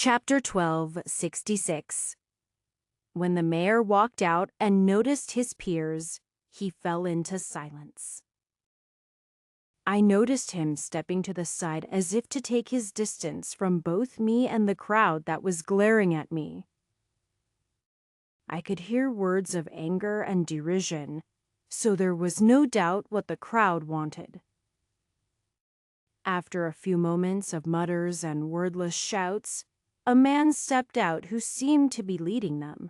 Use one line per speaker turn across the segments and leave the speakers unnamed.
Chapter 12:66. When the mayor walked out and noticed his peers, he fell into silence. I noticed him stepping to the side as if to take his distance from both me and the crowd that was glaring at me. I could hear words of anger and derision, so there was no doubt what the crowd wanted. After a few moments of mutters and wordless shouts, a man stepped out who seemed to be leading them.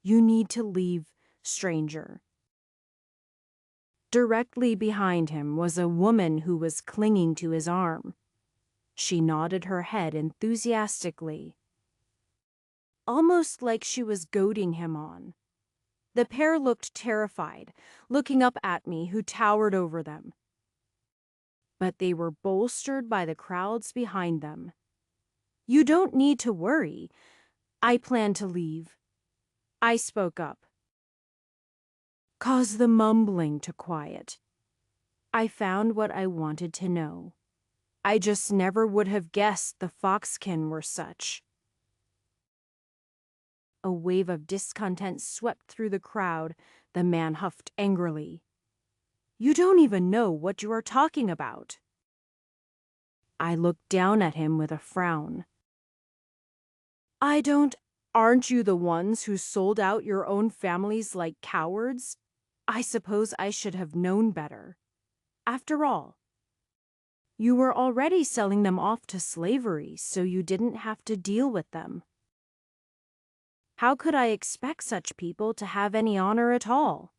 "You need to leave, stranger." Directly behind him was a woman who was clinging to his arm. She nodded her head enthusiastically, almost like she was goading him on. The pair looked terrified, looking up at me who towered over them. But they were bolstered by the crowds behind them. "You don't need to worry. I plan to leave." I spoke up. "Cause the mumbling to quiet." I found what I wanted to know. I just never would have guessed the Foxkin were such. A wave of discontent swept through the crowd. The man huffed angrily. "You don't even know what you are talking about." I looked down at him with a frown. "I don't. Aren't you the ones who sold out your own families like cowards? I suppose I should have known better. After all, you were already selling them off to slavery, so you didn't have to deal with them. How could I expect such people to have any honor at all?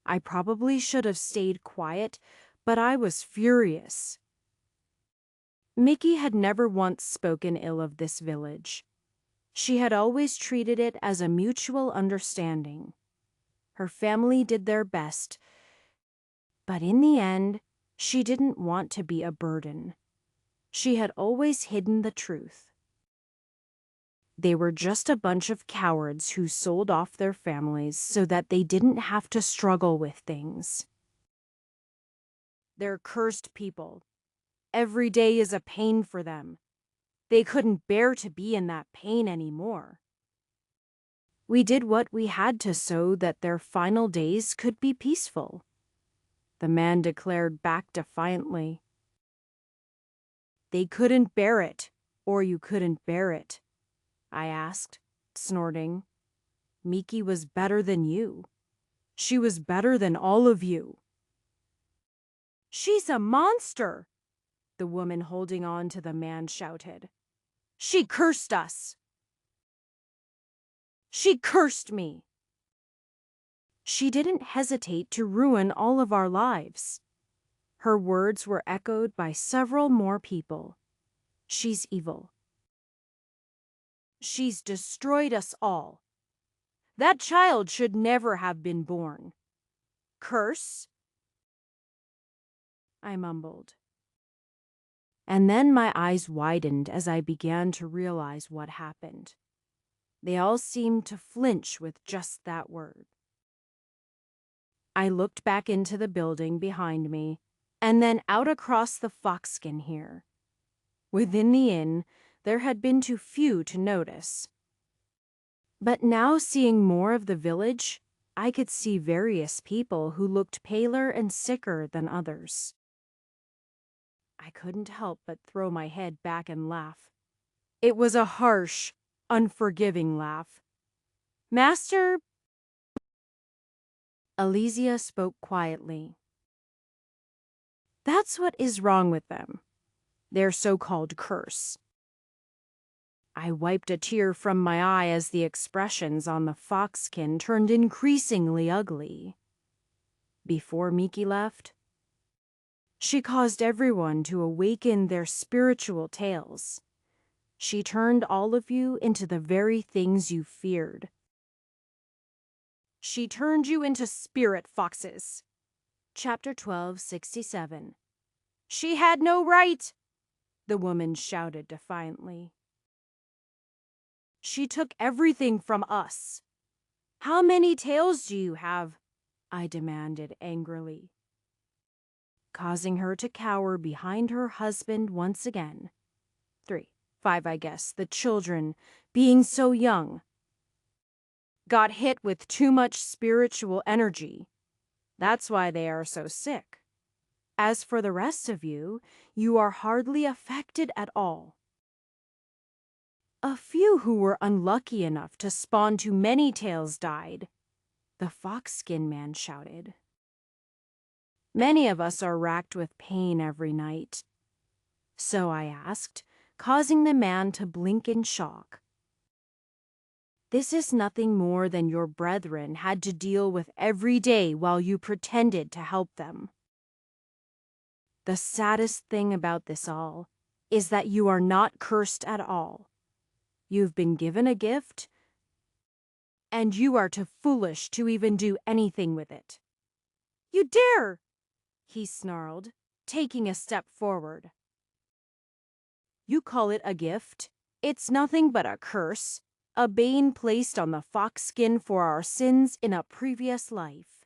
I probably should have stayed quiet, but I was furious." Mickey had never once spoken ill of this village. She had always treated it as a mutual understanding. Her family did their best, but in the end, she didn't want to be a burden. She had always hidden the truth. They were just a bunch of cowards who sold off their families so that they didn't have to struggle with things. They're cursed people. Every day is a pain for them. They couldn't bear to be in that pain anymore. We did what we had to so that their final days could be peaceful," the man declared back defiantly. "They couldn't bear it, or you couldn't bear it," I asked, snorting. "Miki was better than you. She was better than all of you." "She's a monster," the woman holding on to the man shouted. "She cursed us. She cursed me. She didn't hesitate to ruin all of our lives." Her words were echoed by several more people. "She's evil. She's destroyed us all. That child should never have been born. Curse?" I mumbled. And then my eyes widened as I began to realize what happened. They all seemed to flinch with just that word. I looked back into the building behind me, and then out across the Foxkin here. Within the inn, there had been too few to notice. But now, seeing more of the village, I could see various people who looked paler and sicker than others. I couldn't help but throw my head back and laugh. It was a harsh, unforgiving laugh. "Master," Alesia spoke quietly, "that's what is wrong with them. Their so-called curse." I wiped a tear from my eye as the expressions on the Foxkin turned increasingly ugly. Before Miki left, she caused everyone to awaken their spiritual tales. She turned all of you into the very things you feared. She turned you into spirit foxes. Chapter 12:67. "She had no right," the woman shouted defiantly. "She took everything from us." "How many tails do you have?" I demanded angrily, causing her to cower behind her husband once again. 3. 5, I guess, the children, being so young, got hit with too much spiritual energy. That's why they are so sick. As for the rest of you, you are hardly affected at all. A few who were unlucky enough to spawn too many tails died, the fox-skin man shouted. Many of us are racked with pain every night. So I asked, causing the man to blink in shock. This is nothing more than your brethren had to deal with every day while you pretended to help them. The saddest thing about this all is that you are not cursed at all. You've been given a gift, and you are too foolish to even do anything with it. You dare! He snarled, taking a step forward. You call it a gift? It's nothing but a curse, a bane placed on the fox-skin for our sins in a previous life.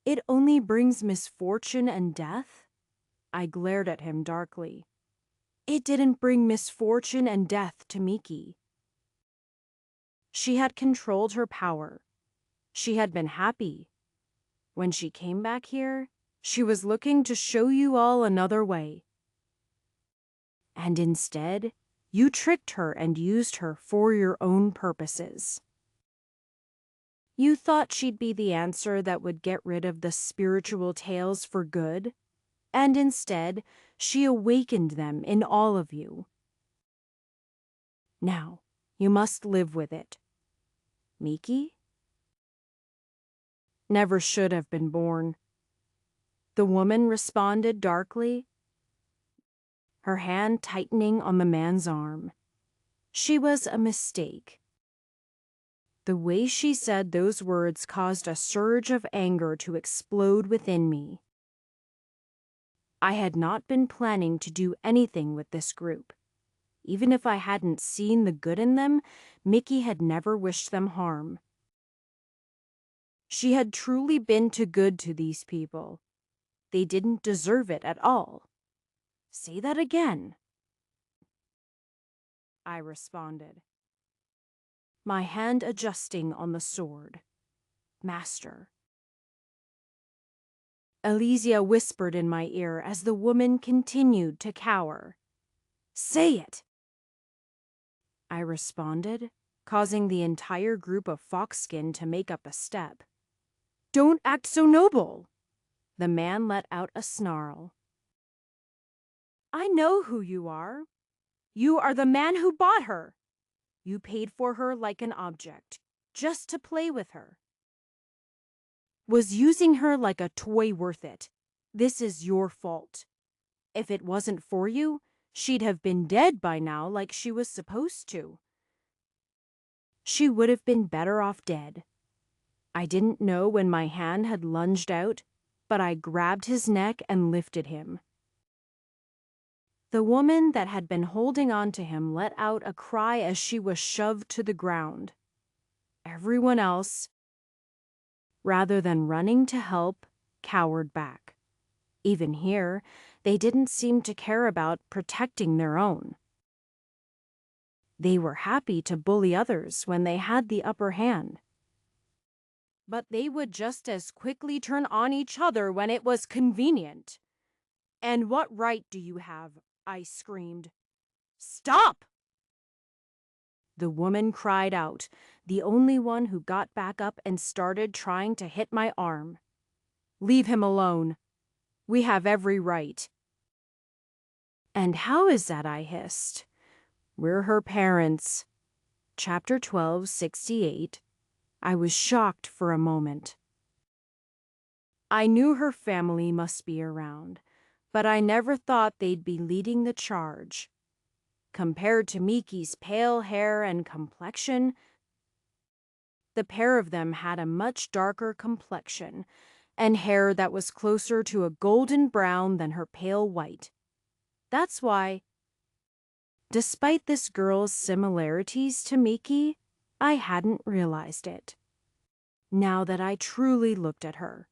It only brings misfortune and death? I glared at him darkly. It didn't bring misfortune and death to Miki. She had controlled her power. She had been happy. When she came back here, she was looking to show you all another way. And instead, you tricked her and used her for your own purposes. You thought she'd be the answer that would get rid of the spiritual tails for good, and instead, she awakened them in all of you. Now, you must live with it. Miki? Never should have been born. The woman responded darkly, her hand tightening on the man's arm. She was a mistake. The way she said those words caused a surge of anger to explode within me. I had not been planning to do anything with this group. Even if I hadn't seen the good in them, Miki had never wished them harm. She had truly been too good to these people. They didn't deserve it at all. Say that again, I responded, my hand adjusting on the sword. Master. Elysia whispered in my ear as the woman continued to cower. Say it, I responded, causing the entire group of foxskin to make up a step. Don't act so noble. The man let out a snarl. I know who you are. You are the man who bought her. You paid for her like an object, just to play with her. Was using her like a toy worth it? This is your fault. If it wasn't for you, she'd have been dead by now like she was supposed to. She would have been better off dead. I didn't know when my hand had lunged out, but I grabbed his neck and lifted him. The woman that had been holding on to him let out a cry as she was shoved to the ground. Everyone else, rather than running to help, cowered back. Even here, they didn't seem to care about protecting their own. They were happy to bully others when they had the upper hand. But they would just as quickly turn on each other when it was convenient. And what right do you have? I screamed. Stop! The woman cried out, the only one who got back up and started trying to hit my arm. Leave him alone. We have every right. And how is that? I hissed. We're her parents. Chapter 12:68. I was shocked for a moment. I knew her family must be around, but I never thought they'd be leading the charge. Compared to Miki's pale hair and complexion, the pair of them had a much darker complexion and hair that was closer to a golden brown than her pale white. That's why, despite this girl's similarities to Miki, I hadn't realized it. Now that I truly looked at her.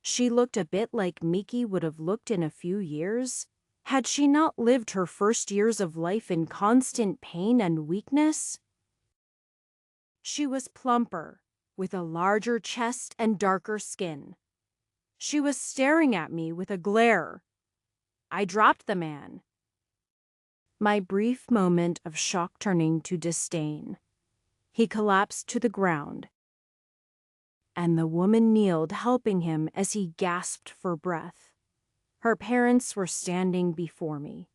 She looked a bit like Miki would have looked in a few years, Had she not lived her first years of life in constant pain and weakness? She was plumper, with a larger chest and darker skin. She was staring at me with a glare. I dropped the man. My brief moment of shock turning to disdain. He collapsed to the ground, and the woman kneeled, helping him as he gasped for breath. Her parents were standing before me.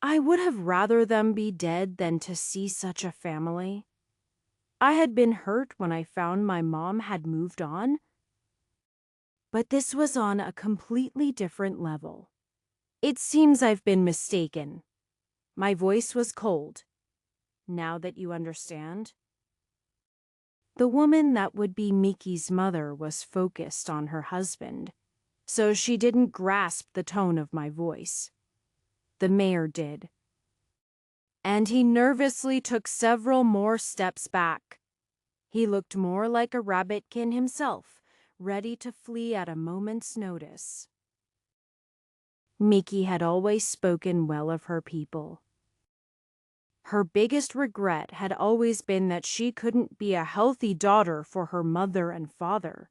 I would have rather them be dead than to see such a family. I had been hurt when I found my mom had moved on, but this was on a completely different level. It seems I've been mistaken. My voice was cold. Now that you understand? The woman that would be Miki's mother was focused on her husband, so she didn't grasp the tone of my voice. The mayor did. And he nervously took several more steps back. He looked more like a rabbitkin himself, ready to flee at a moment's notice. Miki had always spoken well of her people. Her biggest regret had always been that she couldn't be a healthy daughter for her mother and father.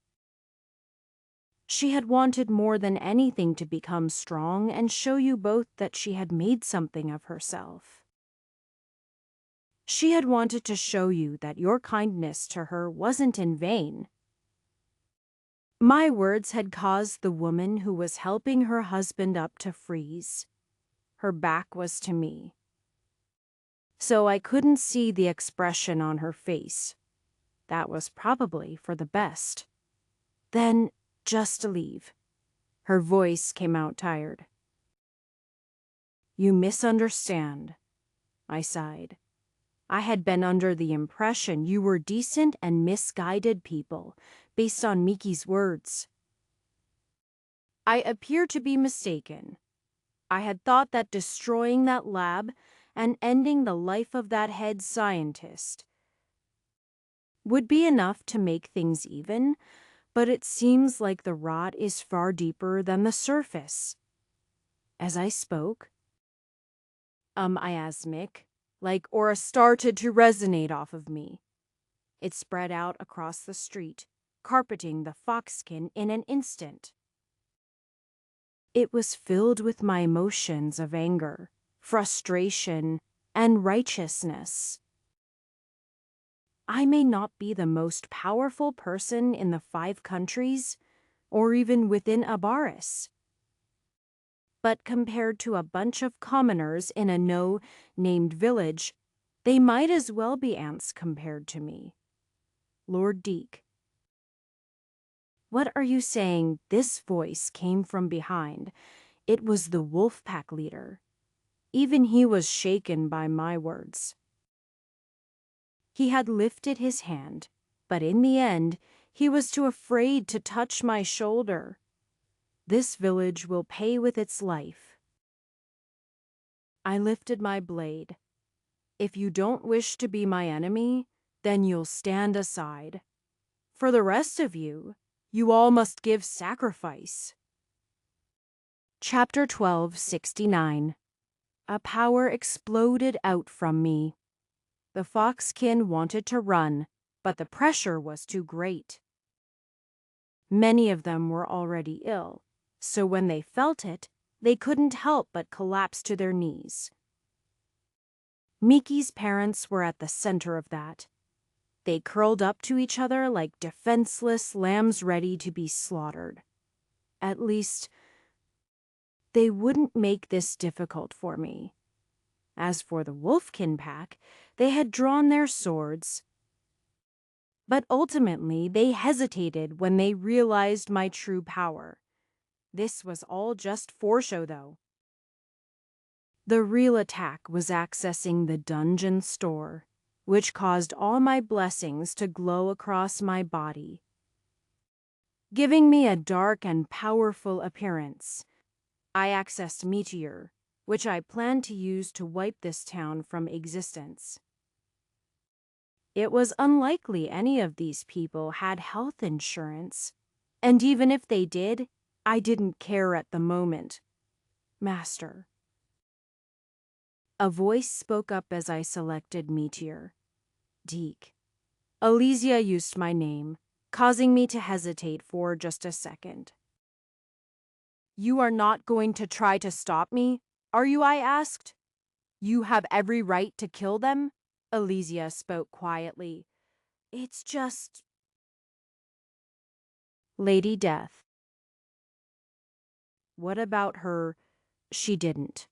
She had wanted more than anything to become strong and show you both that she had made something of herself. She had wanted to show you that your kindness to her wasn't in vain. My words had caused the woman who was helping her husband up to freeze. Her back was to me, so I couldn't see the expression on her face. That was probably for the best. Then, just leave. Her voice came out tired. You misunderstand, I sighed. I had been under the impression you were decent and misguided people, based on Miki's words. I appear to be mistaken. I had thought that destroying that lab and ending the life of that head scientist would be enough to make things even, but it seems like the rot is far deeper than the surface. As I spoke, miasmic, like aura started to resonate off of me. It spread out across the street, carpeting the foxkin in an instant. It was filled with my emotions of anger, frustration, and righteousness. I may not be the most powerful person in the 5 countries, or even within Abaris, but compared to a bunch of commoners in a no-named village, they might as well be ants compared to me. Lord Deke. What are you saying? This voice came from behind. It was the wolf pack leader. Even he was shaken by my words. He had lifted his hand, but in the end, he was too afraid to touch my shoulder. This village will pay with its life. I lifted my blade. If you don't wish to be my enemy, then you'll stand aside. For the rest of you, you all must give sacrifice. Chapter 1269. A power exploded out from me. The foxkin wanted to run, but the pressure was too great. Many of them were already ill, so when they felt it, they couldn't help but collapse to their knees. Miki's parents were at the center of that. They curled up to each other like defenseless lambs ready to be slaughtered. At least, they wouldn't make this difficult for me. As for the Wolfkin pack, they had drawn their swords. But ultimately, they hesitated when they realized my true power. This was all just foreshow, though. The real attack was accessing the dungeon store, which caused all my blessings to glow across my body, giving me a dark and powerful appearance. I accessed Meteor, which I planned to use to wipe this town from existence. It was unlikely any of these people had health insurance, and even if they did, I didn't care at the moment. Master. A voice spoke up as I selected Meteor. Deke. Elysia used my name, causing me to hesitate for just a second. You are not going to try to stop me, are you? I asked. You have every right to kill them, Elysia spoke quietly. It's just... Lady Death. What about her? She didn't.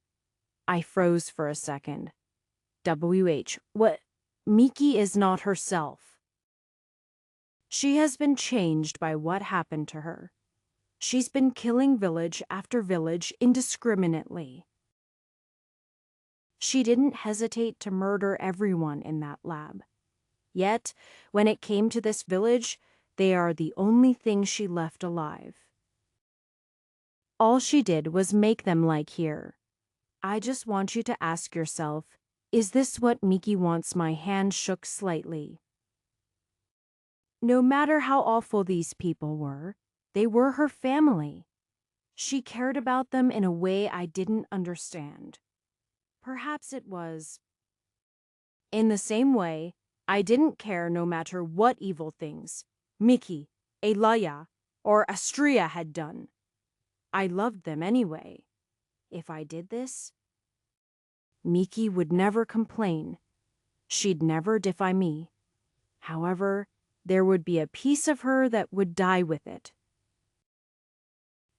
I froze for a second. What? Miki is not herself. She has been changed by what happened to her. She's been killing village after village indiscriminately. She didn't hesitate to murder everyone in that lab. Yet, when it came to this village, they are the only thing she left alive. All she did was make them like here. I just want you to ask yourself, is this what Miki wants? My hand shook slightly. No matter how awful these people were, they were her family. She cared about them in a way I didn't understand. Perhaps it was. In the same way, I didn't care no matter what evil things Miki, Elia, or Astria had done. I loved them anyway. If I did this, Miki would never complain. She'd never defy me. However, there would be a piece of her that would die with it.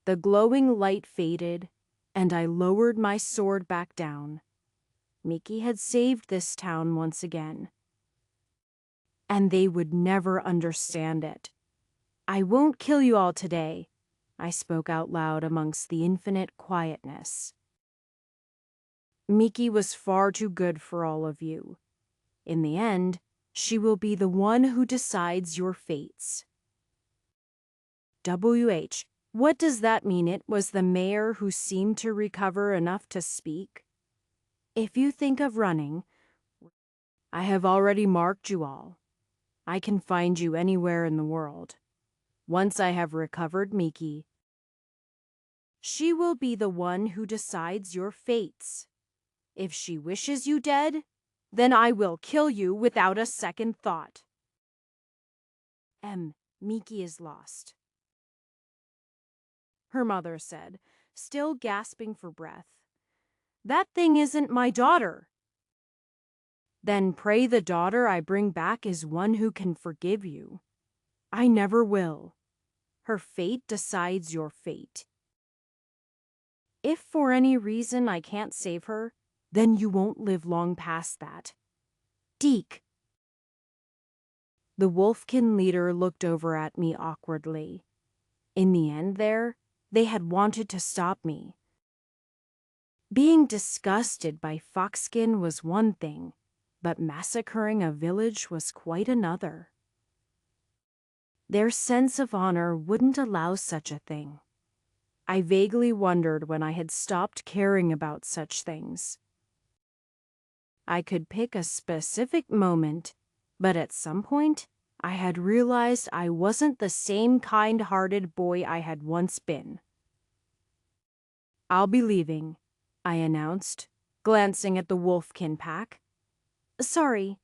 The glowing light faded, and I lowered my sword back down. Miki had saved this town once again. And they would never understand it. I won't kill you all today, I spoke out loud amongst the infinite quietness. Miki was far too good for all of you. In the end, she will be the one who decides your fates. What does that mean? It was the mayor who seemed to recover enough to speak. If you think of running, I have already marked you all. I can find you anywhere in the world. Once I have recovered Miki, she will be the one who decides your fates. If she wishes you dead, then I will kill you without a second thought. Miki is lost, her mother said, still gasping for breath. That thing isn't my daughter. Then pray the daughter I bring back is one who can forgive you. I never will. Her fate decides your fate. If for any reason I can't save her, then you won't live long past that. Deke. The Wolfkin leader looked over at me awkwardly. In the end they had wanted to stop me. Being disgusted by Foxskin was one thing, but massacring a village was quite another. Their sense of honor wouldn't allow such a thing. I vaguely wondered when I had stopped caring about such things. I could pick a specific moment, but at some point, I had realized I wasn't the same kind-hearted boy I had once been. I'll be leaving, I announced, glancing at the Wolfkin pack. Sorry,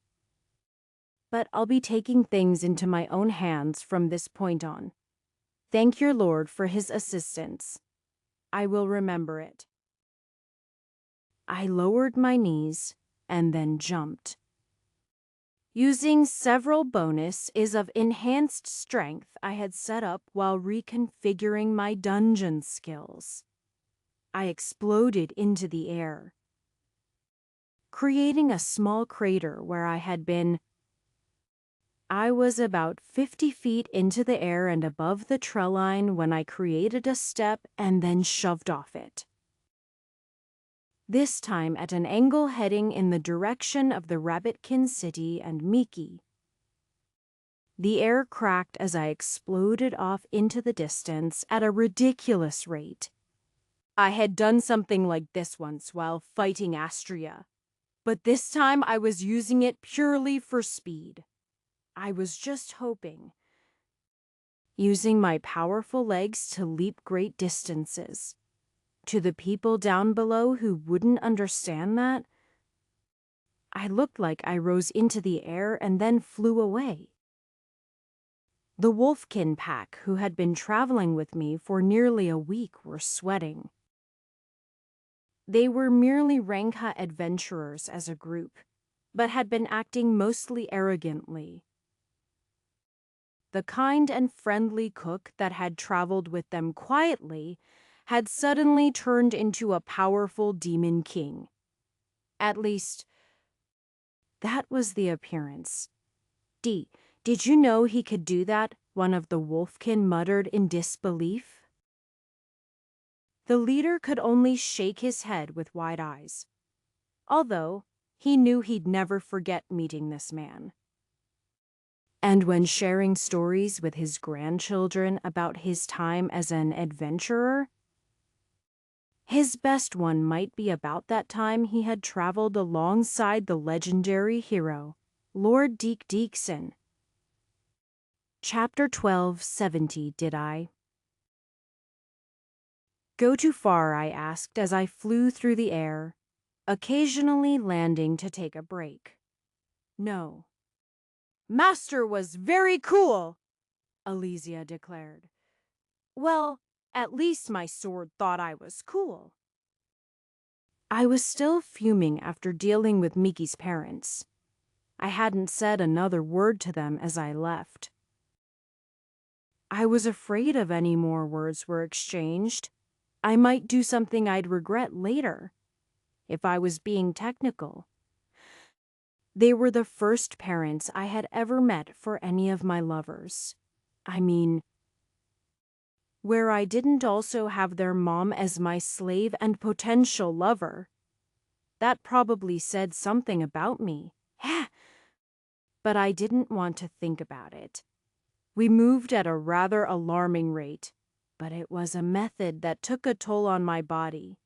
but I'll be taking things into my own hands from this point on. Thank your Lord for his assistance. I will remember it. I lowered my knees and then jumped. Using several bonuses of enhanced strength I had set up while reconfiguring my dungeon skills. I exploded into the air, creating a small crater where I had been. I was about 50 feet into the air and above the trail line when I created a step and then shoved off it. This time at an angle heading in the direction of the Rabbitkin City and Miki. The air cracked as I exploded off into the distance at a ridiculous rate. I had done something like this once while fighting Astria, but this time I was using it purely for speed. I was just hoping, using my powerful legs to leap great distances. To the people down below who wouldn't understand that, I looked like I rose into the air and then flew away. The wolfkin pack who had been traveling with me for nearly a week were sweating. They were merely Rangha adventurers as a group, but had been acting mostly arrogantly. The kind and friendly cook that had traveled with them quietly had suddenly turned into a powerful demon king. At least, that was the appearance. Did you know he could do that?" one of the wolfkin muttered in disbelief. The leader could only shake his head with wide eyes, although he knew he'd never forget meeting this man. And when sharing stories with his grandchildren about his time as an adventurer, his best one might be about that time he had traveled alongside the legendary hero, Lord Deek Deekson. Chapter 1270, did I? Go too far, I asked as I flew through the air, occasionally landing to take a break. No. Master was very cool, Elysia declared. Well, at least my sword thought I was cool. I was still fuming after dealing with Miki's parents. I hadn't said another word to them as I left. I was afraid if any more words were exchanged, I might do something I'd regret later, if I was being technical. They were the first parents I had ever met for any of my lovers. I mean, where I didn't also have their mom as my slave and potential lover. That probably said something about me. But I didn't want to think about it. We moved at a rather alarming rate, but it was a method that took a toll on my body.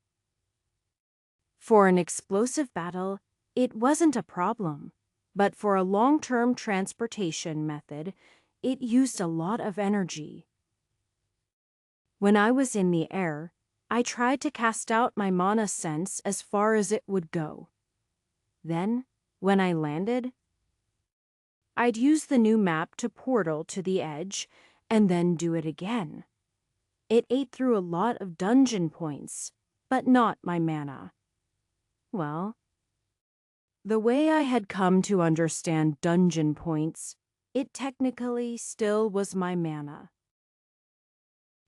For an explosive battle, it wasn't a problem, but for a long-term transportation method, it used a lot of energy. When I was in the air, I tried to cast out my mana sense as far as it would go. Then, when I landed, I'd use the new map to portal to the edge, and then do it again. It ate through a lot of dungeon points, but not my mana. Well, the way I had come to understand dungeon points, it technically still was my mana.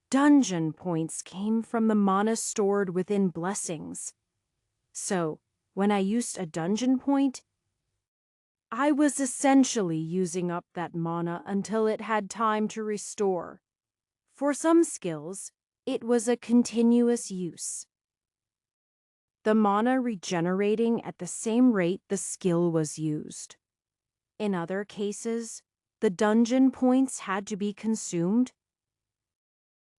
Dungeon points came from the mana stored within blessings. So, when I used a dungeon point, I was essentially using up that mana until it had time to restore. For some skills, it was a continuous use. The mana regenerating at the same rate the skill was used. In other cases, the dungeon points had to be consumed.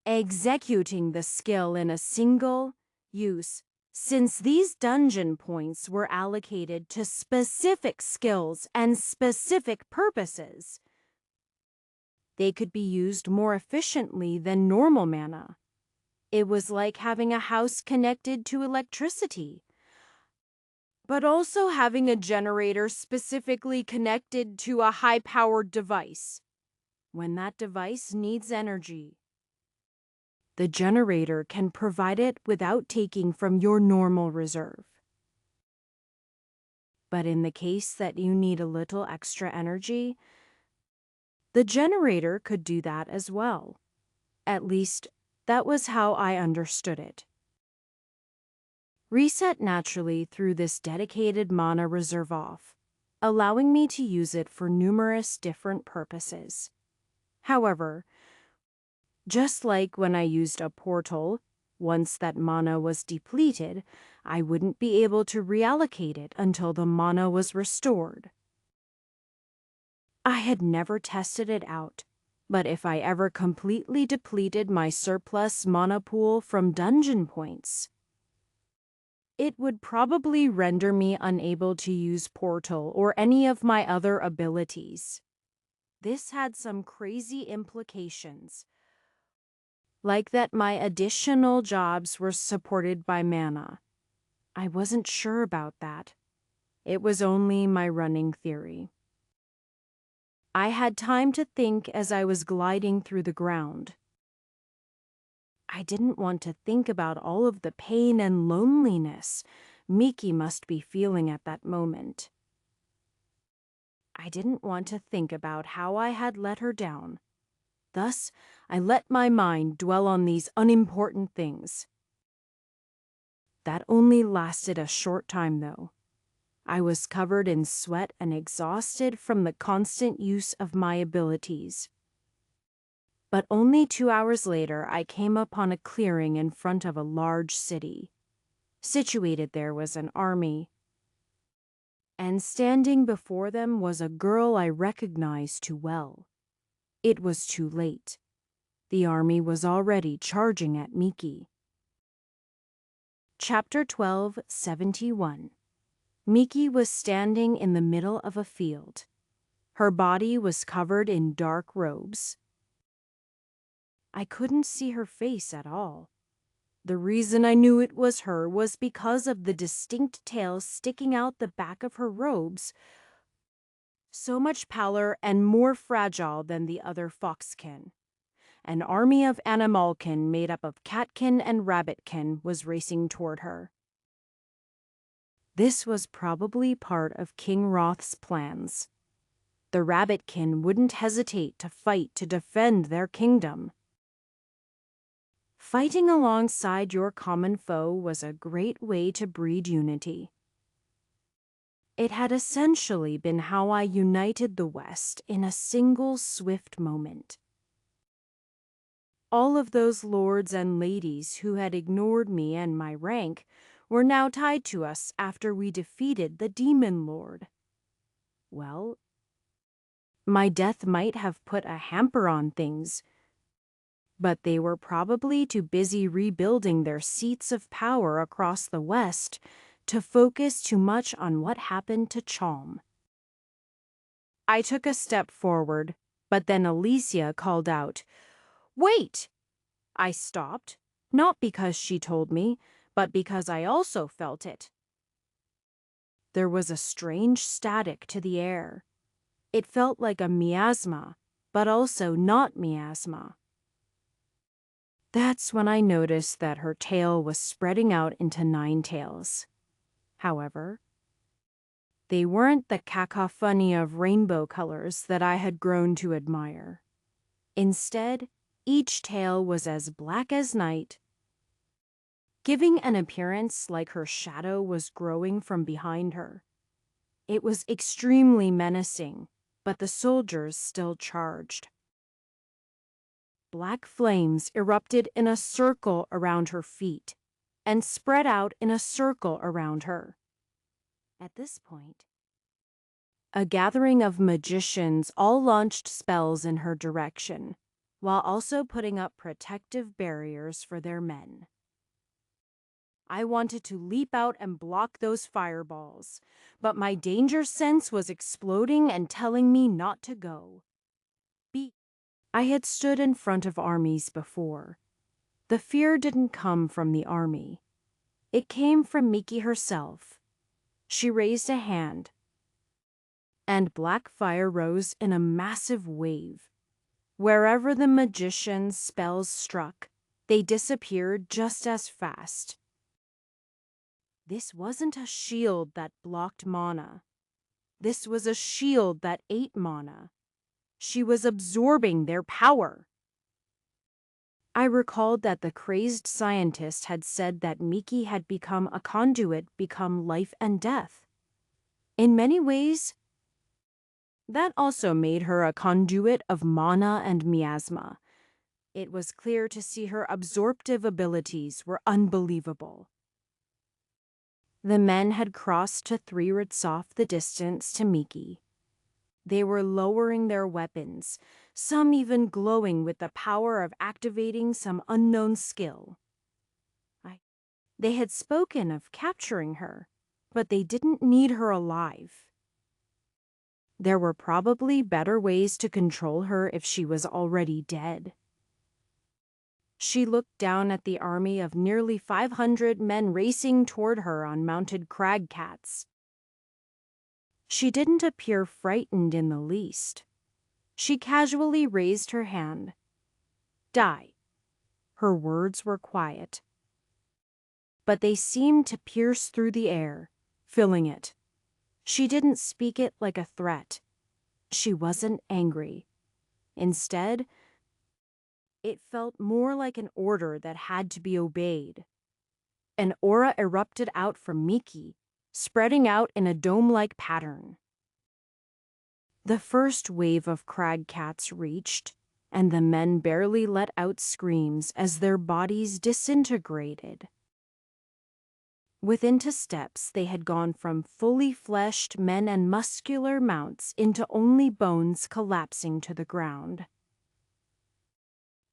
Executing the skill in a single use, since these dungeon points were allocated to specific skills and specific purposes, they could be used more efficiently than normal mana. It was like having a house connected to electricity, but also having a generator specifically connected to a high-powered device when that device needs energy. The generator can provide it without taking from your normal reserve. But in the case that you need a little extra energy, the generator could do that as well. At least, that was how I understood it. Reset naturally threw this dedicated mana reserve off, allowing me to use it for numerous different purposes. However, just like when I used a portal, once that mana was depleted, I wouldn't be able to reallocate it until the mana was restored. I had never tested it out, but if I ever completely depleted my surplus mana pool from dungeon points, it would probably render me unable to use Portal or any of my other abilities. This had some crazy implications. like that my additional jobs were supported by mana. I wasn't sure about that. It was only my running theory. I had time to think as I was gliding through the ground. I didn't want to think about all of the pain and loneliness Miki must be feeling at that moment. I didn't want to think about how I had let her down. Thus, I let my mind dwell on these unimportant things. That only lasted a short time, though. I was covered in sweat and exhausted from the constant use of my abilities. But only 2 hours later, I came upon a clearing in front of a large city. Situated there was an army, and standing before them was a girl I recognized too well. It was too late. The army was already charging at Miki. Chapter 12:71. Miki was standing in the middle of a field. Her body was covered in dark robes. I couldn't see her face at all. The reason I knew it was her was because of the distinct tail sticking out the back of her robes, so much paler and more fragile than the other foxkin. An army of animalkin made up of catkin and rabbitkin was racing toward her. This was probably part of King Roth's plans. The rabbitkin wouldn't hesitate to fight to defend their kingdom. Fighting alongside your common foe was a great way to breed unity. It had essentially been how I united the West in a single swift moment. All of those lords and ladies who had ignored me and my rank were now tied to us after we defeated the demon lord. Well, my death might have put a hamper on things, but they were probably too busy rebuilding their seats of power across the West to focus too much on what happened to Chalm. I took a step forward, but then Alicia called out, "Wait!" I stopped, not because she told me, but because I also felt it. There was a strange static to the air. It felt like a miasma, but also not miasma. That's when I noticed that her tail was spreading out into 9 tails. However, they weren't the cacophony of rainbow colors that I had grown to admire. Instead, each tail was as black as night, giving an appearance like her shadow was growing from behind her. It was extremely menacing, but the soldiers still charged. Black flames erupted in a circle around her feet and spread out in a circle around her. At this point, a gathering of magicians all launched spells in her direction, while also putting up protective barriers for their men. I wanted to leap out and block those fireballs, but my danger sense was exploding and telling me not to go. I had stood in front of armies before. The fear didn't come from the army. It came from Miki herself. She raised a hand, and black fire rose in a massive wave. Wherever the magician's spells struck, they disappeared just as fast. This wasn't a shield that blocked mana. This was a shield that ate mana. She was absorbing their power. I recalled that the crazed scientist had said that Miki had become a conduit, become life and death. In many ways, that also made her a conduit of mana and miasma. It was clear to see her absorptive abilities were unbelievable. The men had crossed to 3 rits off the distance to Miki. They were lowering their weapons, some even glowing with the power of activating some unknown skill. They had spoken of capturing her, but they didn't need her alive. There were probably better ways to control her if she was already dead. She looked down at the army of nearly 500 men racing toward her on mounted cragcats. She didn't appear frightened in the least. She casually raised her hand. Die. Her words were quiet, but they seemed to pierce through the air, filling it. She didn't speak it like a threat. She wasn't angry. Instead, it felt more like an order that had to be obeyed. An aura erupted out from Miki, spreading out in a dome-like pattern. The first wave of cragcats reached, and the men barely let out screams as their bodies disintegrated. Within 2 steps, they had gone from fully fleshed men and muscular mounts into only bones collapsing to the ground.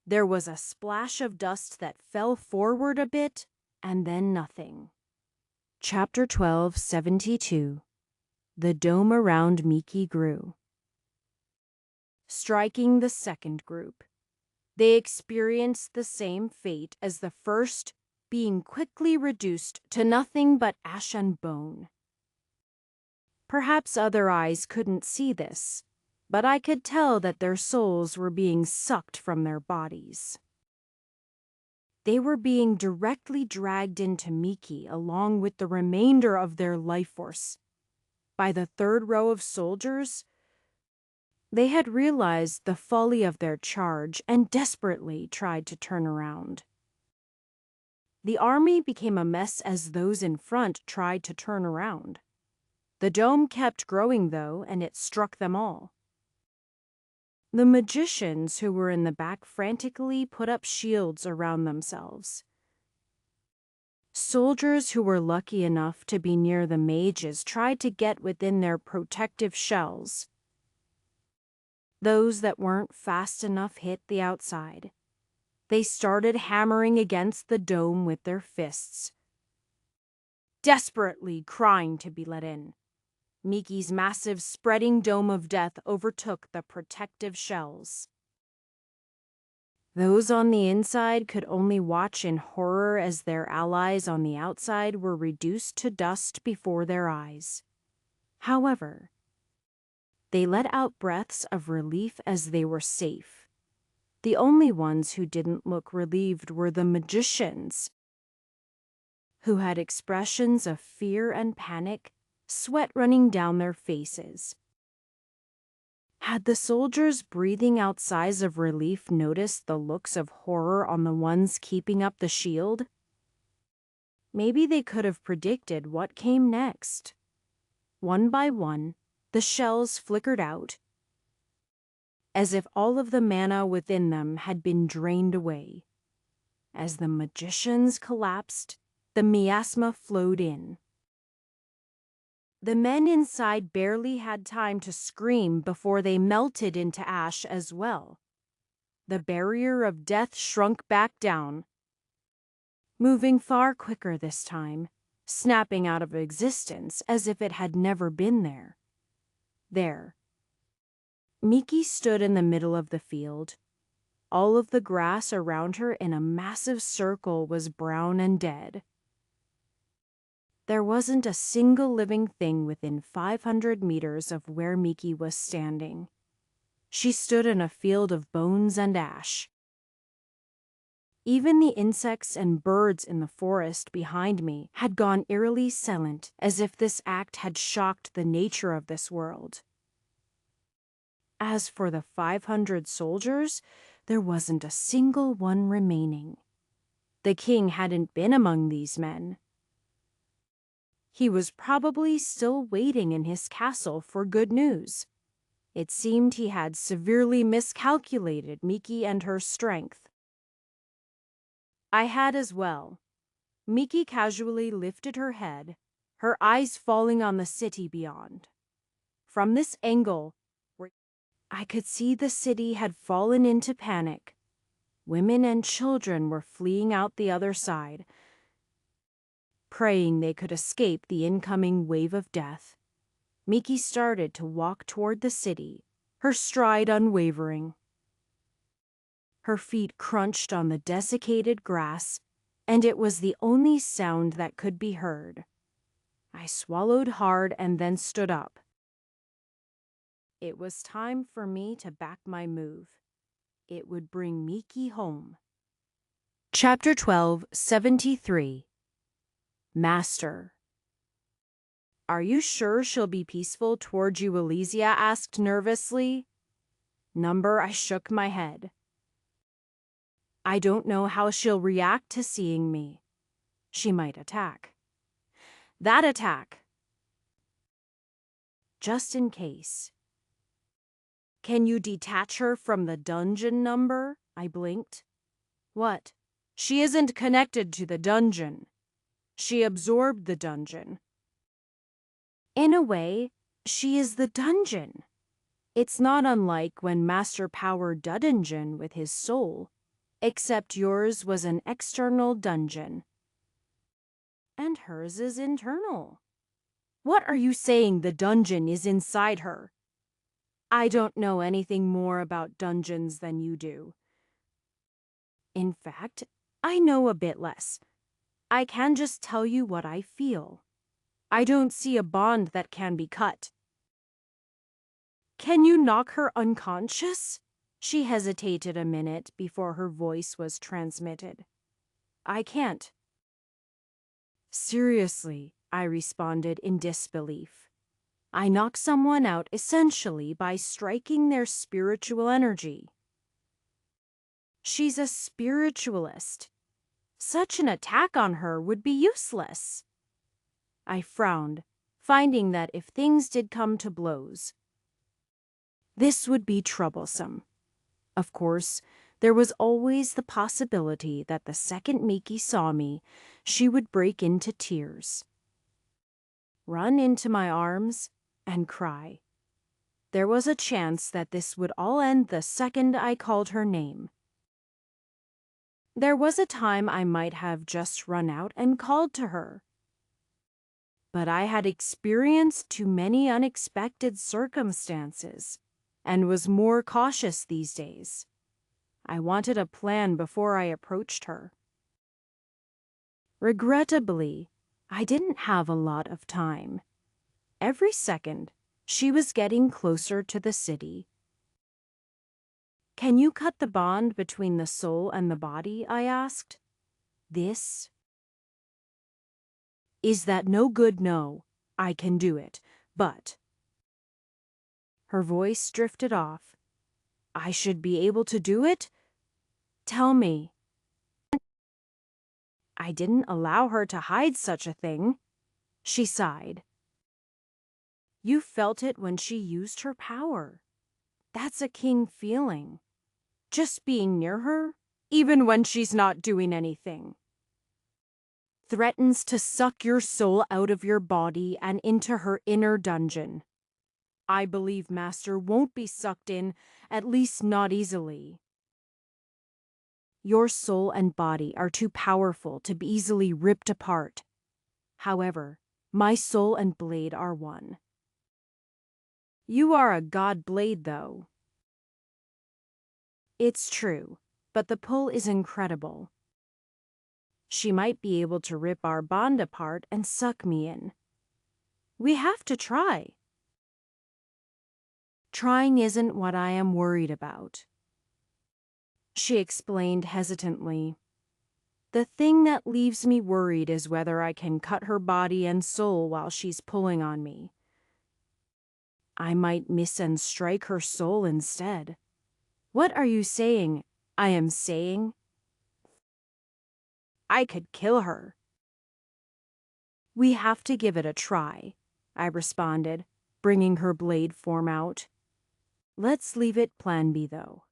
There was a splash of dust that fell forward a bit, and then nothing. Chapter 12:72. The dome around Miki grew. Striking the second group, they experienced the same fate as the first, being quickly reduced to nothing but ash and bone. Perhaps other eyes couldn't see this, but I could tell that their souls were being sucked from their bodies. They were being directly dragged into Miki along with the remainder of their life force. By the third row of soldiers, they had realized the folly of their charge and desperately tried to turn around. The army became a mess as those in front tried to turn around. The dome kept growing, though, and it struck them all. The magicians who were in the back frantically put up shields around themselves. Soldiers who were lucky enough to be near the mages tried to get within their protective shells. Those that weren't fast enough hit the outside. They started hammering against the dome with their fists, desperately crying to be let in. Miki's massive spreading dome of death overtook the protective shells. Those on the inside could only watch in horror as their allies on the outside were reduced to dust before their eyes. However, they let out breaths of relief as they were safe. The only ones who didn't look relieved were the magicians, who had expressions of fear and panic, sweat running down their faces. Had the soldiers breathing out sighs of relief noticed the looks of horror on the ones keeping up the shield? Maybe they could have predicted what came next. One by one, the shells flickered out, as if all of the mana within them had been drained away. As the magicians collapsed, the miasma flowed in. The men inside barely had time to scream before they melted into ash as well. The barrier of death shrunk back down, moving far quicker this time, snapping out of existence as if it had never been there. There, Miki stood in the middle of the field. All of the grass around her in a massive circle was brown and dead. There wasn't a single living thing within 500 meters of where Miki was standing. She stood in a field of bones and ash. Even the insects and birds in the forest behind me had gone eerily silent, as if this act had shocked the nature of this world. As for the 500 soldiers, there wasn't a single one remaining. The king hadn't been among these men. He was probably still waiting in his castle for good news. It seemed he had severely miscalculated Miki and her strength. I had as well. Miki casually lifted her head, her eyes falling on the city beyond. From this angle, I could see the city had fallen into panic. Women and children were fleeing out the other side, praying they could escape the incoming wave of death. Miki started to walk toward the city, her stride unwavering. Her feet crunched on the desiccated grass, and it was the only sound that could be heard. I swallowed hard and then stood up. It was time for me to back my move. It would bring Miki home. Chapter 12, 73. Master. Are you sure she'll be peaceful toward you? Elysia asked nervously. I shook my head. I don't know how she'll react to seeing me. She might attack. That attack. Just in case. Can you detach her from the dungeon? I blinked. What? She isn't connected to the dungeon. She absorbed the dungeon. In a way, she is the dungeon. It's not unlike when Master powered dungeon with his soul, except yours was an external dungeon. And hers is internal. What are you saying? The dungeon is inside her? I don't know anything more about dungeons than you do. In fact, I know a bit less. I can just tell you what I feel. I don't see a bond that can be cut. Can you knock her unconscious? She hesitated a minute before her voice was transmitted. I can't. Seriously, I responded in disbelief. I knock someone out essentially by striking their spiritual energy. She's a spiritualist. Such an attack on her would be useless. I frowned, finding that if things did come to blows, this would be troublesome. Of course, there was always the possibility that the second Miki saw me, she would break into tears, run into my arms, and cry. There was a chance that this would all end the second I called her name. There was a time I might have just run out and called to her. But I had experienced too many unexpected circumstances and was more cautious these days. I wanted a plan before I approached her. Regrettably, I didn't have a lot of time. Every second, she was getting closer to the city. Can you cut the bond between the soul and the body? I asked. This? Is that no good? No, I can do it, but... Her voice drifted off. I should be able to do it? Tell me. I didn't allow her to hide such a thing. She sighed. You felt it when she used her power. That's a king feeling. Just being near her, even when she's not doing anything. Threatens to suck your soul out of your body and into her inner dungeon. I believe Master won't be sucked in, at least not easily. Your soul and body are too powerful to be easily ripped apart. However, my soul and blade are one. You are a god blade, though. It's true, but the pull is incredible. She might be able to rip our bond apart and suck me in. We have to try. Trying isn't what I am worried about. She explained hesitantly. The thing that leaves me worried is whether I can cut her body and soul while she's pulling on me. I might miss and strike her soul instead. What are you saying? I am saying? I could kill her. We have to give it a try, I responded, bringing her blade form out. Let's leave it plan B, though.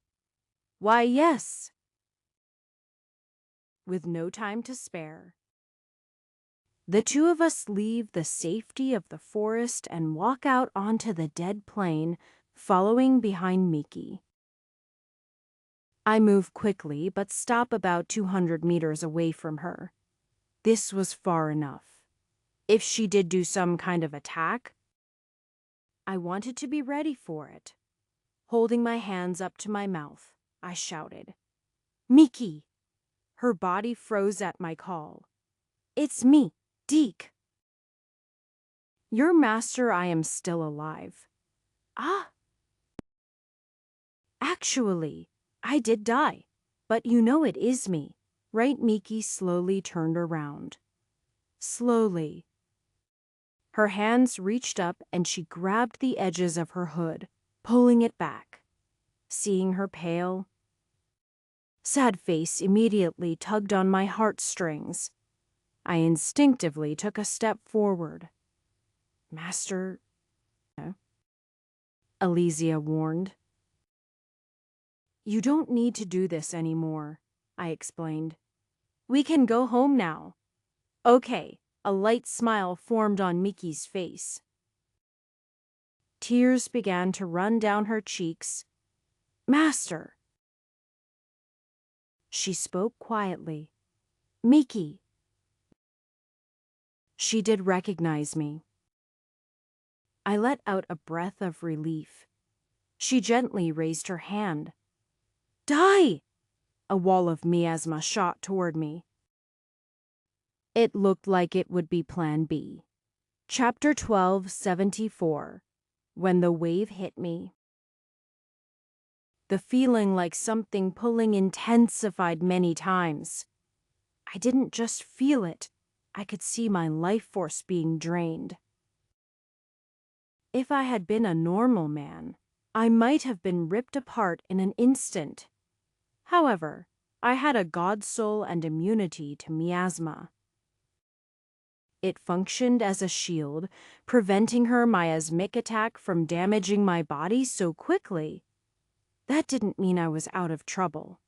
Why, yes. With no time to spare, the two of us leave the safety of the forest and walk out onto the dead plain, following behind Miki. I move quickly, but stop about 200 meters away from her. This was far enough. If she did do some kind of attack, I wanted to be ready for it. Holding my hands up to my mouth, I shouted, Miki! Her body froze at my call. It's me, Deke. Your master, I am still alive. Ah! Actually, I did die. But you know it is me, right? Miki slowly turned around. Slowly. Her hands reached up and she grabbed the edges of her hood, pulling it back. Seeing her pale, sad face immediately tugged on my heartstrings. I instinctively took a step forward. Master, Elysia warned. You don't need to do this anymore, I explained. We can go home now. Okay, a light smile formed on Miki's face. Tears began to run down her cheeks. Master! She spoke quietly. Miki! She did recognize me. I let out a breath of relief. She gently raised her hand. Die! A wall of miasma shot toward me. It looked like it would be Plan B. Chapter 1274. When the wave hit me. The feeling like something pulling intensified many times. I didn't just feel it. I could see my life force being drained. If I had been a normal man, I might have been ripped apart in an instant. However, I had a god soul and immunity to miasma. It functioned as a shield, preventing her miasmic attack from damaging my body so quickly. That didn't mean I was out of trouble.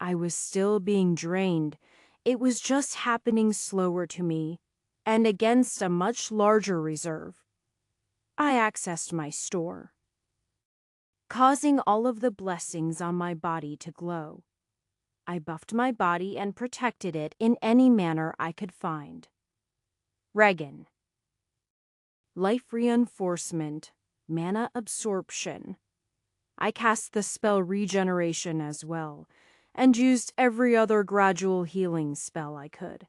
I was still being drained. It was just happening slower to me, and against a much larger reserve. I accessed my store, causing all of the blessings on my body to glow. I buffed my body and protected it in any manner I could find. Regan. Life reinforcement, mana absorption. I cast the spell regeneration as well, and used every other gradual healing spell I could.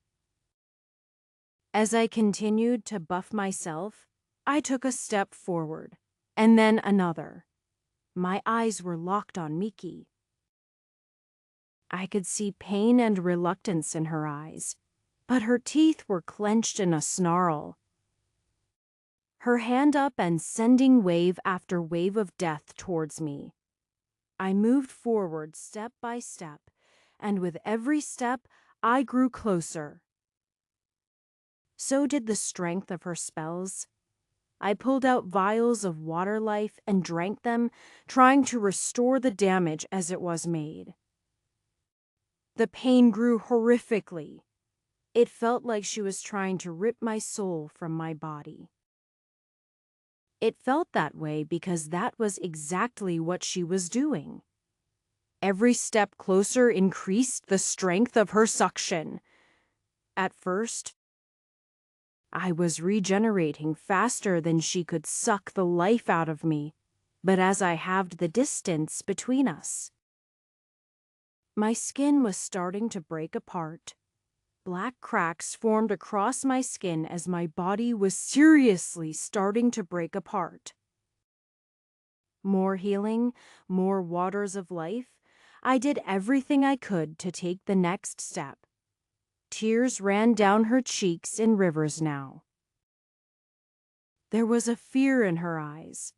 As I continued to buff myself, I took a step forward, and then another. My eyes were locked on Miki. I could see pain and reluctance in her eyes, but her teeth were clenched in a snarl. Her hand up and sending wave after wave of death towards me. I moved forward step by step, and with every step, I grew closer. So did the strength of her spells. I pulled out vials of water life and drank them, trying to restore the damage as it was made. The pain grew horrifically. It felt like she was trying to rip my soul from my body. It felt that way because that was exactly what she was doing. Every step closer increased the strength of her suction. At first, I was regenerating faster than she could suck the life out of me, but as I halved the distance between us, my skin was starting to break apart. Black cracks formed across my skin as my body was seriously starting to break apart. More healing, more waters of life. I did everything I could to take the next step. Tears ran down her cheeks in rivers now. There was a fear in her eyes.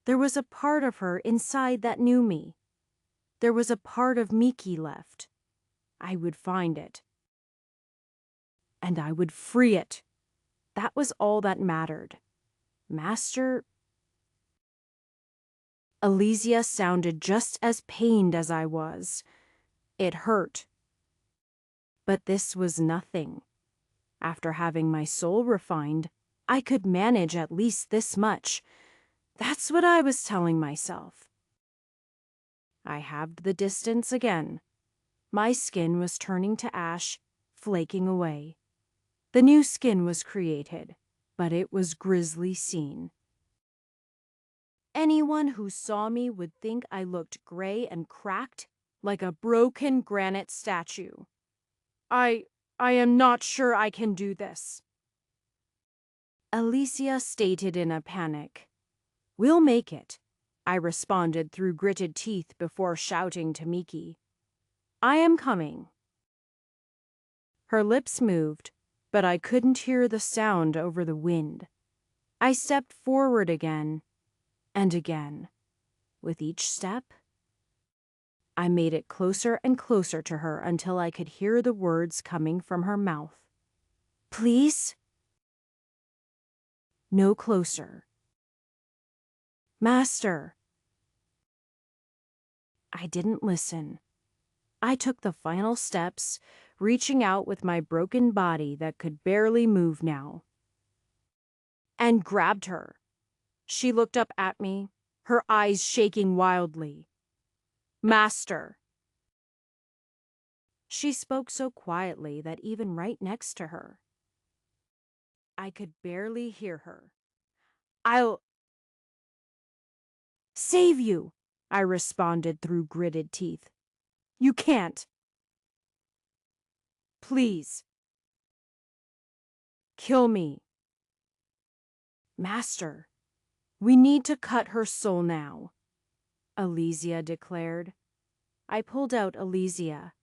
There was a part of her inside that knew me. There was a part of Miki left. I would find it. And I would free it. That was all that mattered. Master... Elysia sounded just as pained as I was. It hurt. But this was nothing. After having my soul refined, I could manage at least this much. That's what I was telling myself. I halved the distance again. My skin was turning to ash, flaking away. The new skin was created, but it was grisly seen. Anyone who saw me would think I looked gray and cracked like a broken granite statue. I am not sure I can do this, Alicia stated in a panic. We'll make it, I responded through gritted teeth before shouting to Miki. I am coming. Her lips moved, but I couldn't hear the sound over the wind. I stepped forward again and again. With each step, I made it closer and closer to her until I could hear the words coming from her mouth. Please? No closer. Master. I didn't listen. I took the final steps, reaching out with my broken body that could barely move now, and grabbed her. She looked up at me, her eyes shaking wildly. Master. She spoke so quietly that even right next to her, I could barely hear her. I'll save you, I responded through gritted teeth. You can't. Please. Kill me. Master, we need to cut her soul now, Alicia declared. I pulled out Alicia.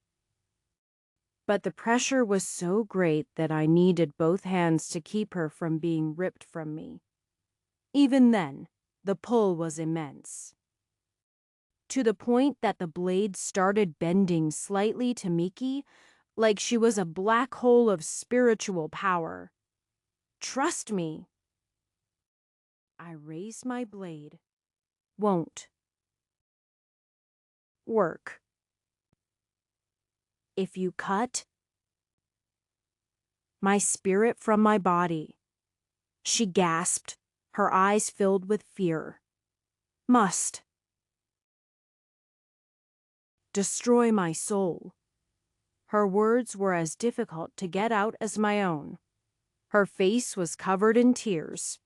But the pressure was so great that I needed both hands to keep her from being ripped from me. Even then, the pull was immense, to the point that the blade started bending slightly to Miki, like she was a black hole of spiritual power. Trust me. I raised my blade. Won't work. If you cut my spirit from my body, she gasped, her eyes filled with fear. Must destroy my soul. Her words were as difficult to get out as my own. Her face was covered in tears.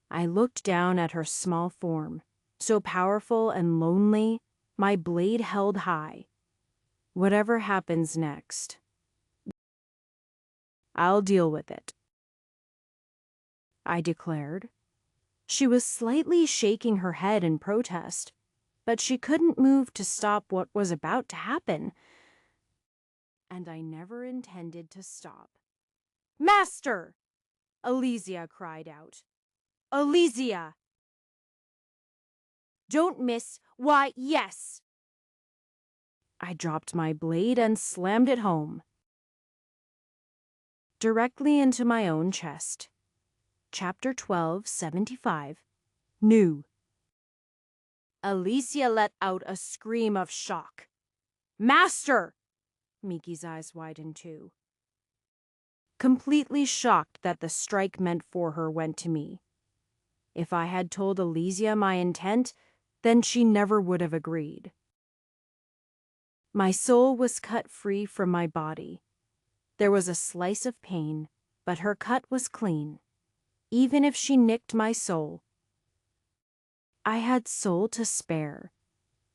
I looked down at her small form, so powerful and lonely, my blade held high. Whatever happens next, I'll deal with it, I declared. She was slightly shaking her head in protest, but she couldn't move to stop what was about to happen. And I never intended to stop. Master! Alicia cried out. Alicia! Don't miss. Why, yes! I dropped my blade and slammed it home, directly into my own chest. Chapter 1275. New. Alicia let out a scream of shock. Master! Miki's eyes widened too. Completely shocked that the strike meant for her went to me. If I had told Alicia my intent, then she never would have agreed. My soul was cut free from my body. There was a slice of pain, but her cut was clean. Even if she nicked my soul, I had soul to spare.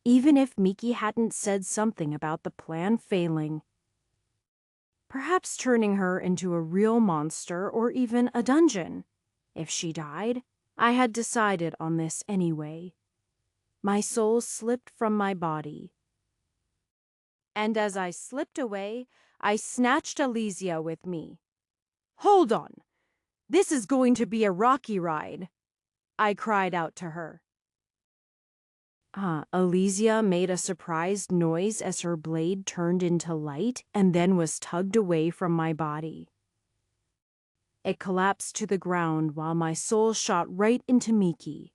Even if Miki hadn't said something about the plan failing. Perhaps turning her into a real monster or even a dungeon. If she died, I had decided on this anyway. My soul slipped from my body. And as I slipped away, I snatched Alicia with me. Hold on! This is going to be a rocky ride, I cried out to her. Alicia made a surprised noise as her blade turned into light and then was tugged away from my body. It collapsed to the ground while my soul shot right into Miki.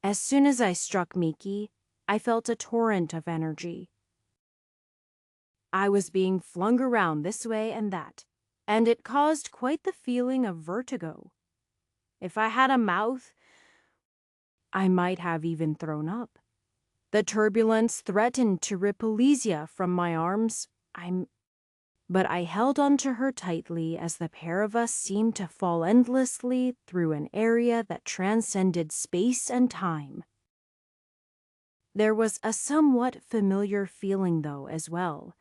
As soon as I struck Miki, I felt a torrent of energy. I was being flung around this way and that, and it caused quite the feeling of vertigo. If I had a mouth, I might have even thrown up. The turbulence threatened to rip Alicia from my arms. But I held onto her tightly as the pair of us seemed to fall endlessly through an area that transcended space and time. There was a somewhat familiar feeling, though, as well.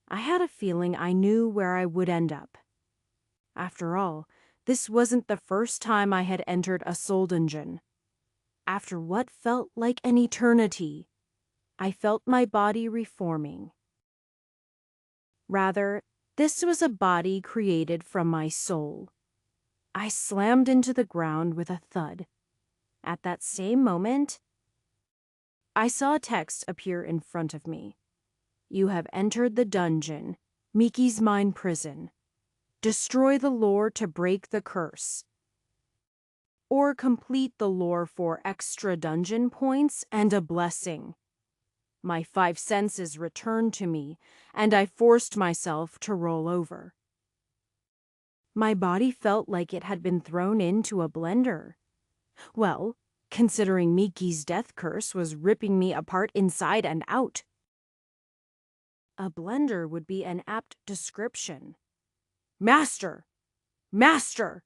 I had a feeling I knew where I would end up. After all, this wasn't the first time I had entered a soul dungeon. After what felt like an eternity, I felt my body reforming. Rather, this was a body created from my soul. I slammed into the ground with a thud. At that same moment, I saw a text appear in front of me. You have entered the dungeon, Miki's mind prison. Destroy the lore to break the curse. Or complete the lore for extra dungeon points and a blessing. My 5 senses returned to me, and I forced myself to roll over. My body felt like it had been thrown into a blender. Well, considering Miki's death curse was ripping me apart inside and out. A blender would be an apt description. Master! Master!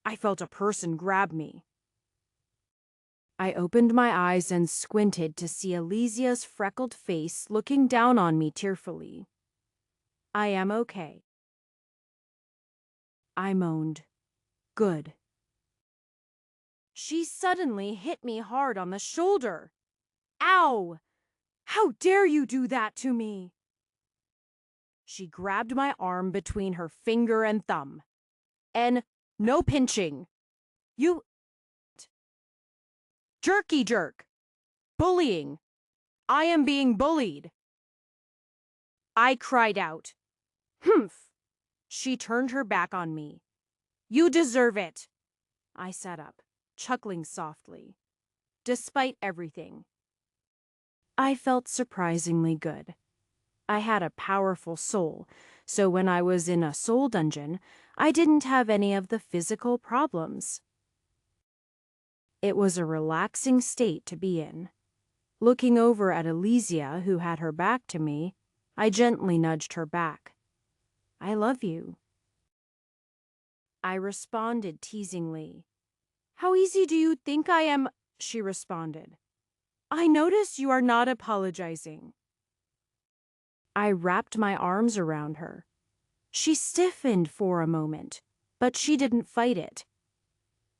I felt a person grab me. I opened my eyes and squinted to see Elysia's freckled face looking down on me tearfully. I am okay. I moaned. Good. She suddenly hit me hard on the shoulder. Ow! How dare you do that to me? She grabbed my arm between her finger and thumb. And no pinching. You... Jerky jerk. Bullying. I am being bullied. I cried out. Humph. She turned her back on me. You deserve it. I sat up, chuckling softly. Despite everything, I felt surprisingly good. I had a powerful soul, so when I was in a soul dungeon, I didn't have any of the physical problems. It was a relaxing state to be in. Looking over at Elysia, who had her back to me, I gently nudged her back. I love you. I responded teasingly. How easy do you think I am? She responded. I notice you are not apologizing. I wrapped my arms around her. She stiffened for a moment, but she didn't fight it.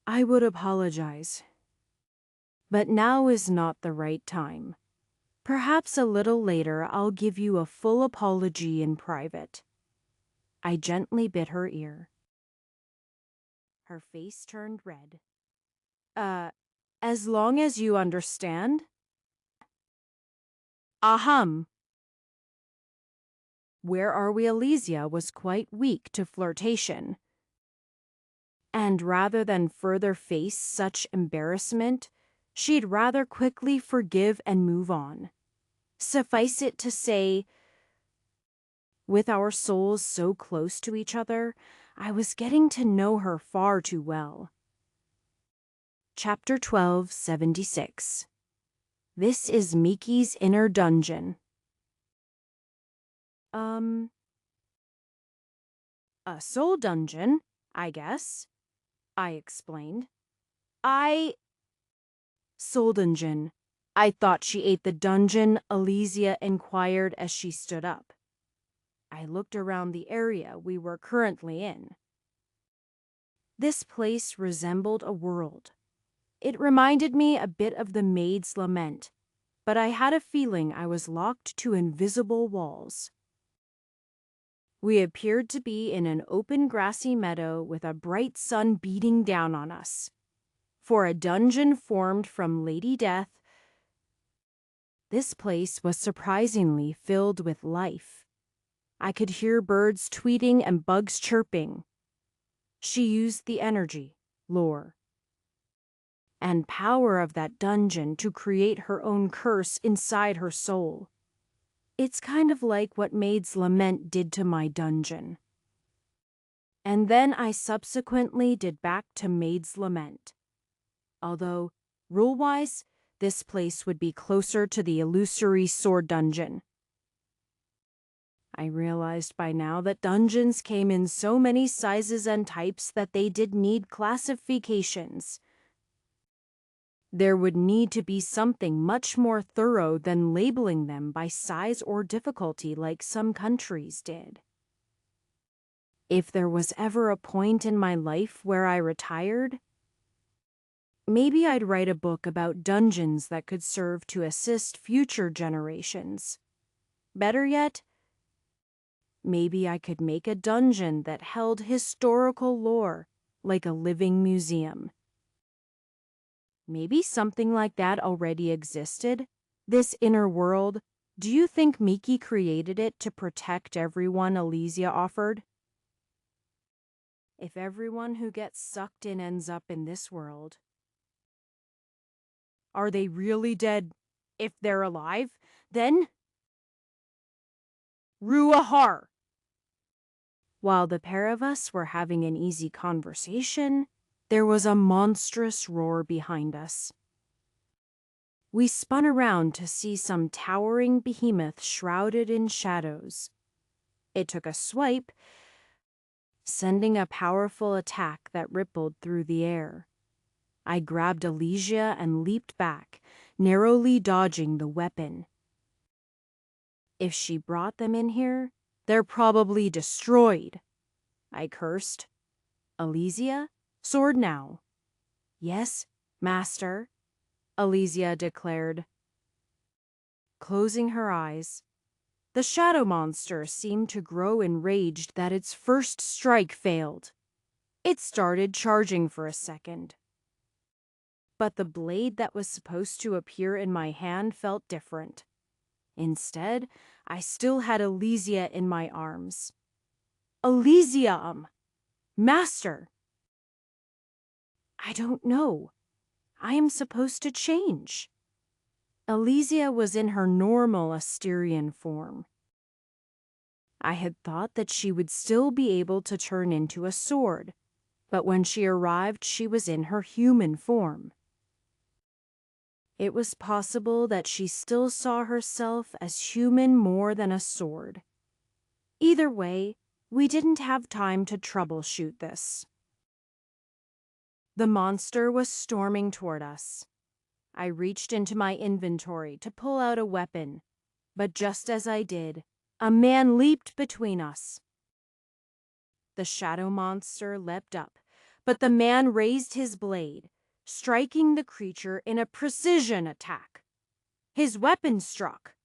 I would apologize. But now is not the right time. Perhaps a little later I'll give you a full apology in private. I gently bit her ear. Her face turned red. As long as you understand? Ahem. Where are we, Elysia was quite weak to flirtation. And rather than further face such embarrassment, she'd rather quickly forgive and move on. Suffice it to say, with our souls so close to each other, I was getting to know her far too well. Chapter 1276. This is Miki's inner dungeon. A soul dungeon, I guess, I explained. Soul dungeon. I thought she ate the dungeon, Elysia inquired as she stood up. I looked around the area we were currently in. This place resembled a world. It reminded me a bit of the Maid's Lament, but I had a feeling I was locked to invisible walls. We appeared to be in an open grassy meadow with a bright sun beating down on us. For a dungeon formed from Lady Death, this place was surprisingly filled with life. I could hear birds tweeting and bugs chirping. She used the energy, lore, and power of that dungeon to create her own curse inside her soul. It's kind of like what Maid's Lament did to my dungeon. And then I subsequently did back to Maid's Lament. Although, rule-wise, this place would be closer to the illusory sword dungeon. I realized by now that dungeons came in so many sizes and types that they did need classifications. There would need to be something much more thorough than labeling them by size or difficulty like some countries did. If there was ever a point in my life where I retired, maybe I'd write a book about dungeons that could serve to assist future generations. Better yet, maybe I could make a dungeon that held historical lore, like a living museum. Maybe something like that already existed. This inner world, do you think Miki created it to protect everyone Elysia offered? If everyone who gets sucked in ends up in this world, are they really dead? If they're alive, then Ruahar! While the pair of us were having an easy conversation, there was a monstrous roar behind us. We spun around to see some towering behemoth shrouded in shadows. It took a swipe, sending a powerful attack that rippled through the air. I grabbed Elysia and leaped back, narrowly dodging the weapon. If she brought them in here, they're probably destroyed, I cursed. Elysia, sword now. Yes, master, Elysia declared. Closing her eyes, the shadow monster seemed to grow enraged that its first strike failed. It started charging for a second. But the blade that was supposed to appear in my hand felt different. Instead, I still had Elysia in my arms. Elysium! Master! I don't know. I am supposed to change. Elysia was in her normal Asterian form. I had thought that she would still be able to turn into a sword, but when she arrived, she was in her human form. It was possible that she still saw herself as human more than a sword. Either way, we didn't have time to troubleshoot this. The monster was storming toward us. I reached into my inventory to pull out a weapon, but just as I did, a man leaped between us. The shadow monster leapt up, but the man raised his blade, striking the creature in a precision attack. His weapon struck,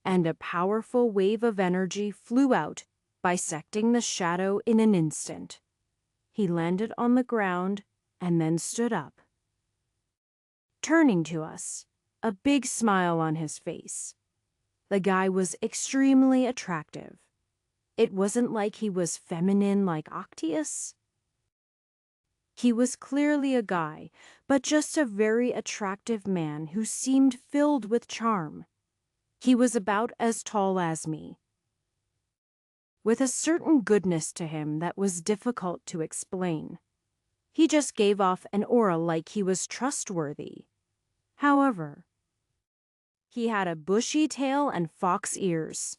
and a powerful wave of energy flew out, bisecting the shadow in an instant. He landed on the ground and then stood up, turning to us, a big smile on his face. The guy was extremely attractive. It wasn't like he was feminine like Octius. He was clearly a guy, but just a very attractive man who seemed filled with charm. He was about as tall as me, with a certain goodness to him that was difficult to explain. He just gave off an aura like he was trustworthy. However, he had a bushy tail and fox ears.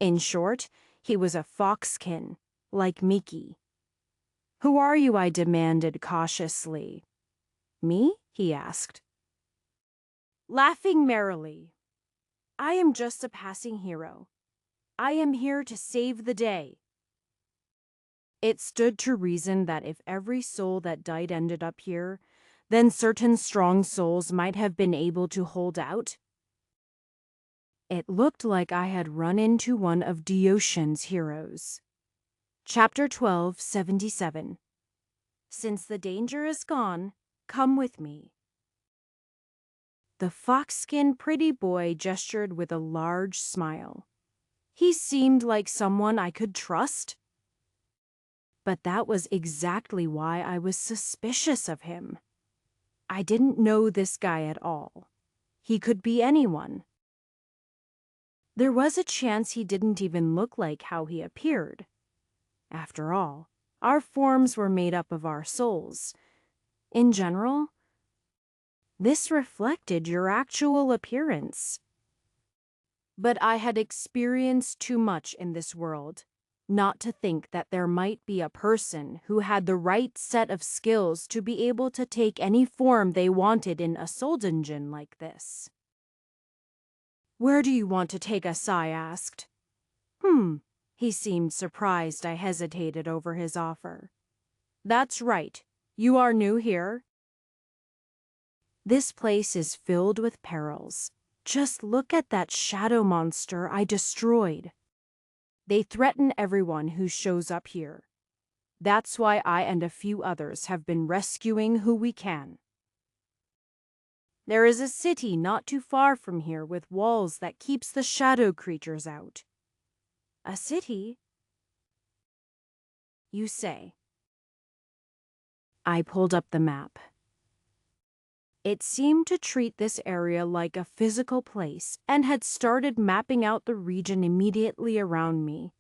In short, he was a foxkin, like Miki. "Who are you?" I demanded cautiously. "Me?" he asked, laughing merrily. "I am just a passing hero. I am here to save the day." It stood to reason that if every soul that died ended up here, then certain strong souls might have been able to hold out. It looked like I had run into one of Dioshan's heroes. Chapter 1277. Since the danger is gone, come with me. The fox-skinned pretty boy gestured with a large smile. He seemed like someone I could trust. But that was exactly why I was suspicious of him. I didn't know this guy at all. He could be anyone. There was a chance he didn't even look like how he appeared. After all, our forms were made up of our souls. In general, this reflected your actual appearance. But I had experienced too much in this world. Not to think that there might be a person who had the right set of skills to be able to take any form they wanted in a soul dungeon like this. "Where do you want to take us?" I asked. He seemed surprised I hesitated over his offer. "That's right. You are new here?" "This place is filled with perils. Just look at that shadow monster I destroyed. They threaten everyone who shows up here. That's why I and a few others have been rescuing who we can. There is a city not too far from here with walls that keeps the shadow creatures out." "A city, you say?" I pulled up the map. It seemed to treat this area like a physical place and had started mapping out the region immediately around me.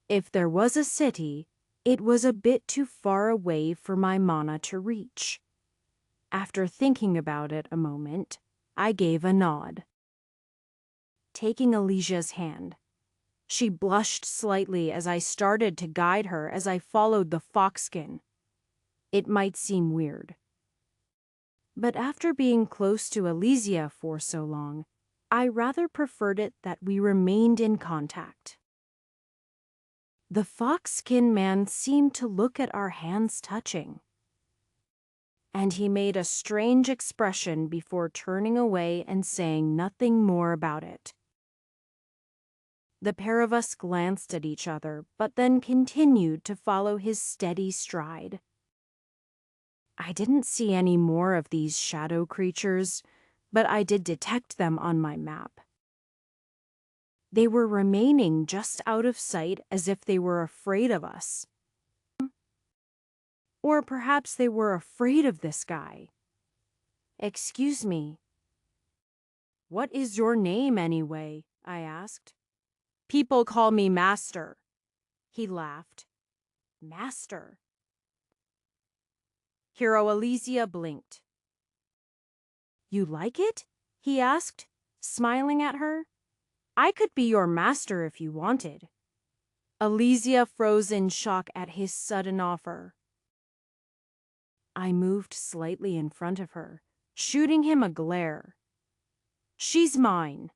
If there was a city, it was a bit too far away for my mana to reach. After thinking about it a moment, I gave a nod. Taking Alicia's hand, she blushed slightly as I started to guide her as I followed the foxskin. It might seem weird, but after being close to Alicia for so long, I rather preferred it that we remained in contact. The foxskin man seemed to look at our hands touching, and he made a strange expression before turning away and saying nothing more about it. The pair of us glanced at each other, but then continued to follow his steady stride. I didn't see any more of these shadow creatures, but I did detect them on my map. They were remaining just out of sight as if they were afraid of us. Or perhaps they were afraid of this guy. "Excuse me." "What is your name anyway?" I asked. "People call me Master." He laughed. "Master?" Hero Alicia blinked. "You like it?" he asked, smiling at her. "I could be your master if you wanted." Alicia froze in shock at his sudden offer. I moved slightly in front of her, shooting him a glare. "She's mine."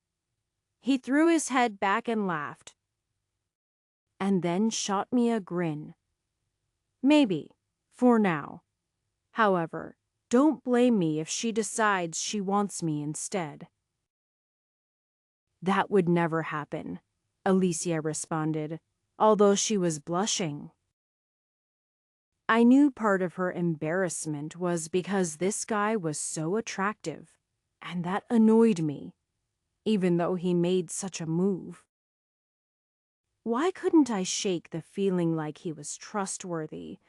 He threw his head back and laughed, and then shot me a grin. "Maybe, for now. However, don't blame me if she decides she wants me instead." "That would never happen," Alicia responded, although she was blushing. I knew part of her embarrassment was because this guy was so attractive, and that annoyed me, even though he made such a move. Why couldn't I shake the feeling like he was trustworthy?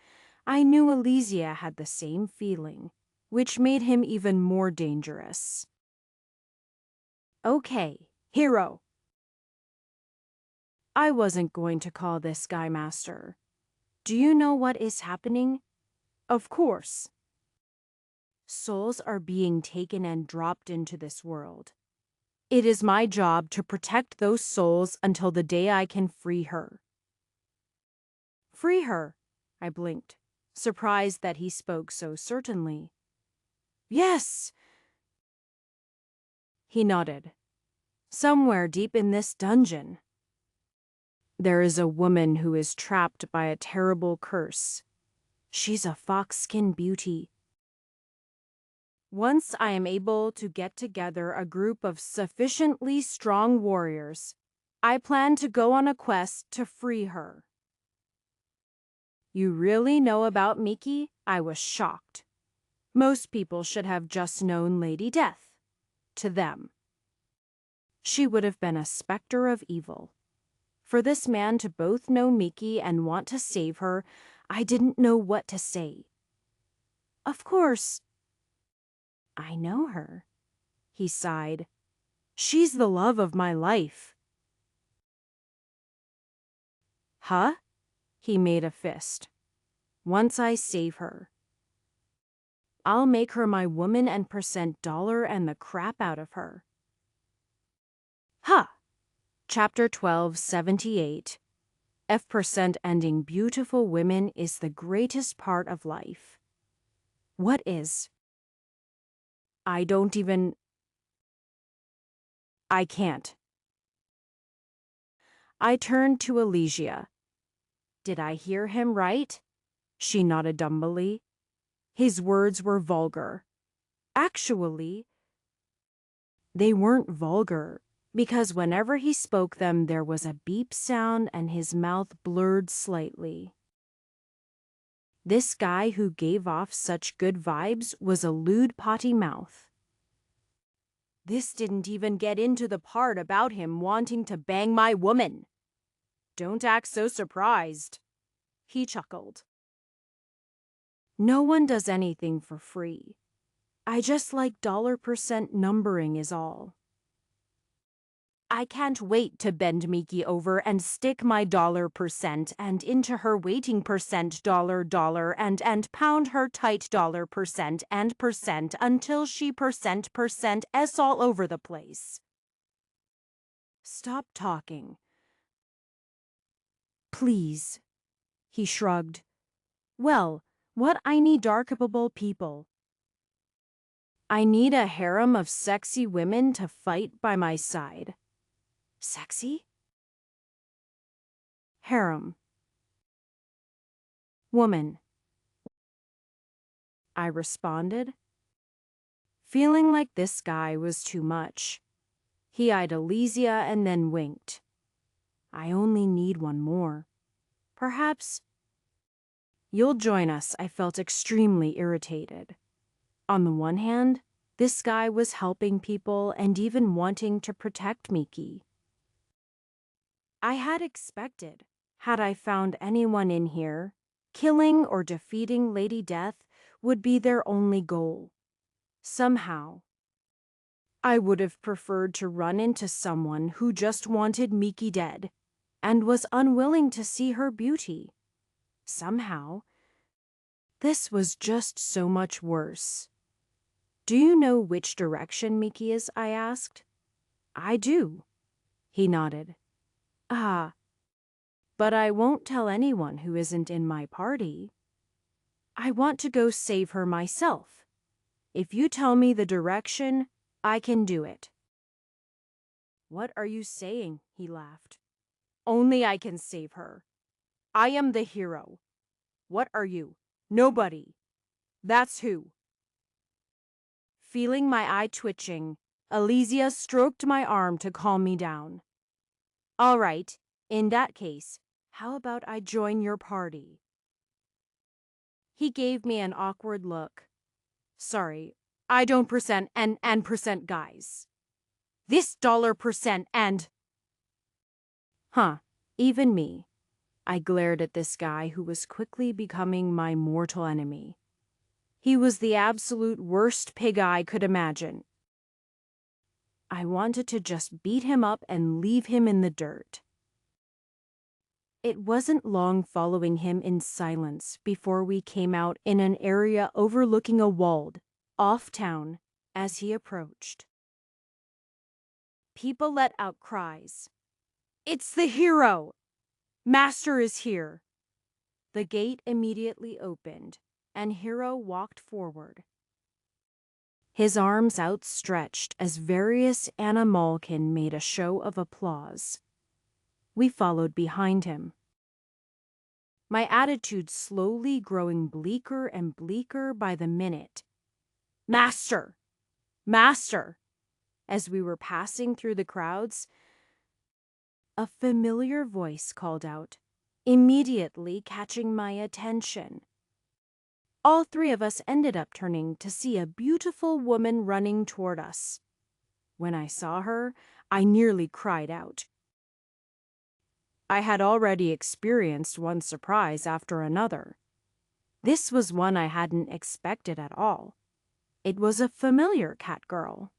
I knew Alicia had the same feeling, which made him even more dangerous. "Okay, hero." I wasn't going to call this guy master. "Do you know what is happening?" "Of course." "Souls are being taken and dropped into this world. It is my job to protect those souls until the day I can free her." "Free her?" I blinked, surprised that he spoke so certainly. "Yes!" He nodded. "Somewhere deep in this dungeon, there is a woman who is trapped by a terrible curse. She's a foxskin beauty. Once I am able to get together a group of sufficiently strong warriors, I plan to go on a quest to free her." "You really know about Miki?" I was shocked. Most people should have just known Lady Death. To them, she would have been a specter of evil. For this man to both know Miki and want to save her, I didn't know what to say. "Of course." "I know her," he sighed. "She's the love of my life." "Huh?" He made a fist. "Once I save her, I'll make her my woman and percent dollar and the crap out of her." Huh. Chapter 1278. F% ending beautiful women is the greatest part of life. What is? I don't even. I can't. I turned to Alicia. Did I hear him right? She nodded dumbly. His words were vulgar. Actually, they weren't vulgar, because whenever he spoke them, there was a beep sound and his mouth blurred slightly. This guy who gave off such good vibes was a lewd potty mouth. This didn't even get into the part about him wanting to bang my woman. Don't act so surprised. He chuckled. No one does anything for free. I just like $% numbering is all. I can't wait to bend Miki over and stick my $% and into her waiting $dollar and pound her tight $% and percent until she %% s all over the place. Stop talking. Please. He shrugged. Well, what I need darkable people. I need a harem of sexy women to fight by my side. Sexy? Harem. Woman. I responded, feeling like this guy was too much. He eyed Alicia and then winked. I only need one more. Perhaps. You'll join us. I felt extremely irritated. On the one hand, this guy was helping people and even wanting to protect Miki. I had expected, had I found anyone in here, killing or defeating Lady Death would be their only goal. Somehow, I would have preferred to run into someone who just wanted Miki dead and was unwilling to see her beauty. Somehow, this was just so much worse. Do you know which direction Miki is? I asked. I do. He nodded. Ah, but I won't tell anyone who isn't in my party. I want to go save her myself. If you tell me the direction, I can do it. What are you saying? He laughed. Only I can save her. I am the hero. What are you? Nobody. That's who. Feeling my eye twitching, Alicia stroked my arm to calm me down. All right, in that case, how about I join your party? He gave me an awkward look. Sorry, I don't percent and percent guys. This $% and... Huh, even me. I glared at this guy who was quickly becoming my mortal enemy. He was the absolute worst pig I could imagine. I wanted to just beat him up and leave him in the dirt. It wasn't long following him in silence before we came out in an area overlooking a walled, off town, as he approached. People let out cries. It's the hero! Master is here! The gate immediately opened, and Hero walked forward. His arms outstretched as various animalkin made a show of applause. We followed behind him. My attitude slowly growing bleaker and bleaker by the minute. Master! Master! As we were passing through the crowds, a familiar voice called out, immediately catching my attention. All three of us ended up turning to see a beautiful woman running toward us. When I saw her, I nearly cried out. I had already experienced one surprise after another. This was one I hadn't expected at all. It was a familiar cat girl.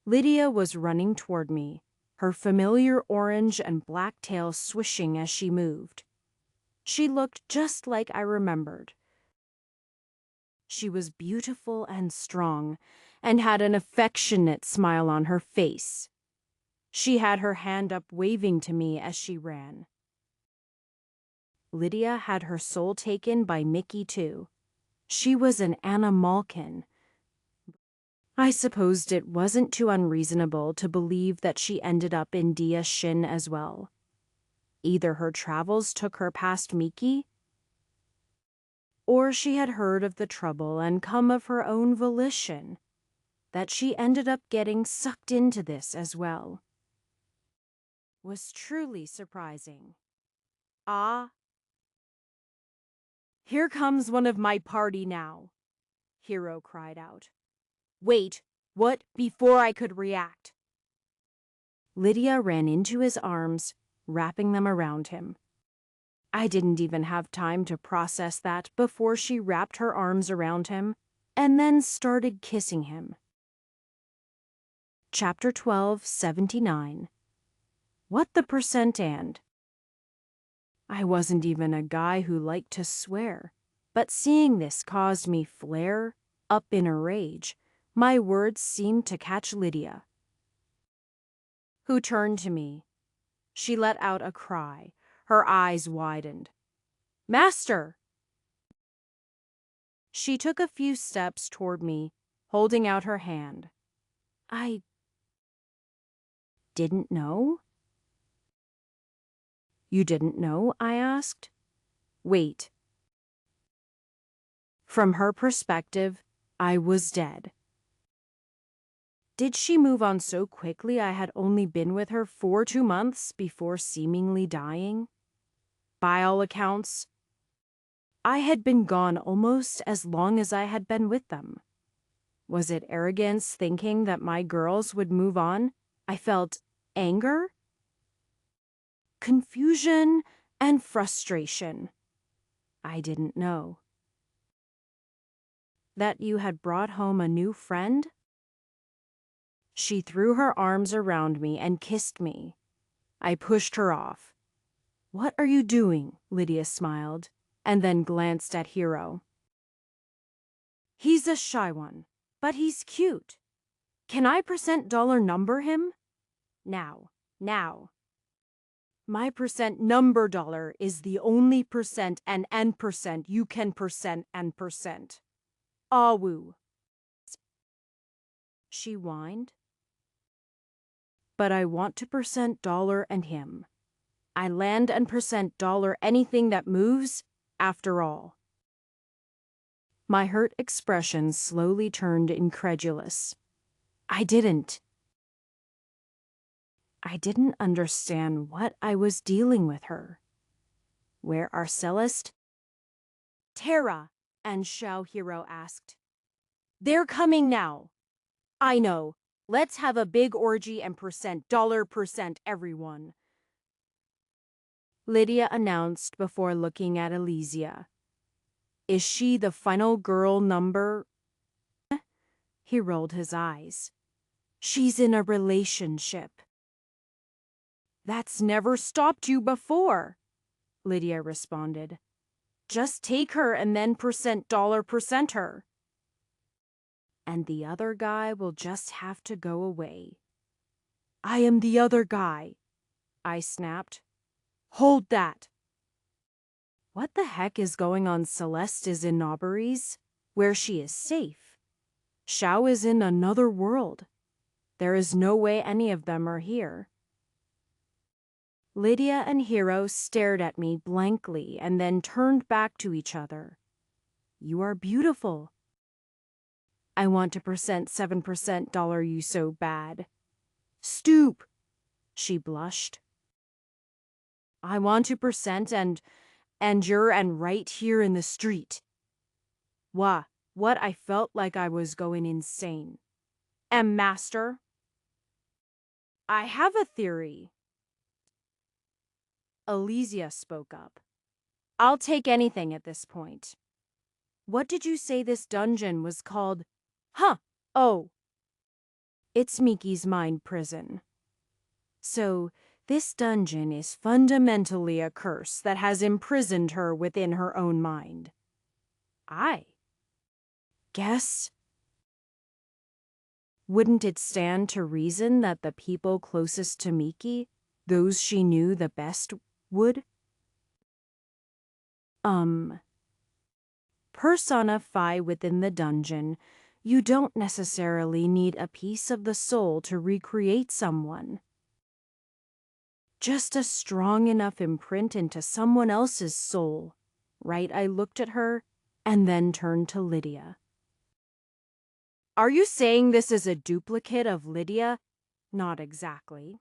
Lydia was running toward me, her familiar orange and black tail swishing as she moved. She looked just like I remembered. She was beautiful and strong, and had an affectionate smile on her face. She had her hand up waving to me as she ran. Lydia had her soul taken by Mickey too. She was an animalkin. I supposed it wasn't too unreasonable to believe that she ended up in Dia Shin as well. Either her travels took her past Miki, or she had heard of the trouble and come of her own volition, that she ended up getting sucked into this as well. Was truly surprising. Ah, here comes one of my party now, Hiro cried out. Wait, what? Before I could react. Lydia ran into his arms, wrapping them around him. I didn't even have time to process that before she wrapped her arms around him and then started kissing him. Chapter 12, 79. What the percent and? I wasn't even a guy who liked to swear, but seeing this caused me flare up in a rage. My words seemed to catch Lydia, who turned to me. She let out a cry. Her eyes widened. Master! She took a few steps toward me, holding out her hand. I didn't know? You didn't know? I asked. Wait. From her perspective, I was dead. Did she move on so quickly I had only been with her for 2 months before seemingly dying? By all accounts, I had been gone almost as long as I had been with them. Was it arrogance thinking that my girls would move on? I felt anger, confusion, and frustration. I didn't know. That you had brought home a new friend? She threw her arms around me and kissed me. I pushed her off. What are you doing? Lydia smiled, and then glanced at Hiro. He's a shy one, but he's cute. Can I % number him? Now. My % dollar is the only % and N% you can %. Awu. She whined. But I want to $dollar and him. I land and $dollar anything that moves, after all. My hurt expression slowly turned incredulous. I didn't understand what I was dealing with her. Where are Celeste, Terra, and Xiao? Hiro asked. They're coming now. I know. Let's have a big orgy and $dollar everyone, Lydia announced before looking at Elysia. Is she the final girl number? He rolled his eyes. She's in a relationship. That's never stopped you before, Lydia responded. Just take her and then $dollar her. And the other guy will just have to go away. I am the other guy, I snapped. Hold that. What the heck is going on? Celeste is in Nauberies, where she is safe. Xiao is in another world. There is no way any of them are here. Lydia and Hiro stared at me blankly and then turned back to each other. You are beautiful. I want to $7 you so bad. Stoop, she blushed. I want to and you're and right here in the street. What I felt like I was going insane. Master, I have a theory. Elysia spoke up. I'll take anything at this point. What did you say this dungeon was called? Oh. It's Miki's mind prison. So, this dungeon is fundamentally a curse that has imprisoned her within her own mind. I guess. Wouldn't it stand to reason that the people closest to Miki, those she knew the best, would? Personify within the dungeon. You don't necessarily need a piece of the soul to recreate someone. Just a strong enough imprint into someone else's soul, right? I looked at her and then turned to Lydia. Are you saying this is a duplicate of Lydia? Not exactly.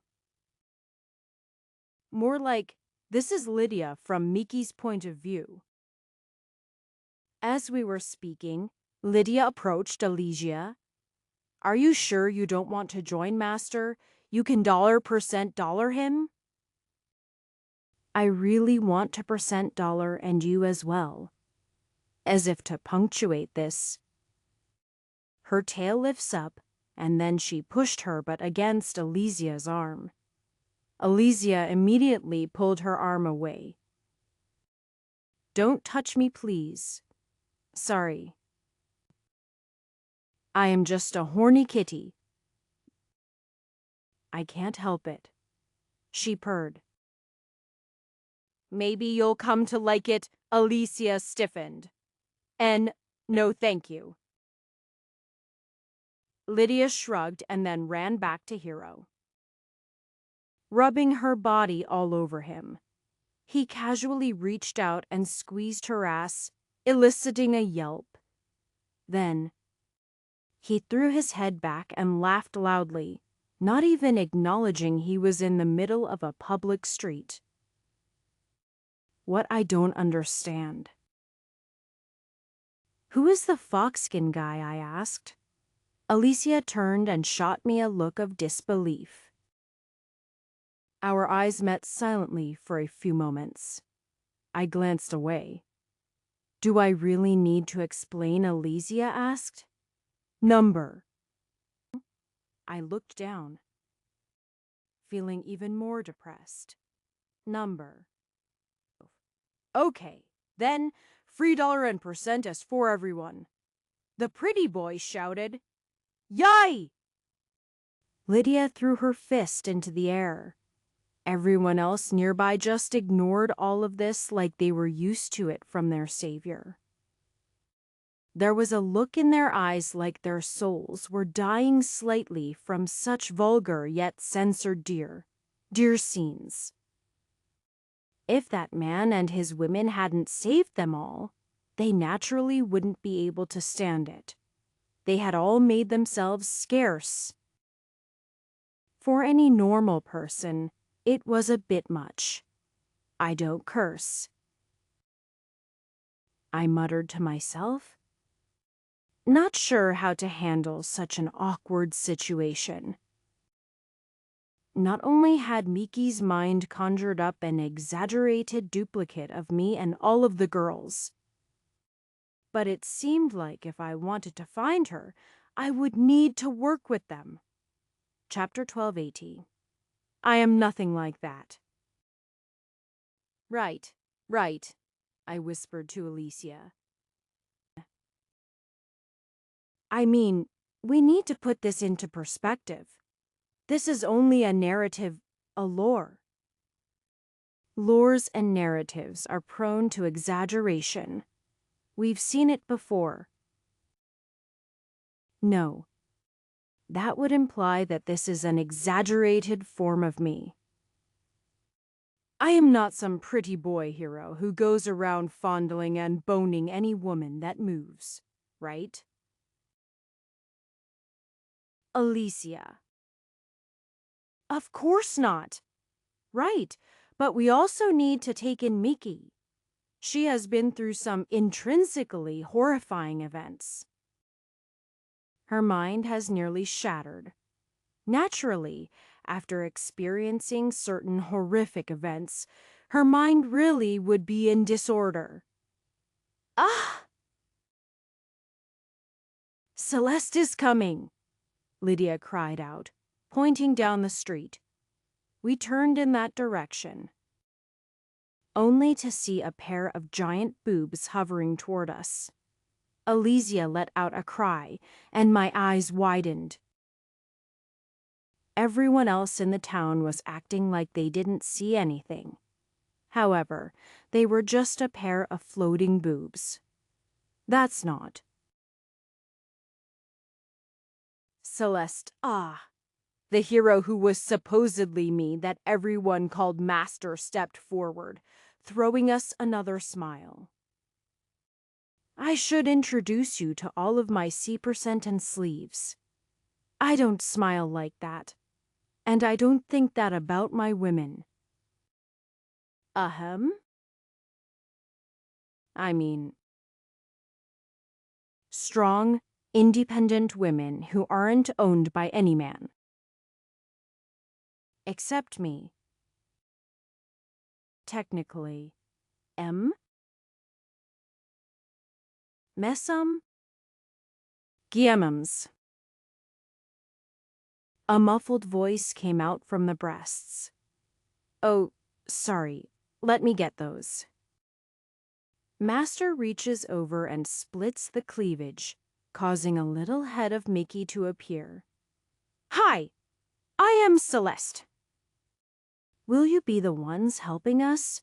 More like, this is Lydia from Miki's point of view. As we were speaking, Lydia approached Alicia. Are you sure you don't want to join, Master? You can $% him? I really want to $dollar and you as well. As if to punctuate this. Her tail lifts up, and then she pushed her but against Alicia's arm. Alicia immediately pulled her arm away. Don't touch me, please. Sorry. I am just a horny kitty. I can't help it. She purred. Maybe you'll come to like it, Alicia stiffened. And no thank you. Lydia shrugged and then ran back to Hero, rubbing her body all over him. He casually reached out and squeezed her ass, eliciting a yelp. Then, he threw his head back and laughed loudly, not even acknowledging he was in the middle of a public street. What I don't understand. Who is the foxskin guy? I asked. Alicia turned and shot me a look of disbelief. Our eyes met silently for a few moments. I glanced away. Do I really need to explain? Alicia asked. Number. I looked down, feeling even more depressed. Number. Okay, then $3% is for everyone. The pretty boy shouted. Yay! Lydia threw her fist into the air. Everyone else nearby just ignored all of this like they were used to it from their savior. There was a look in their eyes like their souls were dying slightly from such vulgar yet censored deer scenes. If that man and his women hadn't saved them all, they naturally wouldn't be able to stand it. They had all made themselves scarce. For any normal person, it was a bit much. I don't curse. I muttered to myself, not sure how to handle such an awkward situation. Not only had Miki's mind conjured up an exaggerated duplicate of me and all of the girls, but it seemed like if I wanted to find her, I would need to work with them. Chapter 1280. I am nothing like that. Right, I whispered to Alicia. I mean, we need to put this into perspective. This is only a narrative, a lore. Lores and narratives are prone to exaggeration. We've seen it before. No. That would imply that this is an exaggerated form of me. I am not some pretty boy hero who goes around fondling and boning any woman that moves, right? Alicia. Of course not. Right, but we also need to take in Miki. She has been through some intrinsically horrifying events. Her mind has nearly shattered. Naturally, after experiencing certain horrific events, her mind really would be in disorder. Ah! Celeste is coming, Lydia cried out, pointing down the street. We turned in that direction, only to see a pair of giant boobs hovering toward us. Alicia let out a cry, and my eyes widened. Everyone else in the town was acting like they didn't see anything. However, they were just a pair of floating boobs. That's not. Celeste, the hero who was supposedly me that everyone called Master stepped forward, throwing us another smile. I should introduce you to all of my C% and sleeves. I don't smile like that, and I don't think that about my women. Ahem? I mean, strong, independent women who aren't owned by any man. Except me. Technically. M? Mesum? Giemums. A muffled voice came out from the breasts. Oh, sorry. Let me get those. Master reaches over and splits the cleavage, causing a little head of Mickey to appear. Hi, I am Celeste. Will you be the ones helping us?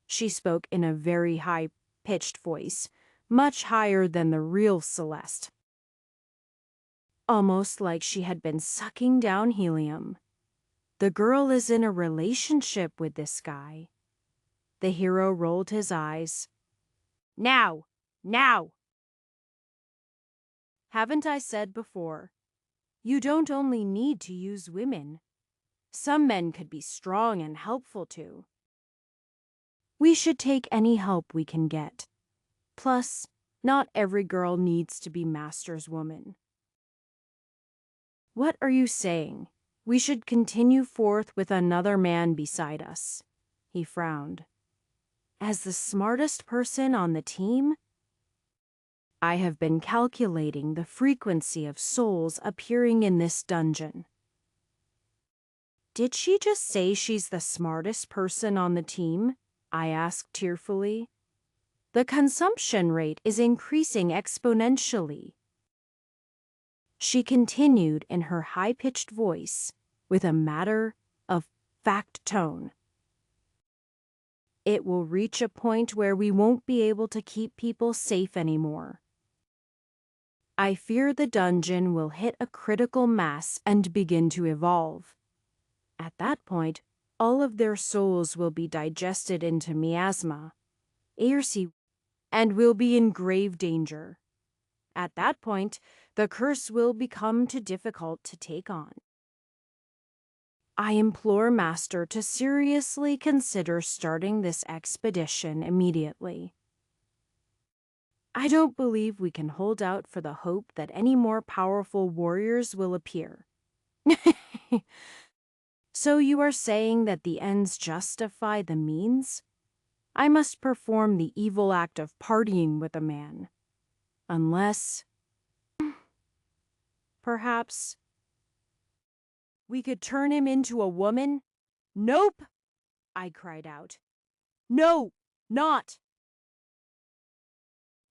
She spoke in a very high-pitched voice, much higher than the real Celeste. Almost like she had been sucking down helium. The girl is in a relationship with this guy. The hero rolled his eyes. Now! Now! Haven't I said before? You don't only need to use women. Some men could be strong and helpful too. We should take any help we can get. Plus, not every girl needs to be Master's woman. What are you saying? We should continue forth with another man beside us. He frowned. As the smartest person on the team? I have been calculating the frequency of souls appearing in this dungeon. Did she just say she's the smartest person on the team? I asked tearfully. The consumption rate is increasing exponentially. She continued in her high-pitched voice with a matter-of-fact tone. It will reach a point where we won't be able to keep people safe anymore. I fear the dungeon will hit a critical mass and begin to evolve. At that point, all of their souls will be digested into miasma, and will be in grave danger. At that point, the curse will become too difficult to take on. I implore Master to seriously consider starting this expedition immediately. I don't believe we can hold out for the hope that any more powerful warriors will appear. So you are saying that the ends justify the means? I must perform the evil act of partying with a man. Unless, perhaps, we could turn him into a woman? Nope! I cried out. No, not!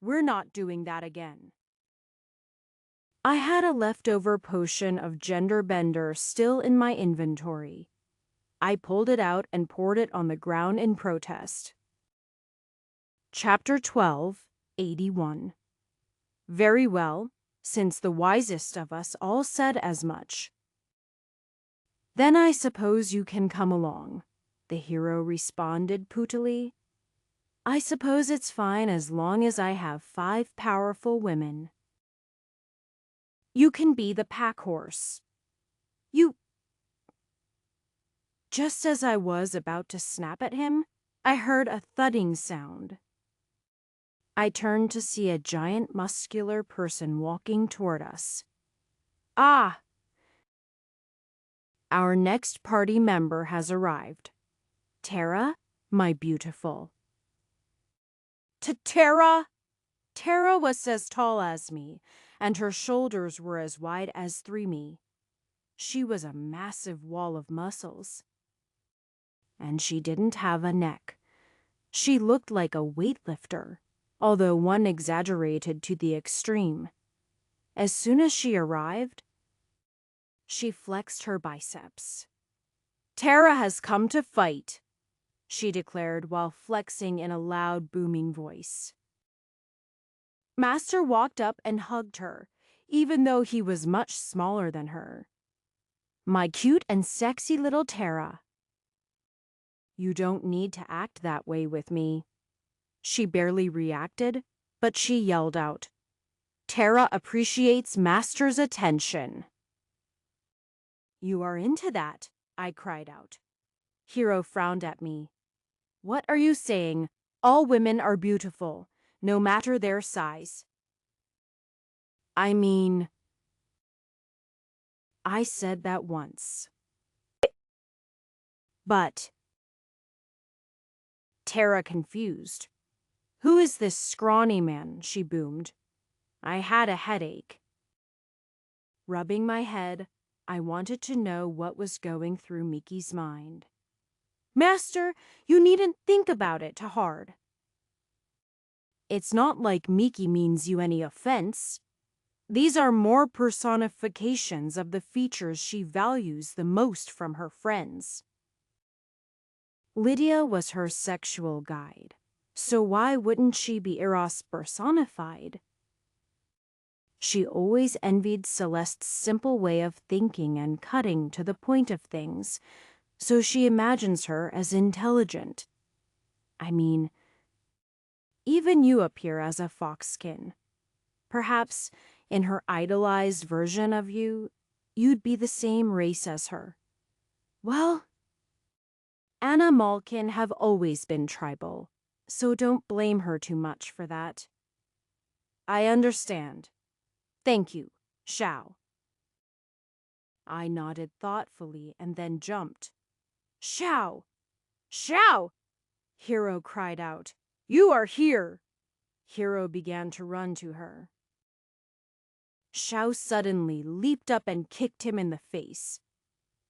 We're not doing that again. I had a leftover potion of gender bender still in my inventory. I pulled it out and poured it on the ground in protest. Chapter 12, 81. Very well, since the wisest of us all said as much. Then I suppose you can come along, the hero responded pootily. I suppose it's fine as long as I have 5 powerful women. You can be the pack horse. You... Just as I was about to snap at him, I heard a thudding sound. I turned to see a giant muscular person walking toward us. Ah! Our next party member has arrived. Tara, my beautiful. Tara? Tara was as tall as me, and her shoulders were as wide as 3 me. She was a massive wall of muscles. And she didn't have a neck. She looked like a weightlifter, although one exaggerated to the extreme. As soon as she arrived, she flexed her biceps. Tara has come to fight. she declared while flexing in a loud, booming voice. Master walked up and hugged her, even though he was much smaller than her. My cute and sexy little Tara. You don't need to act that way with me. She barely reacted, but she yelled out, Tara appreciates Master's attention. You are into that, I cried out. Hero frowned at me. What are you saying? All women are beautiful, no matter their size. I mean, I said that once. But, Tara confused. Who is this scrawny man? She boomed. I had a headache. Rubbing my head, I wanted to know what was going through Miki's mind. Master, you needn't think about it too hard. It's not like Miki means you any offense. These are more personifications of the features she values the most from her friends. Lydia was her sexual guide, so why wouldn't she be Eros personified? She always envied Celeste's simple way of thinking and cutting to the point of things, so she imagines her as intelligent. I mean, even you appear as a foxkin. Perhaps, in her idolized version of you, you'd be the same race as her. Well, Anna Malkin have always been tribal, so don't blame her too much for that. I understand. Thank you, Xiao. I nodded thoughtfully and then jumped. Xiao! Xiao! Hero cried out. You are here! Hero began to run to her. Xiao suddenly leaped up and kicked him in the face.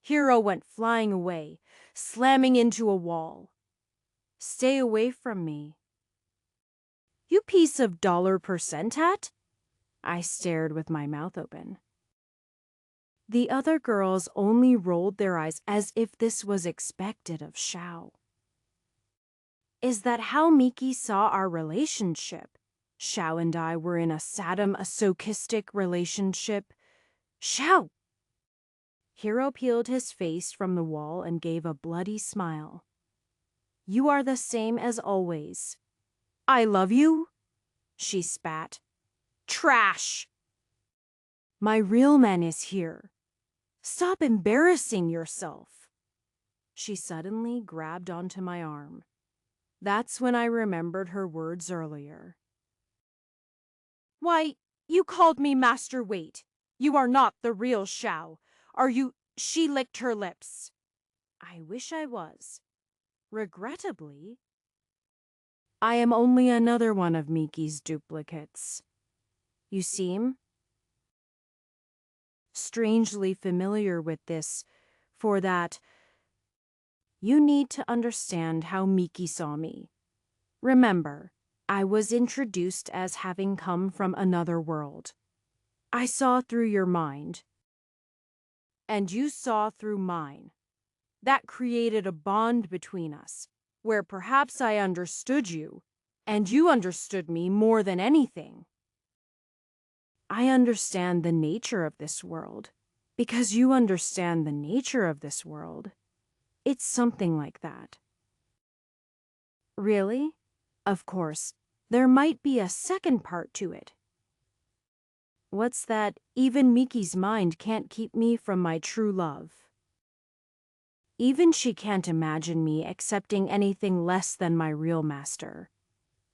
Hero went flying away, slamming into a wall. Stay away from me. You piece of $% hat? I stared with my mouth open. The other girls only rolled their eyes as if this was expected of Xiao. Is that how Miki saw our relationship? Xiao and I were in a sadomasochistic relationship. Xiao! Hero peeled his face from the wall and gave a bloody smile. You are the same as always. I love you? She spat. Trash! My real man is here. Stop embarrassing yourself. She suddenly grabbed onto my arm. That's when I remembered her words earlier. Why, you called me Master Wait. You are not the real Xiao. Are you? She licked her lips. I wish I was. Regrettably, I am only another one of Miki's duplicates. You seem strangely familiar with this, for that you need to understand how Miki saw me. Remember, I was introduced as having come from another world. I saw through your mind, and you saw through mine. That created a bond between us, where perhaps I understood you, and you understood me more than anything. I understand the nature of this world, because you understand the nature of this world. It's something like that. Really? Of course, there might be a second part to it. What's that? Even Miki's mind can't keep me from my true love. Even she can't imagine me accepting anything less than my real master.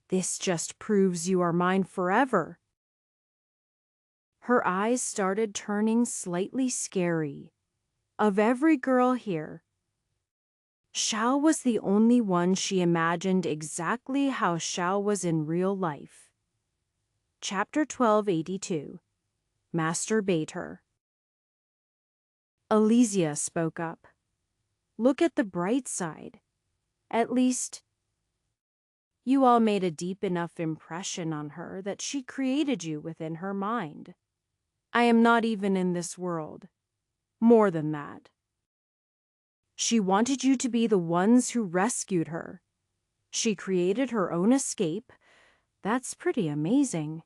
This just proves you are mine forever. Her eyes started turning slightly scary. Of every girl here, Xiao was the only one she imagined exactly how Xiao was in real life. Chapter 1282. Masturbate Her. Elysia spoke up. Look at the bright side. At least, you all made a deep enough impression on her that she created you within her mind. I am not even in this world. More than that. She wanted you to be the ones who rescued her. She created her own escape. That's pretty amazing.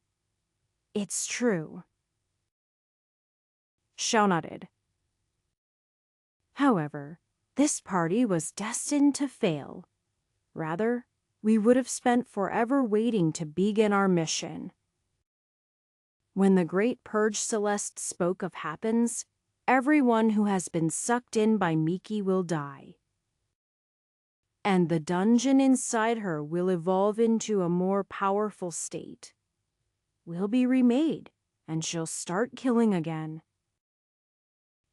It's true. Xiao nodded. However, this party was destined to fail. Rather, we would have spent forever waiting to begin our mission. When the Great Purge Celeste spoke of happens, everyone who has been sucked in by Miki will die. And the dungeon inside her will evolve into a more powerful state. We'll be remade, and she'll start killing again.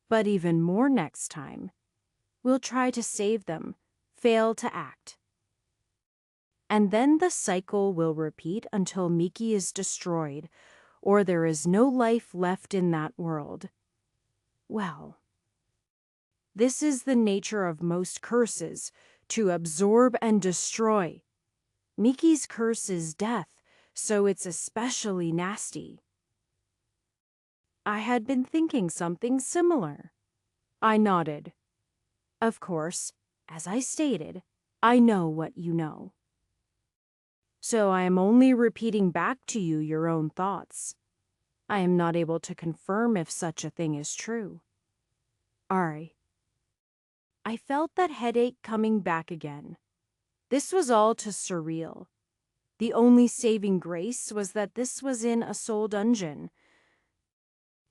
But even more next time, we'll try to save them, fail to act. And then the cycle will repeat until Miki is destroyed, or there is no life left in that world. Well, this is the nature of most curses, to absorb and destroy. Miki's curse is death, so it's especially nasty. I had been thinking something similar. I nodded. Of course, as I stated, I know what you know. So I am only repeating back to you your own thoughts. I am not able to confirm if such a thing is true. Ari. I felt that headache coming back again. This was all too surreal. The only saving grace was that this was in a soul dungeon,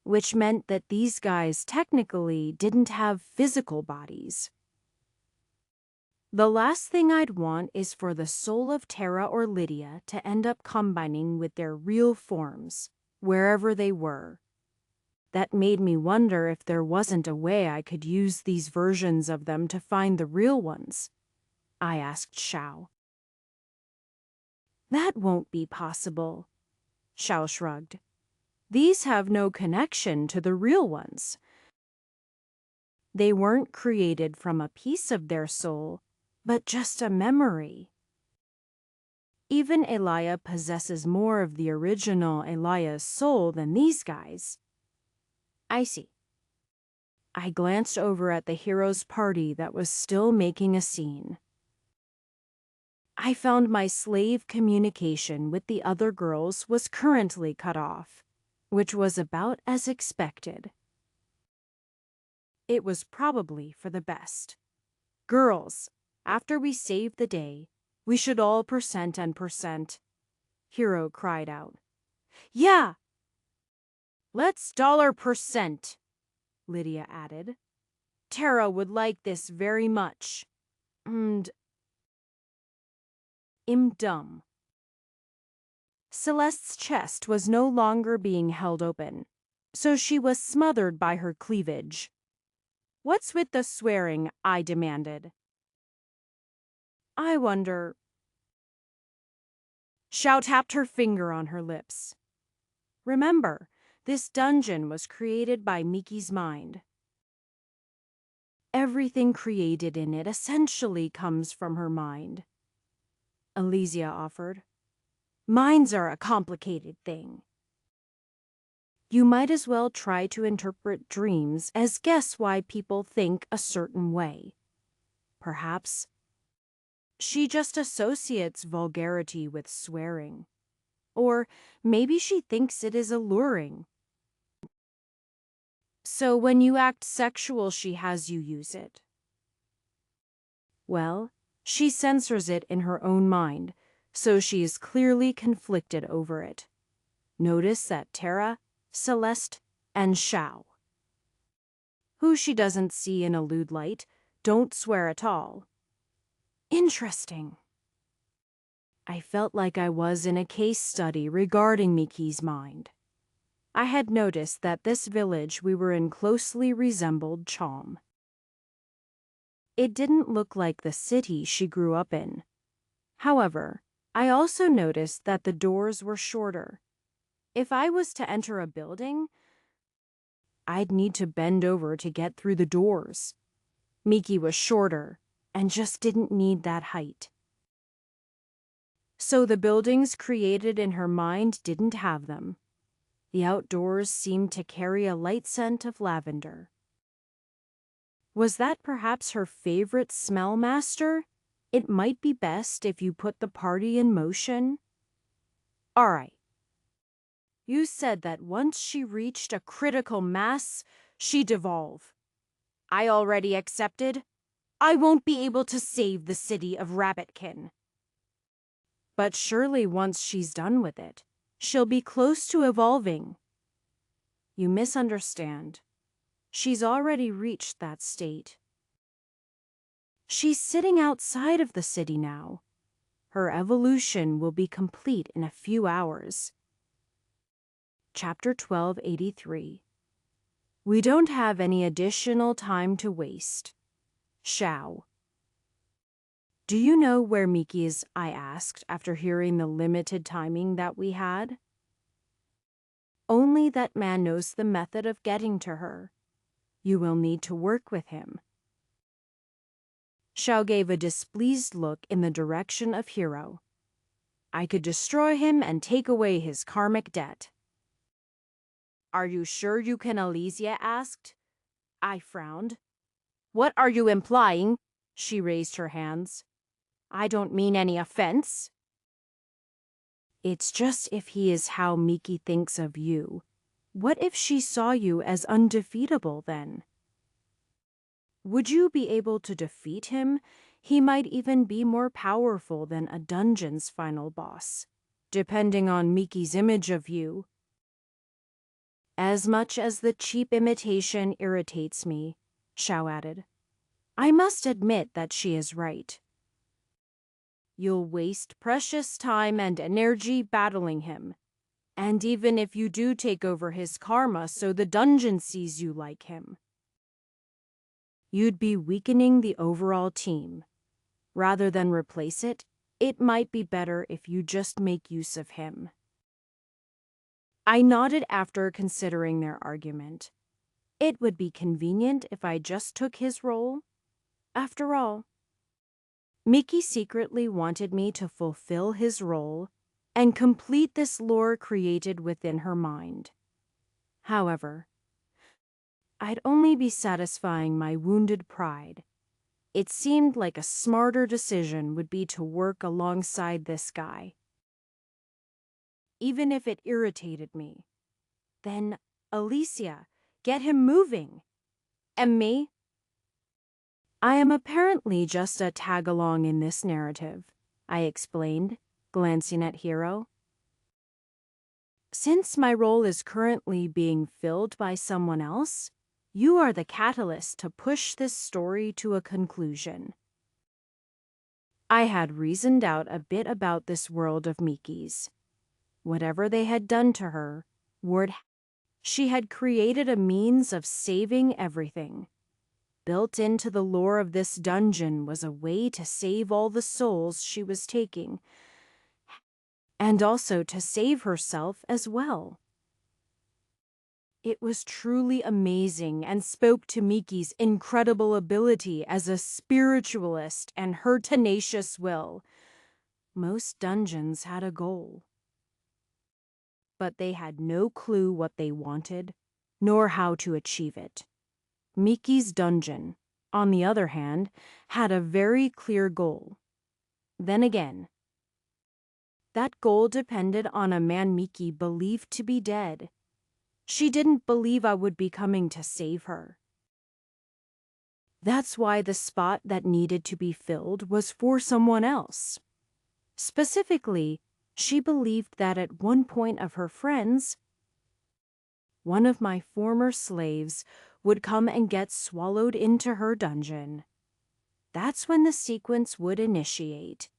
which meant that these guys technically didn't have physical bodies. The last thing I'd want is for the soul of Tara or Lydia to end up combining with their real forms, wherever they were. That made me wonder if there wasn't a way I could use these versions of them to find the real ones. I asked Xiao. That won't be possible, Xiao shrugged. These have no connection to the real ones. They weren't created from a piece of their soul, but just a memory. Even Elia possesses more of the original Elia's soul than these guys. I see. I glanced over at the hero's party that was still making a scene. I found my slave communication with the other girls was currently cut off, which was about as expected. It was probably for the best. Girls, after we save the day, we should all percent and percent. Hero cried out. Yeah! Let's $%, Lydia added. Tara would like this very much. I'm dumb. Celeste's chest was no longer being held open, so she was smothered by her cleavage. What's with the swearing? I demanded. I wonder. Xiao tapped her finger on her lips. Remember, this dungeon was created by Miki's mind. Everything created in it essentially comes from her mind. Elysia offered. Minds are a complicated thing. You might as well try to interpret dreams as guess why people think a certain way. Perhaps she just associates vulgarity with swearing. Or maybe she thinks it is alluring. So when you act sexual, she has you use it. Well, she censors it in her own mind, so she is clearly conflicted over it. Notice that Tara, Celeste, and Xiao, who she doesn't see in a lewd light, don't swear at all. Interesting. I felt like I was in a case study regarding Miki's mind. I had noticed that this village we were in closely resembled Chom. It didn't look like the city she grew up in. However, I also noticed that the doors were shorter. If I was to enter a building, I'd need to bend over to get through the doors. Miki was shorter and just didn't need that height. So the buildings created in her mind didn't have them. The outdoors seemed to carry a light scent of lavender. Was that perhaps her favorite smell, master? It might be best if you put the party in motion. All right. You said that once she reached a critical mass, she'd evolve. I already accepted. I won't be able to save the city of Rabbitkin. But surely once she's done with it, she'll be close to evolving. You misunderstand. She's already reached that state. She's sitting outside of the city now. Her evolution will be complete in a few hours. Chapter 1283. We don't have any additional time to waste. Shao. Do you know where Miki is? I asked after hearing the limited timing that we had. Only that man knows the method of getting to her. You will need to work with him. Shao gave a displeased look in the direction of Hero. I could destroy him and take away his karmic debt. Are you sure you can? Elysia asked. I frowned. What are you implying? She raised her hands. I don't mean any offense. It's just if he is how Miki thinks of you. What if she saw you as undefeatable then? Would you be able to defeat him? He might even be more powerful than a dungeon's final boss, depending on Miki's image of you. As much as the cheap imitation irritates me, Shao added, I must admit that she is right. You'll waste precious time and energy battling him. And even if you do take over his karma so the dungeon sees you like him, you'd be weakening the overall team. Rather than replace it, it might be better if you just make use of him. I nodded after considering their argument. It would be convenient if I just took his role. After all, Miki secretly wanted me to fulfill his role and complete this lore created within her mind. However, I'd only be satisfying my wounded pride. It seemed like a smarter decision would be to work alongside this guy. Even if it irritated me. Then, Elysia, get him moving. And me? I am apparently just a tag-along in this narrative, I explained, glancing at Hero. Since my role is currently being filled by someone else, you are the catalyst to push this story to a conclusion. I had reasoned out a bit about this world of Miki's. Whatever they had done to her, she had created a means of saving everything. Built into the lore of this dungeon was a way to save all the souls she was taking, and also to save herself as well. It was truly amazing and spoke to Miki's incredible ability as a spiritualist and her tenacious will. Most dungeons had a goal, but they had no clue what they wanted, nor how to achieve it. Miki's dungeon, on the other hand, had a very clear goal. Then again, that goal depended on a man Miki believed to be dead. She didn't believe I would be coming to save her. That's why the spot that needed to be filled was for someone else. Specifically, she believed that at one point of her friends, one of my former slaves would come and get swallowed into her dungeon. That's when the sequence would initiate.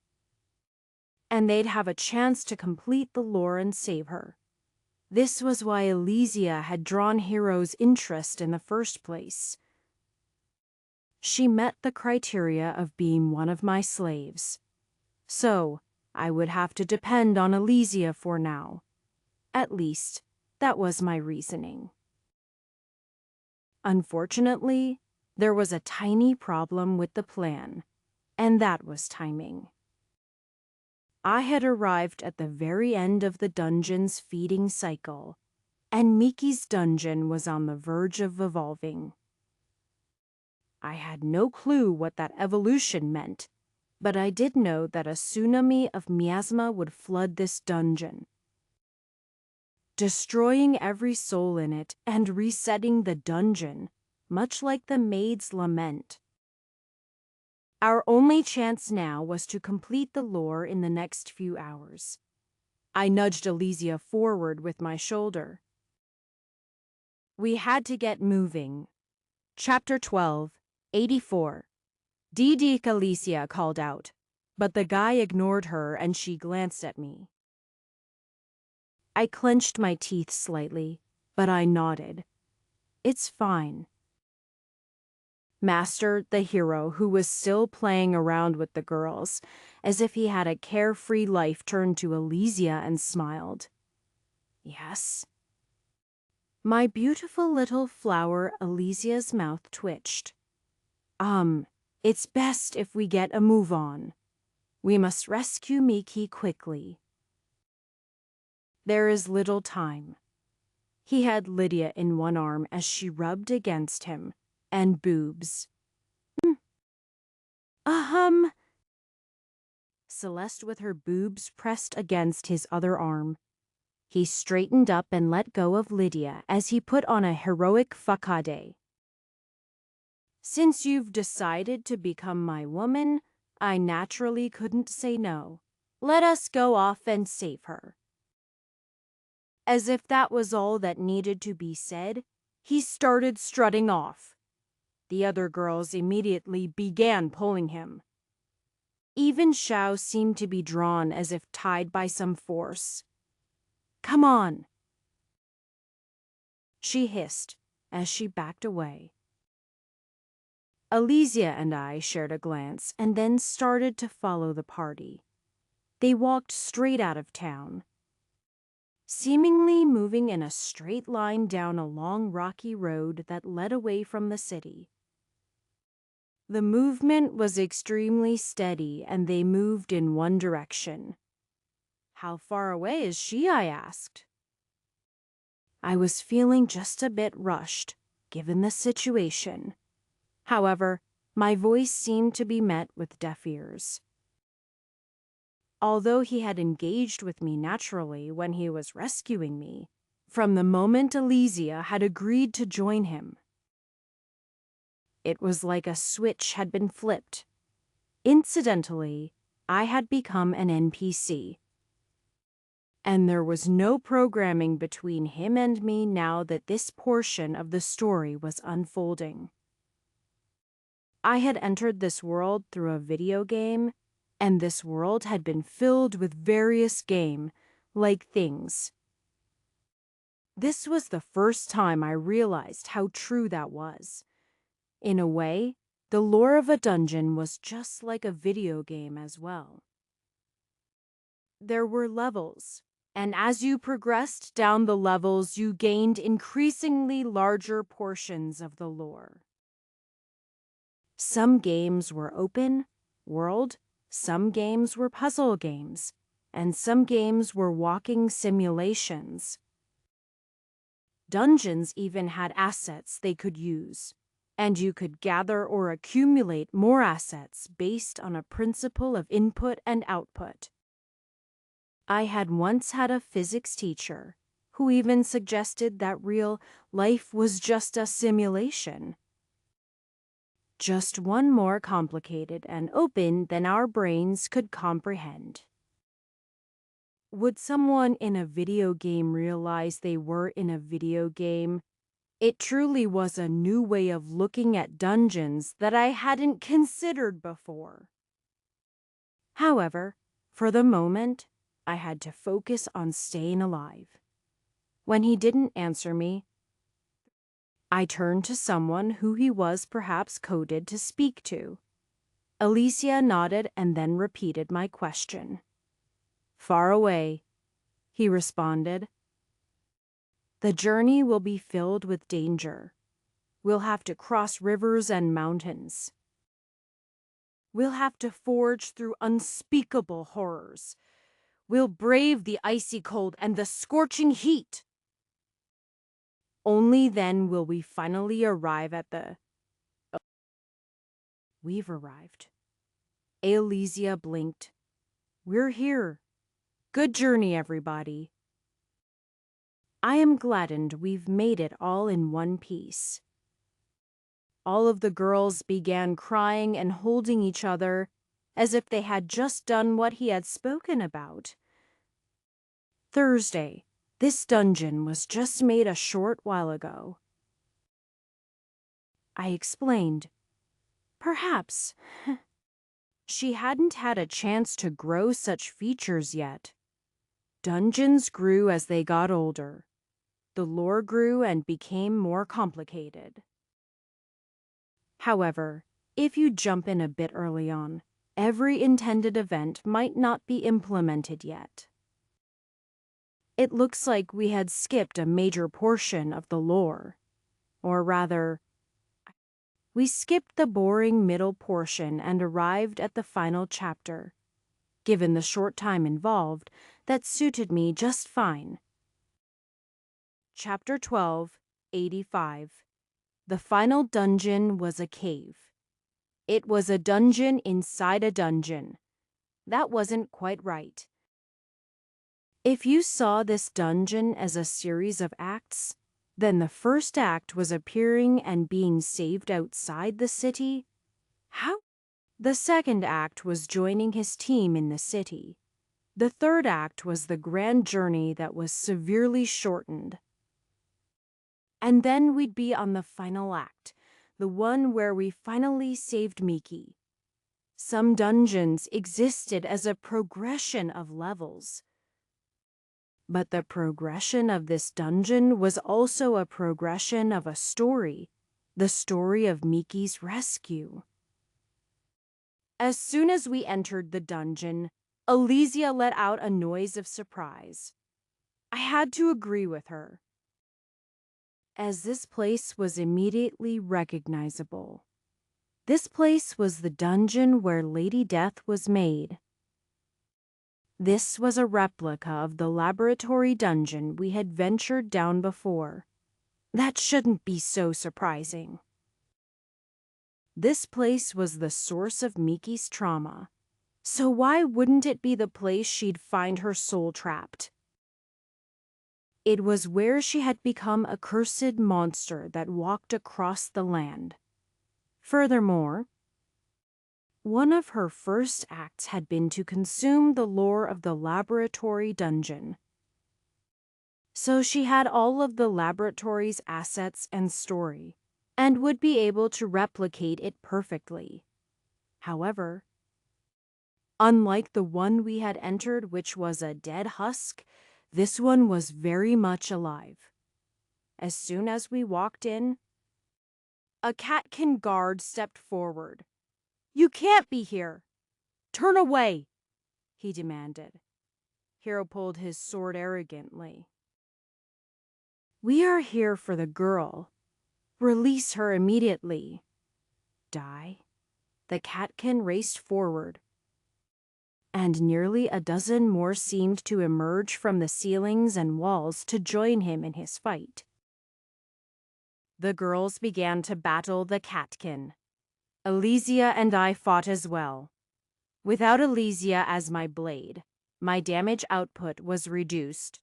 And they'd have a chance to complete the lore and save her. This was why Elysia had drawn Hero's interest in the first place. She met the criteria of being one of my slaves. So, I would have to depend on Elysia for now. At least, that was my reasoning. Unfortunately, there was a tiny problem with the plan, and that was timing. I had arrived at the very end of the dungeon's feeding cycle, and Miki's dungeon was on the verge of evolving. I had no clue what that evolution meant, but I did know that a tsunami of miasma would flood this dungeon, destroying every soul in it and resetting the dungeon, much like the Maid's Lament. Our only chance now was to complete the lore in the next few hours. I nudged Elysia forward with my shoulder. We had to get moving. Chapter 12, 84. Dee Elysia called out, but the guy ignored her and she glanced at me. I clenched my teeth slightly, but I nodded. It's fine. Master, the hero, who was still playing around with the girls, as if he had a carefree life, turned to Elysia and smiled. Yes? My beautiful little flower, Elysia's mouth twitched. It's best if we get a move on. We must rescue Miki quickly. There is little time. He had Lydia in one arm as she rubbed against him, and boobs. Celeste with her boobs pressed against his other arm. He straightened up and let go of Lydia as he put on a heroic facade. Since you've decided to become my woman, I naturally couldn't say no. Let us go off and save her. As if that was all that needed to be said, he started strutting off. The other girls immediately began pulling him. Even Xiao seemed to be drawn as if tied by some force. Come on, she hissed as she backed away. Elysia and I shared a glance and then started to follow the party. They walked straight out of town, seemingly moving in a straight line down a long rocky road that led away from the city. The movement was extremely steady and they moved in one direction. How far away is she? I asked. I was feeling just a bit rushed, given the situation. However, my voice seemed to be met with deaf ears. Although he had engaged with me naturally when he was rescuing me, from the moment Elysia had agreed to join him, it was like a switch had been flipped. Incidentally, I had become an NPC. And there was no programming between him and me now that this portion of the story was unfolding. I had entered this world through a video game, and this world had been filled with various game-like things. This was the first time I realized how true that was. In a way, the lore of a dungeon was just like a video game as well. There were levels, and as you progressed down the levels, you gained increasingly larger portions of the lore. Some games were open world, some games were puzzle games, and some games were walking simulations. Dungeons even had assets they could use, and you could gather or accumulate more assets based on a principle of input and output. I had once had a physics teacher who even suggested that real life was just a simulation. Just one more complicated and open than our brains could comprehend. Would someone in a video game realize they were in a video game? It truly was a new way of looking at dungeons that I hadn't considered before. However, for the moment, I had to focus on staying alive. When he didn't answer me, I turned to someone who he was perhaps coded to speak to. Elysia nodded and then repeated my question. Far away, he responded. The journey will be filled with danger. We'll have to cross rivers and mountains. We'll have to forge through unspeakable horrors. We'll brave the icy cold and the scorching heat. Only then will we finally arrive at the We've arrived. Alesia blinked. We're here. Good journey, everybody. I am gladdened we've made it all in one piece. All of the girls began crying and holding each other as if they had just done what he had spoken about. Thursday, this dungeon was just made a short while ago. I explained. Perhaps. She hadn't had a chance to grow such features yet. Dungeons grew as they got older. The lore grew and became more complicated. However, if you jump in a bit early on, every intended event might not be implemented yet. It looks like we had skipped a major portion of the lore. Or rather, we skipped the boring middle portion and arrived at the final chapter. Given the short time involved, that suited me just fine. Chapter 12, 85. The final dungeon was a cave. It was a dungeon inside a dungeon. That wasn't quite right. If you saw this dungeon as a series of acts, then the first act was appearing and being saved outside the city. How? The second act was joining his team in the city. The third act was the grand journey that was severely shortened. And then we'd be on the final act, the one where we finally saved Miki. Some dungeons existed as a progression of levels. But the progression of this dungeon was also a progression of a story, the story of Miki's rescue. As soon as we entered the dungeon, Alesia let out a noise of surprise. I had to agree with her, as this place was immediately recognizable. This place was the dungeon where Lady Death was made. This was a replica of the laboratory dungeon we had ventured down before. That shouldn't be so surprising. This place was the source of Miki's trauma, so why wouldn't it be the place she'd find her soul trapped? It was where she had become a cursed monster that walked across the land. Furthermore, one of her first acts had been to consume the lore of the laboratory dungeon. So she had all of the laboratory's assets and story, and would be able to replicate it perfectly. However, unlike the one we had entered, which was a dead husk, this one was very much alive. As soon as we walked in, a catkin guard stepped forward. "You can't be here! Turn away!" he demanded. Hero pulled his sword arrogantly. "We are here for the girl. Release her immediately." Die? The catkin raced forward, and nearly a dozen more seemed to emerge from the ceilings and walls to join him in his fight. The girls began to battle the catkin. Alesia and I fought as well. Without Alesia as my blade, my damage output was reduced.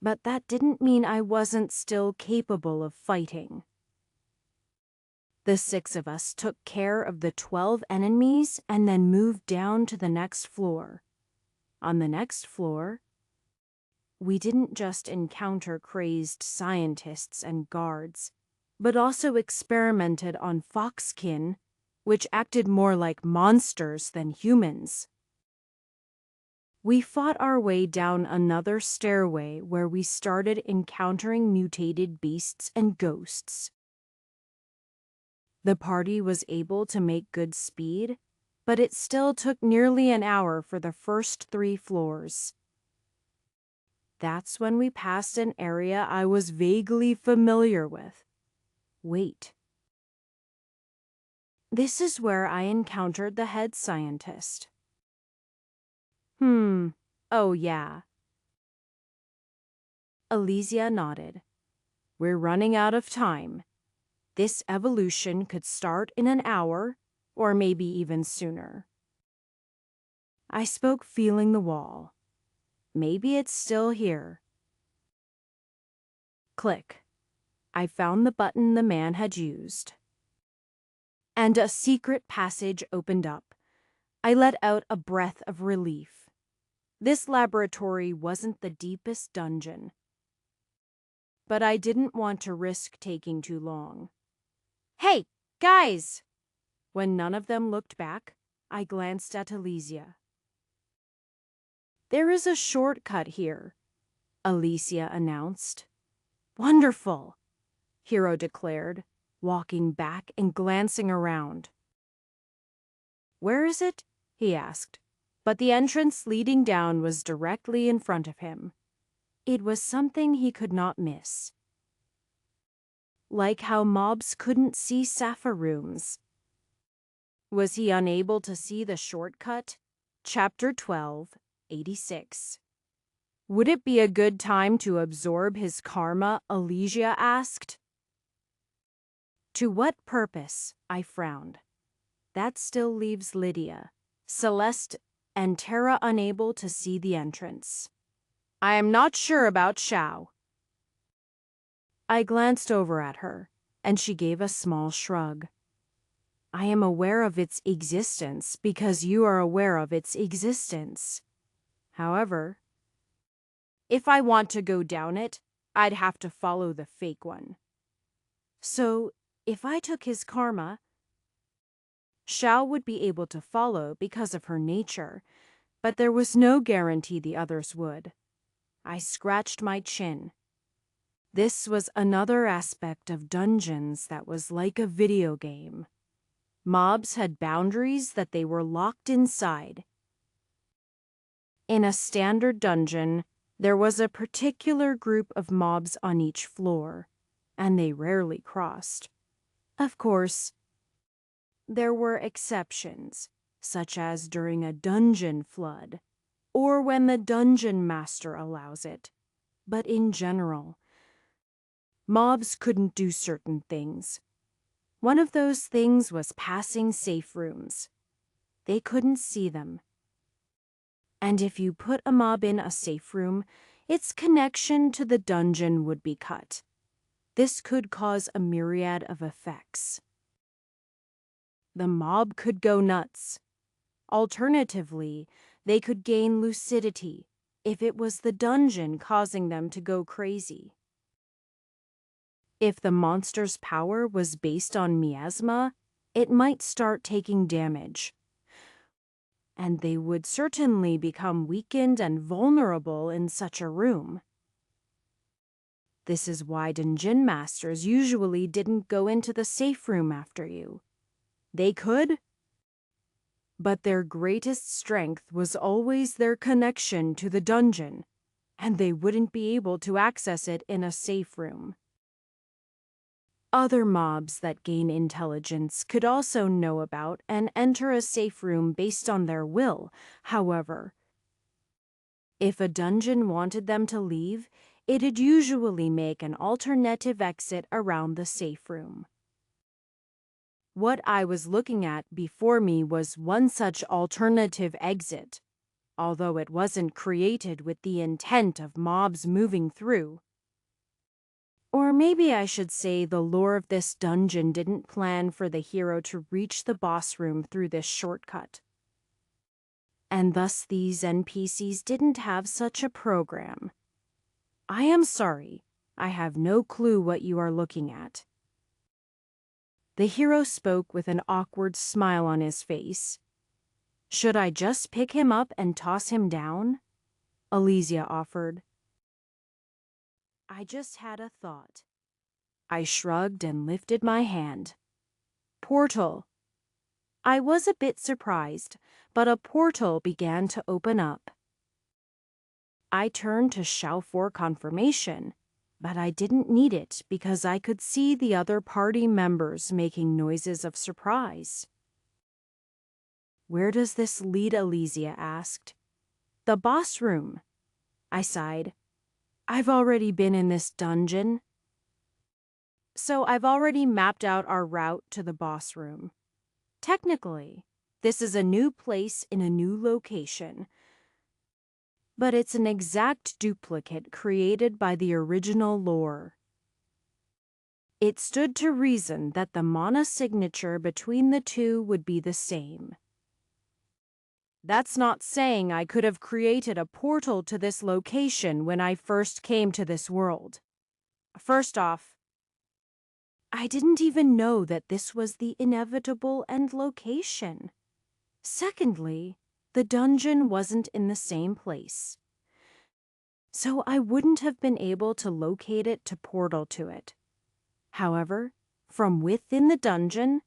But that didn't mean I wasn't still capable of fighting. The 6 of us took care of the 12 enemies and then moved down to the next floor. On the next floor, we didn't just encounter crazed scientists and guards, but also experimented on foxkin, which acted more like monsters than humans. We fought our way down another stairway where we started encountering mutated beasts and ghosts. The party was able to make good speed, but it still took nearly an hour for the first 3 floors. That's when we passed an area I was vaguely familiar with. Wait. This is where I encountered the head scientist. Oh yeah. Alesia nodded. We're running out of time. This evolution could start in an hour, or maybe even sooner. I spoke, feeling the wall. Maybe it's still here. Click. I found the button the man had used. And a secret passage opened up. I let out a breath of relief. This laboratory wasn't the deepest dungeon. But I didn't want to risk taking too long. Hey, guys! When none of them looked back, I glanced at Elysia. There is a shortcut here, Elysia announced. Wonderful, Hero declared, walking back and glancing around. Where is it? He asked, but the entrance leading down was directly in front of him. It was something he could not miss. Like how mobs couldn't see Sapphire rooms. Was he unable to see the shortcut? Chapter 12, 86. Would it be a good time to absorb his karma? Elysia asked. To what purpose? I frowned. That still leaves Lydia, Celeste, and Tara unable to see the entrance. I am not sure about Xiao. I glanced over at her, and she gave a small shrug. I am aware of its existence because you are aware of its existence. However, if I want to go down it, I'd have to follow the fake one. So, if I took his karma, Xiao would be able to follow because of her nature, but there was no guarantee the others would. I scratched my chin. This was another aspect of dungeons that was like a video game. Mobs had boundaries that they were locked inside. In a standard dungeon, there was a particular group of mobs on each floor, and they rarely crossed. Of course, there were exceptions, such as during a dungeon flood, or when the dungeon master allows it. But in general, mobs couldn't do certain things. One of those things was passing safe rooms. They couldn't see them. And if you put a mob in a safe room, its connection to the dungeon would be cut. This could cause a myriad of effects. The mob could go nuts. Alternatively, they could gain lucidity if it was the dungeon causing them to go crazy. If the monster's power was based on miasma, it might start taking damage. And they would certainly become weakened and vulnerable in such a room. This is why dungeon masters usually didn't go into the safe room after you. They could, but their greatest strength was always their connection to the dungeon, and they wouldn't be able to access it in a safe room. Other mobs that gain intelligence could also know about and enter a safe room based on their will, however. If a dungeon wanted them to leave, it'd usually make an alternative exit around the safe room. What I was looking at before me was one such alternative exit, although it wasn't created with the intent of mobs moving through. Or maybe I should say the lore of this dungeon didn't plan for the hero to reach the boss room through this shortcut. And thus these NPCs didn't have such a program. I am sorry, I have no clue what you are looking at. The hero spoke with an awkward smile on his face. Should I just pick him up and toss him down? Elysia offered. I just had a thought. I shrugged and lifted my hand. Portal. I was a bit surprised, but a portal began to open up. I turned to Xiao for confirmation, but I didn't need it because I could see the other party members making noises of surprise. Where does this lead? Elysia asked. The boss room. I sighed. I've already been in this dungeon. So I've already mapped out our route to the boss room. Technically, this is a new place in a new location, but it's an exact duplicate created by the original lore. It stood to reason that the mana signature between the two would be the same. That's not saying I could have created a portal to this location when I first came to this world. First off, I didn't even know that this was the inevitable end location. Secondly, the dungeon wasn't in the same place, so I wouldn't have been able to locate it to portal to it. However, from within the dungeon,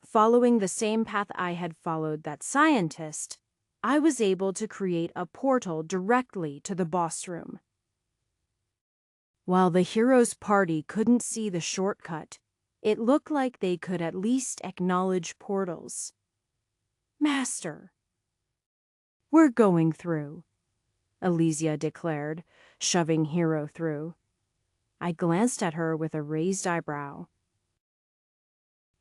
following the same path I had followed that scientist, I was able to create a portal directly to the boss room. While the hero's party couldn't see the shortcut, it looked like they could at least acknowledge portals. Master, we're going through, Elysia declared, shoving Hero through. I glanced at her with a raised eyebrow.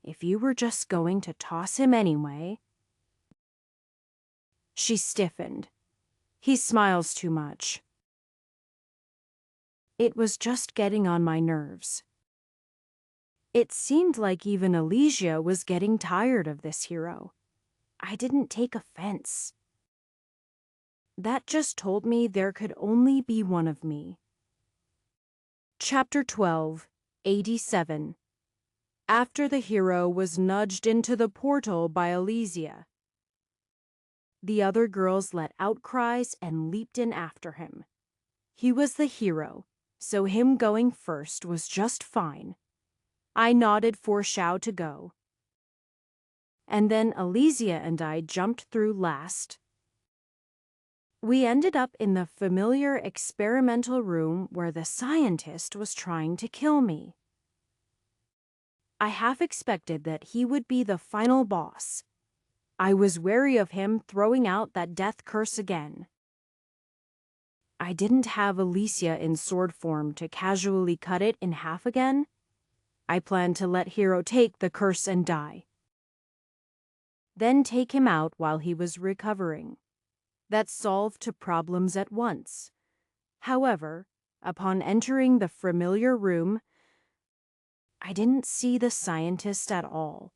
If you were just going to toss him anyway. She stiffened. He smiles too much. It was just getting on my nerves. It seemed like even Elysia was getting tired of this hero. I didn't take offense. That just told me there could only be one of me. Chapter 12, 87. After the hero was nudged into the portal by Elysia. The other girls let out cries and leaped in after him. He was the hero, so him going first was just fine. I nodded for Xiao to go. And then Elysia and I jumped through last. We ended up in the familiar experimental room where the scientist was trying to kill me. I half expected that he would be the final boss. I was wary of him throwing out that death curse again. I didn't have Elysia in sword form to casually cut it in half again. I planned to let Hero take the curse and die. Then take him out while he was recovering. That solved two problems at once. However, upon entering the familiar room, I didn't see the scientist at all.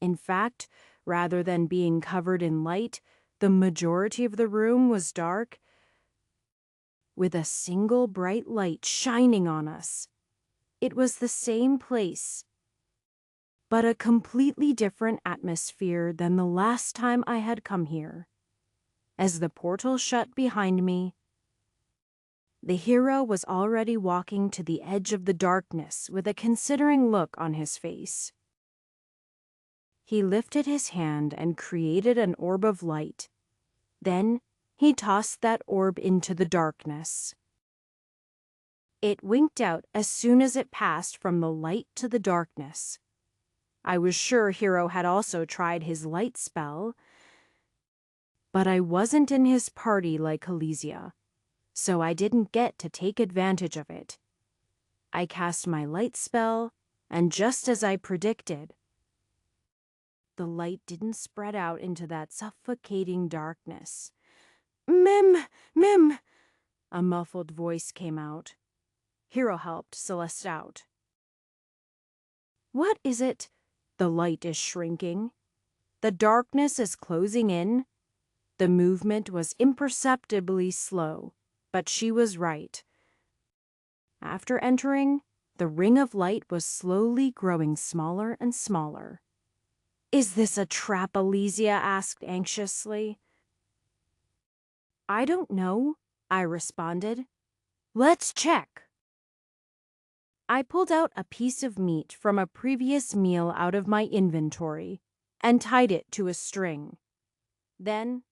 In fact, rather than being covered in light, the majority of the room was dark, with a single bright light shining on us. It was the same place, but a completely different atmosphere than the last time I had come here. As the portal shut behind me, the hero was already walking to the edge of the darkness with a considering look on his face. He lifted his hand and created an orb of light. Then he tossed that orb into the darkness. It winked out as soon as it passed from the light to the darkness. I was sure Hero had also tried his light spell, but I wasn't in his party like Elysia, so I didn't get to take advantage of it. I cast my light spell, and just as I predicted, the light didn't spread out into that suffocating darkness. Mim! Mim! A muffled voice came out. Hero helped Celeste out. What is it? The light is shrinking. The darkness is closing in. The movement was imperceptibly slow, but she was right. After entering, the ring of light was slowly growing smaller and smaller. Is this a trap? Elysia asked anxiously. I don't know, I responded. Let's check. I pulled out a piece of meat from a previous meal out of my inventory and tied it to a string. Then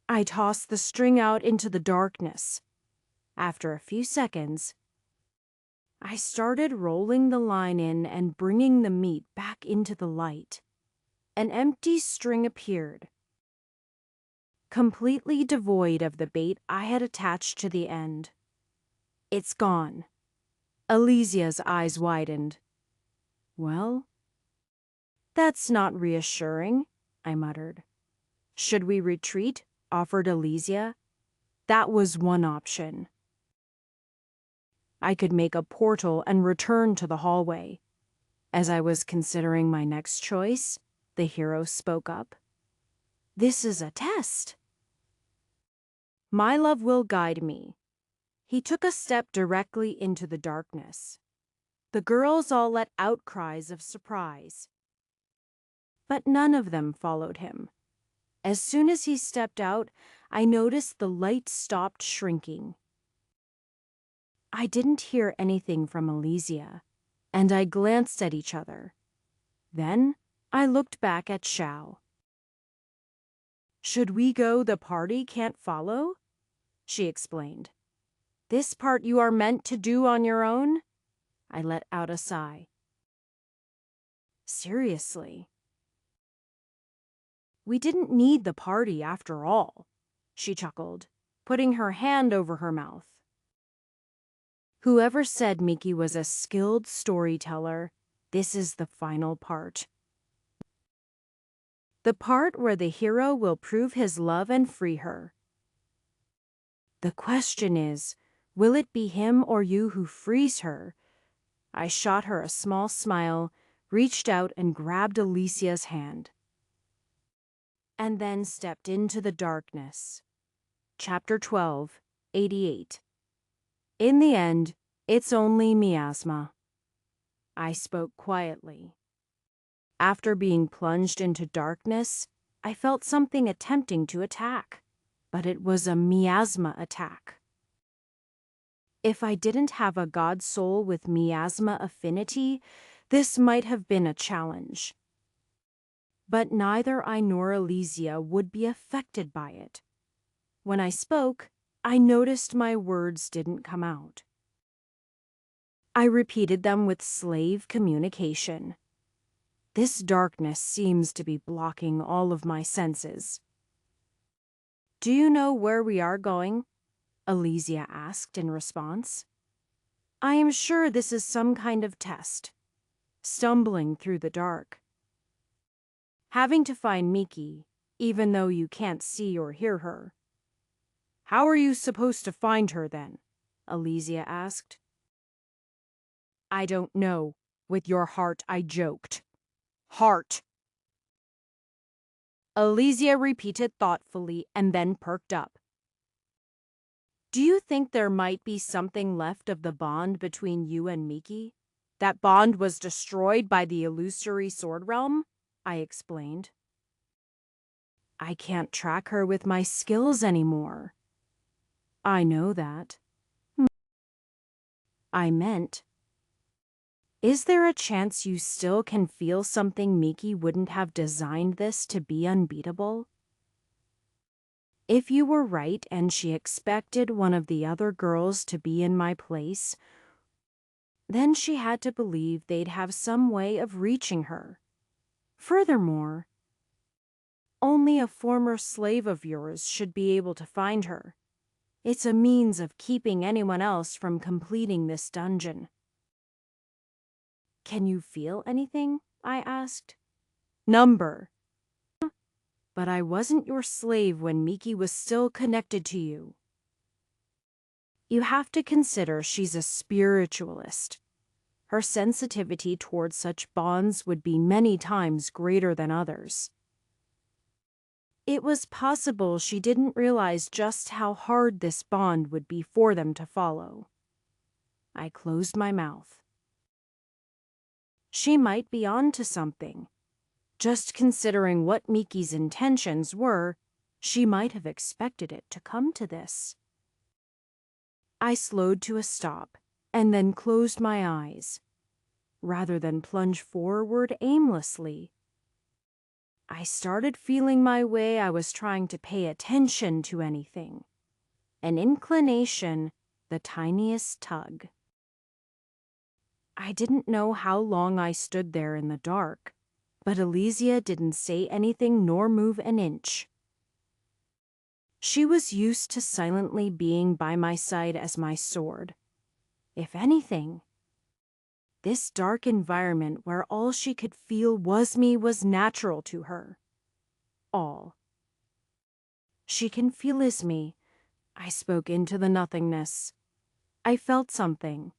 I tossed the string out into the darkness. After a few seconds, I started rolling the line in and bringing the meat back into the light. An empty string appeared, completely devoid of the bait I had attached to the end. It's gone. Alesia's eyes widened. Well, that's not reassuring, I muttered. Should we retreat? Offered Alesia. That was one option. I could make a portal and return to the hallway. As I was considering my next choice, the hero spoke up. This is a test. My love will guide me. He took a step directly into the darkness. The girls all let out cries of surprise. But none of them followed him. As soon as he stepped out, I noticed the light stopped shrinking. I didn't hear anything from Alesia, and I glanced at each other. Then I looked back at Xiao. Should we go? The party can't follow? She explained. This part you are meant to do on your own? I let out a sigh. Seriously. We didn't need the party after all, she chuckled, putting her hand over her mouth. Whoever said Miki was a skilled storyteller, this is the final part. The part where the hero will prove his love and free her. The question is, will it be him or you who frees her? I shot her a small smile, reached out and grabbed Alesia's hand. And then stepped into the darkness. Chapter 12, 88. In the end, it's only miasma. I spoke quietly. After being plunged into darkness, I felt something attempting to attack, but it was a miasma attack. If I didn't have a god soul with miasma affinity, this might have been a challenge. But neither I nor Alesia would be affected by it. When I spoke, I noticed my words didn't come out. I repeated them with slave communication. This darkness seems to be blocking all of my senses. Do you know where we are going? Alesia asked in response. I am sure this is some kind of test. Stumbling through the dark. Having to find Miki, even though you can't see or hear her. How are you supposed to find her then? Alesia asked. I don't know. With your heart, I joked. Heart. Alesia repeated thoughtfully and then perked up. Do you think there might be something left of the bond between you and Miki? That bond was destroyed by the illusory sword realm? I explained. I can't track her with my skills anymore. I know that. I meant, is there a chance you still can feel something Miki wouldn't have designed this to be unbeatable? If you were right and she expected one of the other girls to be in my place, then she had to believe they'd have some way of reaching her. Furthermore, only a former slave of yours should be able to find her. It's a means of keeping anyone else from completing this dungeon. Can you feel anything? I asked. Number. But I wasn't your slave when Miki was still connected to you. You have to consider she's a spiritualist. Her sensitivity towards such bonds would be many times greater than others. It was possible she didn't realize just how hard this bond would be for them to follow. I closed my mouth. She might be onto something. Just considering what Miki's intentions were, she might have expected it to come to this. I slowed to a stop and then closed my eyes, rather than plunge forward aimlessly. I started feeling my way. I was trying to pay attention to anything. An inclination, the tiniest tug. I didn't know how long I stood there in the dark, but Alesia didn't say anything nor move an inch. She was used to silently being by my side as my sword. If anything, This dark environment where all she could feel was me was natural to her. All she can feel is me. I spoke into the nothingness. I felt something.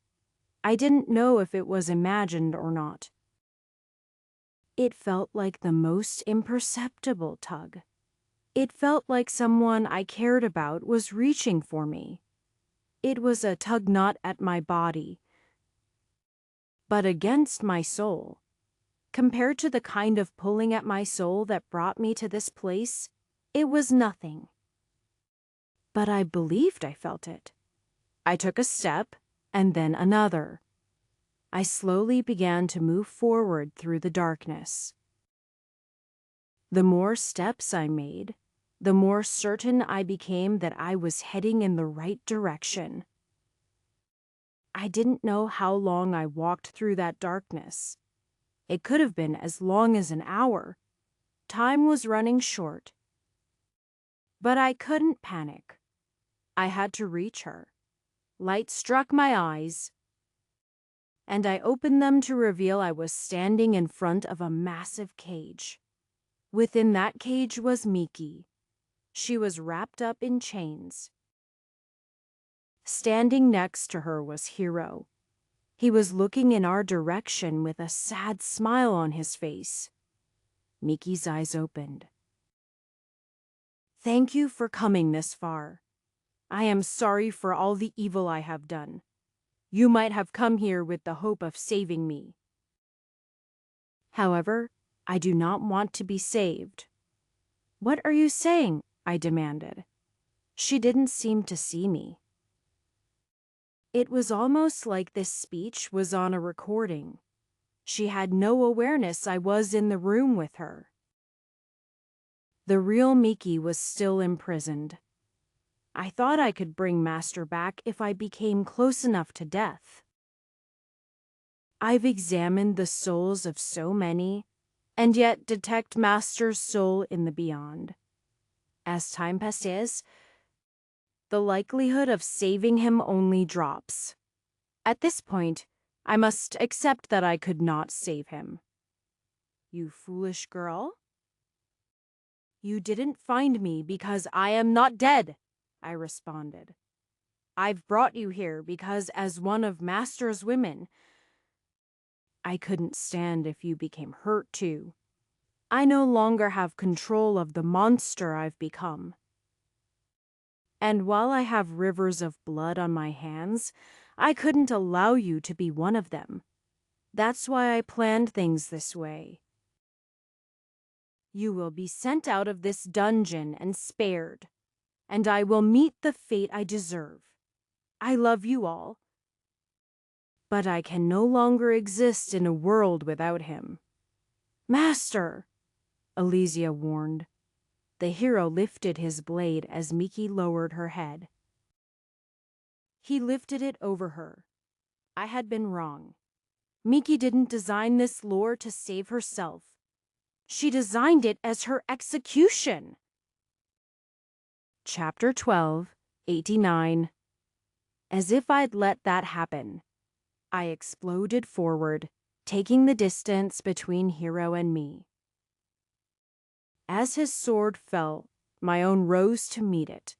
I didn't know if it was imagined or not. It felt like the most imperceptible tug. It felt like someone I cared about was reaching for me. It was a tug not at my body, but against my soul. Compared to the kind of pulling at my soul that brought me to this place, it was nothing. But I believed I felt it. I took a step, and then another. I slowly began to move forward through the darkness. The more steps I made, the more certain I became that I was heading in the right direction. I didn't know how long I walked through that darkness. It could have been as long as an hour. Time was running short. But I couldn't panic. I had to reach her. Light struck my eyes, and I opened them to reveal I was standing in front of a massive cage. Within that cage was Miki. She was wrapped up in chains. Standing next to her was Hiro. He was looking in our direction with a sad smile on his face. Miki's eyes opened. "Thank you for coming this far. I am sorry for all the evil I have done. You might have come here with the hope of saving me. However, I do not want to be saved." "What are you saying?" I demanded. She didn't seem to see me. It was almost like this speech was on a recording. She had no awareness I was in the room with her. The real Miki was still imprisoned. I thought I could bring Master back if I became close enough to death. I've examined the souls of so many, and yet detect Master's soul in the beyond. As time passes, the likelihood of saving him only drops. At this point, I must accept that I could not save him. "You foolish girl. You didn't find me because I am not dead," I responded. "I've brought you here because as one of Master's women, I couldn't stand if you became hurt too. I no longer have control of the monster I've become. And while I have rivers of blood on my hands, I couldn't allow you to be one of them. That's why I planned things this way. You will be sent out of this dungeon and spared, and I will meet the fate I deserve. I love you all, but I can no longer exist in a world without him." "Master," Elysia warned. The hero lifted his blade as Miki lowered her head. He lifted it over her. I had been wrong. Miki didn't design this lure to save herself. She designed it as her execution. Chapter 12, 89. As if I'd let that happen, I exploded forward, taking the distance between Hiro and me. As his sword fell, my own rose to meet it.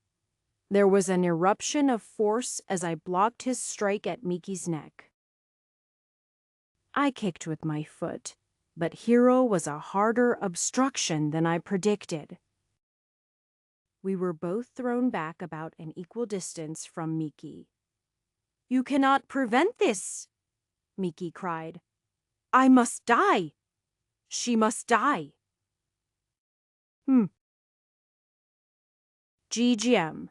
There was an eruption of force as I blocked his strike at Miki's neck. I kicked with my foot, but Hiro was a harder obstruction than I predicted. We were both thrown back about an equal distance from Miki. "You cannot prevent this," Miki cried. "I must die. She must die." GGM.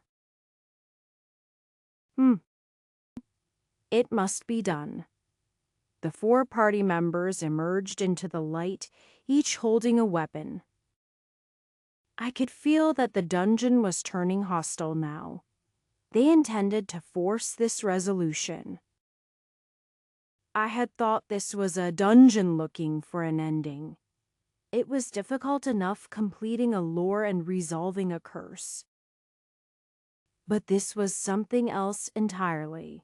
It must be done. The 4 party members emerged into the light, each holding a weapon. I could feel that the dungeon was turning hostile now. They intended to force this resolution. I had thought this was a dungeon looking for an ending. It was difficult enough completing a lore and resolving a curse. But this was something else entirely.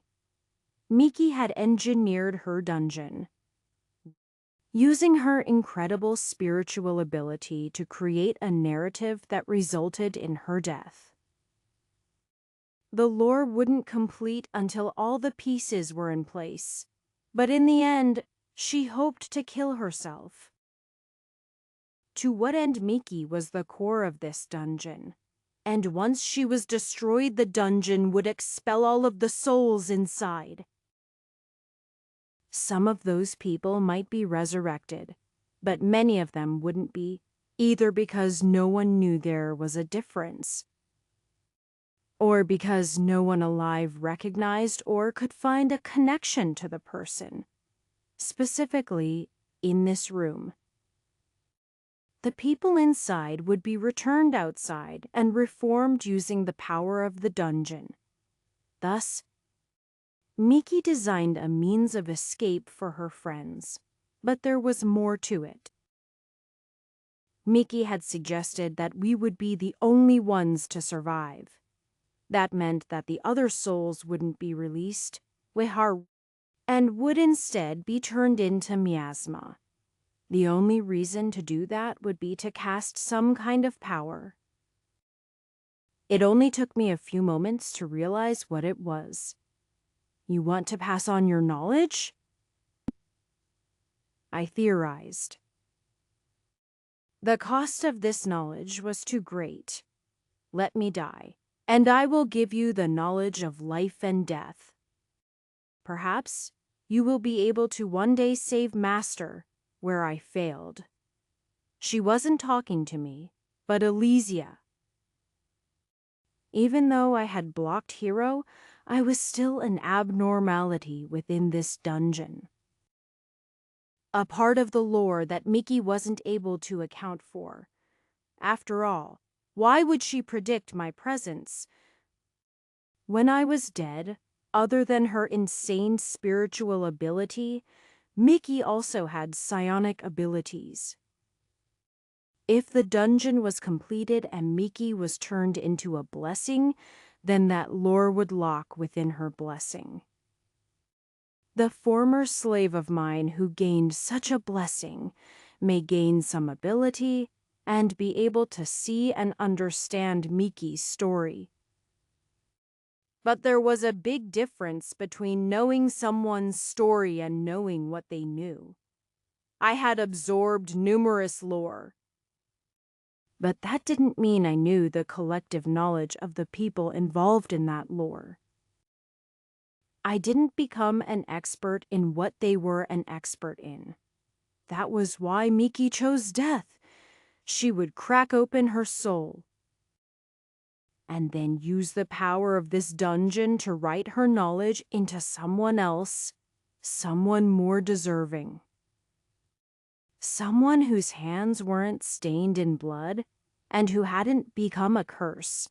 Miki had engineered her dungeon, using her incredible spiritual ability to create a narrative that resulted in her death. The lore wouldn't complete until all the pieces were in place, but in the end, she hoped to kill herself. To what end Miki was the core of this dungeon, and once she was destroyed, the dungeon would expel all of the souls inside. Some of those people might be resurrected, but many of them wouldn't be, either because no one knew there was a difference, or because no one alive recognized or could find a connection to the person, specifically in this room. The people inside would be returned outside and reformed using the power of the dungeon. Thus, Miki designed a means of escape for her friends, but there was more to it. Miki had suggested that we would be the only ones to survive. That meant that the other souls wouldn't be released, and would instead be turned into miasma. The only reason to do that would be to cast some kind of power. It only took me a few moments to realize what it was. You want to pass on your knowledge? I theorized. The cost of this knowledge was too great. Let me die, and I will give you the knowledge of life and death. Perhaps you will be able to one day save Master where I failed. She wasn't talking to me, but Elysia. Even though I had blocked Hero, I was still an abnormality within this dungeon. A part of the lore that Miki wasn't able to account for. After all, why would she predict my presence? When I was dead, other than her insane spiritual ability, Miki also had psionic abilities. If the dungeon was completed and Miki was turned into a blessing, then that lore would lock within her blessing. The former slave of mine who gained such a blessing may gain some ability and be able to see and understand Miki's story. But there was a big difference between knowing someone's story and knowing what they knew. I had absorbed numerous lore, but that didn't mean I knew the collective knowledge of the people involved in that lore. I didn't become an expert in what they were an expert in. That was why Miki chose death. She would crack open her soul and then use the power of this dungeon to write her knowledge into someone else, someone more deserving. Someone whose hands weren't stained in blood and who hadn't become a curse.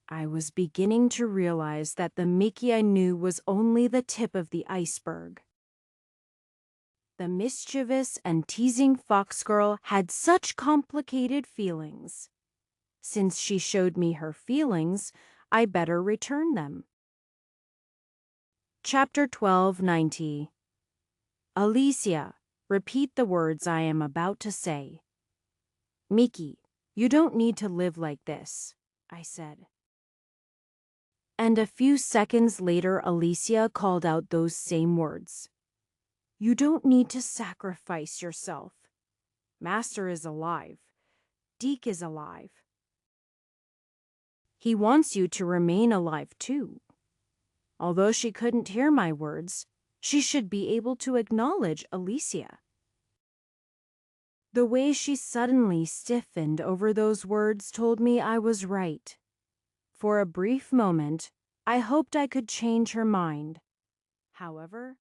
I was beginning to realize that the Miki I knew was only the tip of the iceberg. The mischievous and teasing fox girl had such complicated feelings. Since she showed me her feelings, I better return them. Chapter 1290. Elysia, repeat the words I am about to say. Miki, you don't need to live like this, I said. And a few seconds later, Elysia called out those same words. You don't need to sacrifice yourself. Master is alive. Deke is alive. He wants you to remain alive too. Although she couldn't hear my words, she should be able to acknowledge Elysia. The way she suddenly stiffened over those words told me I was right. For a brief moment, I hoped I could change her mind. However,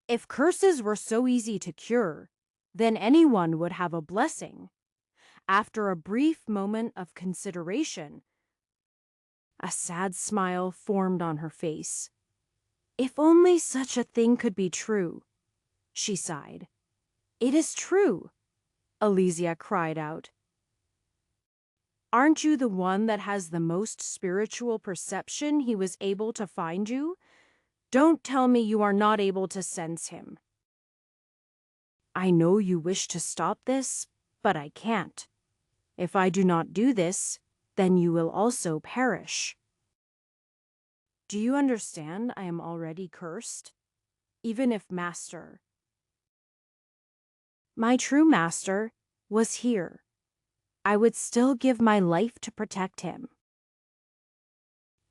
if curses were so easy to cure, then anyone would have a blessing. After a brief moment of consideration, a sad smile formed on her face. If only such a thing could be true, she sighed. It is true, Elysia cried out. Aren't you the one that has the most spiritual perception he was able to find you? Don't tell me you are not able to sense him. I know you wish to stop this, but I can't. If I do not do this, then you will also perish. Do you understand I am already cursed? Even if Master, my true master, was here, I would still give my life to protect him.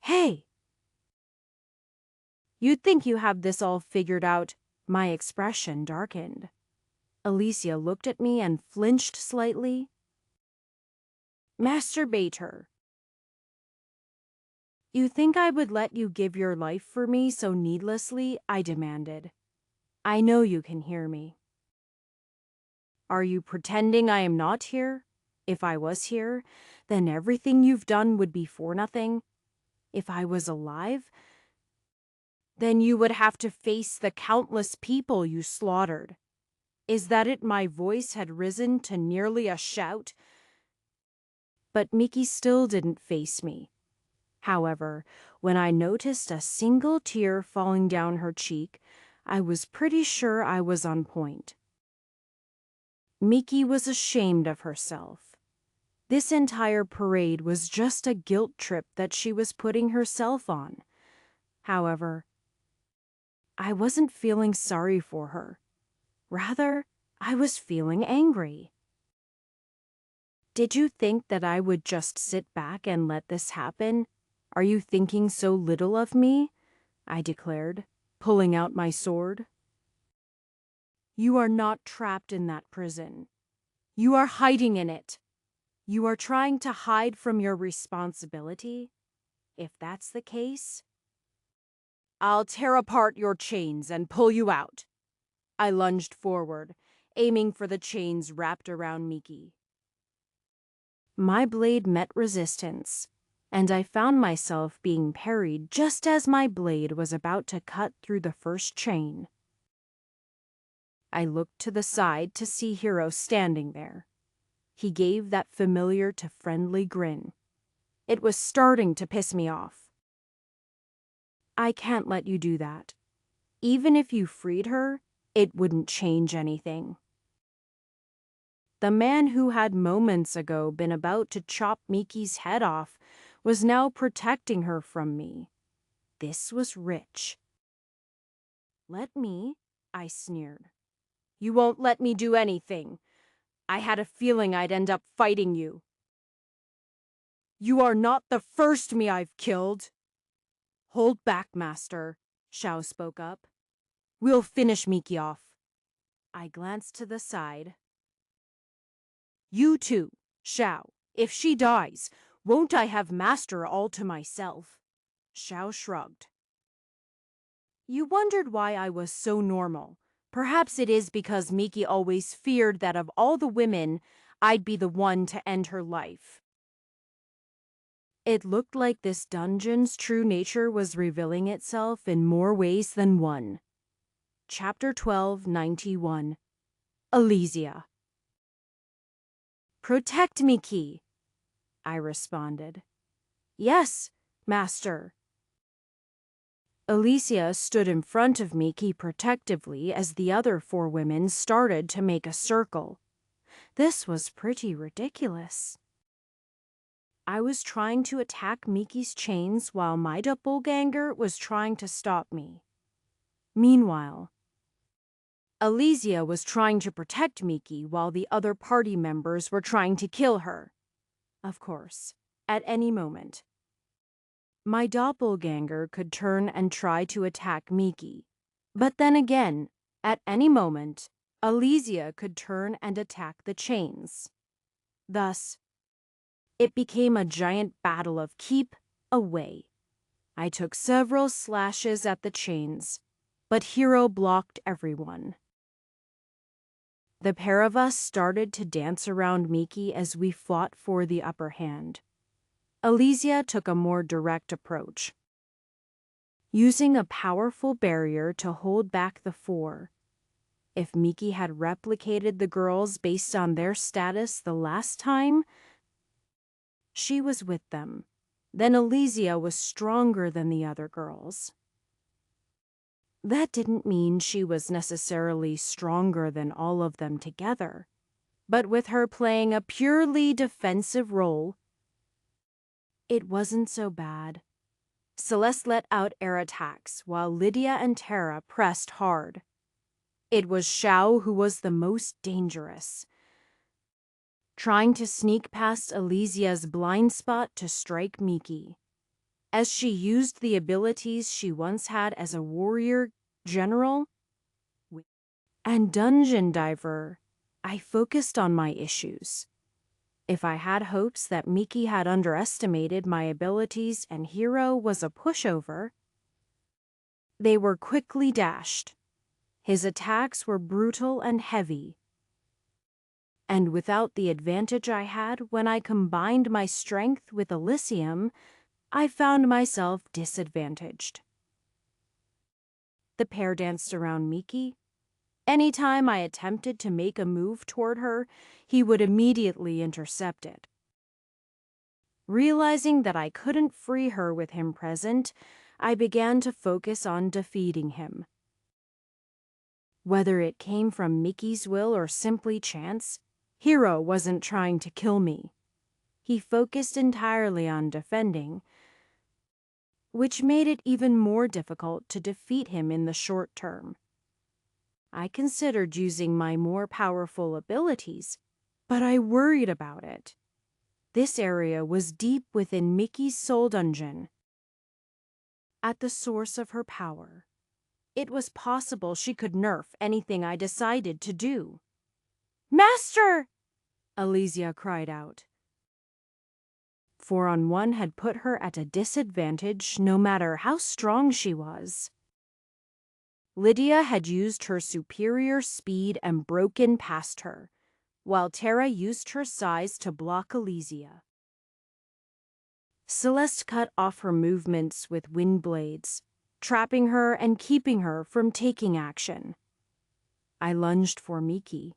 Hey! You'd think you have this all figured out. My expression darkened. Alicia looked at me and flinched slightly. Masturbator. You think I would let you give your life for me so needlessly? I demanded. I know you can hear me. Are you pretending I am not here? If I was here, then everything you've done would be for nothing. If I was alive, then you would have to face the countless people you slaughtered. Is that it? My voice had risen to nearly a shout. But Miki still didn't face me. However, when I noticed a single tear falling down her cheek, I was pretty sure I was on point. Miki was ashamed of herself. This entire parade was just a guilt trip that she was putting herself on. However, I wasn't feeling sorry for her. Rather, I was feeling angry. Did you think that I would just sit back and let this happen? Are you thinking so little of me? I declared, pulling out my sword. You are not trapped in that prison. You are hiding in it. You are trying to hide from your responsibility. If that's the case, I'll tear apart your chains and pull you out. I lunged forward, aiming for the chains wrapped around Miki. My blade met resistance, and I found myself being parried just as my blade was about to cut through the first chain. I looked to the side to see Hiro standing there. He gave that familiar to friendly grin. It was starting to piss me off. I can't let you do that. Even if you freed her, it wouldn't change anything. The man who had moments ago been about to chop Miki's head off was now protecting her from me. This was rich. Let me, I sneered. You won't let me do anything. I had a feeling I'd end up fighting you. You are not the first me I've killed. Hold back, Master, Xiao spoke up. We'll finish Miki off. I glanced to the side. You too, Xiao. If she dies, won't I have Master all to myself? Xiao shrugged. You wondered why I was so normal. Perhaps it is because Miki always feared that of all the women, I'd be the one to end her life. It looked like this dungeon's true nature was revealing itself in more ways than one. Chapter 1291. Elysia. Protect Miki, I responded. Yes, Master. Elysia stood in front of Miki protectively as the other four women started to make a circle. This was pretty ridiculous. I was trying to attack Miki's chains while my doppelganger was trying to stop me. Meanwhile, Elysia was trying to protect Miki while the other party members were trying to kill her. Of course, at any moment. My doppelganger could turn and try to attack Miki. But then again, at any moment, Elysia could turn and attack the chains. Thus, it became a giant battle of keep away. I took several slashes at the chains, but Hiro blocked everyone. The pair of us started to dance around Miki as we fought for the upper hand. Elysia took a more direct approach, using a powerful barrier to hold back the four. If Miki had replicated the girls based on their status the last time, she was with them. Then Elysia was stronger than the other girls. That didn't mean she was necessarily stronger than all of them together, but with her playing a purely defensive role, it wasn't so bad. Celeste let out air attacks while Lydia and Tara pressed hard. It was Xiao who was the most dangerous, trying to sneak past Elysia's blind spot to strike Miki. As she used the abilities she once had as a warrior general and dungeon diver, I focused on my issues. If I had hopes that Miki had underestimated my abilities and Hero was a pushover, they were quickly dashed. His attacks were brutal and heavy, and without the advantage I had when I combined my strength with Elysium, I found myself disadvantaged. The pair danced around Miki. Anytime I attempted to make a move toward her, he would immediately intercept it. Realizing that I couldn't free her with him present, I began to focus on defeating him. Whether it came from Miki's will or simply chance, Hero wasn't trying to kill me. He focused entirely on defending, which made it even more difficult to defeat him in the short term. I considered using my more powerful abilities, but I worried about it. This area was deep within Miki's soul dungeon, at the source of her power. It was possible she could nerf anything I decided to do. "Master!" Elysia cried out. 4-on-1 had put her at a disadvantage no matter how strong she was. Lydia had used her superior speed and broken past her, while Tara used her size to block Elysia. Celeste cut off her movements with wind blades, trapping her and keeping her from taking action. I lunged for Miki,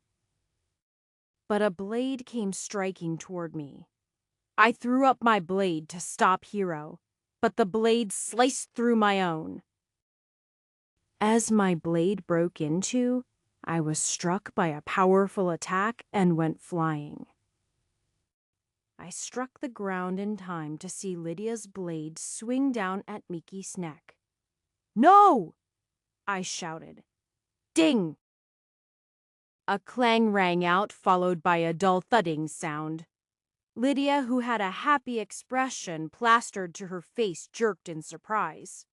but a blade came striking toward me. I threw up my blade to stop Hero, but the blade sliced through my own. As my blade broke into, I was struck by a powerful attack and went flying. I struck the ground in time to see Lydia's blade swing down at Miki's neck. "No!" I shouted. Ding! A clang rang out, followed by a dull thudding sound. Lydia, who had a happy expression plastered to her face, jerked in surprise.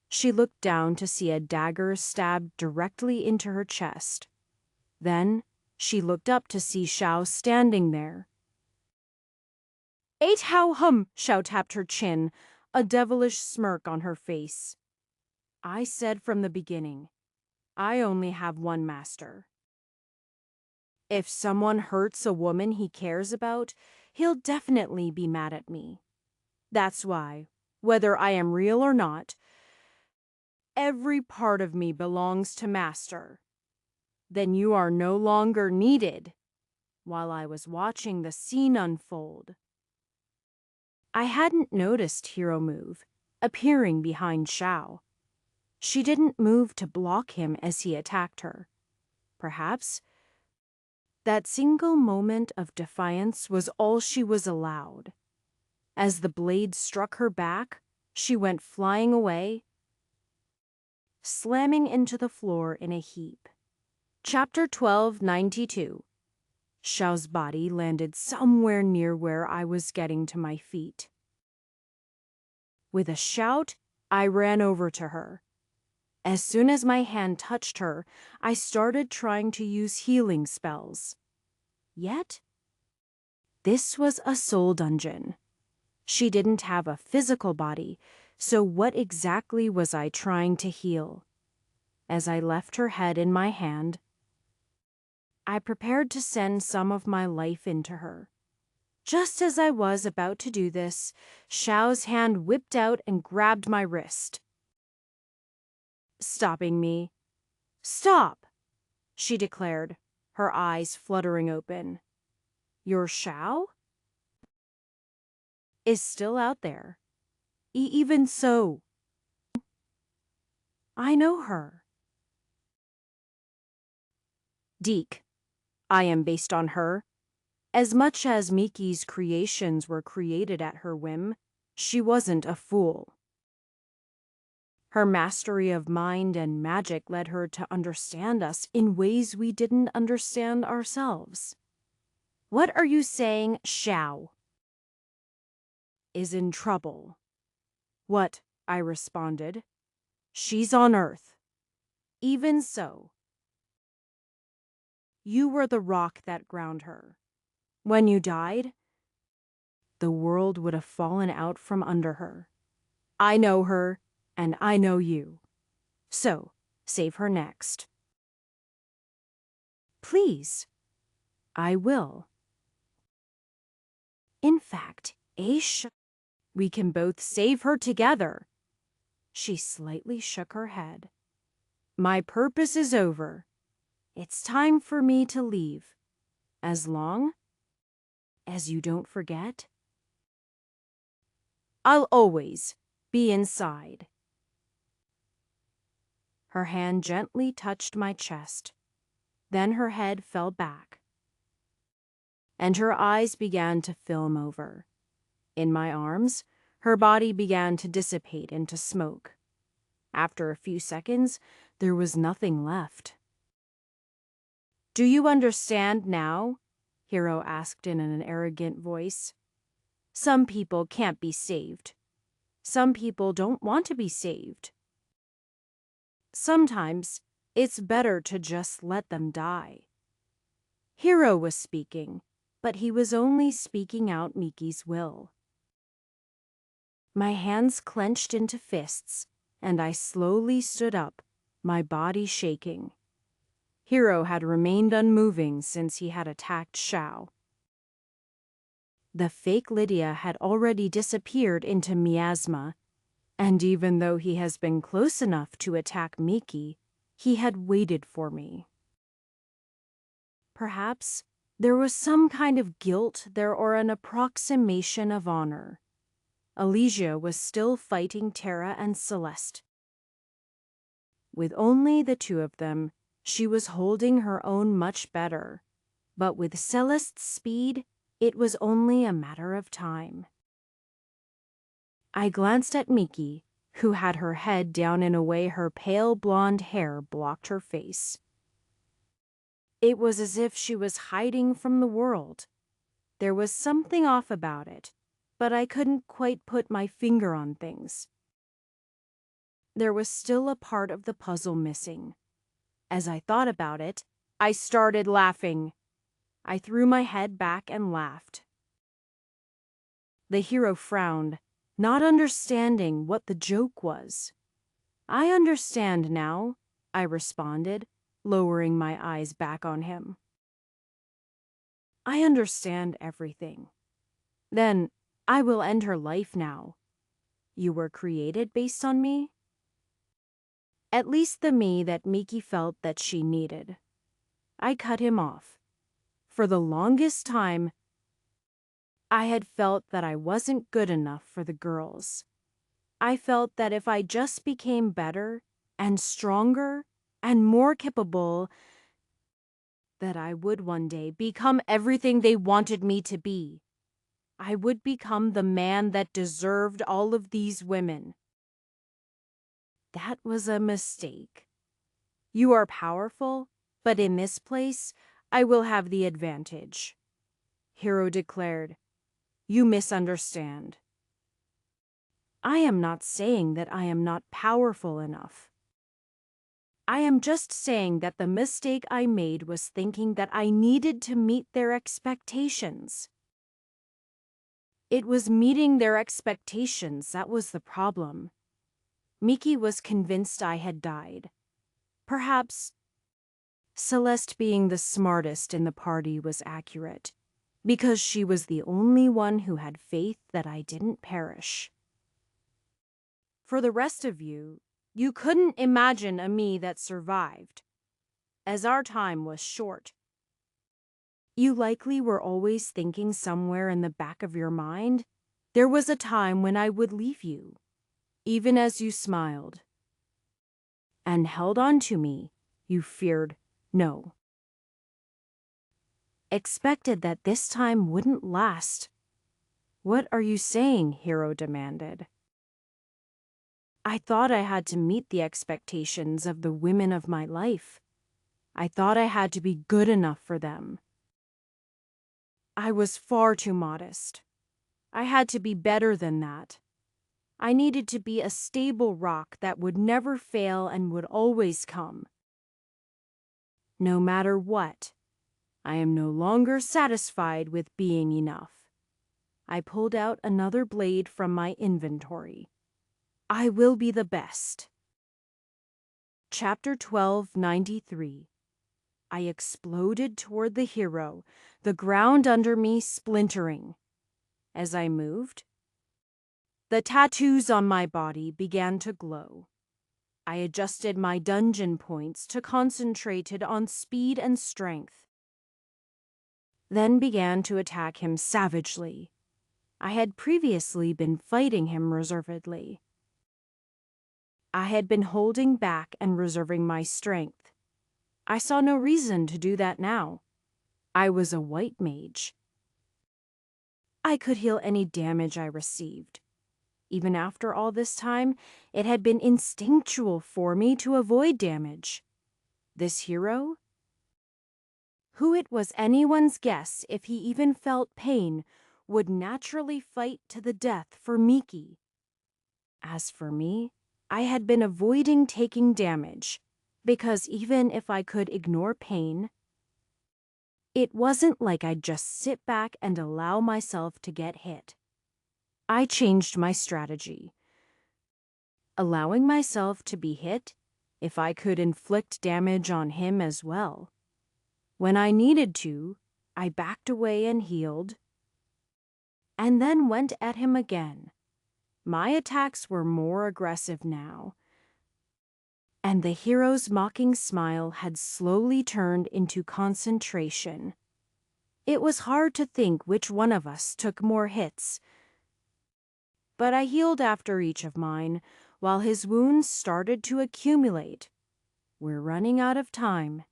She looked down to see a dagger stabbed directly into her chest. Then she looked up to see Xiao standing there. "Eight how hum!" Xiao tapped her chin, a devilish smirk on her face. I said from the beginning, I only have one master. If someone hurts a woman he cares about, he'll definitely be mad at me. That's why, whether I am real or not, every part of me belongs to Master. Then you are no longer needed." While I was watching the scene unfold, I hadn't noticed Hero move, appearing behind Xiao. She didn't move to block him as he attacked her. Perhaps that single moment of defiance was all she was allowed. As the blade struck her back, she went flying away, slamming into the floor in a heap. Chapter 1292. Xiao's body landed somewhere near where I was getting to my feet. With a shout, I ran over to her. As soon as my hand touched her, I started trying to use healing spells. Yet, this was a soul dungeon. She didn't have a physical body, so what exactly was I trying to heal? As I left her head in my hand, I prepared to send some of my life into her. Just as I was about to do this, Xiao's hand whipped out and grabbed my wrist, stopping me. "Stop!" she declared, her eyes fluttering open. "Your Xiao is still out there. Even so, I know her. Deke, I am based on her. As much as Miki's creations were created at her whim, she wasn't a fool. Her mastery of mind and magic led her to understand us in ways we didn't understand ourselves. What are you saying, Xiao? Is in trouble. What? I responded. She's on Earth. Even so. You were the rock that ground her. When you died, the world would have fallen out from under her. I know her, and I know you. So, save her next. Please. I will. In fact, Aish, we can both save her together. She slightly shook her head. My purpose is over. It's time for me to leave. As long as you don't forget, I'll always be inside. Her hand gently touched my chest. Then her head fell back, and her eyes began to film over. In my arms, her body began to dissipate into smoke. After a few seconds, there was nothing left. Do you understand now? Hiro asked in an arrogant voice. Some people can't be saved. Some people don't want to be saved. Sometimes it's better to just let them die. Hiro was speaking, but he was only speaking out Miki's will. My hands clenched into fists, and I slowly stood up, my body shaking. Hiro had remained unmoving since he had attacked Xiao. The fake Lydia had already disappeared into miasma, and even though he has been close enough to attack Miki, he had waited for me. Perhaps there was some kind of guilt there or an approximation of honor. Elysia was still fighting Terra and Celeste. With only the two of them, she was holding her own much better, but with Celeste's speed, it was only a matter of time. I glanced at Miki, who had her head down in a way her pale blonde hair blocked her face. It was as if she was hiding from the world. There was something off about it, but I couldn't quite put my finger on things. There was still a part of the puzzle missing. As I thought about it, I started laughing. I threw my head back and laughed. The hero frowned, not understanding what the joke was. I understand now, I responded, lowering my eyes back on him. I understand everything. Then I will end her life now. You were created based on me? At least the me that Miki felt that she needed. I cut him off. For the longest time, I had felt that I wasn't good enough for the girls. I felt that if I just became better and stronger and more capable, that I would one day become everything they wanted me to be. I would become the man that deserved all of these women. That was a mistake. You are powerful, but in this place, I will have the advantage. Hiro declared, You misunderstand. I am not saying that I am not powerful enough. I am just saying that the mistake I made was thinking that I needed to meet their expectations. It was meeting their expectations that was the problem. Miki was convinced I had died. Perhaps Celeste being the smartest in the party was accurate, because she was the only one who had faith that I didn't perish. For the rest of you, you couldn't imagine a me that survived, as our time was short. You likely were always thinking somewhere in the back of your mind, there was a time when I would leave you, even as you smiled. and held on to me, you feared no. Expected that this time wouldn't last. What are you saying? Hero demanded. I thought I had to meet the expectations of the women of my life. I thought I had to be good enough for them. I was far too modest. I had to be better than that. I needed to be a stable rock that would never fail and would always come. No matter what, I am no longer satisfied with being enough. I pulled out another blade from my inventory. I will be the best. Chapter 1293. I exploded toward the hero, the ground under me splintering. As I moved, the tattoos on my body began to glow. I adjusted my dungeon points to concentrated on speed and strength, then began to attack him savagely. I had previously been fighting him reservedly. I had been holding back and reserving my strength. I saw no reason to do that now. I was a white mage. I could heal any damage I received. Even after all this time, it had been instinctual for me to avoid damage. This hero? Who it was anyone's guess if he even felt pain, would naturally fight to the death for Miki. As for me, I had been avoiding taking damage, because even if I could ignore pain, it wasn't like I'd just sit back and allow myself to get hit. I changed my strategy. Allowing myself to be hit, if I could inflict damage on him as well. When I needed to, I backed away and healed, and then went at him again. My attacks were more aggressive now, and the hero's mocking smile had slowly turned into concentration. It was hard to think which one of us took more hits, but I healed after each of mine, while his wounds started to accumulate. "We're running out of time,"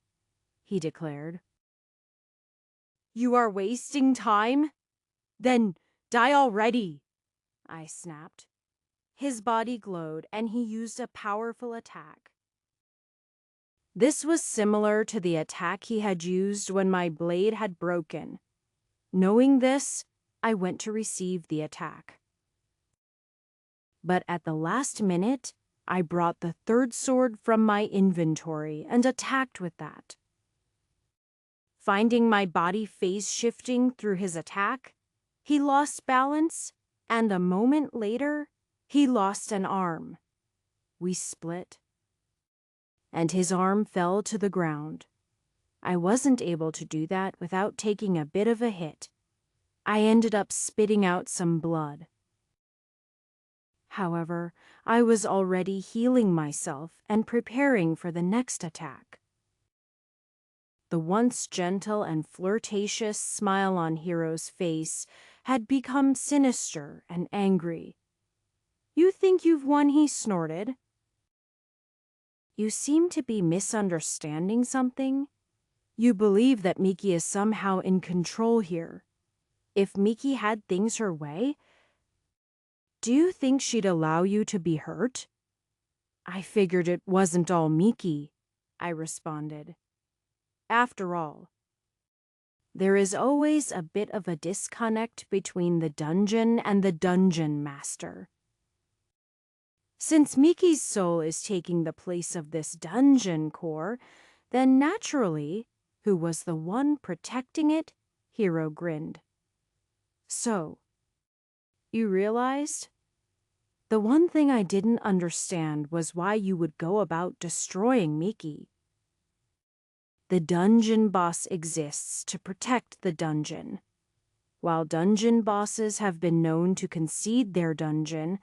he declared. "You are wasting time? Then die already," I snapped. His body glowed, and he used a powerful attack. This was similar to the attack he had used when my blade had broken. Knowing this, I went to receive the attack. But at the last minute, I brought the third sword from my inventory and attacked with that. Finding my body phase-shifting through his attack, he lost balance, and a moment later, he lost an arm. We split, and his arm fell to the ground. I wasn't able to do that without taking a bit of a hit. I ended up spitting out some blood. However, I was already healing myself and preparing for the next attack. The once gentle and flirtatious smile on Hero's face had become sinister and angry. "You think you've won?" he snorted. "You seem to be misunderstanding something. You believe that Miki is somehow in control here. If Miki had things her way, do you think she'd allow you to be hurt?" "I figured it wasn't all Miki," I responded. "After all, there is always a bit of a disconnect between the dungeon and the dungeon master. Since Miki's soul is taking the place of this dungeon core, then naturally, who was the one protecting it?" Hero grinned. "So, you realized? The one thing I didn't understand was why you would go about destroying Miki. The dungeon boss exists to protect the dungeon. While dungeon bosses have been known to concede their dungeon,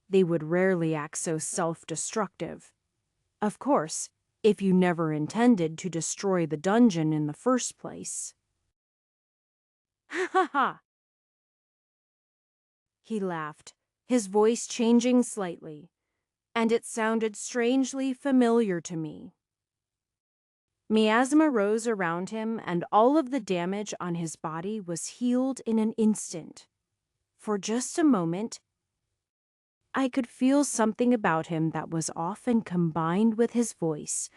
they would rarely act so self-destructive. Of course, if you never intended to destroy the dungeon in the first place." "Ha ha ha!" He laughed, his voice changing slightly. and it sounded strangely familiar to me. Miasma rose around him, and all of the damage on his body was healed in an instant. For just a moment, I could feel something about him that was off, and combined with his voice,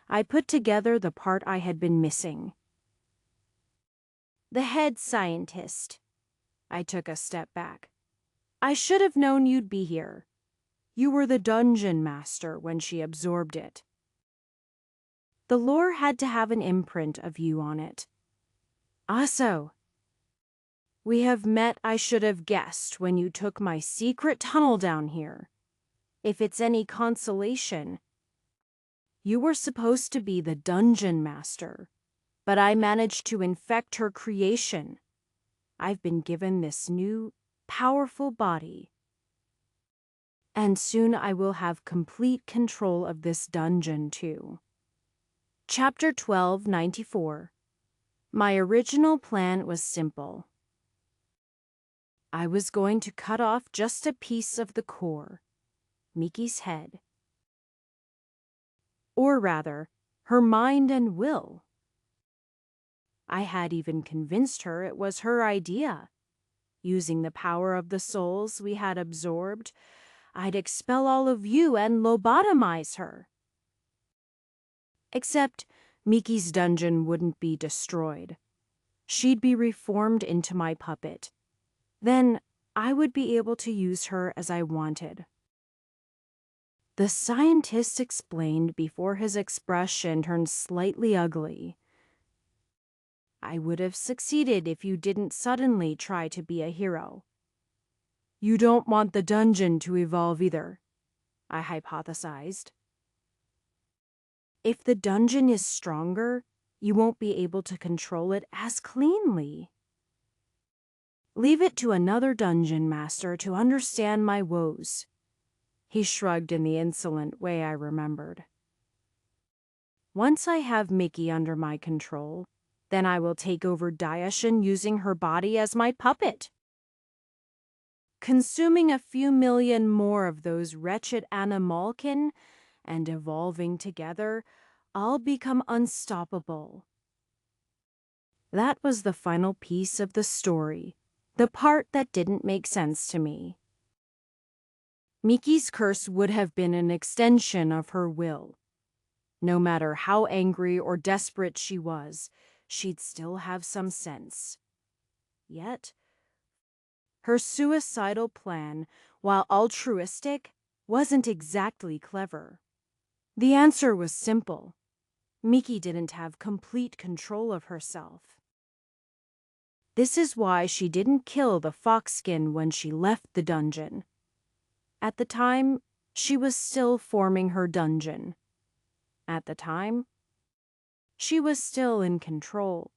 I put together the part I had been missing. The head scientist. I took a step back. I should have known you'd be here. You were the dungeon master when she absorbed it. The lore had to have an imprint of you on it. Also, we have met, I should have guessed, when you took my secret tunnel down here. If it's any consolation, you were supposed to be the dungeon master, but I managed to infect her creation. I've been given this new, powerful body, and soon I will have complete control of this dungeon too. Chapter 1294. My original plan was simple. I was going to cut off just a piece of the core, Miki's head. Or rather, her mind and will. I had even convinced her it was her idea. Using the power of the souls we had absorbed, I'd expel all of you and lobotomize her. Except Miki's dungeon wouldn't be destroyed. She'd be reformed into my puppet. Then I would be able to use her as I wanted. The scientist explained before his expression turned slightly ugly. I would have succeeded if you didn't suddenly try to be a hero. You don't want the dungeon to evolve either, I hypothesized. If the dungeon is stronger, you won't be able to control it as cleanly. Leave it to another dungeon master to understand my woes. He shrugged in the insolent way I remembered. Once I have Miki under my control, then I will take over Daishin using her body as my puppet. Consuming a few million more of those wretched animalkin and evolving together, I'll become unstoppable. That was the final piece of the story, the part that didn't make sense to me. Miki's curse would have been an extension of her will. No matter how angry or desperate she was, she'd still have some sense. Yet, her suicidal plan, while altruistic, wasn't exactly clever. The answer was simple. Miki didn't have complete control of herself. This is why she didn't kill the foxskin when she left the dungeon. At the time, she was still forming her dungeon. At the time, she was still in control.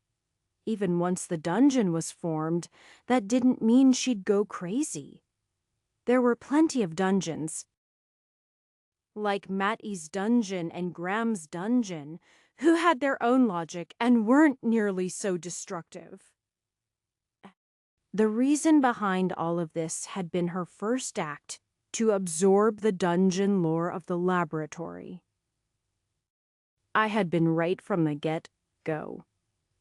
Even once the dungeon was formed, that didn't mean she'd go crazy. There were plenty of dungeons, like Matty's dungeon and Graham's dungeon, who had their own logic and weren't nearly so destructive. The reason behind all of this had been her first act to absorb the dungeon lore of the laboratory. I had been right from the get-go.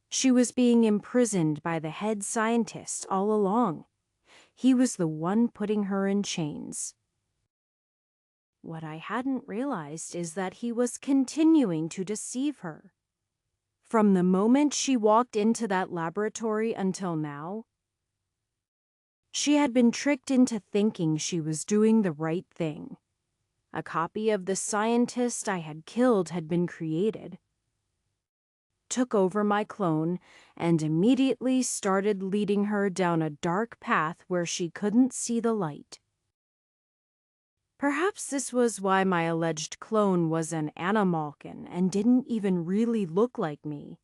She was being imprisoned by the head scientist all along. He was the one putting her in chains. What I hadn't realized is that he was continuing to deceive her. From the moment she walked into that laboratory until now, she had been tricked into thinking she was doing the right thing. A copy of the scientist I had killed had been created, took over my clone, and immediately started leading her down a dark path where she couldn't see the light. Perhaps this was why my alleged clone was an animalkin and didn't even really look like me.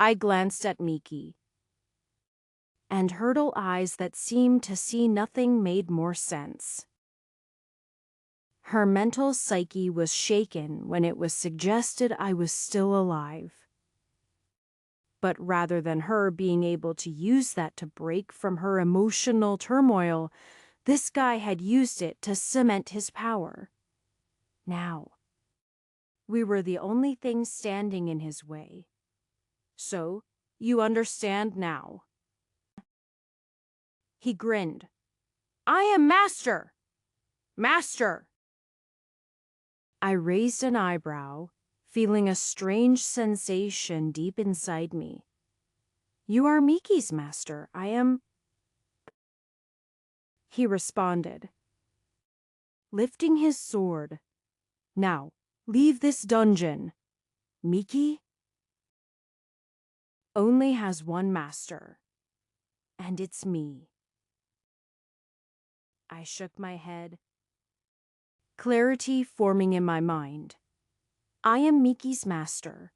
I glanced at Miki, and hurdle eyes that seemed to see nothing made more sense. Her mental psyche was shaken when it was suggested I was still alive. But rather than her being able to use that to break from her emotional turmoil, this guy had used it to cement his power. Now, we were the only thing standing in his way. So, you understand now. He grinned. I am master! Master! I raised an eyebrow, feeling a strange sensation deep inside me. You are Miki's master. I am... He responded, lifting his sword. Now, leave this dungeon. Miki only has one master, and it's me. I shook my head, clarity forming in my mind. I am Miki's master.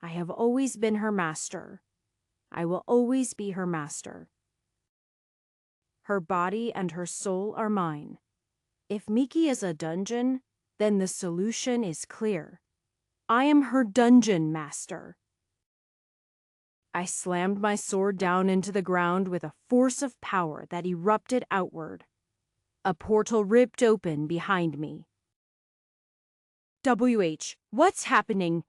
I have always been her master. I will always be her master. Her body and her soul are mine. If Miki is a dungeon, then the solution is clear. I am her dungeon master. I slammed my sword down into the ground with a force of power that erupted outward. A portal ripped open behind me. WH, what's happening?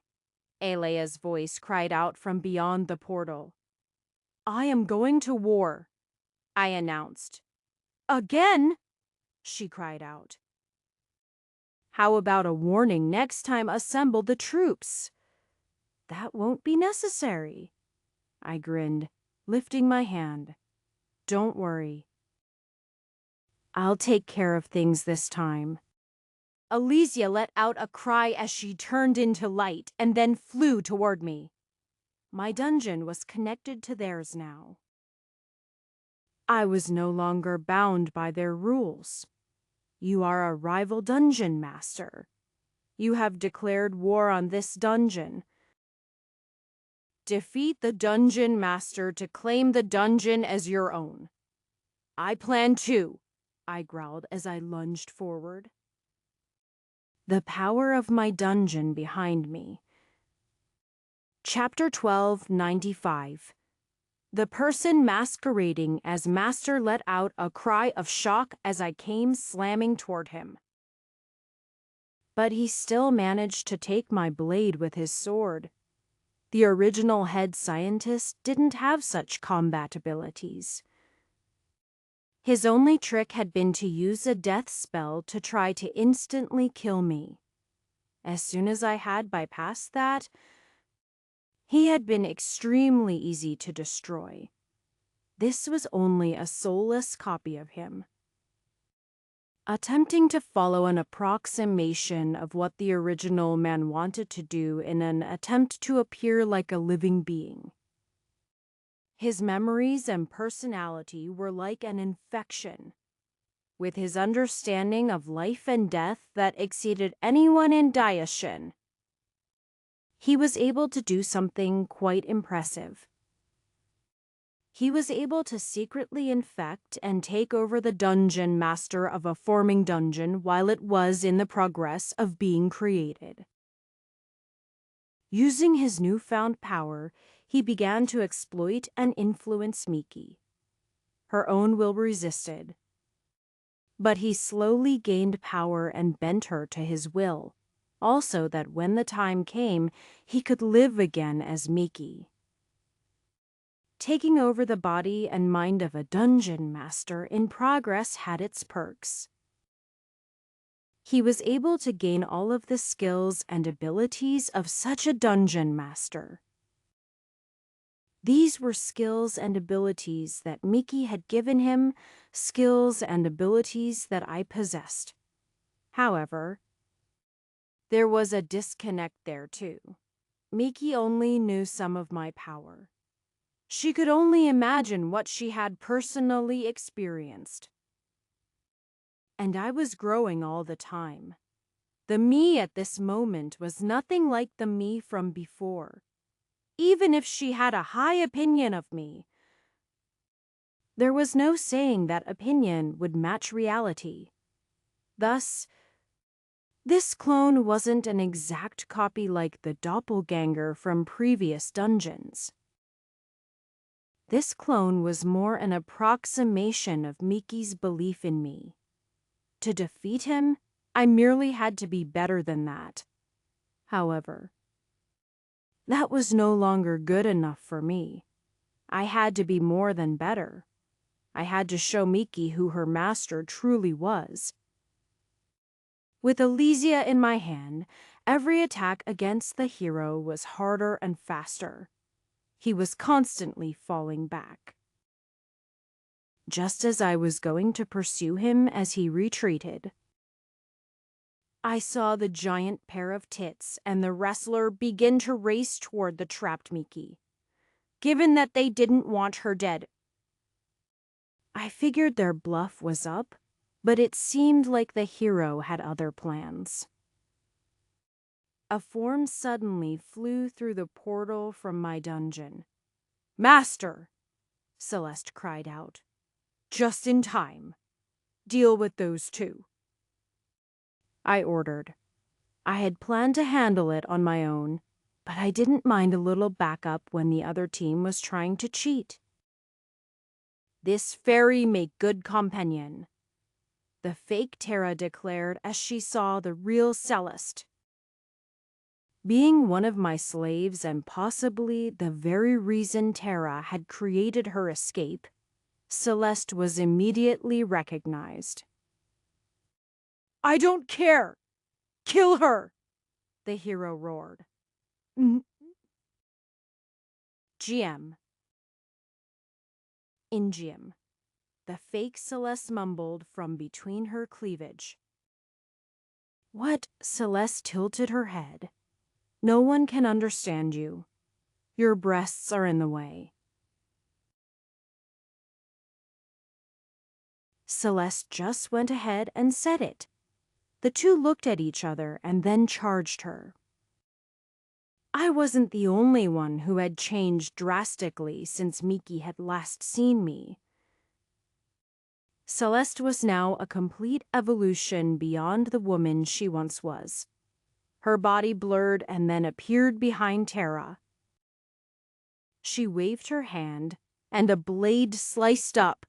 Alea's voice cried out from beyond the portal. I am going to war, I announced. Again? She cried out. How about a warning next time assemble the troops? That won't be necessary, I grinned, lifting my hand. Don't worry. I'll take care of things this time. Alesia let out a cry as she turned into light and then flew toward me. My dungeon was connected to theirs now. I was no longer bound by their rules. You are a rival dungeon master. You have declared war on this dungeon. Defeat the dungeon master to claim the dungeon as your own. I plan to, I growled as I lunged forward. The power of my dungeon behind me. Chapter 1295. The person masquerading as master let out a cry of shock as I came slamming toward him. But he still managed to take my blade with his sword. The original head scientist didn't have such combat abilities. His only trick had been to use a death spell to try to instantly kill me. As soon as I had bypassed that, he had been extremely easy to destroy. This was only a soulless copy of him. Attempting to follow an approximation of what the original man wanted to do in an attempt to appear like a living being. His memories and personality were like an infection, with his understanding of life and death that exceeded anyone in Daishin. He was able to do something quite impressive. He was able to secretly infect and take over the dungeon master of a forming dungeon while it was in the progress of being created. Using his newfound power, he began to exploit and influence Miki. Her own will resisted, but he slowly gained power and bent her to his will, also that when the time came, he could live again as Miki. Taking over the body and mind of a dungeon master in progress had its perks. He was able to gain all of the skills and abilities of such a dungeon master. These were skills and abilities that Miki had given him, skills and abilities that I possessed. However, there was a disconnect there too. Miki only knew some of my power. She could only imagine what she had personally experienced. And I was growing all the time. The me at this moment was nothing like the me from before. Even if she had a high opinion of me, there was no saying that opinion would match reality. Thus, this clone wasn't an exact copy like the doppelganger from previous dungeons. This clone was more an approximation of Miki's belief in me. To defeat him, I merely had to be better than that. However, that was no longer good enough for me. I had to be more than better. I had to show Miki who her master truly was. With Elysia in my hand, every attack against the hero was harder and faster. He was constantly falling back. Just as I was going to pursue him as he retreated, I saw the giant pair of tits and the wrestler begin to race toward the trapped Miki. Given that they didn't want her dead, I figured their bluff was up, but it seemed like the hero had other plans. A form suddenly flew through the portal from my dungeon. "Master!" Celeste cried out. "Just in time. Deal with those two," I ordered. I had planned to handle it on my own, but I didn't mind a little backup when the other team was trying to cheat. "This fairy make good companion," the fake Terra declared as she saw the real Celeste. Being one of my slaves and possibly the very reason Terra had created her escape, Celeste was immediately recognized. "I don't care! Kill her!" the hero roared. GM. Ingium. The fake Celeste mumbled from between her cleavage. "What?" Celeste tilted her head. "No one can understand you. Your breasts are in the way." Celeste just went ahead and said it. The two looked at each other and then charged her. I wasn't the only one who had changed drastically since Miki had last seen me. Celeste was now a complete evolution beyond the woman she once was. Her body blurred and then appeared behind Terra. She waved her hand, and a blade sliced up.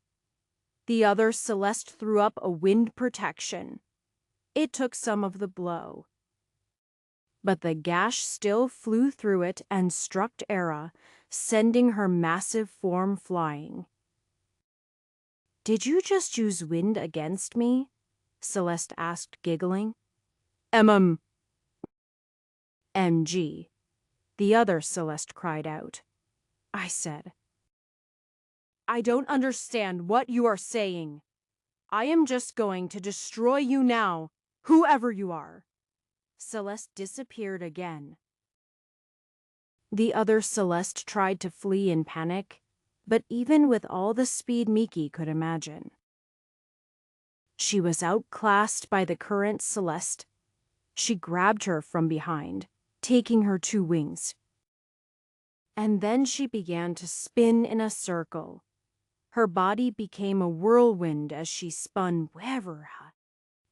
The other Celeste threw up a wind protection. It took some of the blow, but the gash still flew through it and struck Terra, sending her massive form flying. "Did you just use wind against me?" Celeste asked, giggling. "MG," the other Celeste cried out. I said, "I don't understand what you are saying. I am just going to destroy you now, whoever you are." Celeste disappeared again. The other Celeste tried to flee in panic, but even with all the speed Miki could imagine, she was outclassed by the current Celeste. She grabbed her from behind, taking her 2 wings. And then she began to spin in a circle. Her body became a whirlwind as she spun wherever,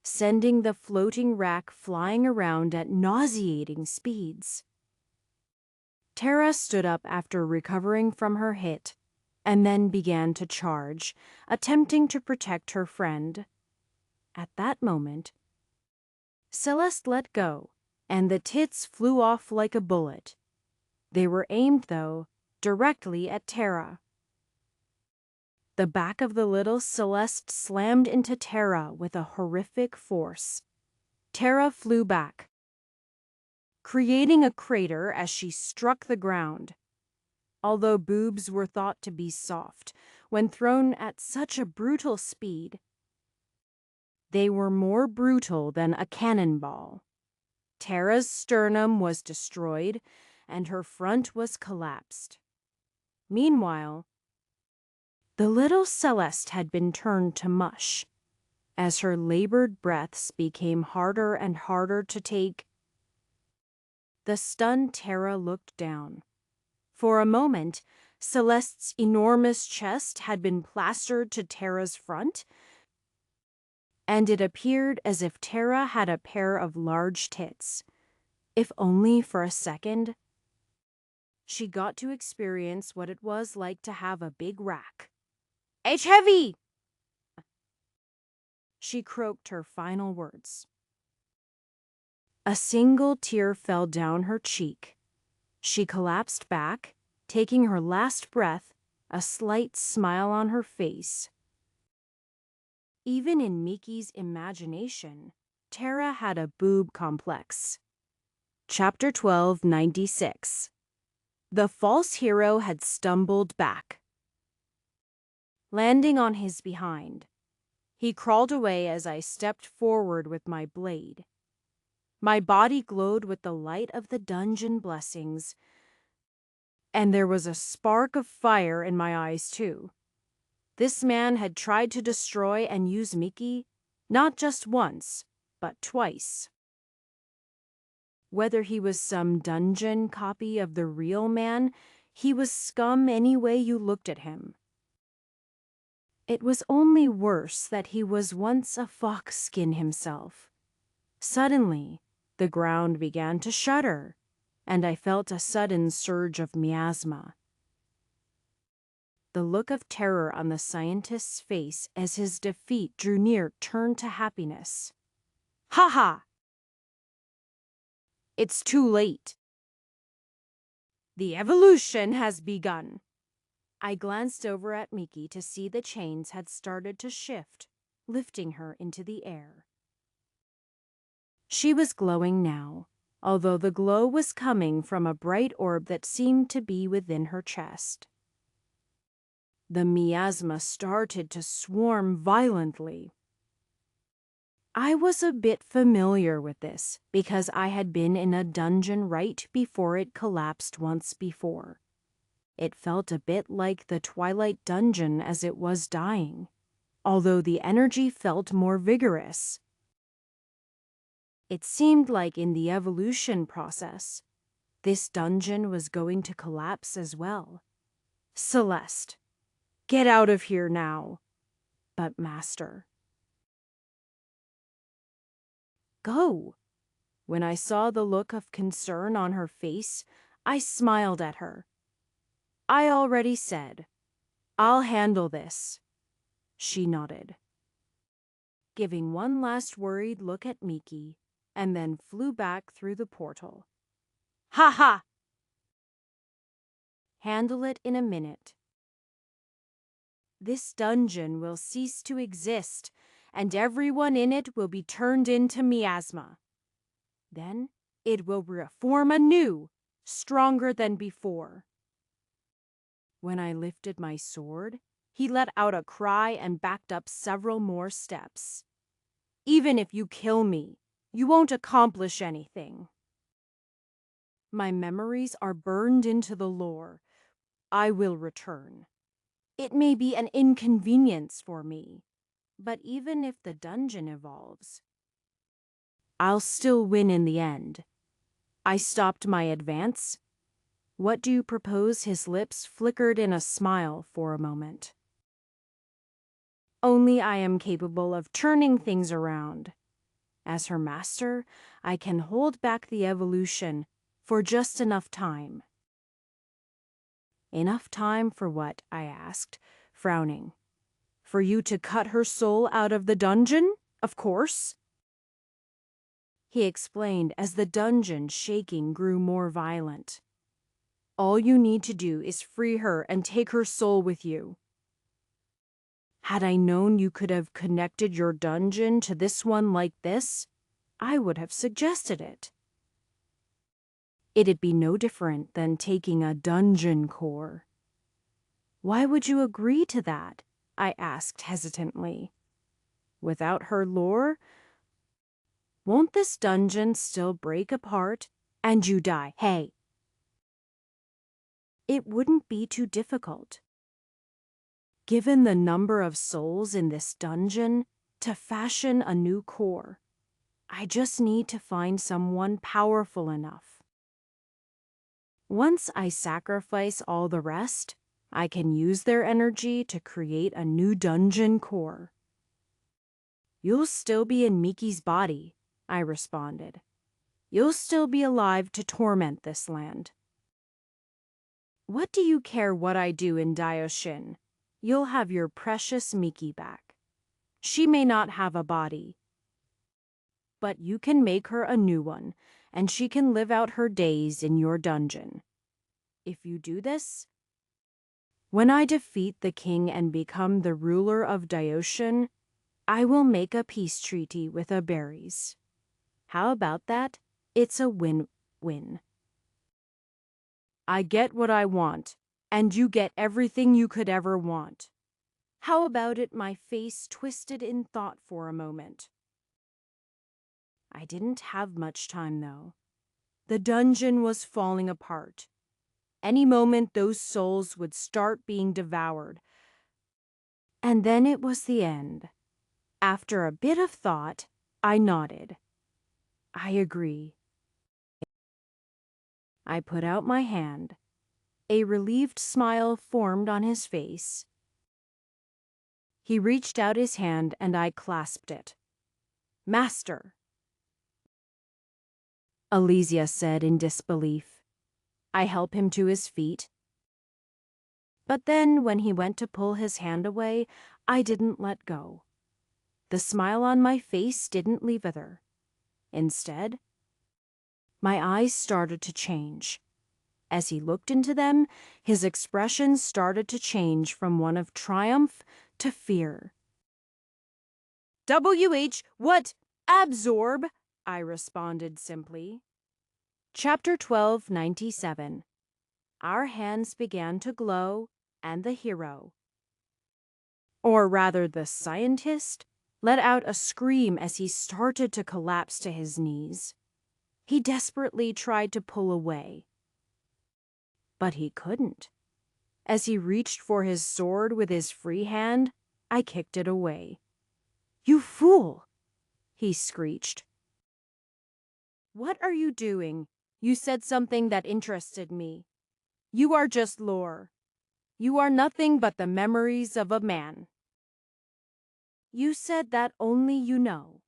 sending the floating rack flying around at nauseating speeds. Terra stood up after recovering from her hit, and then began to charge, attempting to protect her friend. At that moment, Celeste let go, and the tits flew off like a bullet. They were aimed, though, directly at Terra. The back of the little Celeste slammed into Terra with a horrific force. Terra flew back, creating a crater as she struck the ground. Although boobs were thought to be soft when thrown at such a brutal speed, they were more brutal than a cannonball. Terra's sternum was destroyed, and her front was collapsed. Meanwhile, the little Celeste had been turned to mush. As her labored breaths became harder and harder to take, the stunned Terra looked down. For a moment, Celeste's enormous chest had been plastered to Terra's front, and it appeared as if Terra had a pair of large tits. If only for a second, she got to experience what it was like to have a big rack. "H heavy!" She croaked her final words. A single tear fell down her cheek. She collapsed back, taking her last breath, a slight smile on her face. Even in Miki's imagination, Tara had a boob complex. Chapter 1296. The false hero had stumbled back. Landing on his behind, he crawled away as I stepped forward with my blade. My body glowed with the light of the dungeon blessings, and there was a spark of fire in my eyes too. This man had tried to destroy and use Miki, not just once, but twice. Whether he was some dungeon copy of the real man, he was scum any way you looked at him. It was only worse that he was once a fox-skin himself. Suddenly, the ground began to shudder, and I felt a sudden surge of miasma. The look of terror on the scientist's face as his defeat drew near turned to happiness. "Ha ha! It's too late. The evolution has begun." I glanced over at Miki to see the chains had started to shift, lifting her into the air. She was glowing now, although the glow was coming from a bright orb that seemed to be within her chest. The miasma started to swarm violently. I was a bit familiar with this because I had been in a dungeon right before it collapsed once before. It felt a bit like the Twilight Dungeon as it was dying, although the energy felt more vigorous. It seemed like in the evolution process, this dungeon was going to collapse as well. "Celeste, get out of here now." "But Master." "Go." When I saw the look of concern on her face, I smiled at her. "I already said, I'll handle this." She nodded, giving one last worried look at Miki, and then flew back through the portal. "Ha ha! Handle it in a minute. This dungeon will cease to exist, and everyone in it will be turned into miasma. Then it will reform anew, stronger than before." When I lifted my sword, he let out a cry and backed up several more steps. "Even if you kill me, you won't accomplish anything. My memories are burned into the lore. I will return. It may be an inconvenience for me, but even if the dungeon evolves, I'll still win in the end." I stopped my advance. "What do you propose?" His lips flickered in a smile for a moment. "Only I am capable of turning things around. As her master, I can hold back the evolution for just enough time." "Enough time for what?" I asked, frowning. "For you to cut her soul out of the dungeon, of course." He explained as the dungeon shaking grew more violent. "All you need to do is free her and take her soul with you." Had I known you could have connected your dungeon to this one like this, I would have suggested it. It'd be no different than taking a dungeon core. "Why would you agree to that?" I asked hesitantly. "Without her lore, won't this dungeon still break apart and you die?" "Hey." "It wouldn't be too difficult. Given the number of souls in this dungeon, to fashion a new core, I just need to find someone powerful enough. Once I sacrifice all the rest, I can use their energy to create a new dungeon core." "You'll still be in Miki's body," I responded. "You'll still be alive to torment this land. What do you care what I do in Daoshin? You'll have your precious Miki back. She may not have a body, but you can make her a new one, and she can live out her days in your dungeon. If you do this, when I defeat the king and become the ruler of Dioshan, I will make a peace treaty with Aberes. How about that? It's a win-win. I get what I want, and you get everything you could ever want. How about it? My face twisted in thought for a moment. I didn't have much time, though. The dungeon was falling apart. Any moment, those souls would start being devoured. And then it was the end. After a bit of thought, I nodded. I agree. I put out my hand. A relieved smile formed on his face. He reached out his hand and I clasped it. Master, Alesia said in disbelief. I help him to his feet. But then when he went to pull his hand away, I didn't let go. The smile on my face didn't leave either. Instead, my eyes started to change. As he looked into them, his expression started to change from one of triumph to fear. What? Absorb, I responded simply. Chapter 1297. Our hands began to glow, and the hero, or rather the scientist, let out a scream as he started to collapse to his knees. He desperately tried to pull away, but he couldn't. As he reached for his sword with his free hand, I kicked it away. You fool! He screeched. What are you doing? You said something that interested me. You are just lore. You are nothing but the memories of a man. You said that only you know.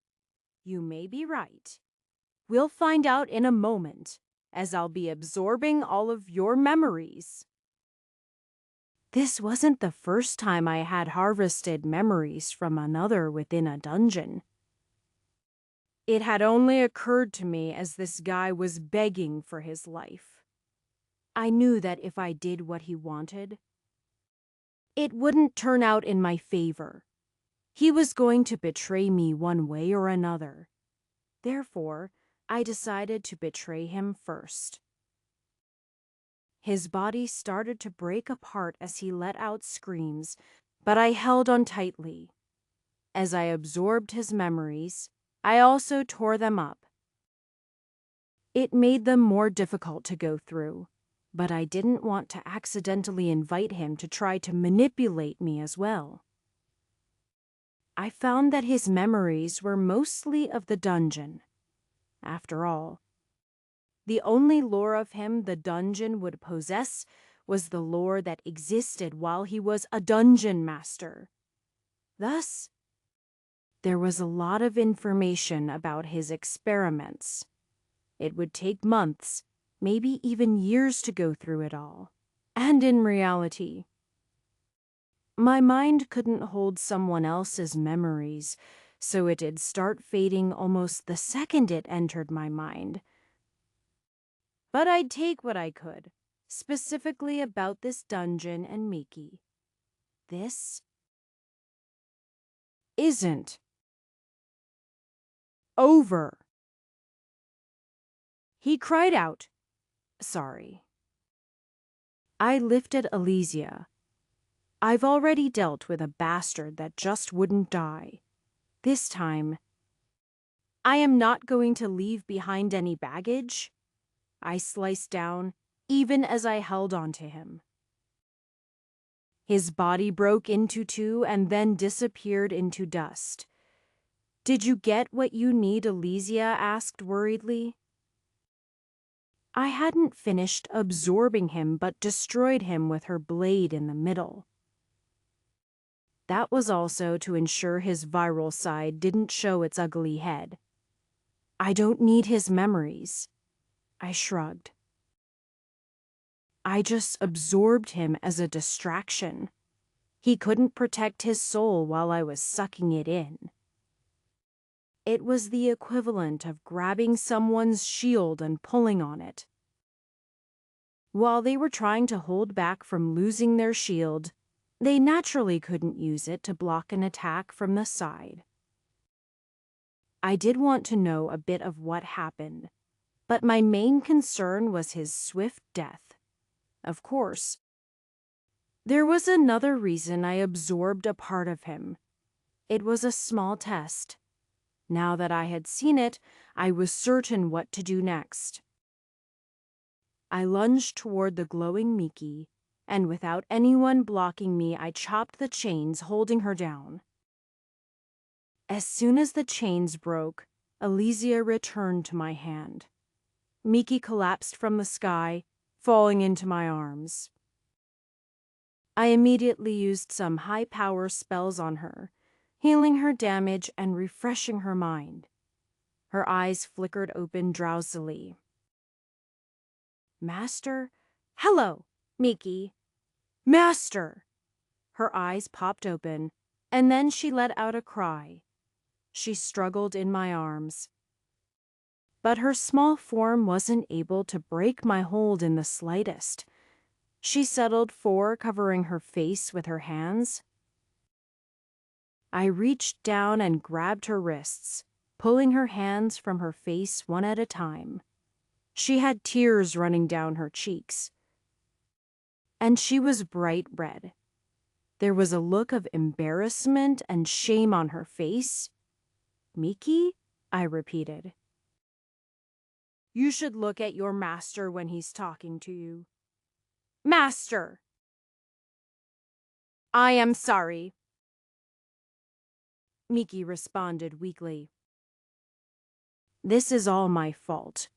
You may be right. We'll find out in a moment, as I'll be absorbing all of your memories. This wasn't the first time I had harvested memories from another within a dungeon. It had only occurred to me as this guy was begging for his life. I knew that if I did what he wanted, it wouldn't turn out in my favor. He was going to betray me one way or another. Therefore, I decided to betray him first. His body started to break apart as he let out screams, but I held on tightly. As I absorbed his memories, I also tore them up. It made them more difficult to go through, but I didn't want to accidentally invite him to try to manipulate me as well. I found that his memories were mostly of the dungeon. After all, the only lore of him the dungeon would possess was the lore that existed while he was a dungeon master. Thus, there was a lot of information about his experiments. It would take months, maybe even years to go through it all. And in reality, my mind couldn't hold someone else's memories, so it'd start fading almost the second it entered my mind. But I'd take what I could, specifically about this dungeon and Miki. This isn't over. He cried out, sorry. I lifted Alesia. I've already dealt with a bastard that just wouldn't die. This time, I am not going to leave behind any baggage. I sliced down, even as I held on to him. His body broke into two and then disappeared into dust. Did you get what you need? Alesia asked worriedly. I hadn't finished absorbing him but destroyed him with her blade in the middle. That was also to ensure his viral side didn't show its ugly head. I don't need his memories. I shrugged. I just absorbed him as a distraction. He couldn't protect his soul while I was sucking it in. It was the equivalent of grabbing someone's shield and pulling on it. While they were trying to hold back from losing their shield, they naturally couldn't use it to block an attack from the side. I did want to know a bit of what happened, but my main concern was his swift death. Of course. There was another reason I absorbed a part of him. It was a small test. Now that I had seen it, I was certain what to do next. I lunged toward the glowing Miki, and without anyone blocking me, I chopped the chains holding her down. As soon as the chains broke, Elysia returned to my hand. Miki collapsed from the sky, falling into my arms. I immediately used some high-power spells on her, healing her damage and refreshing her mind. Her eyes flickered open drowsily. Master? Hello, Miki. Master! Her eyes popped open, and then she let out a cry. She struggled in my arms. But her small form wasn't able to break my hold in the slightest. She settled for covering her face with her hands. I reached down and grabbed her wrists, pulling her hands from her face one at a time. She had tears running down her cheeks. And she was bright red. There was a look of embarrassment and shame on her face. Miki? I repeated. You should look at your master when he's talking to you. Master! I am sorry, Miki responded weakly. This is all my fault.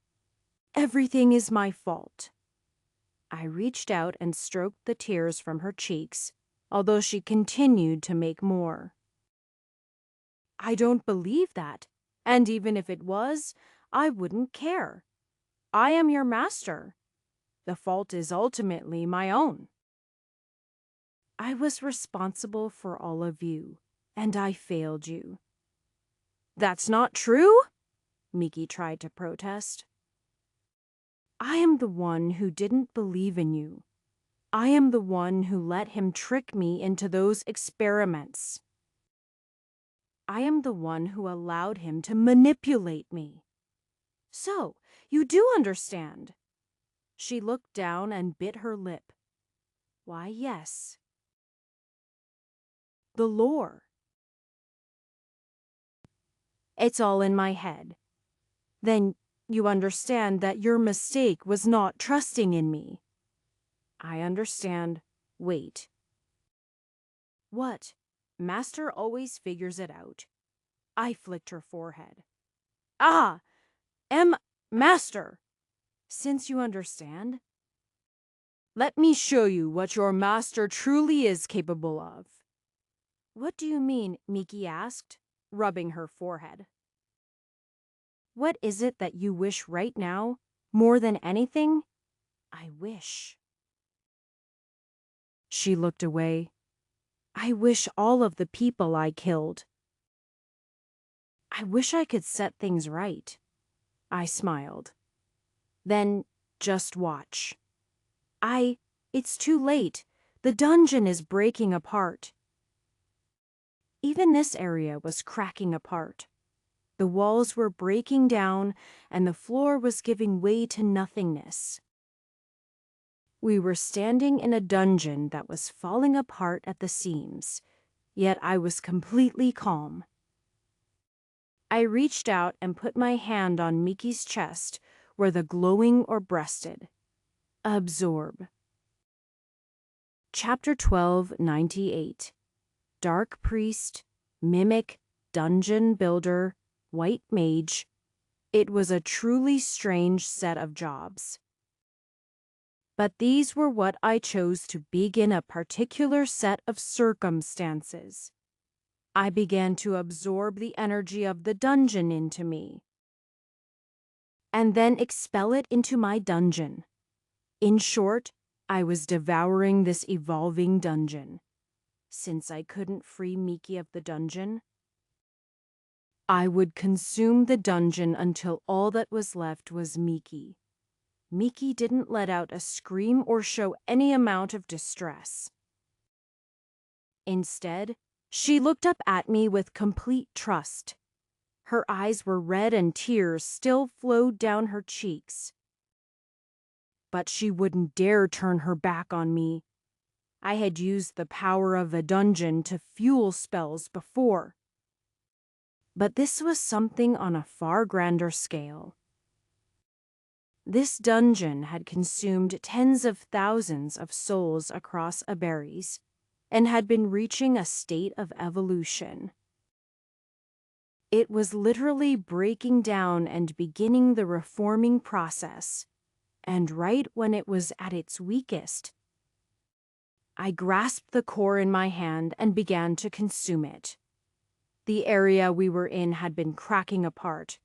Everything is my fault. I reached out and stroked the tears from her cheeks, although she continued to make more. I don't believe that, and even if it was, I wouldn't care. I am your master. The fault is ultimately my own. I was responsible for all of you, and I failed you. That's not true, Miki tried to protest. I am the one who didn't believe in you. I am the one who let him trick me into those experiments. I am the one who allowed him to manipulate me. So, you do understand. She looked down and bit her lip. Why, yes. The lore. It's all in my head. Then you understand that your mistake was not trusting in me. I understand. Wait. What? Master always figures it out. I flicked her forehead. Ah! Master! Since you understand, let me show you what your master truly is capable of. What do you mean? Miki asked, rubbing her forehead. What is it that you wish right now, more than anything? I wish. She looked away. I wish all of the people I killed. I wish I could set things right. I smiled. Then just watch. It's too late. The dungeon is breaking apart. Even this area was cracking apart. The walls were breaking down, and the floor was giving way to nothingness. We were standing in a dungeon that was falling apart at the seams, yet I was completely calm. I reached out and put my hand on Miki's chest where the glowing orb rested. Absorb. Chapter 1298. Dark Priest, Mimic, Dungeon Builder, White Mage. It was a truly strange set of jobs. But these were what I chose to begin a particular set of circumstances. I began to absorb the energy of the dungeon into me, and then expel it into my dungeon. In short, I was devouring this evolving dungeon. Since I couldn't free Miki of the dungeon, I would consume the dungeon until all that was left was Miki. Miki didn't let out a scream or show any amount of distress. Instead, she looked up at me with complete trust. Her eyes were red and tears still flowed down her cheeks. But she wouldn't dare turn her back on me. I had used the power of a dungeon to fuel spells before. But this was something on a far grander scale. This dungeon had consumed tens of thousands of souls across Aberries and had been reaching a state of evolution. It was literally breaking down and beginning the reforming process, and right when it was at its weakest. I grasped the core in my hand and began to consume it. The area we were in had been cracking apart.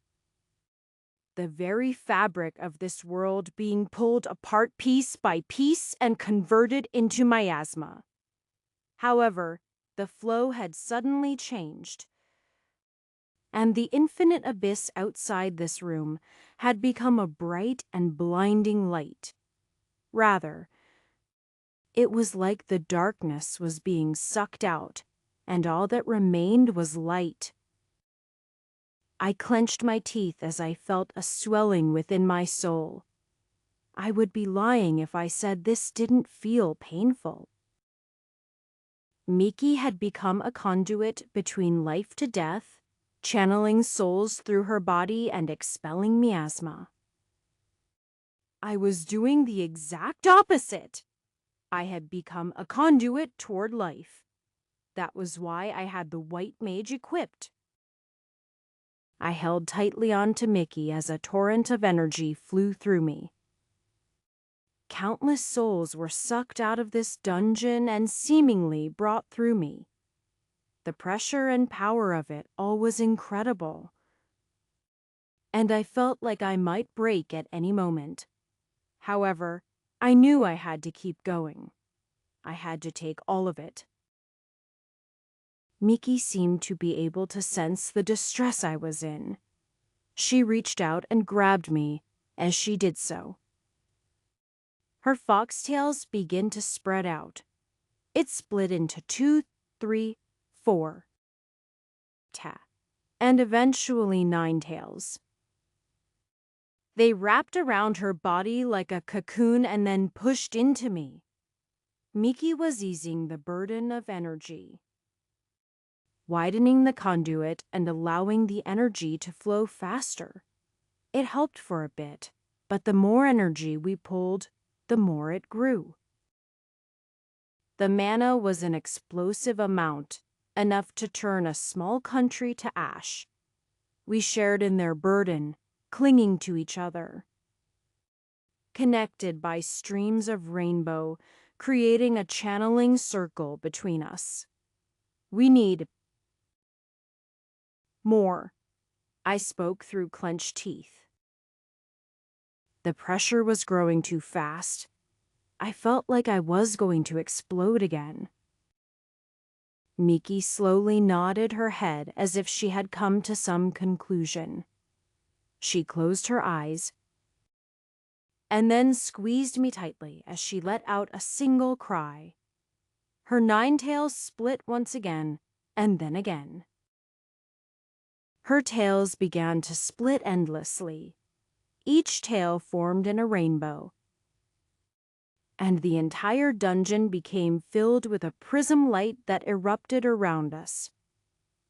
The very fabric of this world being pulled apart piece by piece and converted into miasma. However, the flow had suddenly changed, and the infinite abyss outside this room had become a bright and blinding light. Rather, it was like the darkness was being sucked out, and all that remained was light. I clenched my teeth as I felt a swelling within my soul. I would be lying if I said this didn't feel painful. Miki had become a conduit between life to death, channeling souls through her body and expelling miasma. I was doing the exact opposite. I had become a conduit toward life. That was why I had the white mage equipped. I held tightly on to Miki as a torrent of energy flew through me. Countless souls were sucked out of this dungeon and seemingly brought through me. The pressure and power of it all was incredible. And I felt like I might break at any moment. However, I knew I had to keep going. I had to take all of it. Miki seemed to be able to sense the distress I was in. She reached out and grabbed me as she did so. Her foxtails began to spread out. It split into 2, 3, 4, and eventually 9 tails. They wrapped around her body like a cocoon and then pushed into me. Miki was easing the burden of energy, widening the conduit and allowing the energy to flow faster. It helped for a bit, but the more energy we pulled, the more it grew. The mana was an explosive amount, enough to turn a small country to ash. We shared in their burden, clinging to each other. Connected by streams of rainbow, creating a channeling circle between us. We need more. I spoke through clenched teeth. The pressure was growing too fast. I felt like I was going to explode again. Miki slowly nodded her head as if she had come to some conclusion. She closed her eyes and then squeezed me tightly as she let out a single cry. Her 9 tails split once again, and then again. Her tails began to split endlessly. Each tail formed in a rainbow, and the entire dungeon became filled with a prism light that erupted around us.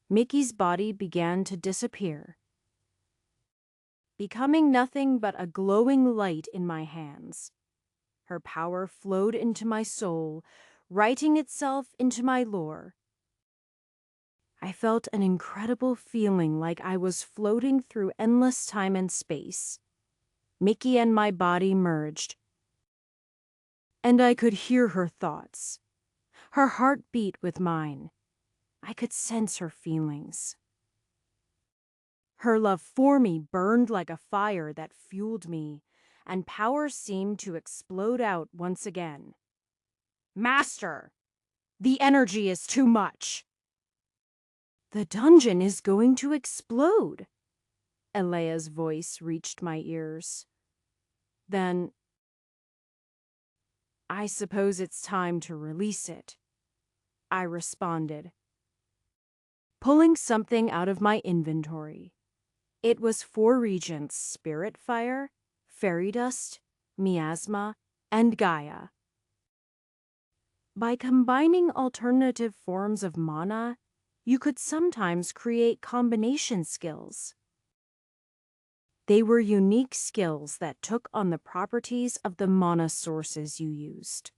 Miki's body began to disappear, becoming nothing but a glowing light in my hands. Her power flowed into my soul, writing itself into my lore. I felt an incredible feeling like I was floating through endless time and space. Miki and my body merged, and I could hear her thoughts. Her heart beat with mine. I could sense her feelings. Her love for me burned like a fire that fueled me, and power seemed to explode out once again. Master! The energy is too much! The dungeon is going to explode. Elea's voice reached my ears. Then, I suppose it's time to release it, I responded, pulling something out of my inventory. It was 4 regents: Spirit Fire, Fairy Dust, Miasma, and Gaia. By combining alternative forms of mana, you could sometimes create combination skills. They were unique skills that took on the properties of the mana sources you used.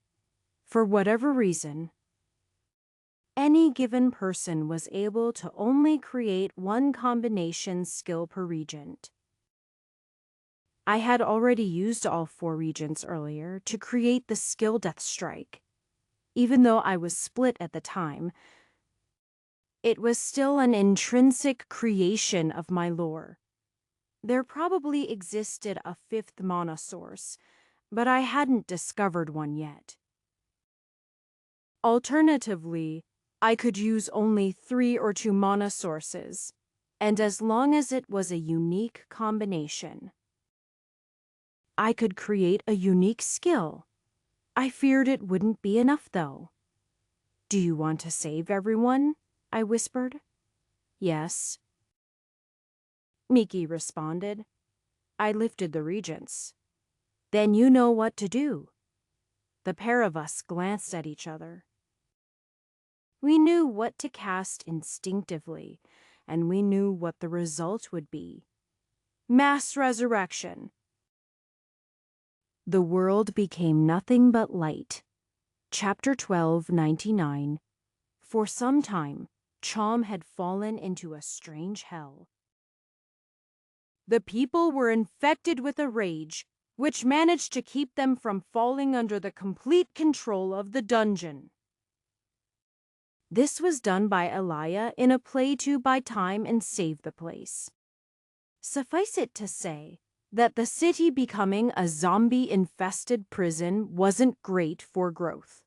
For whatever reason, any given person was able to only create 1 combination skill per regent. I had already used all 4 regents earlier to create the skill Death Strike. Even though I was split at the time, it was still an intrinsic creation of my lore. There probably existed a 5th mana source, but I hadn't discovered one yet. Alternatively, I could use only 3 or 2 mana sources, and as long as it was a unique combination, I could create a unique skill. I feared it wouldn't be enough, though. Do you want to save everyone? I whispered. Yes, Miki responded. I lifted the regents. Then you know what to do. The pair of us glanced at each other. We knew what to cast instinctively, and we knew what the result would be. Mass resurrection. The world became nothing but light. Chapter 12:99. For some time, Chom had fallen into a strange hell. The people were infected with a rage, which managed to keep them from falling under the complete control of the dungeon. This was done by Elia in a play to buy time and save the place. Suffice it to say that the city becoming a zombie-infested prison wasn't great for growth.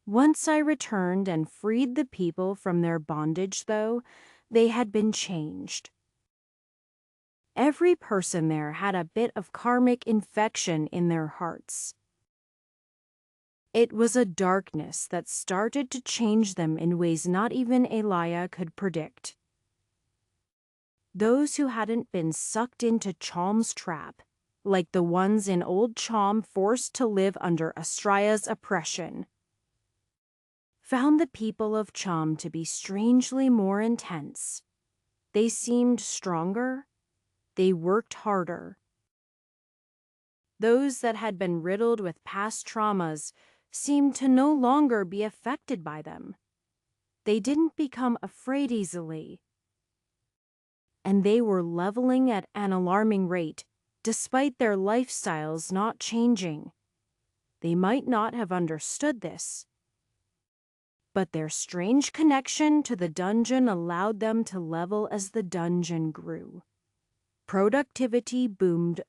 Once I returned and freed the people from their bondage, though, they had been changed. Every person there had a bit of karmic infection in their hearts. It was a darkness that started to change them in ways not even Elia could predict. Those who hadn't been sucked into Chom's trap, like the ones in old Chom forced to live under Astraya's oppression, found the people of Chom to be strangely more intense. They seemed stronger. They worked harder. Those that had been riddled with past traumas seemed to no longer be affected by them. They didn't become afraid easily. And they were leveling at an alarming rate, despite their lifestyles not changing. They might not have understood this, but their strange connection to the dungeon allowed them to level as the dungeon grew. Productivity boomed,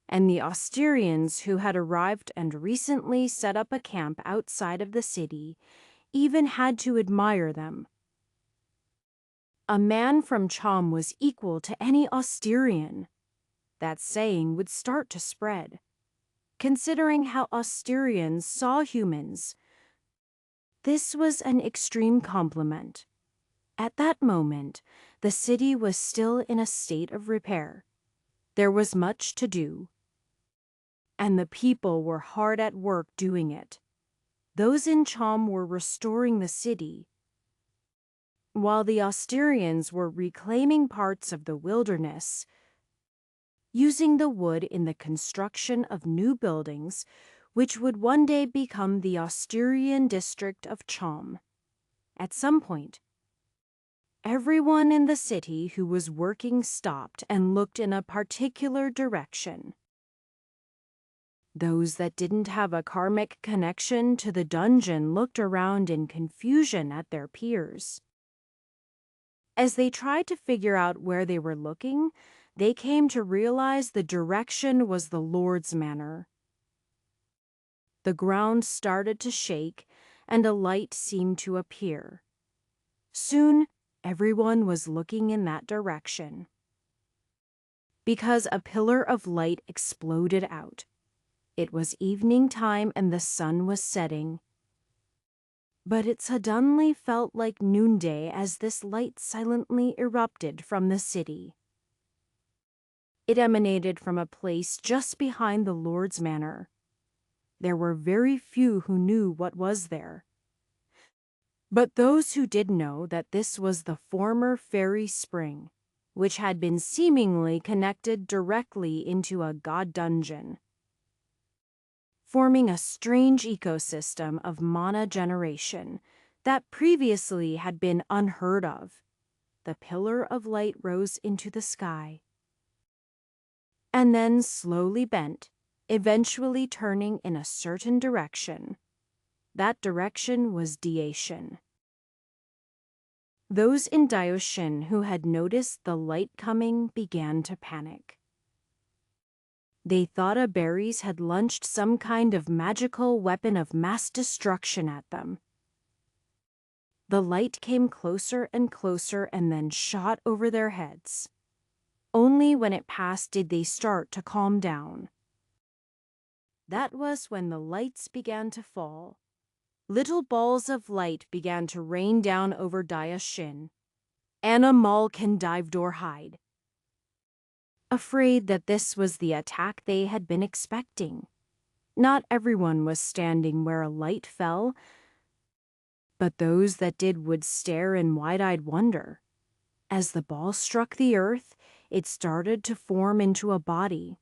and the Austerians who had arrived and recently set up a camp outside of the city even had to admire them. A man from Chom was equal to any Austerian. That saying would start to spread. Considering how Austerians saw humans, this was an extreme compliment. At that moment, the city was still in a state of repair. There was much to do, and the people were hard at work doing it. Those in Chom were restoring the city, while the Austerians were reclaiming parts of the wilderness, using the wood in the construction of new buildings, which would one day become the Austerian district of Chom. At some point, everyone in the city who was working stopped and looked in a particular direction. Those that didn't have a karmic connection to the dungeon looked around in confusion at their peers. As they tried to figure out where they were looking, they came to realize the direction was the Lord's manor. The ground started to shake, and a light seemed to appear. Soon, everyone was looking in that direction. Because a pillar of light exploded out. It was evening time and the sun was setting. But it suddenly felt like noonday as this light silently erupted from the city. It emanated from a place just behind the Lord's manor. There were very few who knew what was there. But those who did know that this was the former fairy spring, which had been seemingly connected directly into a god dungeon, forming a strange ecosystem of mana generation that previously had been unheard of. The pillar of light rose into the sky, and then slowly bent, eventually turning in a certain direction. That direction was Daishin. Those in Daishin who had noticed the light coming began to panic. They thought Aberries had launched some kind of magical weapon of mass destruction at them. The light came closer and closer and then shot over their heads. Only when it passed did they start to calm down. That was when the lights began to fall. Little balls of light began to rain down over Daishin. Anna Malkin dived or hide, afraid that this was the attack they had been expecting. Not everyone was standing where a light fell, but those that did would stare in wide-eyed wonder. As the ball struck the earth, it started to form into a body.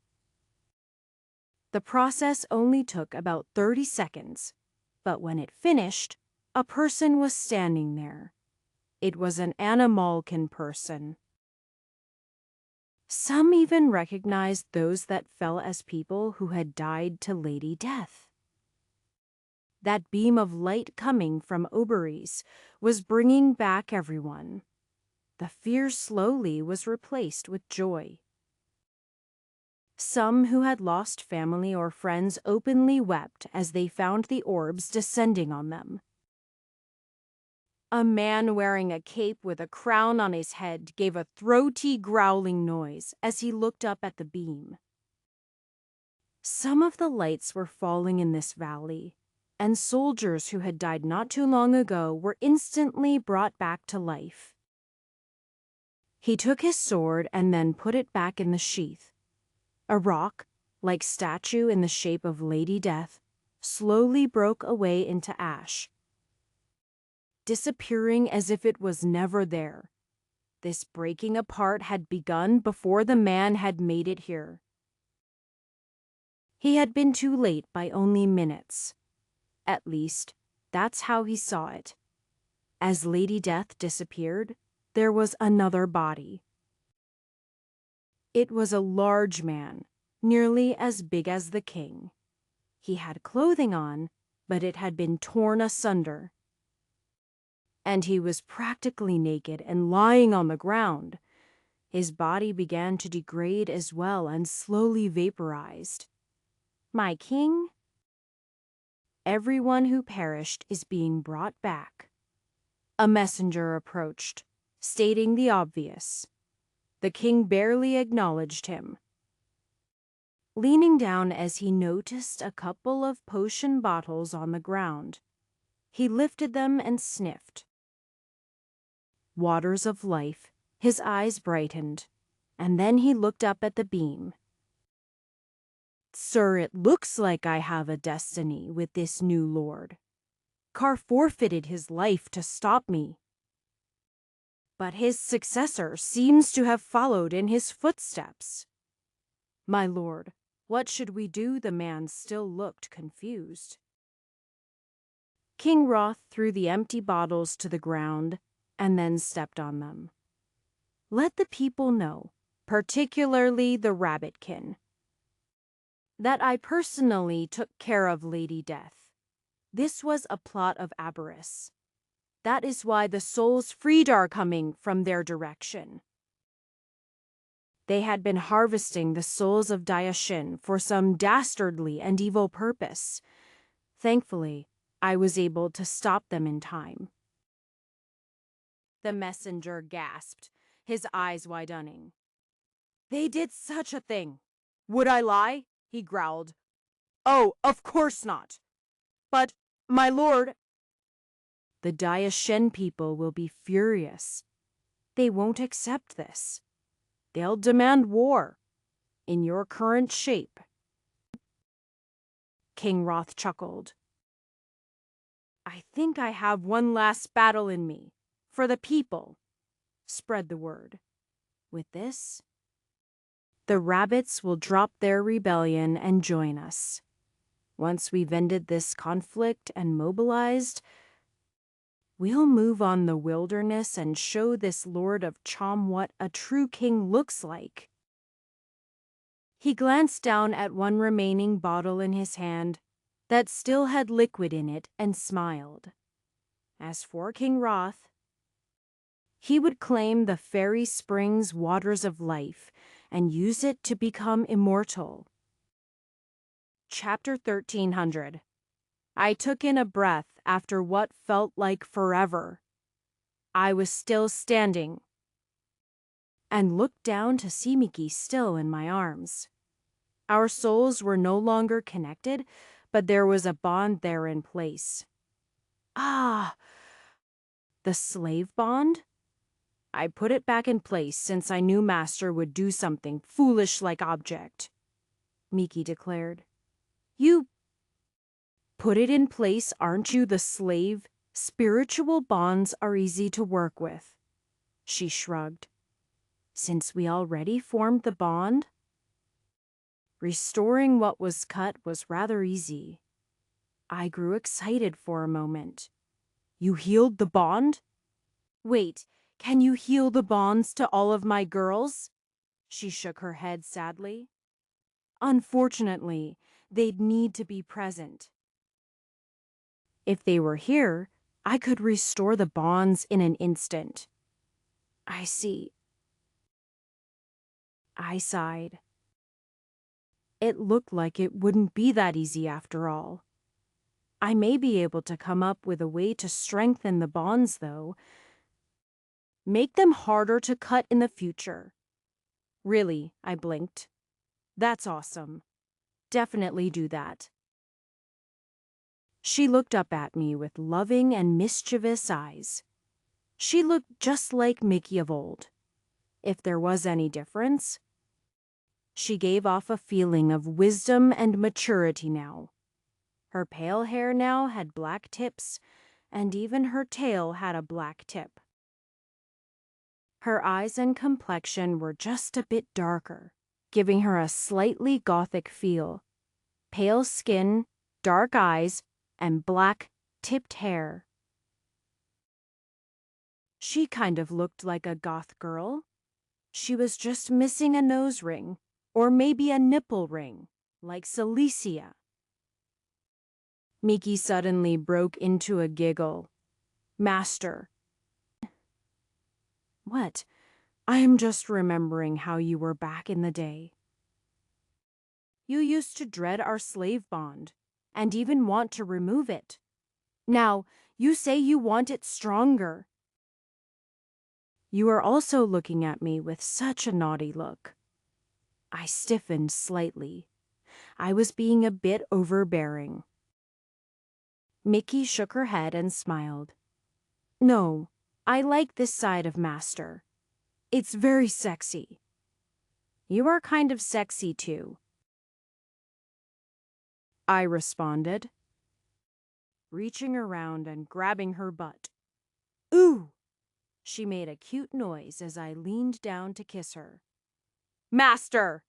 The process only took about 30 seconds, but when it finished, a person was standing there. It was an Anna Malkin person. Some even recognized those that fell as people who had died to Lady Death. That beam of light coming from Oberys was bringing back everyone. The fear slowly was replaced with joy. Some who had lost family or friends openly wept as they found the orbs descending on them. A man wearing a cape with a crown on his head gave a throaty growling noise as he looked up at the beam. Some of the lights were falling in this valley, and soldiers who had died not too long ago were instantly brought back to life. He took his sword and then put it back in the sheath. A rock-like statue in the shape of Lady Death slowly broke away into ash, disappearing as if it was never there. This breaking apart had begun before the man had made it here. He had been too late by only minutes. At least, that's how he saw it. As Lady Death disappeared, there was another body. It was a large man, nearly as big as the king. He had clothing on, but it had been torn asunder. And he was practically naked and lying on the ground. His body began to degrade as well and slowly vaporized. My king? Everyone who perished is being brought back. A messenger approached, stating the obvious. The king barely acknowledged him. Leaning down as he noticed a couple of potion bottles on the ground, he lifted them and sniffed. Waters of life, his eyes brightened, and then he looked up at the beam. Sir, it looks like I have a destiny with this new lord. Carr forfeited his life to stop me. But his successor seems to have followed in his footsteps. My lord, what should we do? The man still looked confused. King Roth threw the empty bottles to the ground and then stepped on them. Let the people know, particularly the Rabbitkin, that I personally took care of Lady Death. This was a plot of Aberys. That is why the souls freed are coming from their direction. They had been harvesting the souls of Daishin for some dastardly and evil purpose. Thankfully, I was able to stop them in time. The messenger gasped, his eyes widening. They did such a thing. Would I lie? He growled. Oh, of course not. But, my lord... The Daishen people will be furious. They won't accept this. They'll demand war. In your current shape. King Roth chuckled. I think I have one last battle in me. For the people. Spread the word. With this, the rabbits will drop their rebellion and join us. Once we've ended this conflict and mobilized, we'll move on the wilderness and show this Lord of Chom what a true king looks like. He glanced down at one remaining bottle in his hand that still had liquid in it and smiled. As for King Roth, he would claim the fairy springs waters of life and use it to become immortal. Chapter 1300. I took in a breath after what felt like forever. I was still standing and looked down to see Miki still in my arms. Our souls were no longer connected, but there was a bond there in place. Ah, the slave bond? I put it back in place since I knew Master would do something foolish like object, Miki declared. You put it in place, aren't you the slave? Spiritual bonds are easy to work with. She shrugged. Since we already formed the bond, restoring what was cut was rather easy. I grew excited for a moment. You healed the bond? Wait, can you heal the bonds to all of my girls? She shook her head sadly. Unfortunately, they'd need to be present. If they were here, I could restore the bonds in an instant. I see. I sighed. It looked like it wouldn't be that easy after all. I may be able to come up with a way to strengthen the bonds, though. Make them harder to cut in the future. Really, I blinked. That's awesome. Definitely do that. She looked up at me with loving and mischievous eyes. She looked just like Mickey of old. If there was any difference, she gave off a feeling of wisdom and maturity now. Her pale hair now had black tips, and even her tail had a black tip. Her eyes and complexion were just a bit darker, giving her a slightly gothic feel. Pale skin, dark eyes, and black, tipped hair. She kind of looked like a goth girl. She was just missing a nose ring, or maybe a nipple ring, like Celicia. Miki suddenly broke into a giggle. Master. What? I am just remembering how you were back in the day. You used to dread our slave bond, and even want to remove it. Now, you say you want it stronger. You are also looking at me with such a naughty look. I stiffened slightly. I was being a bit overbearing. Miki shook her head and smiled. No, I like this side of Master. It's very sexy. You are kind of sexy too, I responded, reaching around and grabbing her butt. Ooh! She made a cute noise as I leaned down to kiss her. Master!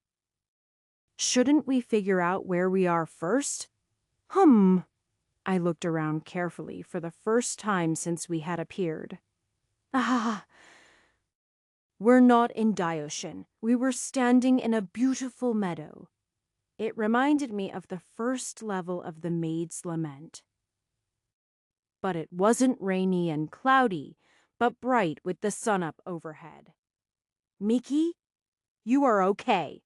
Shouldn't we figure out where we are first? I looked around carefully for the first time since we had appeared. Ah! We're not in Daishen. We were standing in a beautiful meadow. It reminded me of the first level of the Maid's Lament. But it wasn't rainy and cloudy, but bright with the sun up overhead. Miki, you are okay.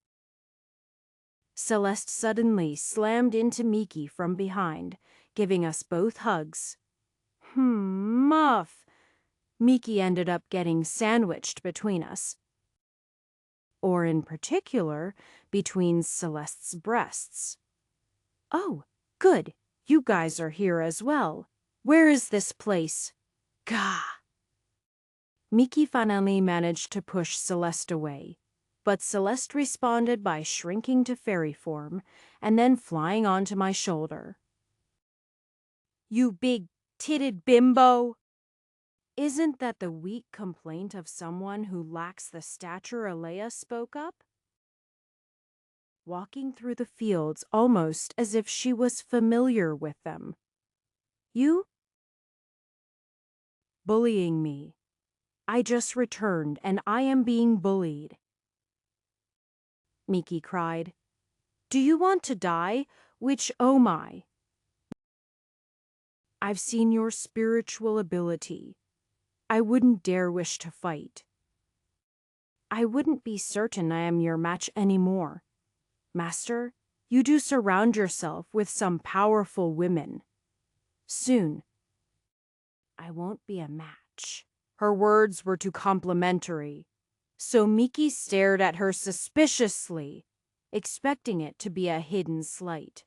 Celeste suddenly slammed into Miki from behind, giving us both hugs. Muff. Miki ended up getting sandwiched between us. Or in particular, between Celeste's breasts. Oh, good. You guys are here as well. Where is this place? Gah! Miki finally managed to push Celeste away, but Celeste responded by shrinking to fairy form and then flying onto my shoulder. You big-titted bimbo! Isn't that the weak complaint of someone who lacks the stature Alea spoke up? Walking through the fields almost as if she was familiar with them. You? Bullying me. I just returned and I am being bullied. Miki cried. Do you want to die? Which, oh my. I've seen your spiritual ability. I wouldn't dare wish to fight. I wouldn't be certain I am your match anymore. Master, you do surround yourself with some powerful women. Soon, I won't be a match. Her words were too complimentary, so Miki stared at her suspiciously, expecting it to be a hidden slight.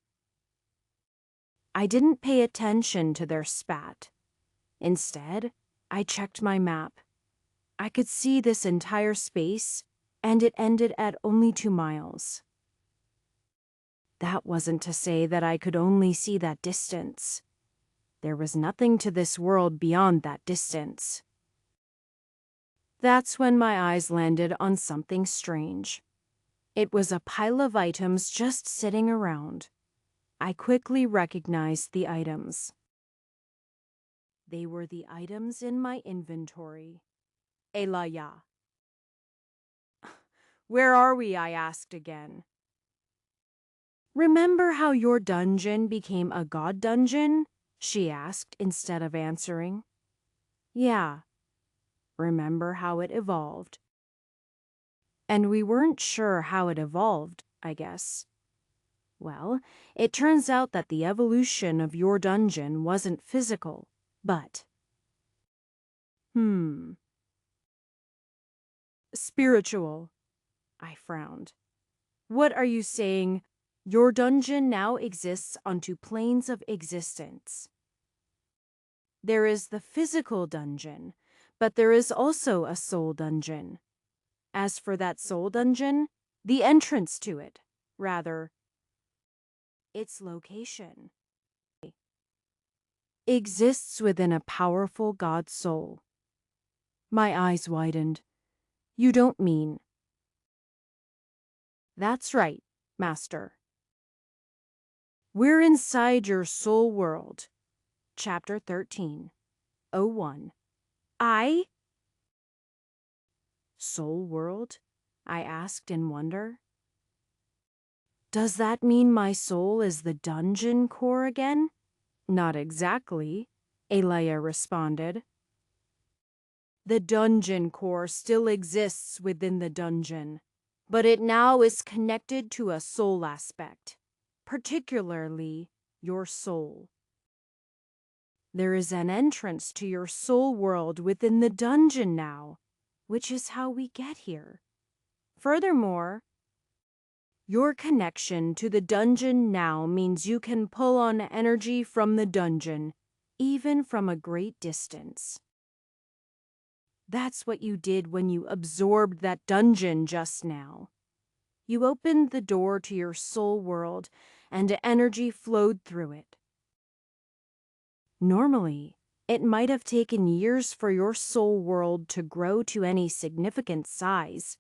I didn't pay attention to their spat. Instead, I checked my map. I could see this entire space, and it ended at only 2 miles. That wasn't to say that I could only see that distance. There was nothing to this world beyond that distance. That's when my eyes landed on something strange. It was a pile of items just sitting around. I quickly recognized the items. They were the items in my inventory. Elaya. Where are we? I asked again. Remember how your dungeon became a god dungeon? She asked instead of answering. Yeah. Remember how it evolved. And we weren't sure how it evolved, I guess. Well, it turns out that the evolution of your dungeon wasn't physical, but... Spiritual. I frowned. What are you saying? Your dungeon now exists on 2 planes of existence. There is the physical dungeon, but there is also a soul dungeon. As for that soul dungeon, the entrance to it, rather, its location, exists within a powerful god soul. My eyes widened. You don't mean... That's right, Master. We're inside your soul world. Chapter 13. 01. Soul world? I asked in wonder. Does that mean my soul is the dungeon core again? Not exactly, Alea responded. The dungeon core still exists within the dungeon, but it now is connected to a soul aspect, particularly your soul. There is an entrance to your soul world within the dungeon now, which is how we get here. Furthermore, your connection to the dungeon now means you can pull on energy from the dungeon, even from a great distance. That's what you did when you absorbed that dungeon just now. You opened the door to your soul world, and energy flowed through it. Normally, it might have taken years for your soul world to grow to any significant size.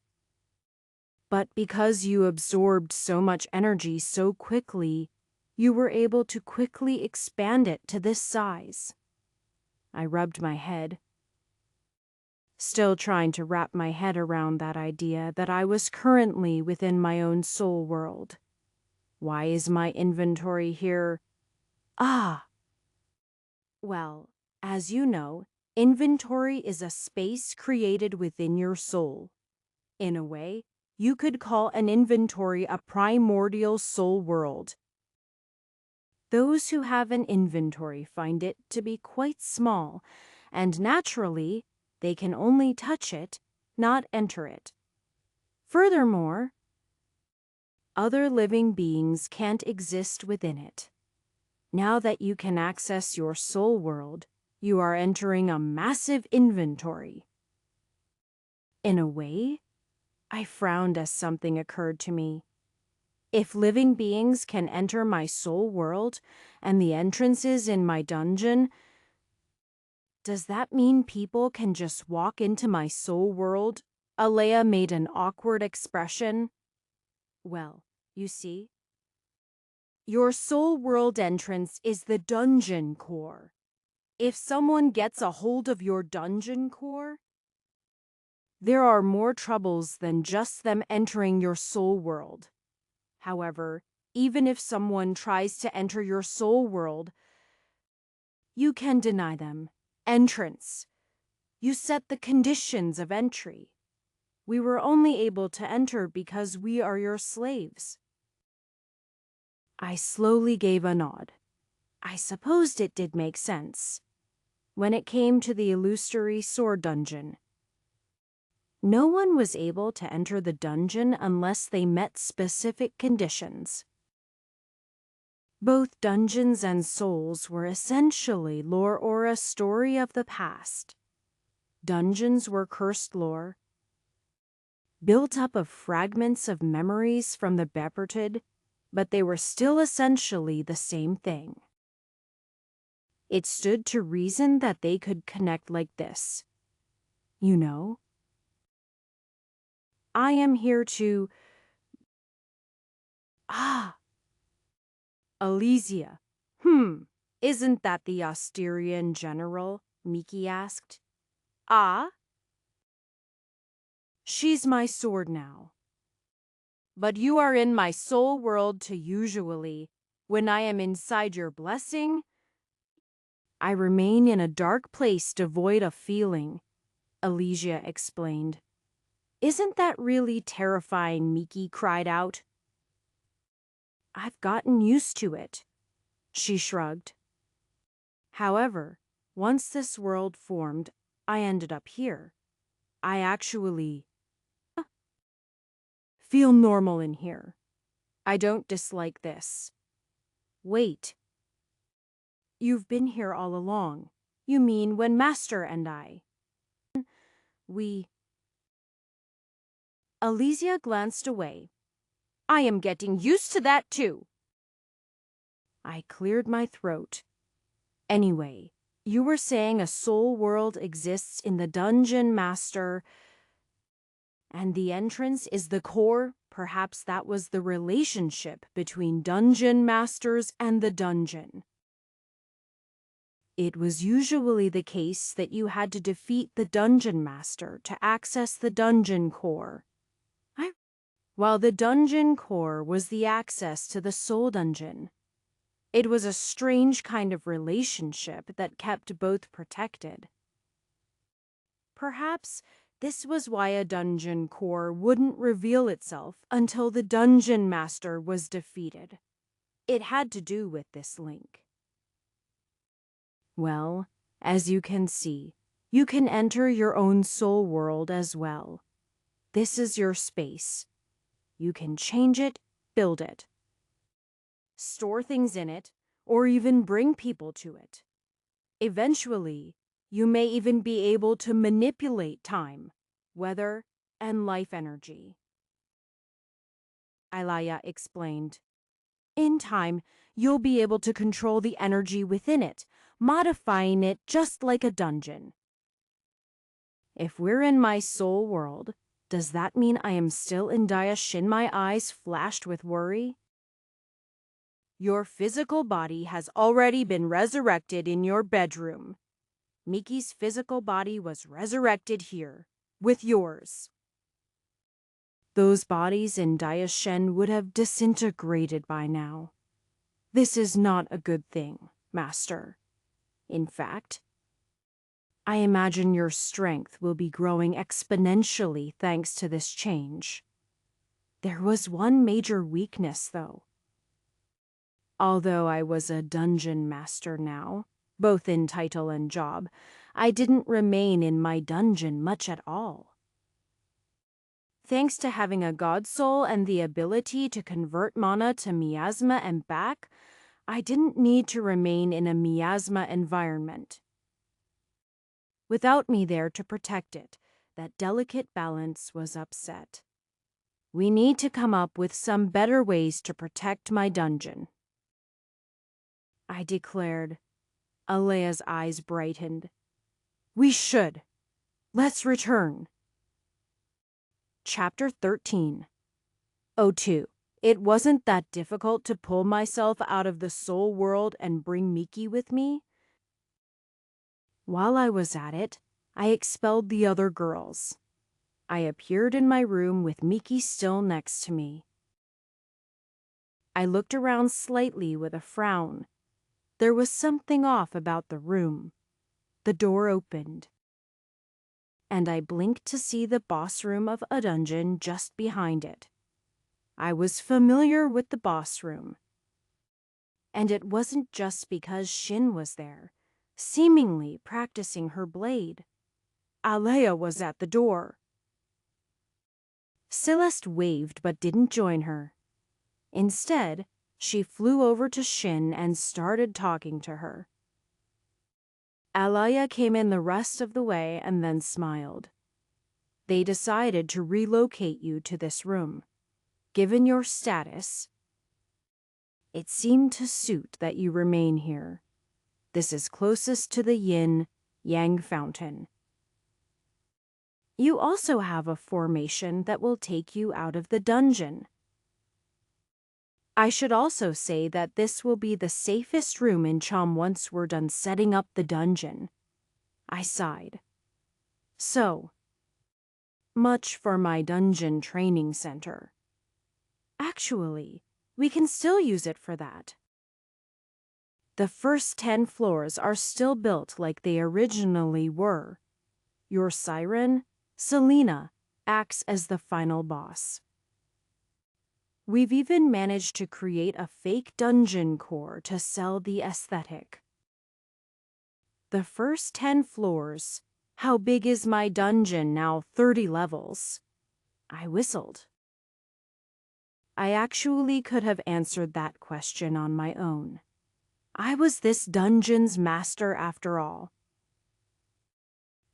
But because you absorbed so much energy so quickly, you were able to quickly expand it to this size. I rubbed my head, still trying to wrap my head around that idea that I was currently within my own soul world. Why is my inventory here? Well, as you know, inventory is a space created within your soul. In a way, you could call an inventory a primordial soul world. Those who have an inventory find it to be quite small, and naturally, They can only touch it, not enter it. Furthermore, other living beings can't exist within it. Now that you can access your soul world, you are entering a massive inventory. In a way, I frowned as something occurred to me. If living beings can enter my soul world and the entrances in my dungeon, does that mean people can just walk into my soul world? Alea made an awkward expression. Well, you see, your soul world entrance is the dungeon core. If someone gets a hold of your dungeon core, there are more troubles than just them entering your soul world. However, even if someone tries to enter your soul world, you can deny them entrance. You set the conditions of entry. We were only able to enter because we are your slaves. I slowly gave a nod. I supposed it did make sense. When it came to the illusory sword dungeon, no one was able to enter the dungeon unless they met specific conditions. Both dungeons and souls were essentially lore or a story of the past. Dungeons were cursed lore, built up of fragments of memories from the Beperted, but they were still essentially the same thing. It stood to reason that they could connect like this. You know, I am here to... Elysia. Isn't that the Osterian general? Miki asked. Ah? She's my sword now. But you are in my soul world too usually. When I am inside your blessing, I remain in a dark place devoid of feeling, Elysia explained. Isn't that really terrifying? Miki cried out. I've gotten used to it, she shrugged. However, once this world formed, I ended up here. I actually feel normal in here. I don't dislike this. Wait. You've been here all along. You mean when Master and I... Elysia glanced away. I am getting used to that too. I cleared my throat. Anyway, you were saying a soul world exists in the dungeon, Master, and the entrance is the core. Perhaps that was the relationship between dungeon masters and the dungeon. It was usually the case that you had to defeat the dungeon master to access the dungeon core. While the dungeon core was the access to the soul dungeon. It was a strange kind of relationship that kept both protected. Perhaps this was why a dungeon core wouldn't reveal itself until the dungeon master was defeated. It had to do with this link. Well, as you can see, you can enter your own soul world as well. This is your space. You can change it, build it, store things in it, or even bring people to it. Eventually, you may even be able to manipulate time, weather, and life energy. Alea explained. In time, you'll be able to control the energy within it, modifying it just like a dungeon. If we're in my soul world, does that mean I am still in Daishin? My eyes flashed with worry. Your physical body has already been resurrected in your bedroom. Miki's physical body was resurrected here, with yours. Those bodies in Daishin would have disintegrated by now. This is not a good thing, Master. In fact, I imagine your strength will be growing exponentially thanks to this change. There was one major weakness, though. Although I was a dungeon master now, both in title and job, I didn't remain in my dungeon much at all. Thanks to having a god soul and the ability to convert mana to miasma and back, I didn't need to remain in a miasma environment. Without me there to protect it, that delicate balance was upset. We need to come up with some better ways to protect my dungeon, I declared. Alea's eyes brightened. We should. Let's return. Chapter 13. O2. It wasn't that difficult to pull myself out of the soul world and bring Miki with me. While I was at it, I expelled the other girls. I appeared in my room with Miki still next to me. I looked around slightly with a frown. There was something off about the room. The door opened, and I blinked to see the boss room of a dungeon just behind it. I was familiar with the boss room. And it wasn't just because Shin was there, seemingly practicing her blade. Alea was at the door. Celeste waved but didn't join her. Instead, she flew over to Shin and started talking to her. Alea came in the rest of the way and then smiled. They decided to relocate you to this room. Given your status, it seemed to suit that you remain here. This is closest to the yin-yang fountain. You also have a formation that will take you out of the dungeon. I should also say that this will be the safest room in Chom once we're done setting up the dungeon. I sighed. So much for my dungeon training center. Actually, we can still use it for that. The first 10 floors are still built like they originally were. Your siren, Selena, acts as the final boss. We've even managed to create a fake dungeon core to sell the aesthetic. The first 10 floors. How big is my dungeon now? 30 levels. I whistled. I actually could have answered that question on my own. I was this dungeon's master after all.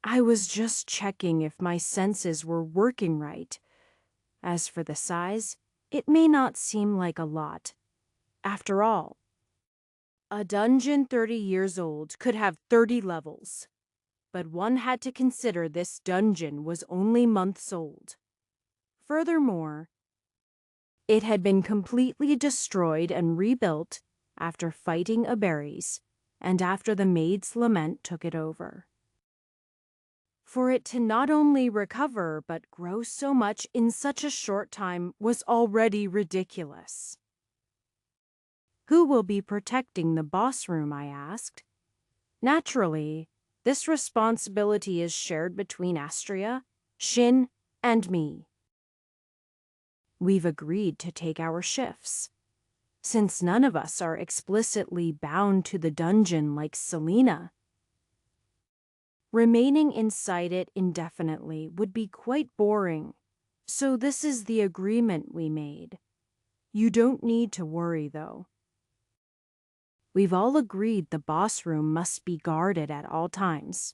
I was just checking if my senses were working right. As for the size, it may not seem like a lot. After all, a dungeon 30 years old could have 30 levels. But one had to consider this dungeon was only months old. Furthermore, it had been completely destroyed and rebuilt after fighting Aberries and after the Maid's Lament took it over. For it to not only recover but grow so much in such a short time was already ridiculous. Who will be protecting the boss room? I asked. Naturally, this responsibility is shared between Astria, Shin, and me. We've agreed to take our shifts. Since none of us are explicitly bound to the dungeon like Selena, remaining inside it indefinitely would be quite boring. So this is the agreement we made. You don't need to worry, though. We've all agreed the boss room must be guarded at all times.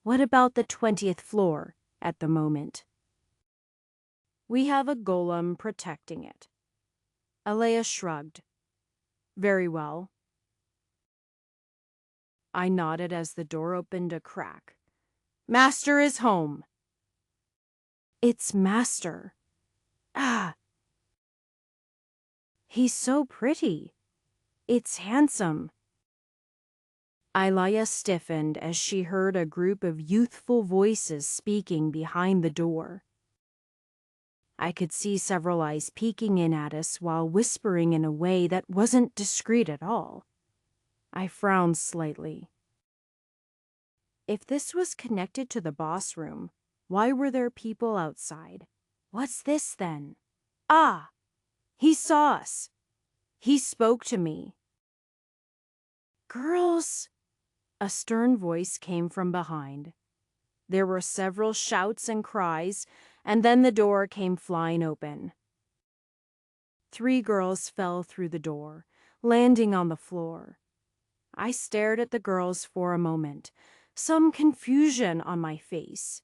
What about the 20th floor at the moment? We have a golem protecting it. Alea shrugged. Very well. I nodded as the door opened a crack. Master is home. It's Master. Ah. He's so pretty. It's handsome. Ilaya stiffened as she heard a group of youthful voices speaking behind the door. I could see several eyes peeking in at us while whispering in a way that wasn't discreet at all. I frowned slightly. If this was connected to the boss room, why were there people outside? What's this then? Ah! He saw us. He spoke to me. Girls, A stern voice came from behind. There were several shouts and cries, and then the door came flying open. 3 girls fell through the door, landing on the floor. I stared at the girls for a moment, some confusion on my face.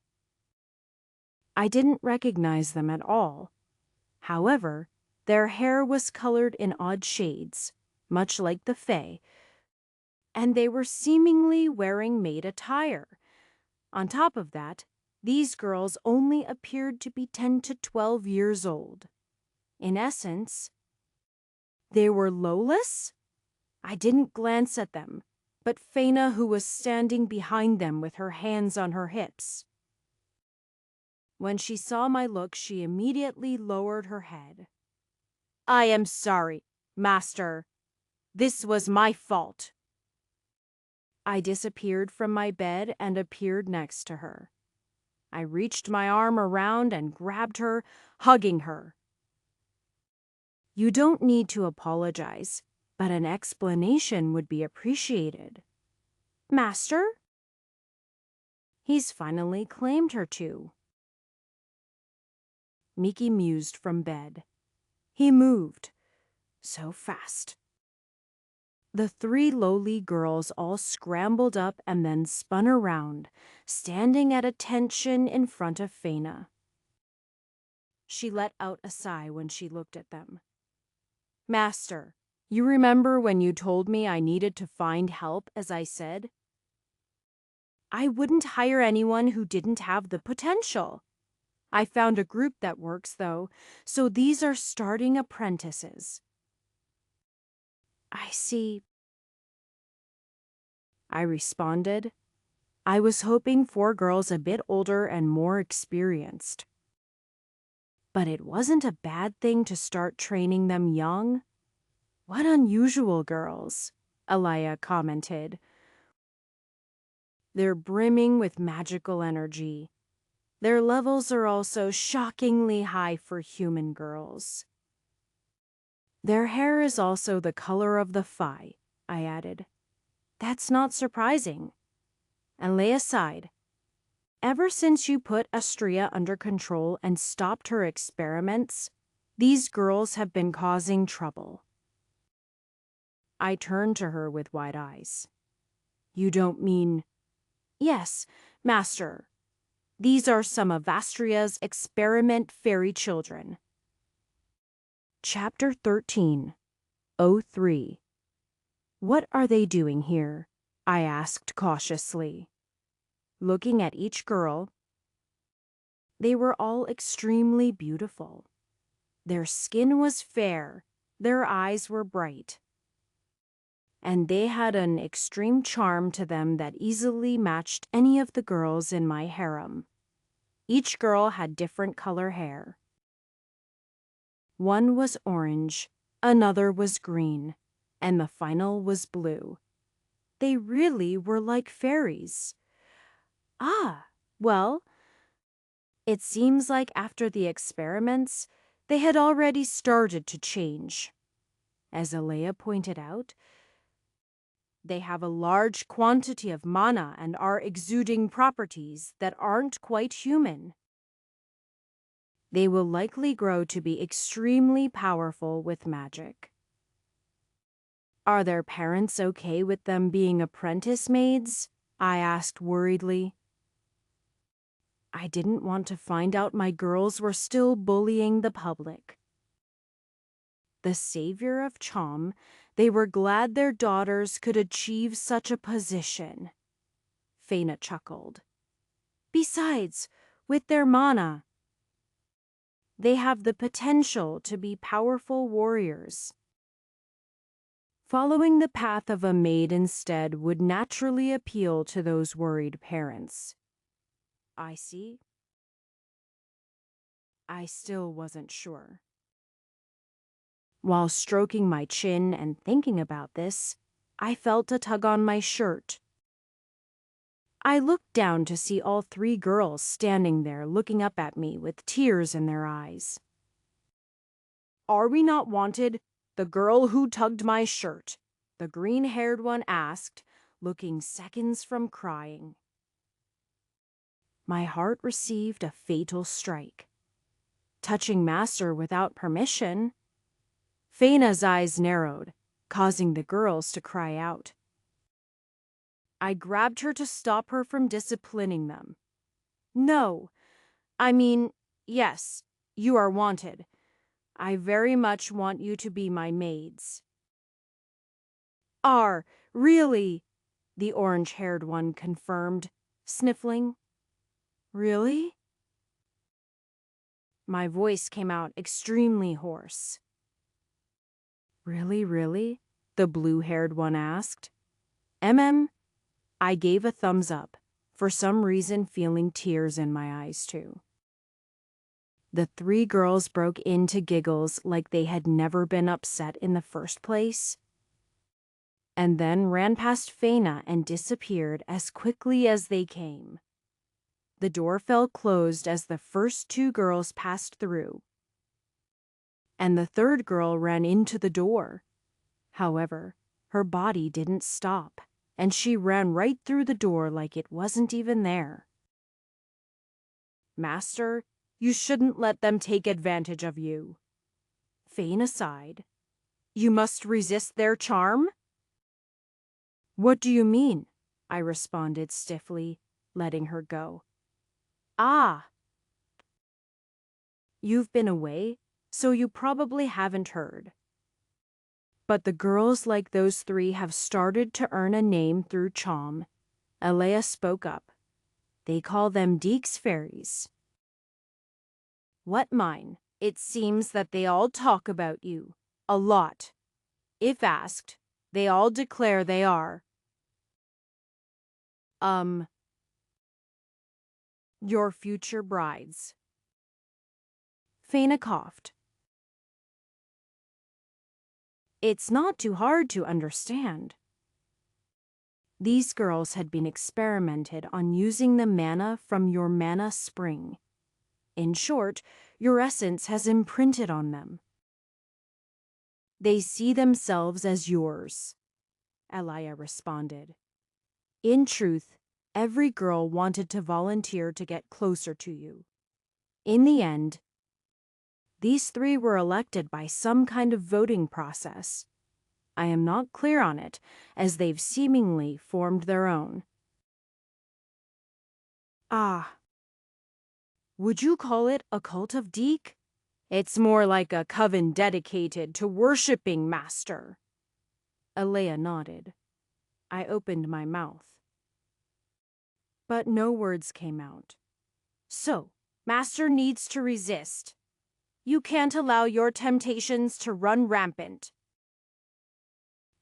I didn't recognize them at all. However, their hair was colored in odd shades, much like the Fae, and they were seemingly wearing maid attire. On top of that, these girls only appeared to be 10 to 12 years old. In essence, they were lowless? I didn't glance at them, but Faina, who was standing behind them with her hands on her hips. When she saw my look, she immediately lowered her head. "I am sorry, Master. This was my fault." I disappeared from my bed and appeared next to her. I reached my arm around and grabbed her, hugging her. "You don't need to apologize, but an explanation would be appreciated." "Master?" "He's finally claimed her to." Miki mused from bed. He moved. So fast. The 3 lowly girls all scrambled up and then spun around, standing at attention in front of Faina. She let out a sigh when she looked at them. "Master, you remember when you told me I needed to find help, as I said? I wouldn't hire anyone who didn't have the potential. I found a group that works, though, so these are starting apprentices." "I see," I responded. I was hoping for girls a bit older and more experienced. But it wasn't a bad thing to start training them young. "What unusual girls," Alaya commented. "They're brimming with magical energy. Their levels are also shockingly high for human girls. Their hair is also the color of the Fae," I added. "That's not surprising." And lay aside. "Ever since you put Astria under control and stopped her experiments, these girls have been causing trouble." I turned to her with wide eyes. "You don't mean—" "Yes, Master. These are some of Astria's experiment fairy children." Chapter 13, 03. "What are they doing here?" I asked cautiously. Looking at each girl, they were all extremely beautiful. Their skin was fair, their eyes were bright, and they had an extreme charm to them that easily matched any of the girls in my harem. Each girl had different color hair. One was orange, another was green, and the final was blue. They really were like fairies. "Ah, well, it seems like after the experiments, they had already started to change. As Alea pointed out, they have a large quantity of mana and are exuding properties that aren't quite human. They will likely grow to be extremely powerful with magic." "Are their parents okay with them being apprentice maids?" I asked worriedly. I didn't want to find out my girls were still bullying the public. The savior of Chom, they were glad their daughters could achieve such a position. Faina chuckled. "Besides, with their mana, they have the potential to be powerful warriors. Following the path of a maid instead would naturally appeal to those worried parents." "I see." I still wasn't sure. While stroking my chin and thinking about this, I felt a tug on my shirt. I looked down to see all 3 girls standing there looking up at me with tears in their eyes. "Are we not wanted? The girl who tugged my shirt," the green-haired one asked, looking seconds from crying. My heart received a fatal strike. Touching Master without permission? Feina's eyes narrowed, causing the girls to cry out. I grabbed her to stop her from disciplining them. No, I mean, yes, you are wanted. I very much want you to be my maids. Really? The orange-haired one confirmed, sniffling. Really? My voice came out extremely hoarse. Really? The blue-haired one asked. I gave a thumbs up, for some reason feeling tears in my eyes too. The three girls broke into giggles like they had never been upset in the first place, and then ran past Feina and disappeared as quickly as they came. The door fell closed as the first two girls passed through, and the third girl ran into the door. However, her body didn't stop, and she ran right through the door like it wasn't even there. Master, you shouldn't let them take advantage of you. Feina sighed. You must resist their charm? What do you mean? I responded stiffly, letting her go. You've been away, so you probably haven't heard. But the girls like those three have started to earn a name through charm. Alea spoke up. They call them Deek's fairies. What mine? It seems that they all talk about you. A lot. If asked, they all declare they are. Your future brides. Feina coughed. It's not too hard to understand. These girls had been experimented on using the mana from your mana spring. In short, your essence has imprinted on them. They see themselves as yours, Elia responded. In truth, every girl wanted to volunteer to get closer to you. In the end, these three were elected by some kind of voting process. I am not clear on it, as they've seemingly formed their own. Would you call it a cult of Deek? It's more like a coven dedicated to worshipping Master. Alea nodded. I opened my mouth. But no words came out. So, Master needs to resist. You can't allow your temptations to run rampant.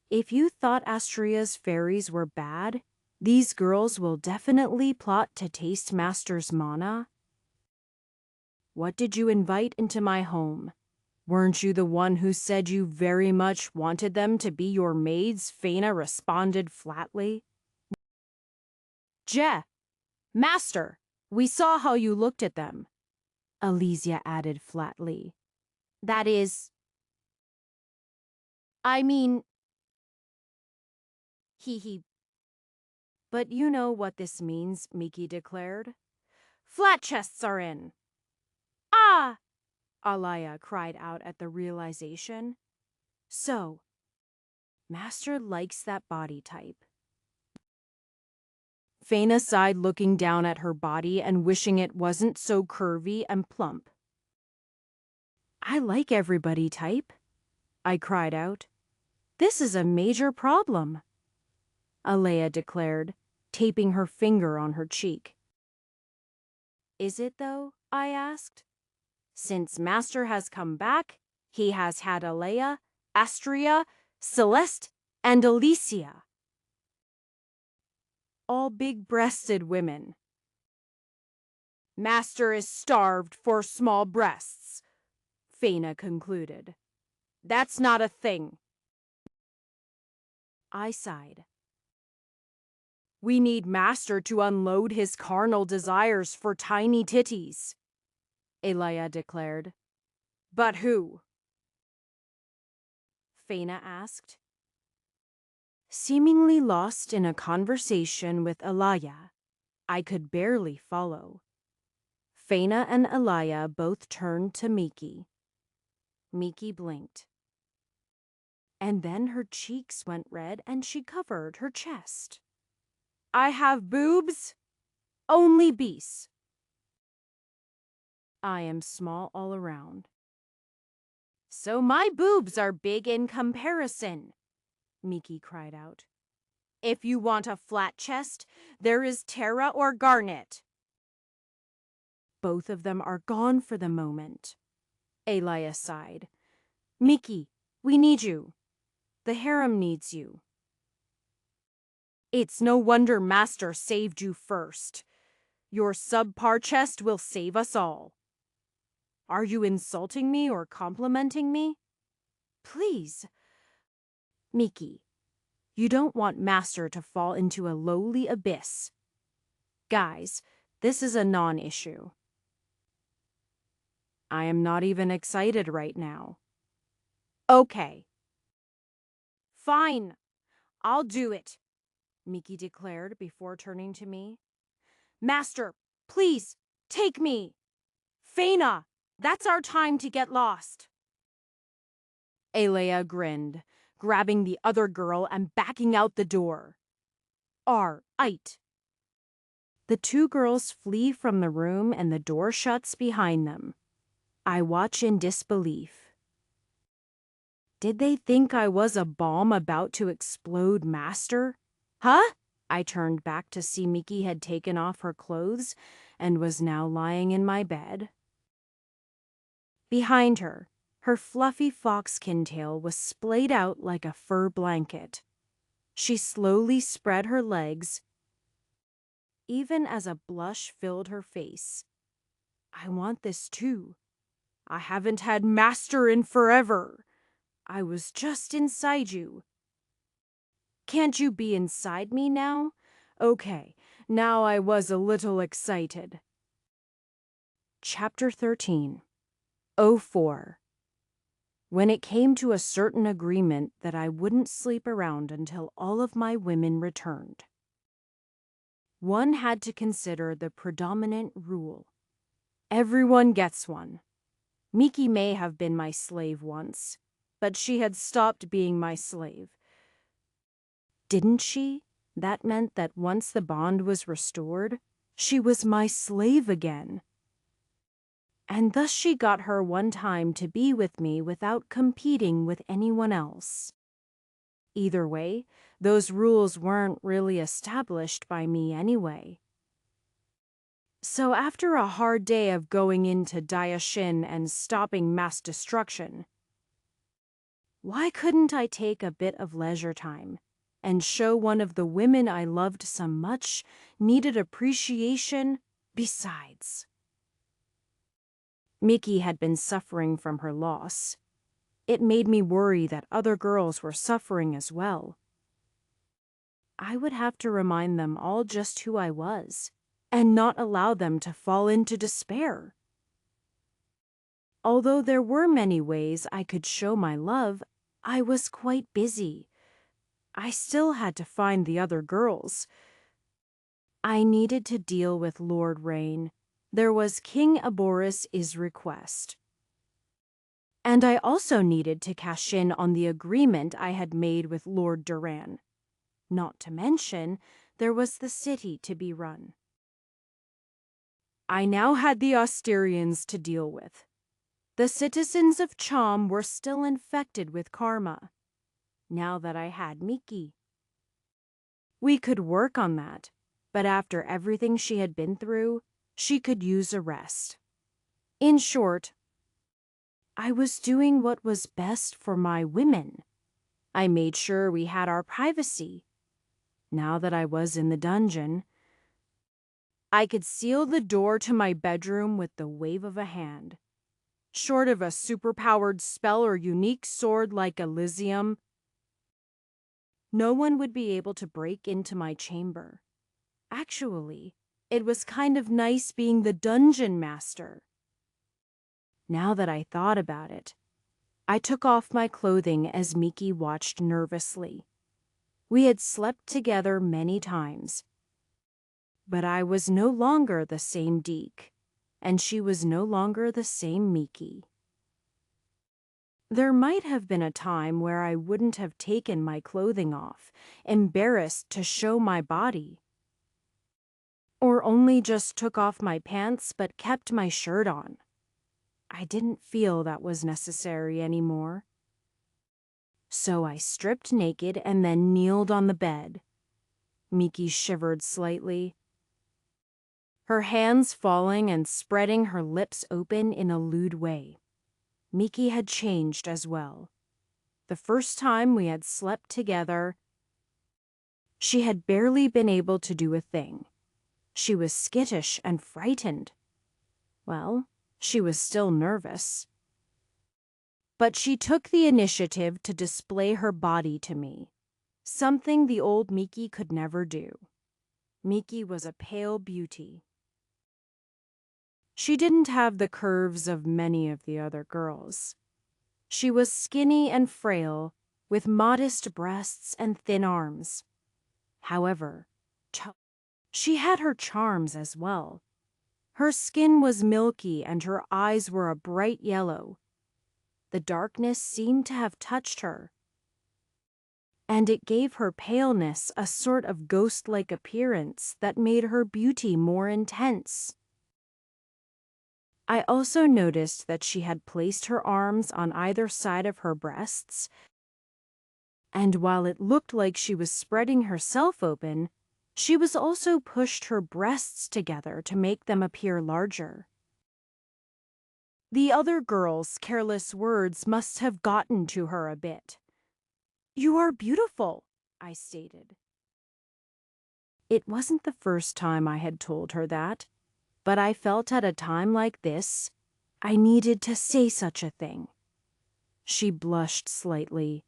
If you thought Astria's fairies were bad, these girls will definitely plot to taste Master's mana. What did you invite into my home? Weren't you the one who said you very much wanted them to be your maids? Feina responded flatly. Master, we saw how you looked at them, Alesia added flatly. That is... I mean... But you know what this means, Miki declared. Flat chests are in. Alaya cried out at the realization. So, Master likes that body type. Feina sighed, looking down at her body and wishing it wasn't so curvy and plump. I like everybody type, I cried out. This is a major problem, Alea declared, taping her finger on her cheek. Is it though? I asked. Since Master has come back, he has had Alea, Astria, Celeste, and Alicia. All big-breasted women. Master is starved for small breasts, Feina concluded. That's not a thing. I sighed. We need Master to unload his carnal desires for tiny titties, Elia declared. But who? Feina asked. Seemingly lost in a conversation with Alaya, I could barely follow. Faina and Alaya both turned to Miki. Miki blinked. And then her cheeks went red and she covered her chest. I have boobs? Only beasts. I am small all around. So my boobs are big in comparison, Miki cried out. If you want a flat chest, there is Terra or Garnet. Both of them are gone for the moment. Alaya sighed. Miki, we need you. The harem needs you. It's no wonder Master saved you first. Your subpar chest will save us all. Are you insulting me or complimenting me? Please. Miki, you don't want Master to fall into a lowly abyss. Guys, this is a non-issue. I am not even excited right now. Okay. Fine. I'll do it, Miki declared before turning to me. Master, please, take me. Faina, that's our time to get lost. Alea grinned, grabbing the other girl and backing out the door. It. The two girls flee from the room and the door shuts behind them. I watch in disbelief. Did they think I was a bomb about to explode, Master? Huh? I turned back to see Miki had taken off her clothes and was now lying in my bed. Behind her, her fluffy foxkin tail was splayed out like a fur blanket. She slowly spread her legs, even as a blush filled her face. I want this too. I haven't had Master in forever. I was just inside you. Can't you be inside me now? Okay, now I was a little excited. Chapter 13. 04. When it came to a certain agreement that I wouldn't sleep around until all of my women returned. One had to consider the predominant rule. Everyone gets one. Miki may have been my slave once, but she had stopped being my slave. Didn't she? That meant that once the bond was restored, she was my slave again. And thus she got her one time to be with me without competing with anyone else. Either way, those rules weren't really established by me anyway. So after a hard day of going into Daishin and stopping mass destruction, why couldn't I take a bit of leisure time and show one of the women I loved so much needed appreciation besides? Miki had been suffering from her loss. It made me worry that other girls were suffering as well. I would have to remind them all just who I was, and not allow them to fall into despair. Although there were many ways I could show my love, I was quite busy. I still had to find the other girls. I needed to deal with Lord Rain. There was King Aboris' request. And I also needed to cash in on the agreement I had made with Lord Duran. Not to mention, there was the city to be run. I now had the Austerians to deal with. The citizens of Cham were still infected with karma, now that I had Miki. We could work on that, but after everything she had been through, she could use a rest. In short, I was doing what was best for my women. I made sure we had our privacy. Now that I was in the dungeon, I could seal the door to my bedroom with the wave of a hand. Short of a superpowered spell or unique sword like Elysium, no one would be able to break into my chamber. Actually, it was kind of nice being the dungeon master. Now that I thought about it, I took off my clothing as Miki watched nervously. We had slept together many times, but I was no longer the same Deke, and she was no longer the same Miki. There might have been a time where I wouldn't have taken my clothing off, embarrassed to show my body, or only just took off my pants but kept my shirt on. I didn't feel that was necessary anymore. So I stripped naked and then kneeled on the bed. Miki shivered slightly, her hands falling and spreading her lips open in a lewd way. Miki had changed as well. The first time we had slept together, she had barely been able to do a thing. She was skittish and frightened. Well, she was still nervous. But she took the initiative to display her body to me, something the old Miki could never do. Miki was a pale beauty. She didn't have the curves of many of the other girls. She was skinny and frail, with modest breasts and thin arms. However, she had her charms as well. Her skin was milky and her eyes were a bright yellow. The darkness seemed to have touched her, and it gave her paleness a sort of ghost-like appearance that made her beauty more intense. I also noticed that she had placed her arms on either side of her breasts, and while it looked like she was spreading herself open, she was also pushed her breasts together to make them appear larger. The other girls' careless words must have gotten to her a bit. "You are beautiful," I stated. It wasn't the first time I had told her that, but I felt at a time like this, I needed to say such a thing. She blushed slightly.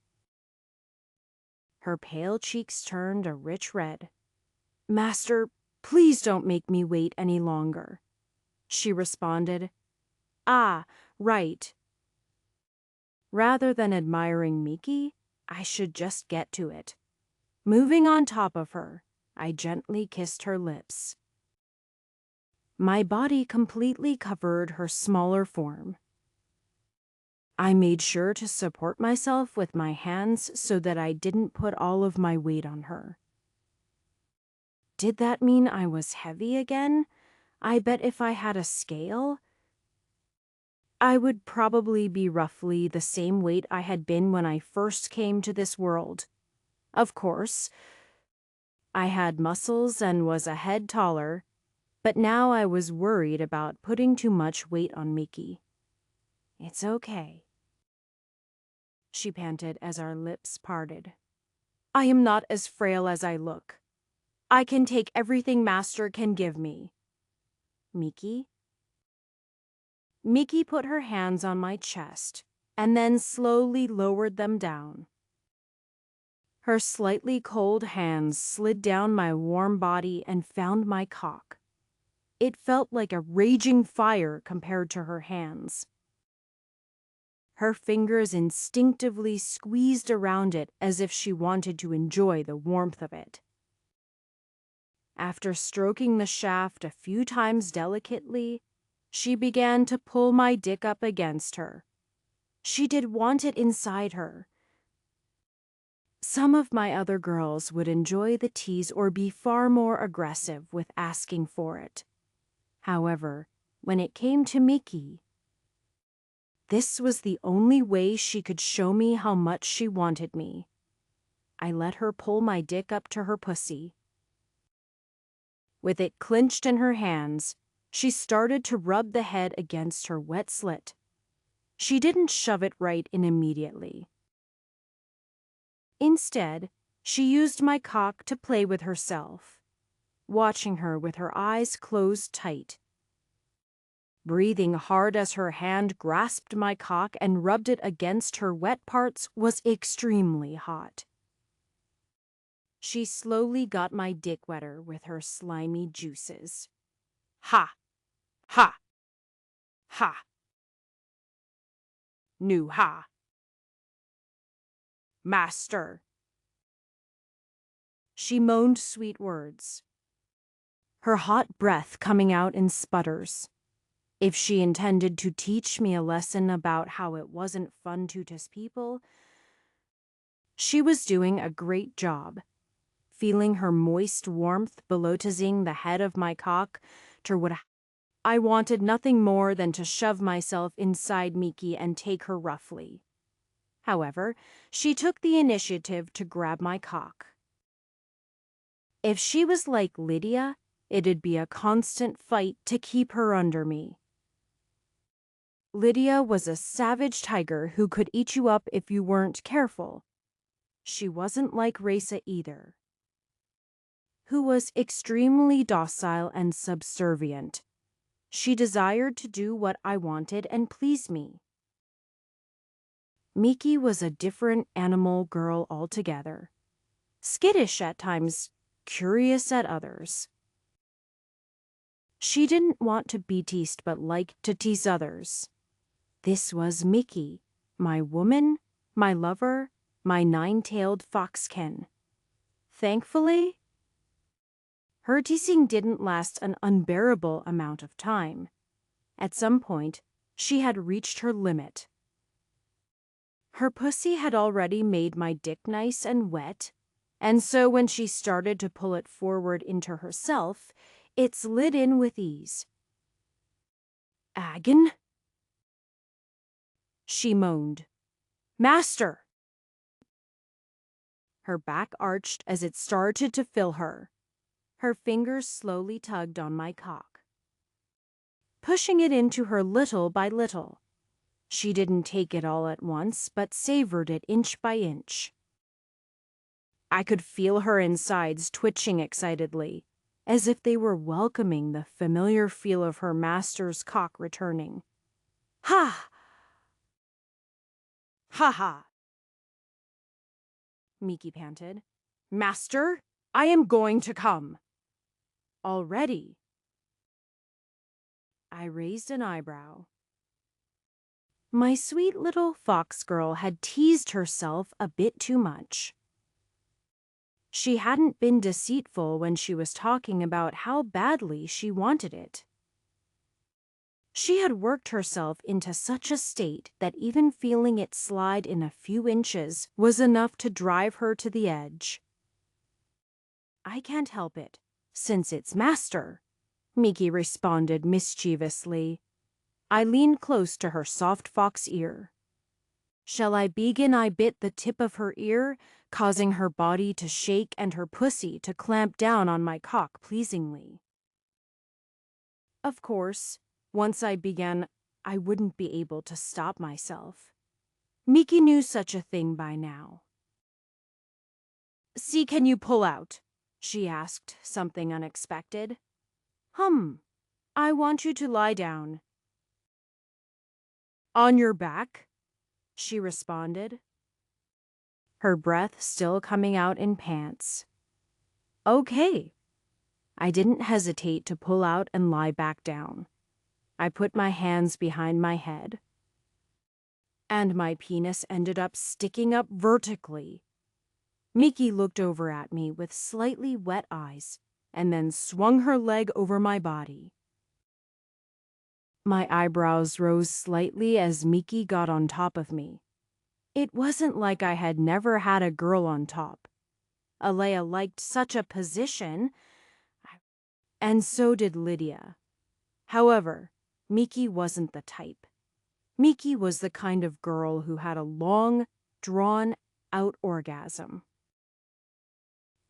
Her pale cheeks turned a rich red. "Master, please don't make me wait any longer," she responded. "Ah, right." Rather than admiring Miki, I should just get to it. Moving on top of her, I gently kissed her lips. My body completely covered her smaller form. I made sure to support myself with my hands so that I didn't put all of my weight on her. Did that mean I was heavy again? I bet if I had a scale, I would probably be roughly the same weight I had been when I first came to this world. Of course, I had muscles and was a head taller, but now I was worried about putting too much weight on Miki. "It's okay," she panted as our lips parted. "I am not as frail as I look. I can take everything Master can give me." "Miki?" Miki put her hands on my chest and then slowly lowered them down. Her slightly cold hands slid down my warm body and found my cock. It felt like a raging fire compared to her hands. Her fingers instinctively squeezed around it as if she wanted to enjoy the warmth of it. After stroking the shaft a few times delicately, she began to pull my dick up against her. She did want it inside her. Some of my other girls would enjoy the tease or be far more aggressive with asking for it. However, when it came to Miki, this was the only way she could show me how much she wanted me. I let her pull my dick up to her pussy. With it clenched in her hands, she started to rub the head against her wet slit. She didn't shove it right in immediately. Instead, she used my cock to play with herself, watching her with her eyes closed tight. Breathing hard as her hand grasped my cock and rubbed it against her wet parts was extremely hot. She slowly got my dick wetter with her slimy juices. Ha! Ha! Ha! Nu ha! Master! She moaned sweet words, her hot breath coming out in sputters. If she intended to teach me a lesson about how it wasn't fun to kiss people, she was doing a great job. Feeling her moist warmth below-tizing the head of my cock, I wanted nothing more than to shove myself inside Miki and take her roughly. However, she took the initiative to grab my cock. If she was like Lydia, it'd be a constant fight to keep her under me. Lydia was a savage tiger who could eat you up if you weren't careful. She wasn't like Raisa either, who was extremely docile and subservient. She desired to do what I wanted and please me. Miki was a different animal girl altogether. Skittish at times, curious at others. She didn't want to be teased but liked to tease others. This was Miki, my woman, my lover, my nine-tailed foxkin. Thankfully, her teasing didn't last an unbearable amount of time. At some point, she had reached her limit. Her pussy had already made my dick nice and wet, and so when she started to pull it forward into herself, it slid in with ease. "Agon?" she moaned. "Master!" Her back arched as it started to fill her. Her fingers slowly tugged on my cock, pushing it into her little by little. She didn't take it all at once, but savored it inch by inch. I could feel her insides twitching excitedly, as if they were welcoming the familiar feel of her master's cock returning. "Ha! Ha ha!" Miki panted. "Master, I am going to come." "Already?" I raised an eyebrow. My sweet little fox girl had teased herself a bit too much. She hadn't been deceitful when she was talking about how badly she wanted it. She had worked herself into such a state that even feeling it slide in a few inches was enough to drive her to the edge. "I can't help it, since it's master," Miki responded mischievously. I leaned close to her soft fox ear. "Shall I begin?" I bit the tip of her ear, causing her body to shake and her pussy to clamp down on my cock pleasingly. Of course, once I began, I wouldn't be able to stop myself. Miki knew such a thing by now. "See, can you pull out?" she asked, something unexpected. I want you to lie down." "On your back?" she responded, her breath still coming out in pants. "Okay." I didn't hesitate to pull out and lie back down. I put my hands behind my head, and my penis ended up sticking up vertically. Miki looked over at me with slightly wet eyes and then swung her leg over my body. My eyebrows rose slightly as Miki got on top of me. It wasn't like I had never had a girl on top. Alea liked such a position, and so did Lydia. However, Miki wasn't the type. Miki was the kind of girl who had a long, drawn-out orgasm.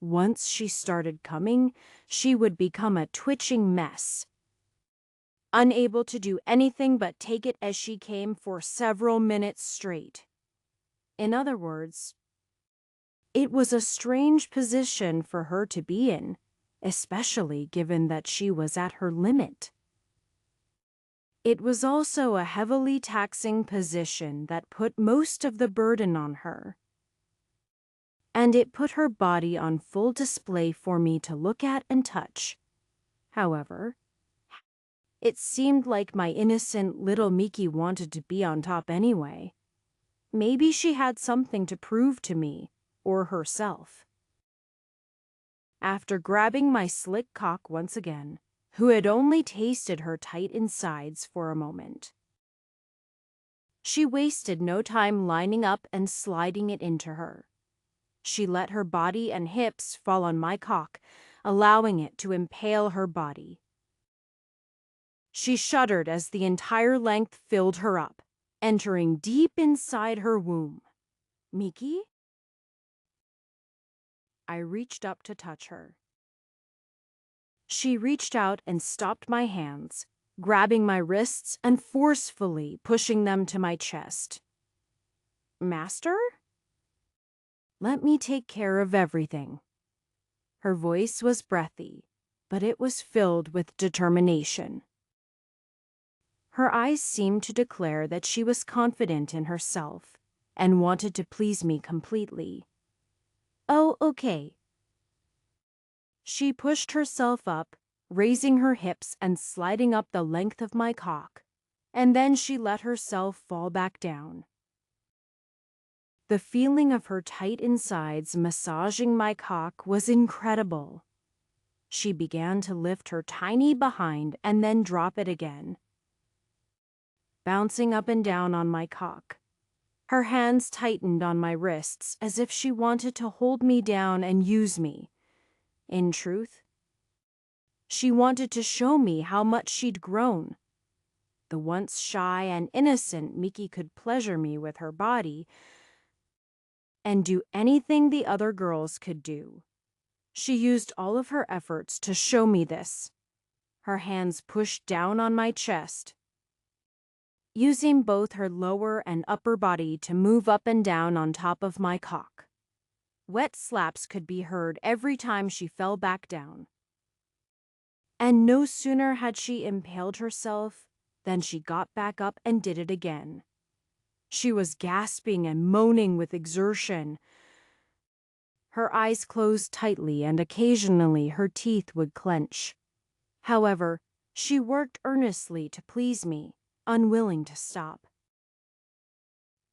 Once she started coming, she would become a twitching mess, unable to do anything but take it as she came for several minutes straight. In other words, it was a strange position for her to be in, especially given that she was at her limit. It was also a heavily taxing position that put most of the burden on her. And it put her body on full display for me to look at and touch. However, it seemed like my innocent little Miki wanted to be on top anyway. Maybe she had something to prove to me, or herself. after grabbing my slick cock once again, who had only tasted her tight insides for a moment. She wasted no time lining up and sliding it into her. She let her body and hips fall on my cock, allowing it to impale her body. She shuddered as the entire length filled her up, entering deep inside her womb. Miki? I reached up to touch her. She reached out and stopped my hands, grabbing my wrists and forcefully pushing them to my chest. Master? Let me take care of everything. Her voice was breathy, but it was filled with determination. Her eyes seemed to declare that she was confident in herself and wanted to please me completely. Oh, okay. She pushed herself up, raising her hips and sliding up the length of my cock, and then she let herself fall back down. The feeling of her tight insides massaging my cock was incredible. She began to lift her tiny behind and then drop it again, bouncing up and down on my cock. Her hands tightened on my wrists as if she wanted to hold me down and use me. In truth, she wanted to show me how much she'd grown. The once shy and innocent Miki could pleasure me with her body and do anything the other girls could do. She used all of her efforts to show me this. Her hands pushed down on my chest, using both her lower and upper body to move up and down on top of my cock. Wet slaps could be heard every time she fell back down. And no sooner had she impaled herself than she got back up and did it again. She was gasping and moaning with exertion. Her eyes closed tightly and occasionally her teeth would clench. However, she worked earnestly to please me, unwilling to stop.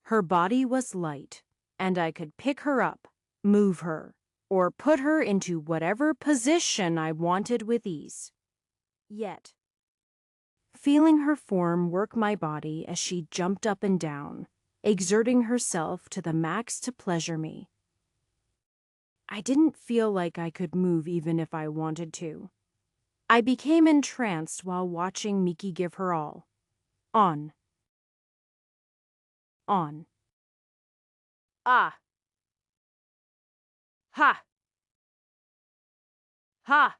Her body was light, and I could pick her up, move her, or put her into whatever position I wanted with ease. Yet, feeling her form work my body as she jumped up and down, exerting herself to the max to pleasure me, I didn't feel like I could move even if I wanted to. I became entranced while watching Miki give her all. On. On. Ah. Ha. Ha.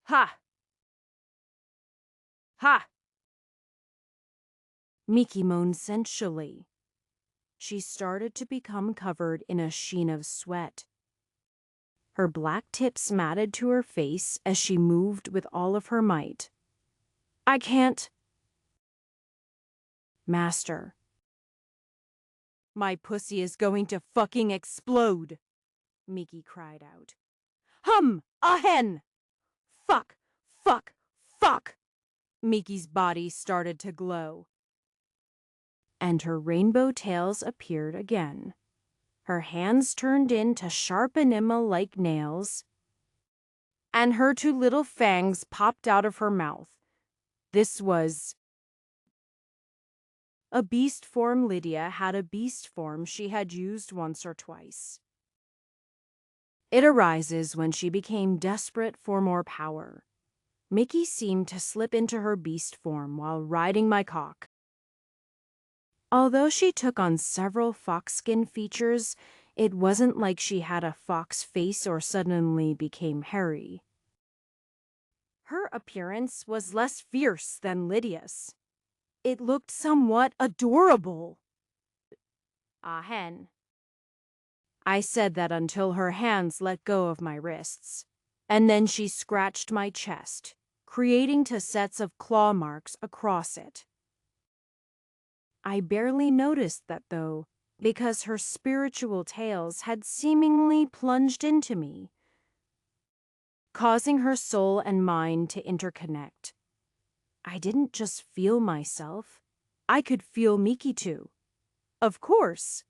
Ha. Ha. Miki moaned sensually. She started to become covered in a sheen of sweat. Her black tips matted to her face as she moved with all of her might. I can't. Master. My pussy is going to fucking explode, Miki cried out. A hen! Fuck! Fuck! Fuck! Miki's body started to glow, and her rainbow tails appeared again. Her hands turned into sharp enema-like nails, and her two little fangs popped out of her mouth. This was a beast form. Lydia had a beast form she had used once or twice. It arises when she became desperate for more power. Miki seemed to slip into her beast form while riding my cock. Although she took on several fox-skin features, it wasn't like she had a fox face or suddenly became hairy. Her appearance was less fierce than Lydia's. It looked somewhat adorable. A hen. I said that until her hands let go of my wrists, and then she scratched my chest, creating two sets of claw marks across it. I barely noticed that, though, because her spiritual tails had seemingly plunged into me, causing her soul and mind to interconnect. I didn't just feel myself, I could feel Miki too. Of course.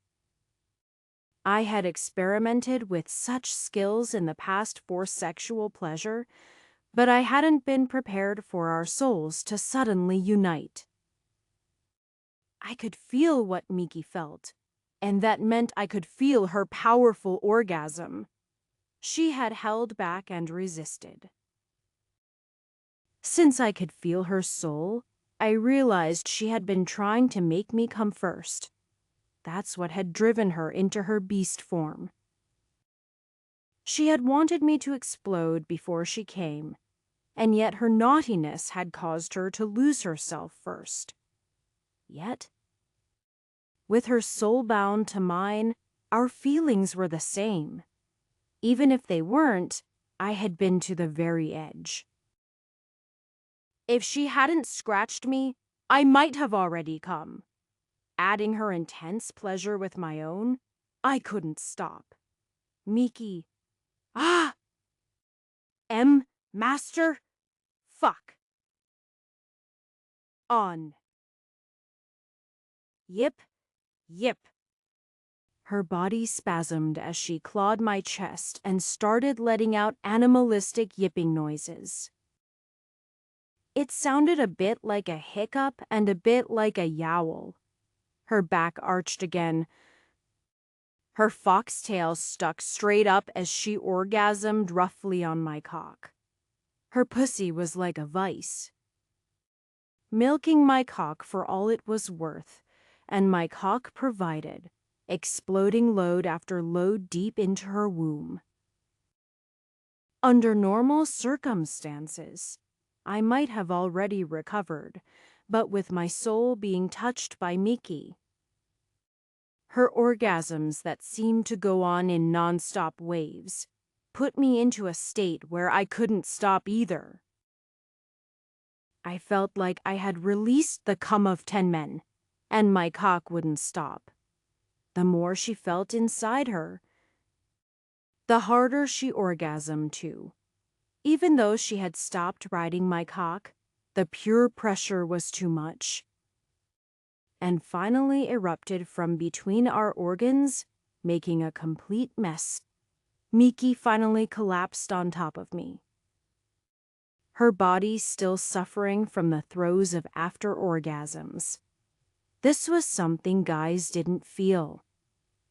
I had experimented with such skills in the past for sexual pleasure, but I hadn't been prepared for our souls to suddenly unite. I could feel what Miki felt, and that meant I could feel her powerful orgasm. She had held back and resisted. Since I could feel her soul, I realized she had been trying to make me come first. That's what had driven her into her beast form. She had wanted me to explode before she came, and yet her naughtiness had caused her to lose herself first. Yet, with her soul bound to mine, our feelings were the same. Even if they weren't, I had been to the very edge. If she hadn't scratched me, I might have already come. Adding her intense pleasure with my own, I couldn't stop. Miki. Ah! Master? Fuck. On. Yip. Yip. Her body spasmed as she clawed my chest and started letting out animalistic yipping noises. It sounded a bit like a hiccup and a bit like a yowl. Her back arched again. Her foxtail stuck straight up as she orgasmed roughly on my cock. Her pussy was like a vice. Milking my cock for all it was worth, and my cock provided, exploding load after load deep into her womb. Under normal circumstances, I might have already recovered, but with my soul being touched by Miki, her orgasms that seemed to go on in non-stop waves put me into a state where I couldn't stop either. I felt like I had released the cum of 10 men, and my cock wouldn't stop. The more she felt inside her, the harder she orgasmed too. Even though she had stopped riding my cock, the pure pressure was too much, and finally erupted from between our organs, making a complete mess. Miki finally collapsed on top of me, her body still suffering from the throes of after orgasms. This was something guys didn't feel.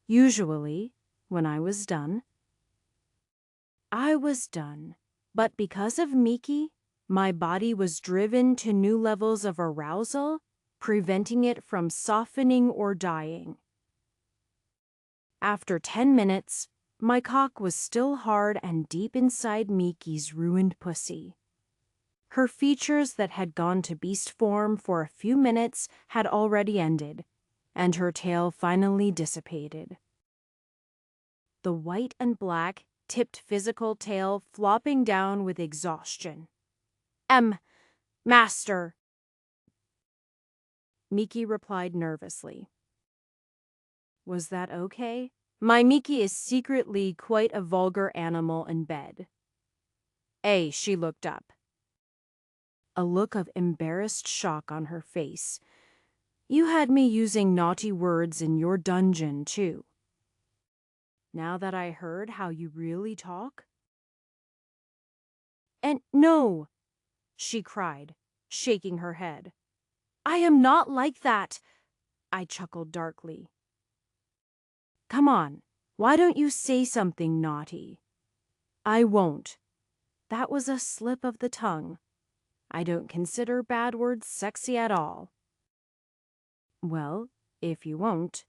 Usually, when I was done, but because of Miki, my body was driven to new levels of arousal, preventing it from softening or dying. After 10 minutes, my cock was still hard and deep inside Miki's ruined pussy. Her features that had gone to beast form for a few minutes had already ended, and her tail finally dissipated. The white and black, tipped physical tail flopping down with exhaustion. Master, Miki replied nervously. Was that okay? My Miki is secretly quite a vulgar animal in bed. She looked up. A look of embarrassed shock on her face. You had me using naughty words in your dungeon, too. Now that I heard how you really talk? And no, she cried, shaking her head. I am not like that, I chuckled darkly. Come on, why don't you say something naughty? I won't. That was a slip of the tongue. I don't consider bad words sexy at all. Well, if you won't.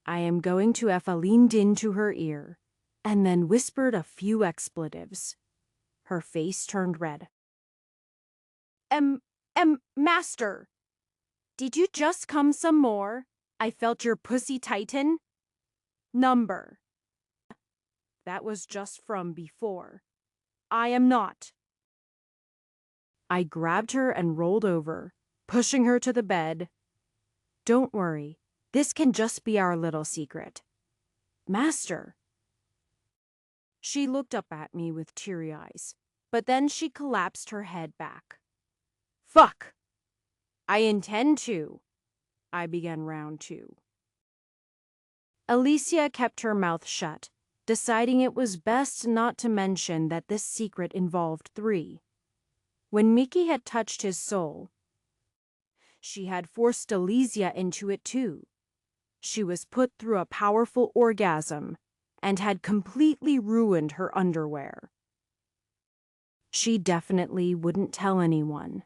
I am going to Effa leaned into her ear, and then whispered a few expletives. Her face turned red. Master, did you just come some more? I felt your pussy tighten. Number. That was just from before. I am not. I grabbed her and rolled over, pushing her to the bed. Don't worry, this can just be our little secret. Master. She looked up at me with teary eyes, but then she collapsed her head back. Fuck! I intend to. I began round two. Alicia kept her mouth shut, deciding it was best not to mention that this secret involved 3. When Mickey had touched his soul, she had forced Alicia into it too. She was put through a powerful orgasm and had completely ruined her underwear. She definitely wouldn't tell anyone.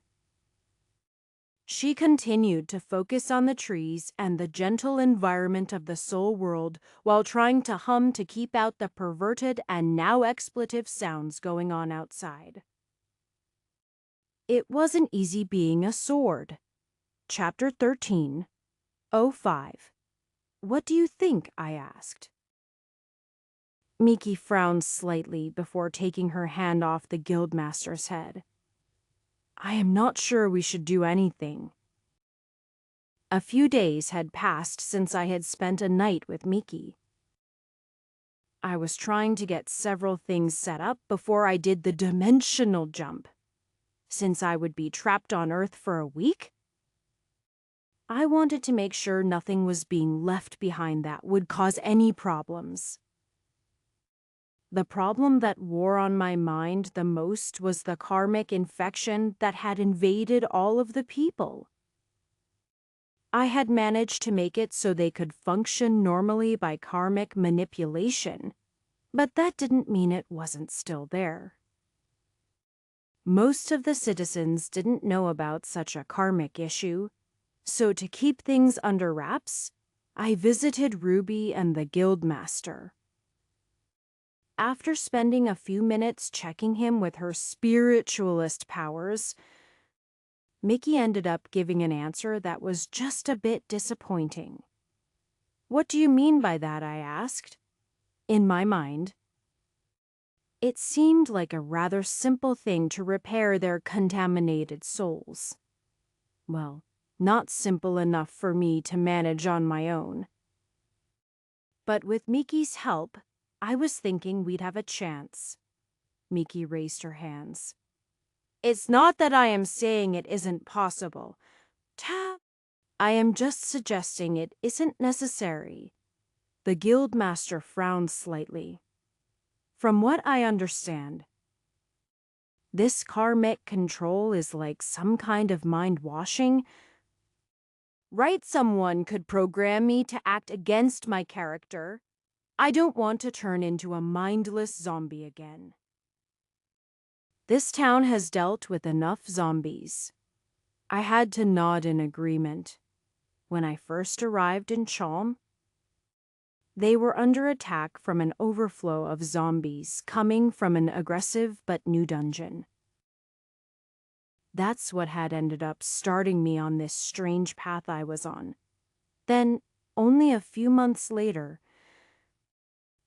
She continued to focus on the trees and the gentle environment of the soul world while trying to hum to keep out the perverted and now expletive sounds going on outside. It wasn't easy being a sword. Chapter 13, 05. What do you think? I asked. Miki frowned slightly before taking her hand off the guildmaster's head. I am not sure we should do anything. A few days had passed since I had spent a night with Miki. I was trying to get several things set up before I did the dimensional jump. Since I would be trapped on Earth for a week, I wanted to make sure nothing was being left behind that would cause any problems. The problem that wore on my mind the most was the karmic infection that had invaded all of the people. I had managed to make it so they could function normally by karmic manipulation, but that didn't mean it wasn't still there. Most of the citizens didn't know about such a karmic issue, so to keep things under wraps, I visited Ruby and the guildmaster. After spending a few minutes checking him with her spiritualist powers, Mickey ended up giving an answer that was just a bit disappointing. What do you mean by that? I asked. In my mind, it seemed like a rather simple thing to repair their contaminated souls. Well, not simple enough for me to manage on my own. But with Miki's help, I was thinking we'd have a chance. Miki raised her hands. It's not that I am saying it isn't possible. I am just suggesting it isn't necessary. The guildmaster frowned slightly. From what I understand, this karmic control is like some kind of mind washing. Right, someone could program me to act against my character. I don't want to turn into a mindless zombie again. This town has dealt with enough zombies. I had to nod in agreement. When I first arrived in Chalm, they were under attack from an overflow of zombies coming from an aggressive but new dungeon. That's what had ended up starting me on this strange path I was on. Then, only a few months later,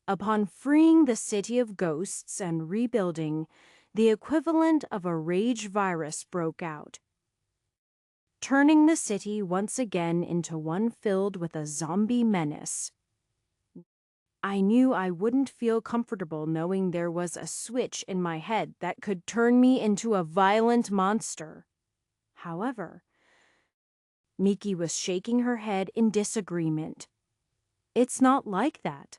upon freeing the city of ghosts and rebuilding, the equivalent of a rage virus broke out, turning the city once again into one filled with a zombie menace. I knew I wouldn't feel comfortable knowing there was a switch in my head that could turn me into a violent monster. However, Miki was shaking her head in disagreement. It's not like that.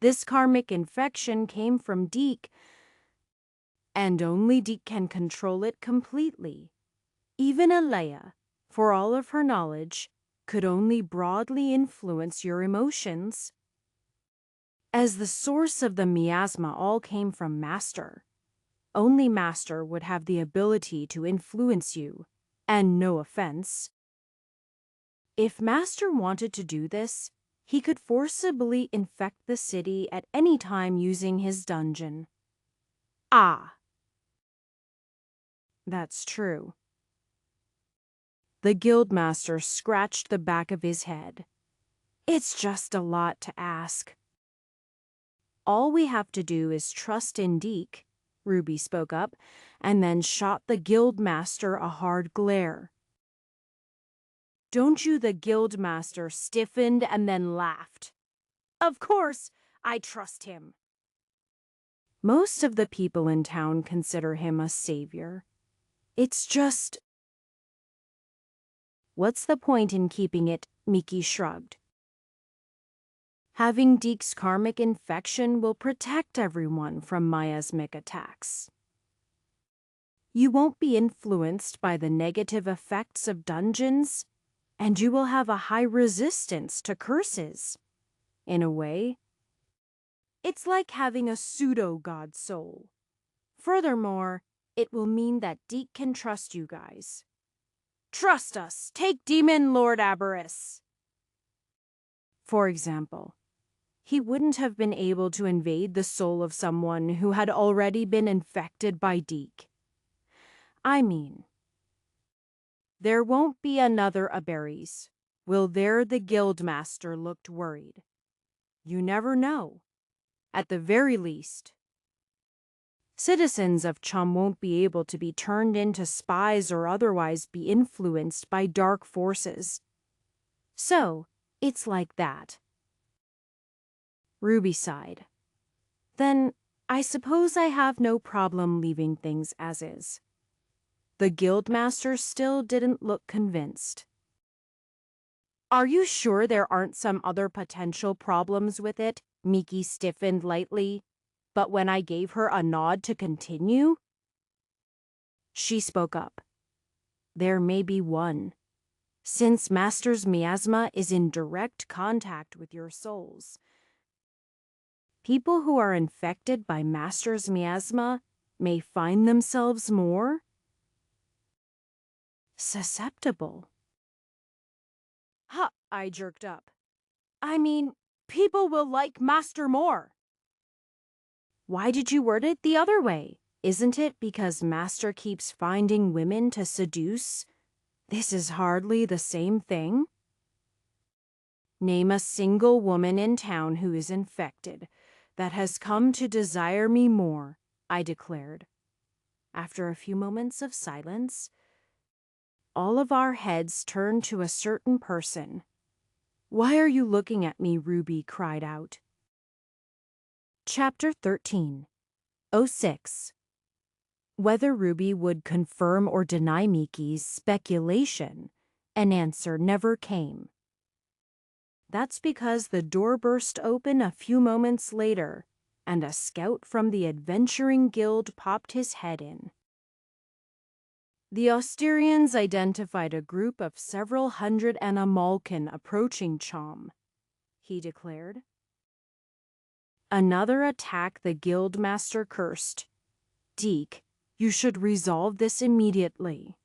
This karmic infection came from Deke, and only Deke can control it completely. Even Alea, for all of her knowledge, could only broadly influence your emotions. As the source of the miasma all came from Master, only Master would have the ability to influence you, and no offense. If Master wanted to do this, he could forcibly infect the city at any time using his dungeon. Ah, that's true. The guildmaster scratched the back of his head. It's just a lot to ask. All we have to do is trust in Deke, Ruby spoke up, and then shot the guildmaster a hard glare. Don't you? The guildmaster stiffened and then laughed. Of course, I trust him. Most of the people in town consider him a savior. It's just... What's the point in keeping it? Miki shrugged. Having Deek's karmic infection will protect everyone from miasmic attacks. You won't be influenced by the negative effects of dungeons, and you will have a high resistance to curses. In a way, it's like having a pseudo-god soul. Furthermore, it will mean that Deek can trust you guys. Trust us! Take Demon Lord Aberys! For example, he wouldn't have been able to invade the soul of someone who had already been infected by Deek. I mean, there won't be another Aberys. Will there? The guildmaster looked worried. You never know. At the very least, citizens of Chum won't be able to be turned into spies or otherwise be influenced by dark forces. So, it's like that. Ruby sighed. Then, I suppose I have no problem leaving things as is. The guildmaster still didn't look convinced. Are you sure there aren't some other potential problems with it? Miki stiffened lightly, but when I gave her a nod to continue, she spoke up. There may be one. Since Master's miasma is in direct contact with your souls, people who are infected by Master's miasma may find themselves more susceptible. Ha! I jerked up. I mean, people will like Master more. Why did you word it the other way? Isn't it because Master keeps finding women to seduce? This is hardly the same thing. Name a single woman in town who is infected that has come to desire me more, I declared. After a few moments of silence, all of our heads turned to a certain person. Why are you looking at me? Ruby cried out. Chapter 13. 06. Whether Ruby would confirm or deny Miki's speculation, an answer never came. That's because the door burst open a few moments later, and a scout from the Adventuring Guild popped his head in. The Osterians identified a group of several hundred Animalkin approaching Chom, he declared. Another attack, the guildmaster cursed. Deek, you should resolve this immediately,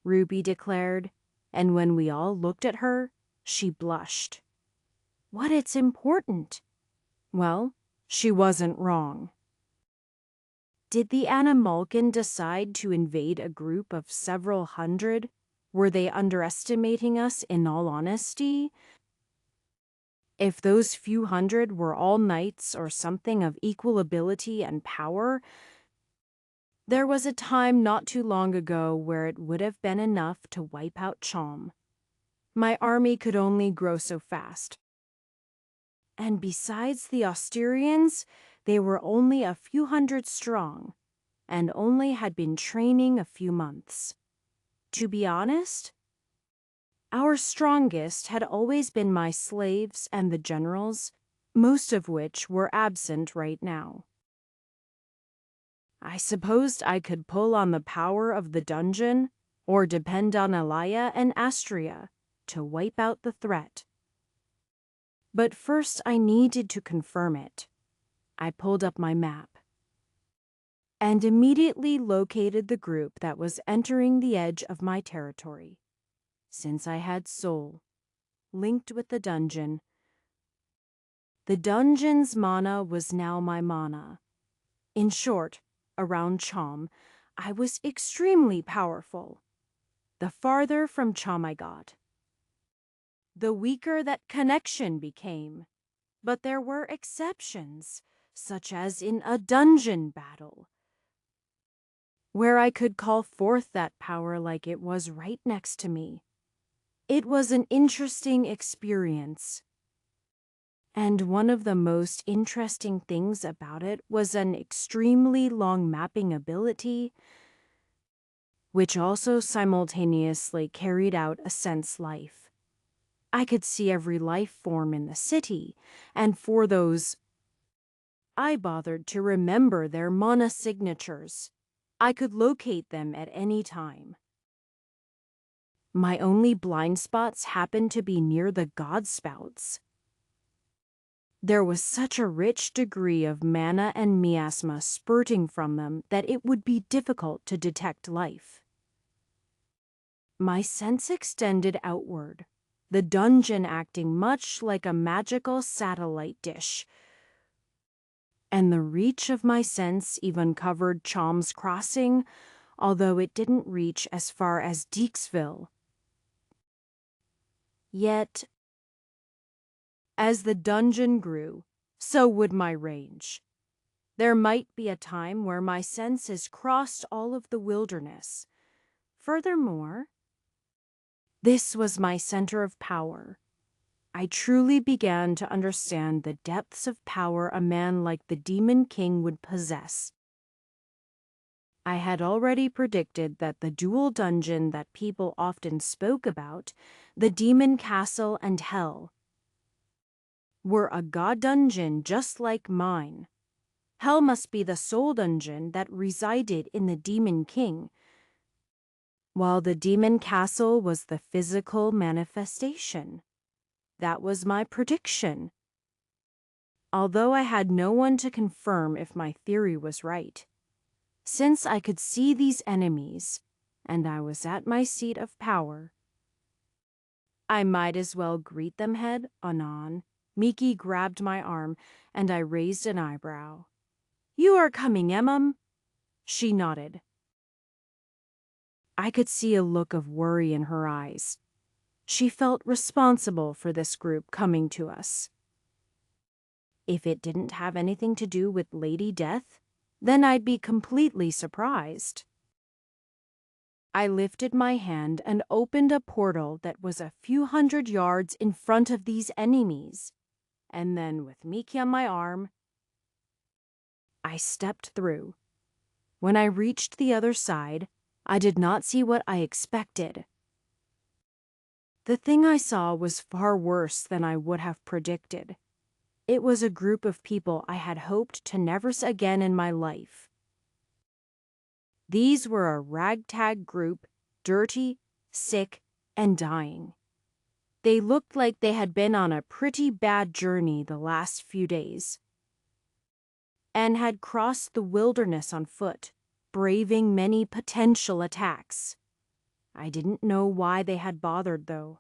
Ruby declared, and when we all looked at her, she blushed. What, it's important? Well, she wasn't wrong. Did the Animalkin decide to invade a group of several hundred? Were they underestimating us in all honesty? If those few hundred were all knights or something of equal ability and power, there was a time not too long ago where it would have been enough to wipe out Chom. My army could only grow so fast. And besides the Osterians, they were only a few hundred strong, and only had been training a few months. To be honest, our strongest had always been my slaves and the generals, most of which were absent right now. I supposed I could pull on the power of the dungeon, or depend on Elia and Astria to wipe out the threat. But first I needed to confirm it. I pulled up my map and immediately located the group that was entering the edge of my territory. Since I had soul linked with the dungeon's mana was now my mana. In short, around Chom, I was extremely powerful. The farther from Chom I got, the weaker that connection became. But there were exceptions, such as in a dungeon battle, where I could call forth that power like it was right next to me. It was an interesting experience. And one of the most interesting things about it was an extremely long mapping ability, which also simultaneously carried out a sense life. I could see every life form in the city, and for those, I bothered to remember their mana signatures. I could locate them at any time. My only blind spots happened to be near the god spouts. There was such a rich degree of mana and miasma spurting from them that it would be difficult to detect life. My sense extended outward, the dungeon acting much like a magical satellite dish, and the reach of my sense even covered Chalm's Crossing, although it didn't reach as far as Deeksville. Yet, as the dungeon grew, so would my range. There might be a time where my senses crossed all of the wilderness. Furthermore, this was my center of power. I truly began to understand the depths of power a man like the Demon King would possess. I had already predicted that the dual dungeon that people often spoke about, the Demon Castle and Hell, were a god dungeon just like mine. Hell must be the soul dungeon that resided in the Demon King, while the Demon Castle was the physical manifestation. That was my prediction. Although I had no one to confirm if my theory was right. Since I could see these enemies, and I was at my seat of power, I might as well greet them head on. Miki grabbed my arm, and I raised an eyebrow. "You are coming, Emmam?" She nodded. I could see a look of worry in her eyes. She felt responsible for this group coming to us. If it didn't have anything to do with Lady Death, then I'd be completely surprised. I lifted my hand and opened a portal that was a few hundred yards in front of these enemies, and then with Miki on my arm, I stepped through. When I reached the other side, I did not see what I expected. The thing I saw was far worse than I would have predicted. It was a group of people I had hoped to never see again in my life. These were a ragtag group, dirty, sick, and dying. They looked like they had been on a pretty bad journey the last few days, and had crossed the wilderness on foot, braving many potential attacks. I didn't know why they had bothered, though.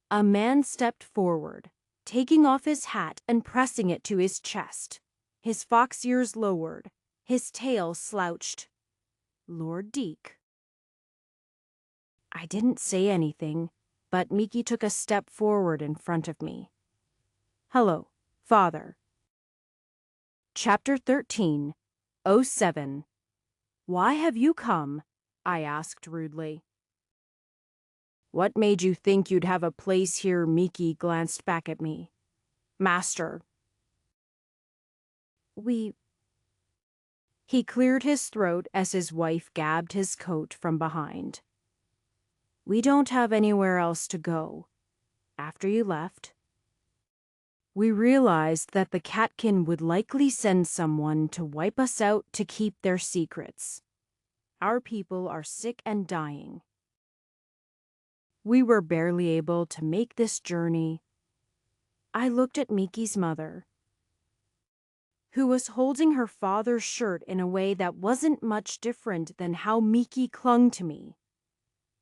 A man stepped forward, taking off his hat and pressing it to his chest, his fox ears lowered, his tail slouched. Lord Deek. I didn't say anything, but Miki took a step forward in front of me. "Hello, Father." Chapter 13, 07. "Why have you come?" I asked rudely. "What made you think you'd have a place here?" Miki glanced back at me. "Master." He cleared his throat as his wife gabbed his coat from behind. "We don't have anywhere else to go. After you left, we realized that the Catkin would likely send someone to wipe us out to keep their secrets. Our people are sick and dying. We were barely able to make this journey." I looked at Miki's mother, who was holding her father's shirt in a way that wasn't much different than how Miki clung to me.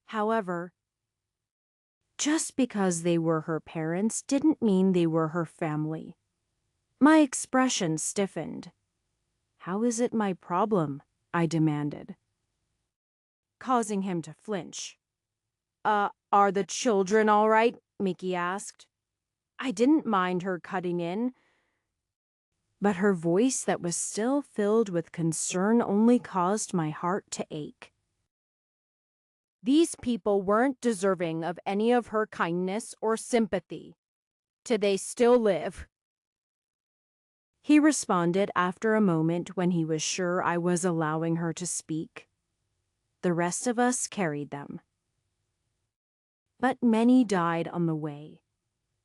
However, just because they were her parents didn't mean they were her family. My expression stiffened. "How is it my problem?" I demanded, causing him to flinch. Are the children all right?" Miki asked. I didn't mind her cutting in, but her voice that was still filled with concern only caused my heart to ache. These people weren't deserving of any of her kindness or sympathy. Do they still live?" He responded after a moment when he was sure I was allowing her to speak. "The rest of us carried them." but many died on the way.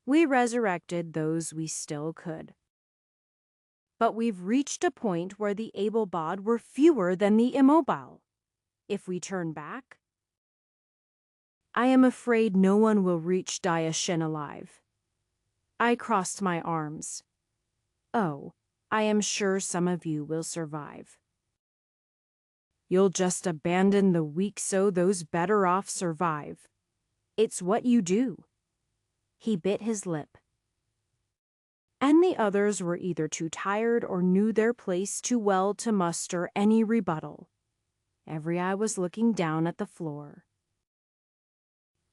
We resurrected those we still could. But we've reached a point where the able-bodied were fewer than the immobile. If we turn back, I am afraid no one will reach Daishin alive. I crossed my arms. Oh, I am sure some of you will survive. You'll just abandon the weak so those better off survive. It's what you do. He bit his lip. And the others were either too tired or knew their place too well to muster any rebuttal. Every eye was looking down at the floor.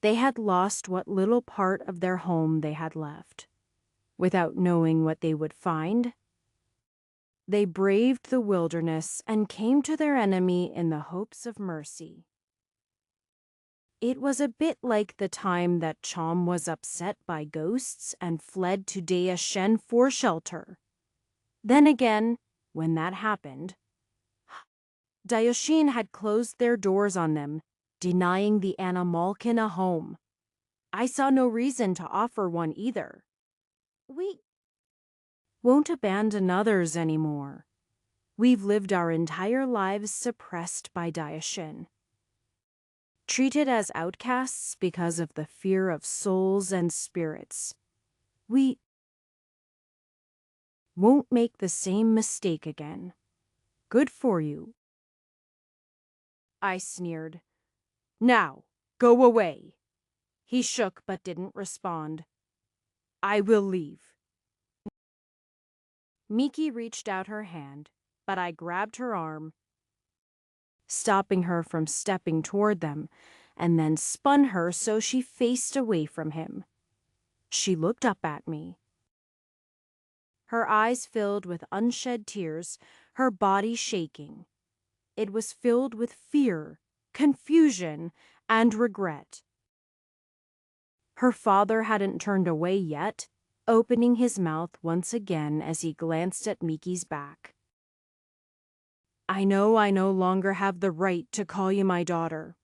They had lost what little part of their home they had left. Without knowing what they would find, they braved the wilderness and came to their enemy in the hopes of mercy. It was a bit like the time that Chom was upset by ghosts and fled to Daishin for shelter. Then again, when that happened, Daishin had closed their doors on them, denying the Animalkin a home. I saw no reason to offer one either. We won't abandon others anymore. We've lived our entire lives suppressed by Daishin, treated as outcasts because of the fear of souls and spirits. We won't make the same mistake again. Good for you. I sneered. Now, go away. He shook but didn't respond. I will leave. Miki reached out her hand, but I grabbed her arm, stopping her from stepping toward them, and then spun her so she faced away from him. She looked up at me. Her eyes filled with unshed tears, her body shaking. It was filled with fear, confusion, and regret. Her father hadn't turned away yet, opening his mouth once again as he glanced at Miki's back. I know I no longer have the right to call you my daughter.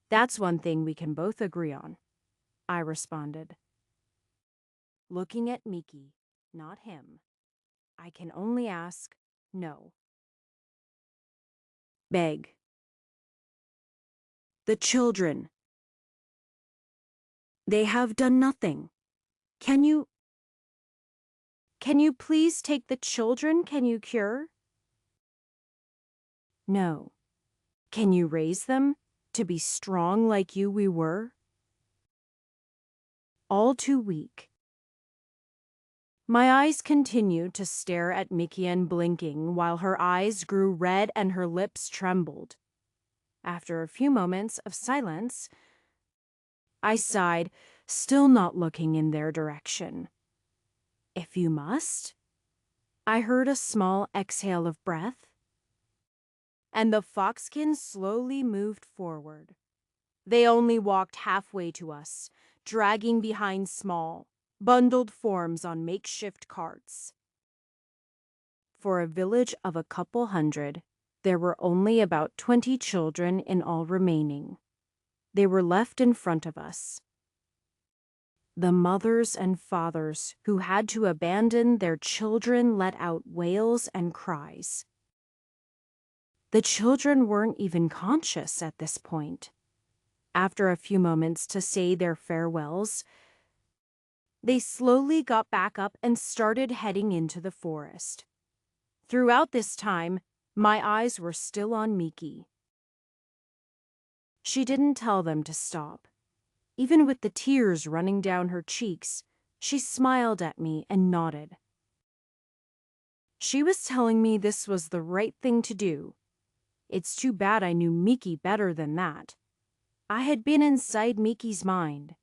That's one thing we can both agree on, I responded. Looking at Miki, not him, I can only ask, no. Beg. The children. They have done nothing. Can you please take the children? Can you cure? No. Can you raise them to be strong like you we were? All too weak. My eyes continued to stare at Miki blinking while her eyes grew red and her lips trembled. After a few moments of silence, I sighed, still not looking in their direction. If you must? I heard a small exhale of breath, and the foxkin slowly moved forward. They only walked halfway to us, dragging behind small, bundled forms on makeshift carts. For a village of a couple hundred, there were only about 20 children in all remaining. They were left in front of us. The mothers and fathers who had to abandon their children let out wails and cries. The children weren't even conscious at this point. After a few moments to say their farewells, they slowly got back up and started heading into the forest. Throughout this time, my eyes were still on Miki. She didn't tell them to stop. Even with the tears running down her cheeks, she smiled at me and nodded. She was telling me this was the right thing to do. It's too bad I knew Miki better than that. I had been inside Miki's mind.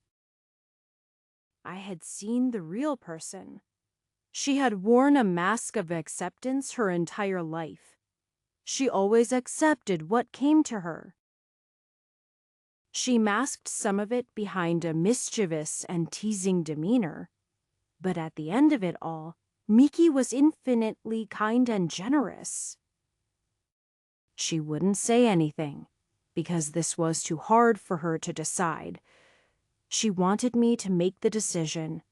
I had seen the real person. She had worn a mask of acceptance her entire life. She always accepted what came to her. She masked some of it behind a mischievous and teasing demeanor. But at the end of it all, Miki was infinitely kind and generous. She wouldn't say anything, because this was too hard for her to decide. She wanted me to make the decision,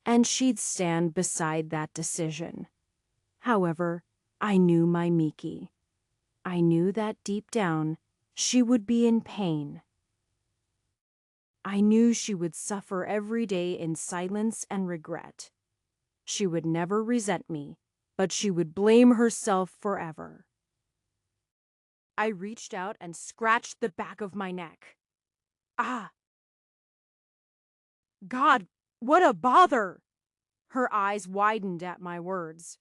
and she'd stand beside that decision. However, I knew my Miki. I knew that deep down, she would be in pain. I knew she would suffer every day in silence and regret. She would never resent me, but she would blame herself forever. I reached out and scratched the back of my neck. Ah! God, what a bother! Her eyes widened at my words.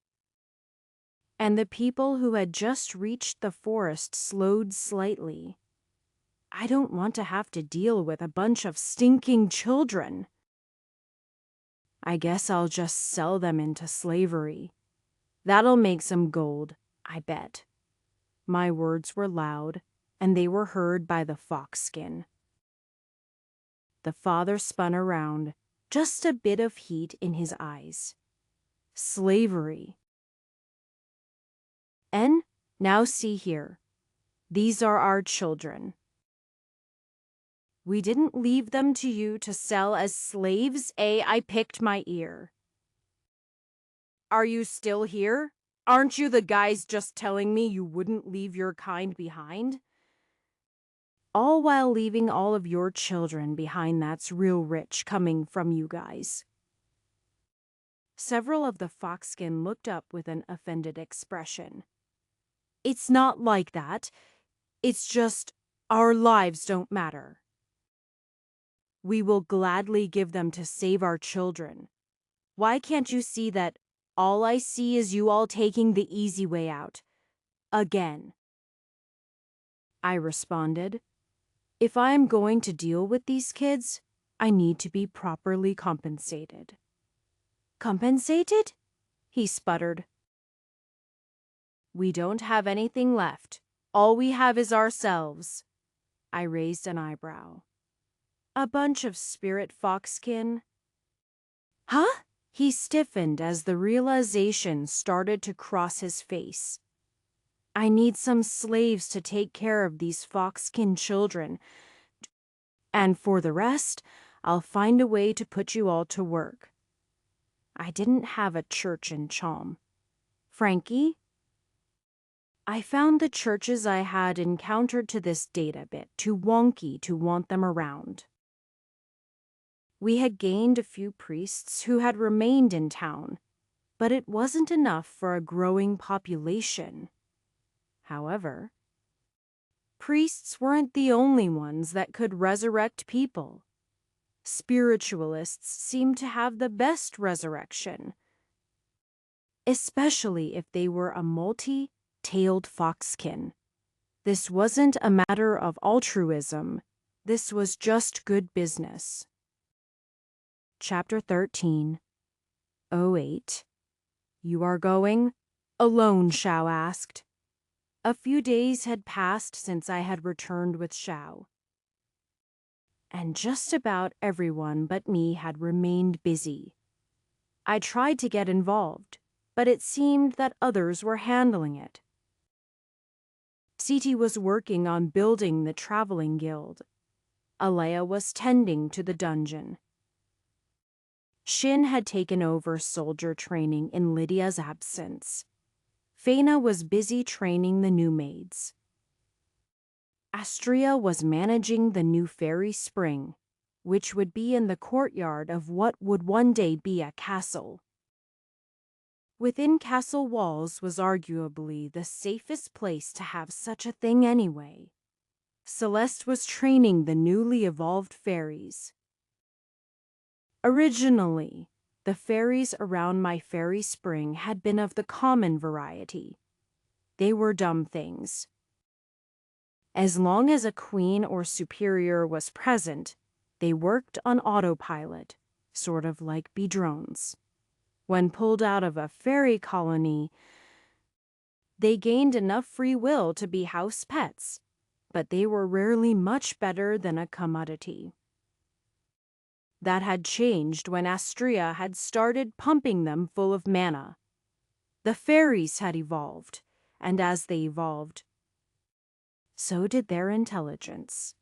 And the people who had just reached the forest slowed slightly. I don't want to have to deal with a bunch of stinking children. I guess I'll just sell them into slavery. That'll make some gold, I bet. My words were loud, and they were heard by the fox-skin. The father spun around, just a bit of heat in his eyes. Slavery. And now see here. These are our children. We didn't leave them to you to sell as slaves, eh? I picked my ear. Are you still here? Aren't you the guys just telling me you wouldn't leave your kind behind? All while leaving all of your children behind. That's real rich coming from you guys. Several of the fox-skin looked up with an offended expression. It's not like that. It's just our lives don't matter. We will gladly give them to save our children. Why can't you see that all I see is you all taking the easy way out? Again. I responded, if I am going to deal with these kids, I need to be properly compensated. Compensated? He sputtered. We don't have anything left. All we have is ourselves. I raised an eyebrow. A bunch of spirit foxkin? Huh? He stiffened as the realization started to cross his face. I need some slaves to take care of these foxkin children. And for the rest, I'll find a way to put you all to work. I didn't have a church in Chom. Frankie? I found the churches I had encountered to this date a bit too wonky to want them around. We had gained a few priests who had remained in town, but it wasn't enough for a growing population. However, priests weren't the only ones that could resurrect people. Spiritualists seemed to have the best resurrection, especially if they were a multi-tailed foxkin. This wasn't a matter of altruism. This was just good business. Chapter 13. 08. You are going? Alone, Xiao asked. A few days had passed since I had returned with Xiao, and just about everyone but me had remained busy. I tried to get involved, but it seemed that others were handling it. Siti was working on building the traveling guild. Alea was tending to the dungeon. Shin had taken over soldier training in Lydia's absence. Faina was busy training the new maids. Astria was managing the new fairy spring, which would be in the courtyard of what would one day be a castle. Within castle walls was arguably the safest place to have such a thing anyway. Celeste was training the newly evolved fairies. Originally, the fairies around my fairy spring had been of the common variety. They were dumb things. As long as a queen or superior was present, they worked on autopilot, sort of like bee drones. When pulled out of a fairy colony, they gained enough free will to be house pets, but they were rarely much better than a commodity. That had changed when Astria had started pumping them full of mana. The fairies had evolved, and as they evolved, so did their intelligence.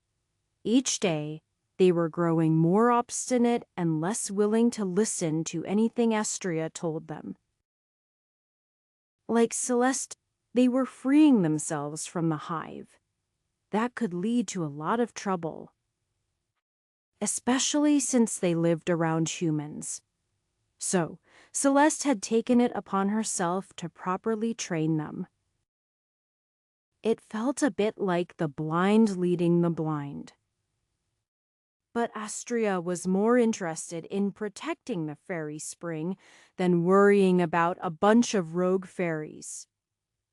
Each day, They were growing more obstinate and less willing to listen to anything Astria told them. Like Celeste, they were freeing themselves from the hive. That could lead to a lot of trouble, especially since they lived around humans. So, Celeste had taken it upon herself to properly train them. It felt a bit like the blind leading the blind. But Astria was more interested in protecting the fairy spring than worrying about a bunch of rogue fairies.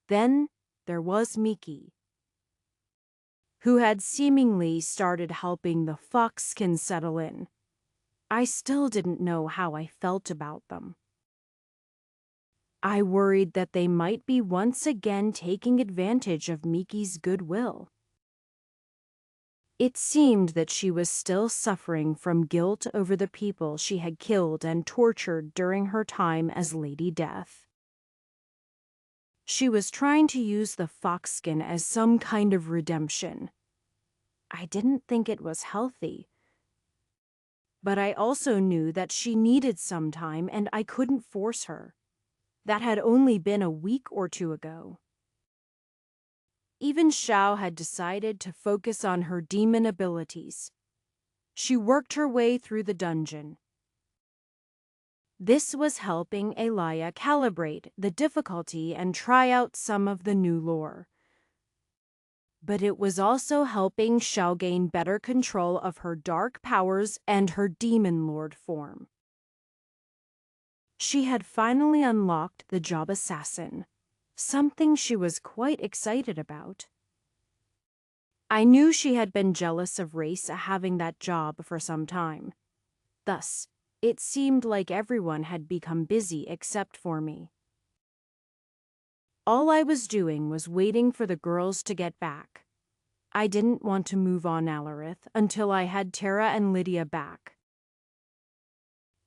Then there was Miki, who had seemingly started helping the foxkin settle in. I still didn't know how I felt about them. I worried that they might be once again taking advantage of Miki's goodwill. It seemed that she was still suffering from guilt over the people she had killed and tortured during her time as Lady Death. She was trying to use the foxskin as some kind of redemption. I didn't think it was healthy. But I also knew that she needed some time and I couldn't force her. That had only been a week or two ago. Even Xiao had decided to focus on her demon abilities. She worked her way through the dungeon. This was helping Elia calibrate the difficulty and try out some of the new lore. But it was also helping Xiao gain better control of her dark powers and her demon lord form. She had finally unlocked the job assassin, something she was quite excited about. I knew she had been jealous of Race having that job for some time. Thus, it seemed like everyone had become busy except for me. All I was doing was waiting for the girls to get back. I didn't want to move on Alarith until I had Tara and Lydia back.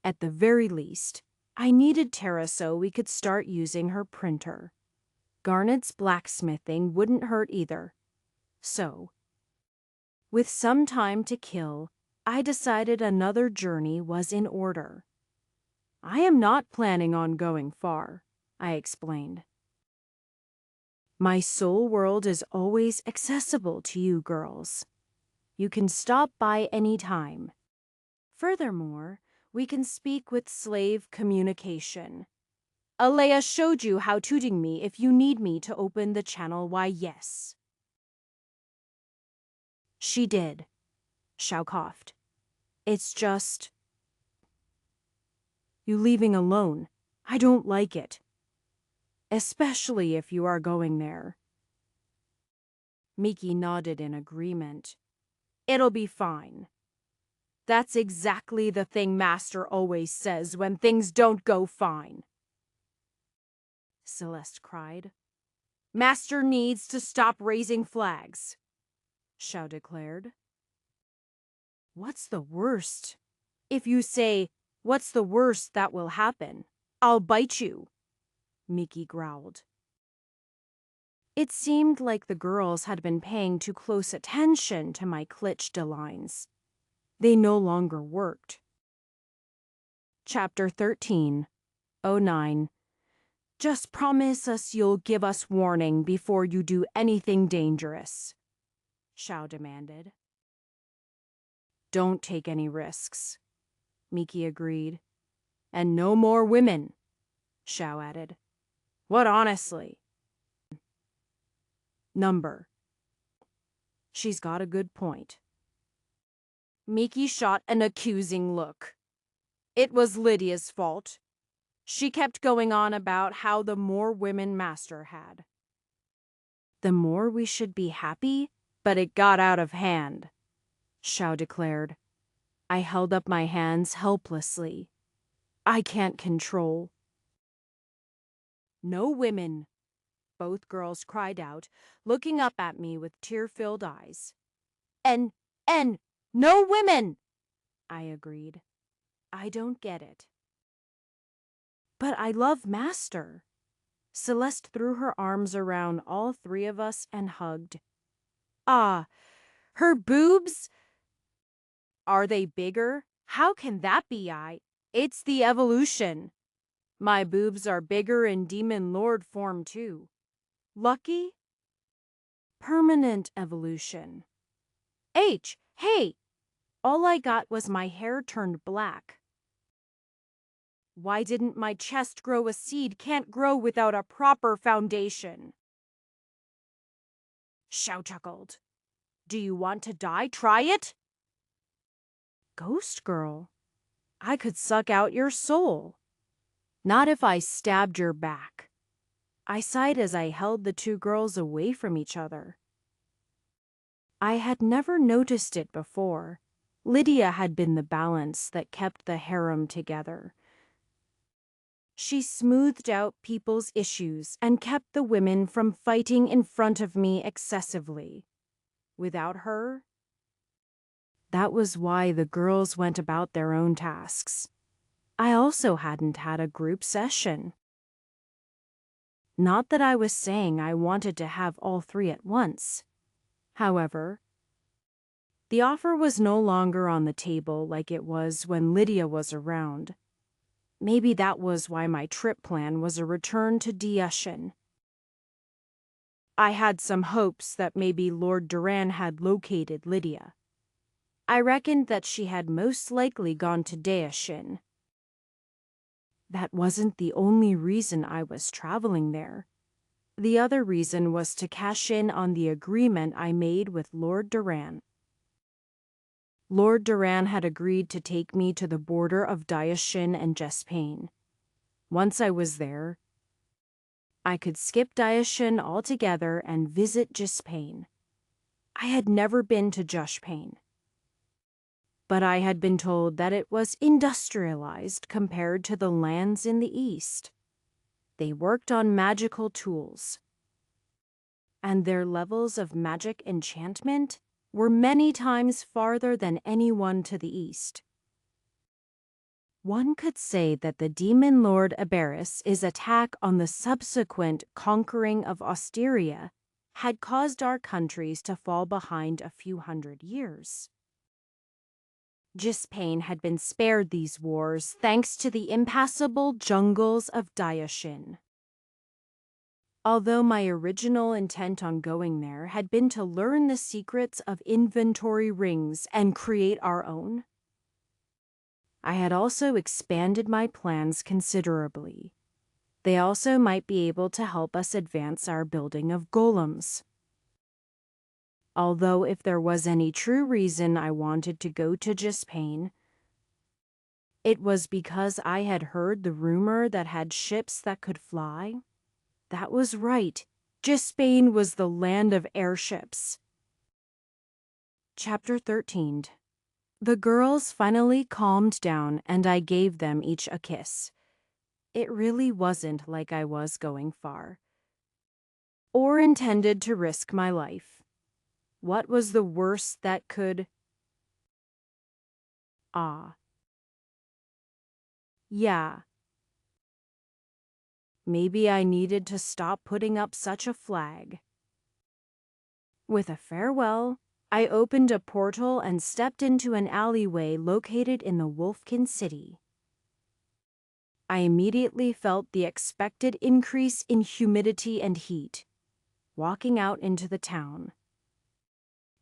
At the very least, I needed Tara so we could start using her printer. Garnet's blacksmithing wouldn't hurt either. So, with some time to kill, I decided another journey was in order. I am not planning on going far, I explained. My soul world is always accessible to you girls. You can stop by any time. Furthermore, we can speak with slave communication. Alea showed you how to ding me if you need me to open the channel, why yes. She did. Xiao coughed. It's just... you leaving alone. I don't like it. Especially if you are going there. Miki nodded in agreement. It'll be fine. That's exactly the thing Master always says when things don't go fine. Celeste cried. Master needs to stop raising flags, Xiao declared. What's the worst? If you say, what's the worst that will happen? I'll bite you, Miki growled. It seemed like the girls had been paying too close attention to my klitschda lines. They no longer worked. Chapter 13:09. Just promise us you'll give us warning before you do anything dangerous, Xiao demanded. Don't take any risks, Miki agreed. And no more women, Xiao added. What honestly? Number. She's got a good point. Miki shot an accusing look. It was Lydia's fault. She kept going on about how the more women Master had. The more we should be happy, but it got out of hand, Xiao declared. I held up my hands helplessly. I can't control. No women, both girls cried out, looking up at me with tear-filled eyes. And, no women, I agreed. I don't get it. But I love Master. Celeste threw her arms around all three of us and hugged. Ah, her boobs? Are they bigger? How can that be? It's the evolution. My boobs are bigger in Demon Lord form too. Lucky? Permanent evolution. Hey! All I got was my hair turned black. Why didn't my chest grow? A seed can't grow without a proper foundation. Xiao chuckled. Do you want to die? Try it? Ghost girl, I could suck out your soul. Not if I stabbed your back. I sighed as I held the two girls away from each other. I had never noticed it before. Lydia had been the balance that kept the harem together. She smoothed out people's issues and kept the women from fighting in front of me excessively. Without her, that was why the girls went about their own tasks. I also hadn't had a group session. Not that I was saying I wanted to have all three at once. However, the offer was no longer on the table like it was when Lydia was around. Maybe that was why my trip plan was a return to Diashin. I had some hopes that maybe Lord Duran had located Lydia. I reckoned that she had most likely gone to Daishin. That wasn't the only reason I was traveling there. The other reason was to cash in on the agreement I made with Lord Duran. Lord Duran had agreed to take me to the border of Daishin and Jespain. Once I was there, I could skip Daishin altogether and visit Jespain. I had never been to Jespain, but I had been told that it was industrialized compared to the lands in the east. They worked on magical tools, and their levels of magic enchantment were many times farther than anyone to the east. One could say that the Demon Lord Abaris' attack on the subsequent conquering of Osteria had caused our countries to fall behind a few hundred years. Jespain had been spared these wars thanks to the impassable jungles of Daishin. Although my original intent on going there had been to learn the secrets of inventory rings and create our own, I had also expanded my plans considerably. They also might be able to help us advance our building of golems. Although if there was any true reason I wanted to go to Jespain, it was because I had heard the rumor that had ships that could fly. That was right. Jespain was the land of airships. Chapter 13. The girls finally calmed down and I gave them each a kiss. It really wasn't like I was going far, or intended to risk my life. What was the worst that could... Yeah. Maybe I needed to stop putting up such a flag. With a farewell, I opened a portal and stepped into an alleyway located in the Wolfkin city. I immediately felt the expected increase in humidity and heat. Walking out into the town,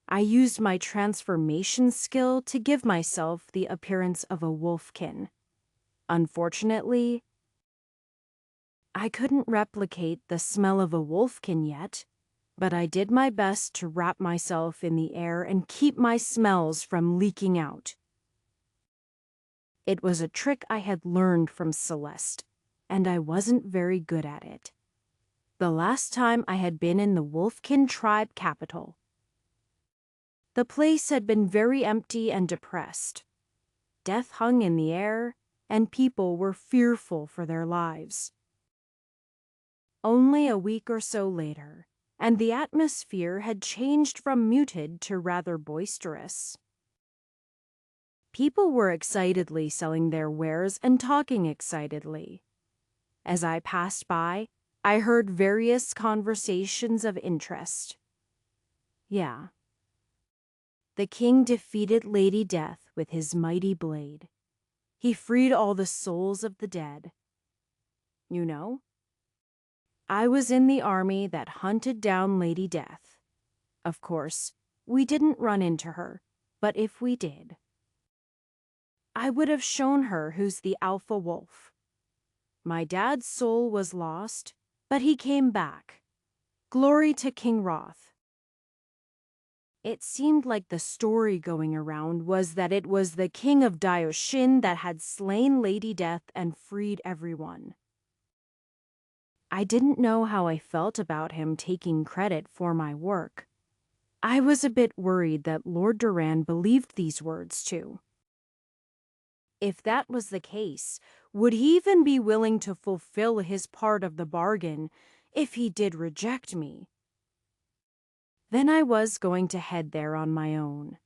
I used my transformation skill to give myself the appearance of a wolfkin. Unfortunately, I couldn't replicate the smell of a wolfkin yet, but I did my best to wrap myself in the air and keep my smells from leaking out. It was a trick I had learned from Celeste, and I wasn't very good at it. The last time I had been in the Wolfkin tribe capital, the place had been very empty and depressed. Death hung in the air, and people were fearful for their lives. Only a week or so later, and the atmosphere had changed from muted to rather boisterous. People were excitedly selling their wares and talking excitedly. As I passed by, I heard various conversations of interest. Yeah. The king defeated Lady Death with his mighty blade. He freed all the souls of the dead. You know? I was in the army that hunted down Lady Death. Of course, we didn't run into her, but if we did, I would have shown her who's the alpha wolf. My dad's soul was lost, but he came back. Glory to King Roth. It seemed like the story going around was that it was the king of Dioshin that had slain Lady Death and freed everyone. I didn't know how I felt about him taking credit for my work. I was a bit worried that Lord Duran believed these words too. If that was the case, would he even be willing to fulfill his part of the bargain if he did reject me? Then I was going to head there on my own.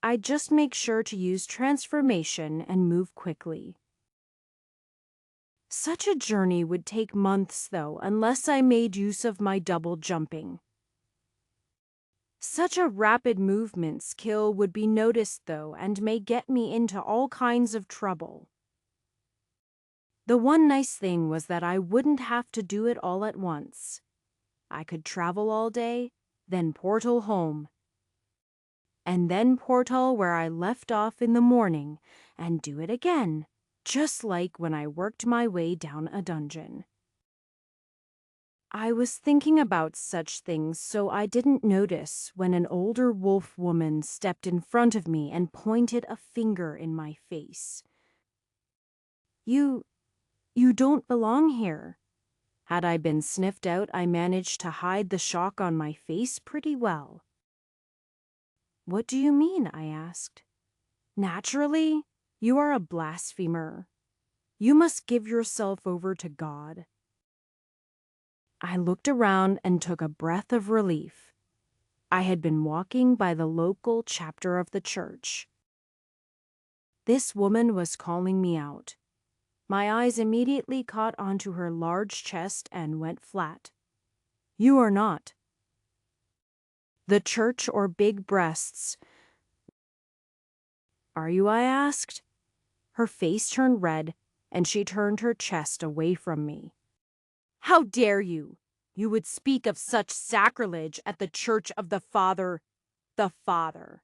I'd just make sure to use transformation and move quickly. Such a journey would take months, though, unless I made use of my double jumping. Such a rapid movement skill would be noticed, though, and may get me into all kinds of trouble. The one nice thing was that I wouldn't have to do it all at once. I could travel all day, then portal home, and then portal where I left off in the morning, and do it again, just like when I worked my way down a dungeon. I was thinking about such things, so I didn't notice when an older wolf woman stepped in front of me and pointed a finger in my face. You don't belong here." Had I been sniffed out, I managed to hide the shock on my face pretty well. "What do you mean?" I asked. "Naturally, you are a blasphemer. You must give yourself over to God." I looked around and took a breath of relief. I had been walking by the local chapter of the church. This woman was calling me out. My eyes immediately caught onto her large chest and went flat. "You are not." "The church or big breasts?" "Are you?" I asked. Her face turned red, and she turned her chest away from me. "How dare you? You would speak of such sacrilege at the church of the Father. The Father."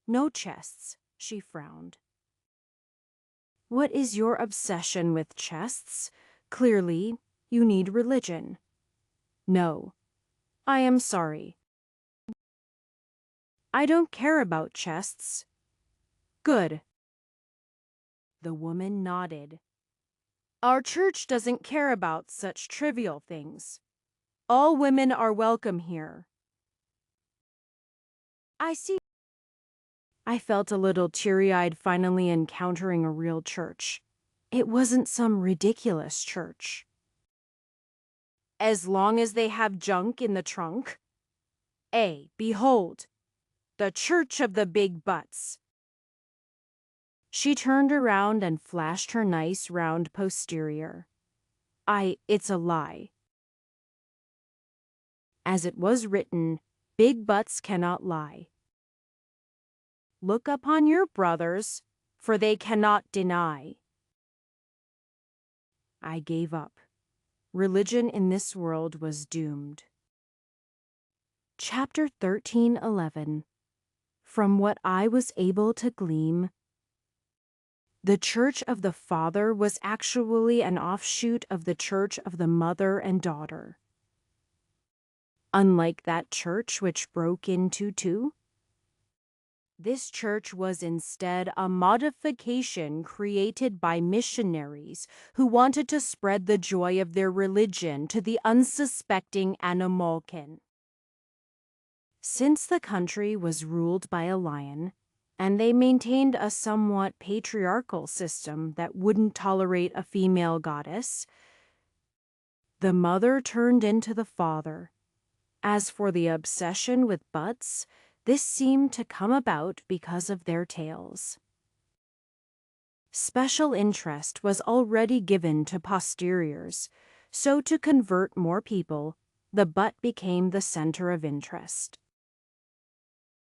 "No chests," she frowned. "What is your obsession with chests? Clearly, you need religion." "No. I am sorry. I don't care about chests." "Good." The woman nodded. "Our church doesn't care about such trivial things. All women are welcome here." "I see." I felt a little teary-eyed finally encountering a real church. It wasn't some ridiculous church. "As long as they have junk in the trunk? Behold, the church of the big butts." She turned around and flashed her nice round posterior. It's a lie. As it was written, big butts cannot lie. Look upon your brothers, for they cannot deny. I gave up. Religion in this world was doomed. Chapter 13:11. From what I was able to glean, the Church of the Father was actually an offshoot of the Church of the Mother and Daughter. Unlike that church which broke into two, this church was instead a modification created by missionaries who wanted to spread the joy of their religion to the unsuspecting Animalkin. Since the country was ruled by a lion, and they maintained a somewhat patriarchal system that wouldn't tolerate a female goddess, the mother turned into the father. As for the obsession with butts, this seemed to come about because of their tails. Special interest was already given to posteriors, so to convert more people, the butt became the center of interest.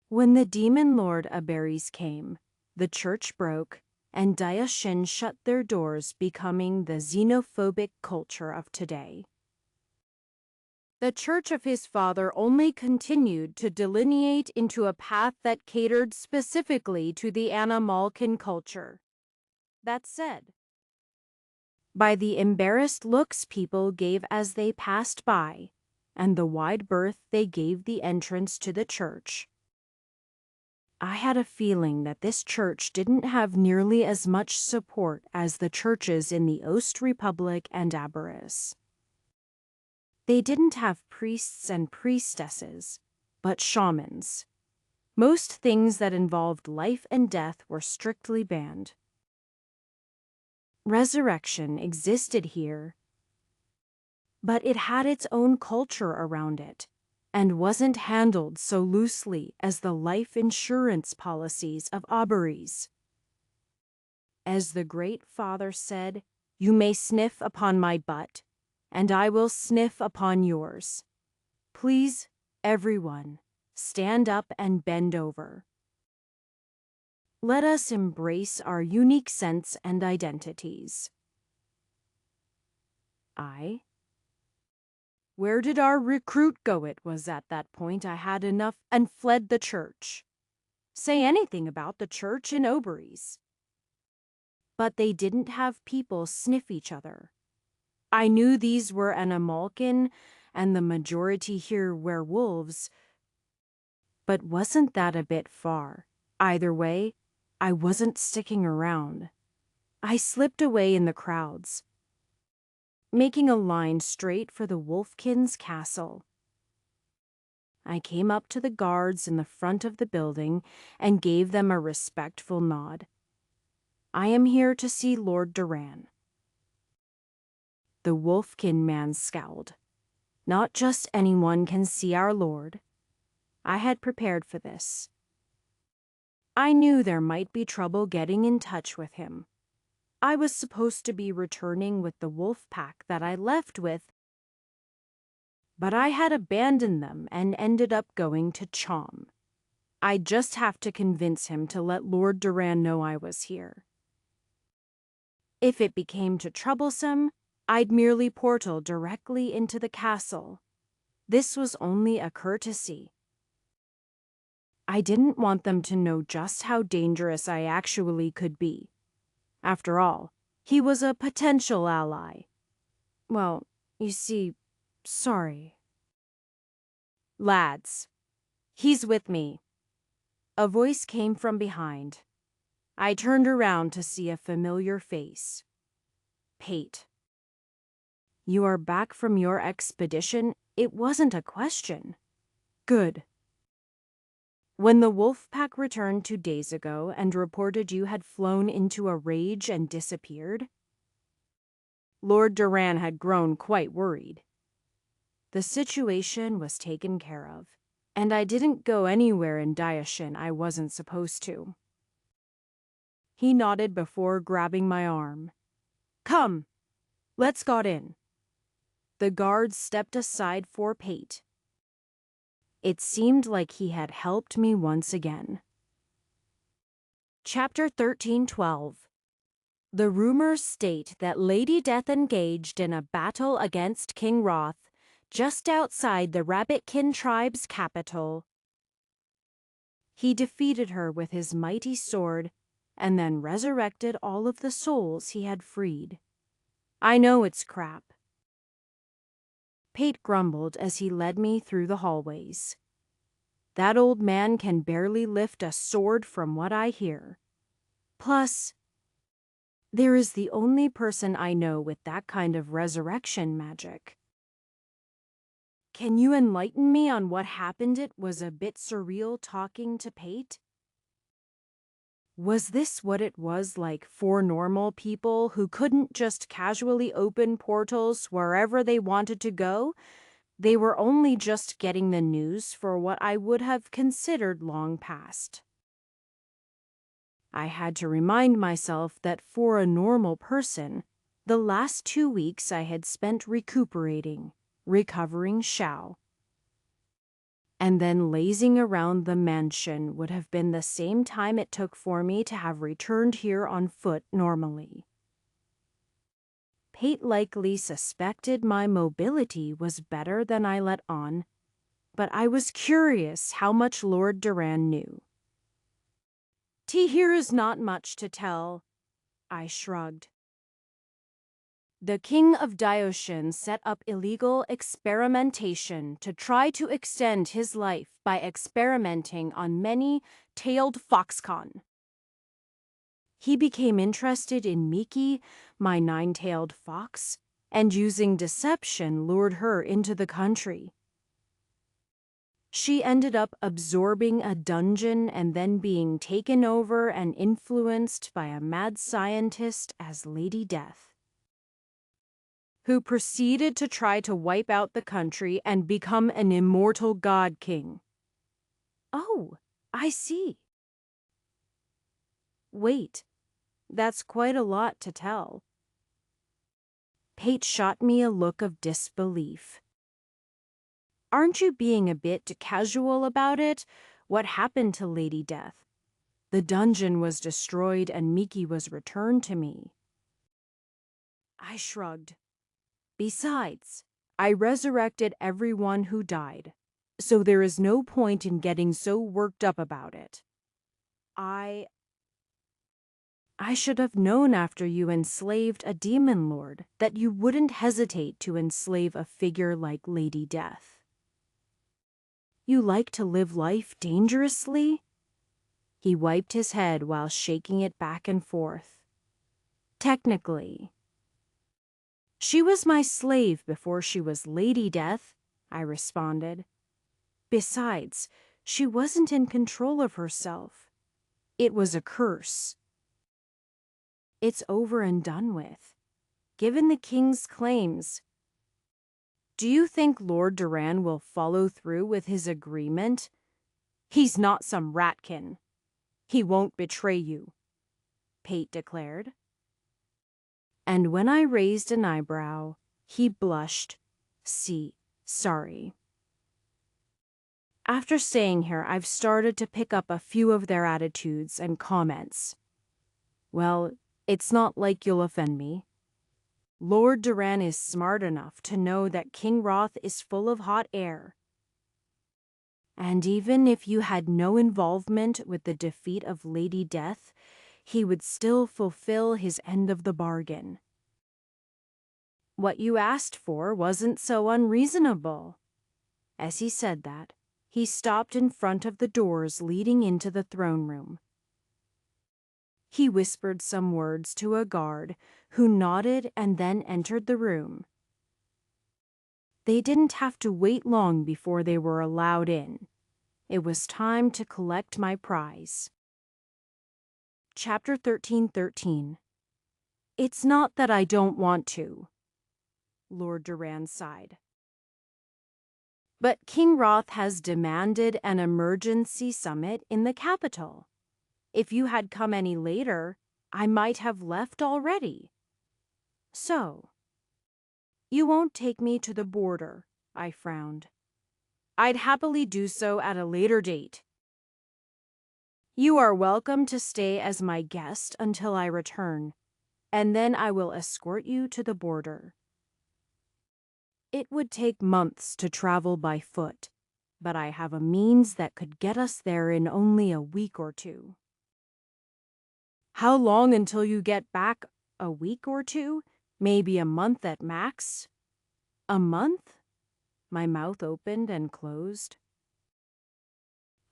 When the demon lord Aberes came, the church broke, and Daishin shut their doors, becoming the xenophobic culture of today. The church of his father only continued to delineate into a path that catered specifically to the Animalcan culture. That said, by the embarrassed looks people gave as they passed by, and the wide berth they gave the entrance to the church, I had a feeling that this church didn't have nearly as much support as the churches in the Ost Republic and Aberis. They didn't have priests and priestesses, but shamans. Most things that involved life and death were strictly banned. Resurrection existed here, but it had its own culture around it and wasn't handled so loosely as the life insurance policies of Aberes. As the Great Father said, "You may sniff upon my butt, and I will sniff upon yours. Please, everyone, stand up and bend over. Let us embrace our unique sense and identities." Where did our recruit go? It was at that point I had enough and fled the church. Say anything about the church in Oberes. But they didn't have people sniff each other. I knew these were Animalcan, and the majority here were wolves. But wasn't that a bit far? Either way, I wasn't sticking around. I slipped away in the crowds, making a line straight for the Wolfkin's castle. I came up to the guards in the front of the building and gave them a respectful nod. "I am here to see Lord Duran." The Wolfkin man scowled. "Not just anyone can see our lord." I had prepared for this. I knew there might be trouble getting in touch with him. I was supposed to be returning with the wolf pack that I left with, but I had abandoned them and ended up going to Chom. I'd just have to convince him to let Lord Duran know I was here. If it became too troublesome, I'd merely portal directly into the castle. This was only a courtesy. I didn't want them to know just how dangerous I actually could be. After all, he was a potential ally. Well, you see, sorry. "Lads, he's with me." A voice came from behind. I turned around to see a familiar face. "Pate. You are back from your expedition?" It wasn't a question. "Good. When the wolf pack returned 2 days ago and reported you had flown into a rage and disappeared, Lord Duran had grown quite worried. The situation was taken care of, and I didn't go anywhere in Daishin I wasn't supposed to." He nodded before grabbing my arm. "Come, let's got in." The guards stepped aside for Pate. It seemed like he had helped me once again. Chapter 13:12. The rumors state that Lady Death engaged in a battle against King Roth just outside the Rabbitkin tribe's capital. He defeated her with his mighty sword and then resurrected all of the souls he had freed. I know it's crap. Pate grumbled as he led me through the hallways. "That old man can barely lift a sword from what I hear. Plus, there is the only person I know with that kind of resurrection magic." Can you enlighten me on what happened? It was a bit surreal talking to Pate. Was this what it was like for normal people who couldn't just casually open portals wherever they wanted to go? They were only just getting the news for what I would have considered long past. I had to remind myself that for a normal person, the last 2 weeks I had spent recuperating, recovering Shao. and then lazing around the mansion would have been the same time it took for me to have returned here on foot normally. Pate likely suspected my mobility was better than I let on, but I was curious how much Lord Duran knew. Here is not much to tell, I shrugged. The king of Dioshan set up illegal experimentation to try to extend his life by experimenting on many-tailed foxconn. He became interested in Miki, my nine-tailed fox, and using deception lured her into the country. She ended up absorbing a dungeon and then being taken over and influenced by a mad scientist as Lady Death, who proceeded to try to wipe out the country and become an immortal god king. Oh, I see. Wait, that's quite a lot to tell. Pate shot me a look of disbelief. Aren't you being a bit casual about it? What happened to Lady Death? The dungeon was destroyed and Miki was returned to me. I shrugged. Besides, I resurrected everyone who died, so there is no point in getting so worked up about it. I should have known after you enslaved a demon lord that you wouldn't hesitate to enslave a figure like Lady Death. You like to live life dangerously? He wiped his head while shaking it back and forth. Technically. She was my slave before she was Lady Death, I responded. Besides, she wasn't in control of herself. It was a curse. It's over and done with. Given the king's claims, do you think Lord Duran will follow through with his agreement? He's not some ratkin. He won't betray you, Pate declared. And when I raised an eyebrow, he blushed. Sorry. After staying here, I've started to pick up a few of their attitudes and comments. Well, it's not like you'll offend me. Lord Duran is smart enough to know that King Roth is full of hot air. And even if you had no involvement with the defeat of Lady Death, he would still fulfill his end of the bargain. What you asked for wasn't so unreasonable. As he said that, he stopped in front of the doors leading into the throne room. He whispered some words to a guard, who nodded and then entered the room. They didn't have to wait long before they were allowed in. It was time to collect my prize. Chapter 13:13. It's not that I don't want to, Lord Duran sighed. But King Roth has demanded an emergency summit in the capital. If you had come any later, I might have left already. So, you won't take me to the border, I frowned. I'd happily do so at a later date. You are welcome to stay as my guest until I return, and then I will escort you to the border. It would take months to travel by foot, but I have a means that could get us there in only a week or two. How long until you get back? A week or two? Maybe a month at max? A month? My mouth opened and closed.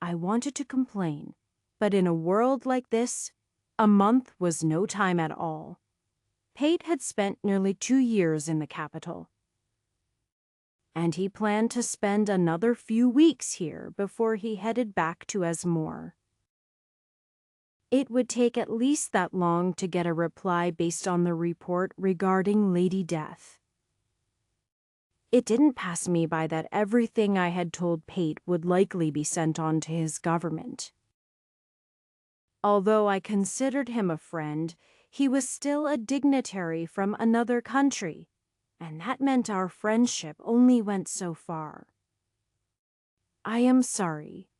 I wanted to complain, but in a world like this, a month was no time at all. Pate had spent nearly 2 years in the capital, and he planned to spend another few weeks here before he headed back to Esmore. It would take at least that long to get a reply based on the report regarding Lady Death. It didn't pass me by that everything I had told Pate would likely be sent on to his government. Although I considered him a friend, he was still a dignitary from another country, and that meant our friendship only went so far. I am sorry.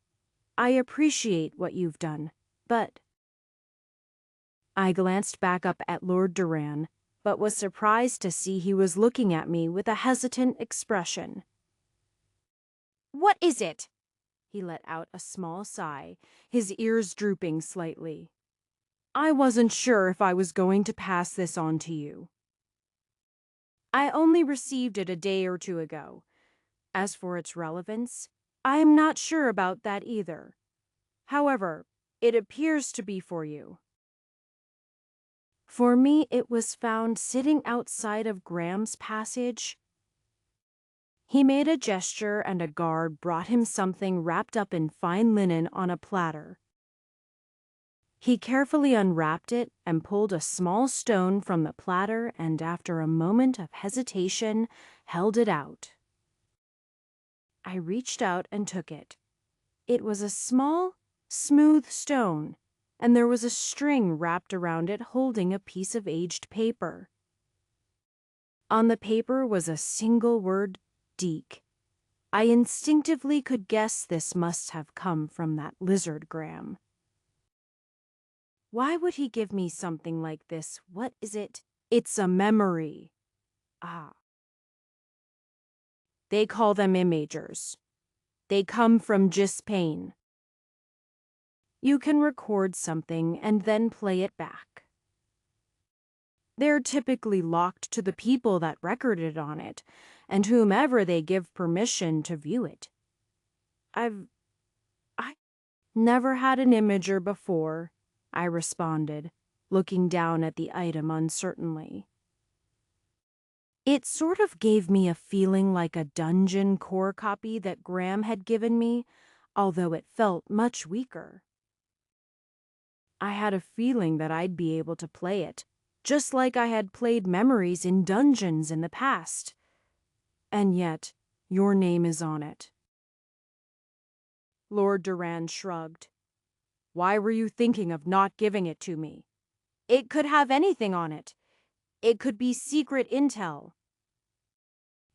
I appreciate what you've done, but... I glanced back up at Lord Duran, but was surprised to see he was looking at me with a hesitant expression. What is it? He let out a small sigh, his ears drooping slightly. I wasn't sure if I was going to pass this on to you. I only received it a day or two ago. As for its relevance, I am not sure about that either. However, it appears to be for you. For me, it was found sitting outside of Graham's passage. He made a gesture and a guard brought him something wrapped up in fine linen on a platter. He carefully unwrapped it and pulled a small stone from the platter and after a moment of hesitation, held it out. I reached out and took it. It was a small, smooth stone, and there was a string wrapped around it holding a piece of aged paper. On the paper was a single word, Deke. I instinctively could guess this must have come from that lizard Graham. Why would he give me something like this? What is it? It's a memory. Ah. They call them imagers. They come from Gispain. You can record something and then play it back. They're typically locked to the people that recorded on it, and whomever they give permission to view it. I never had an imager before, I responded, looking down at the item uncertainly. It sort of gave me a feeling like a dungeon core copy that Graham had given me, although it felt much weaker. I had a feeling that I'd be able to play it, just like I had played memories in dungeons in the past. And yet, your name is on it. Lord Duran shrugged. Why were you thinking of not giving it to me? It could have anything on it. It could be secret intel.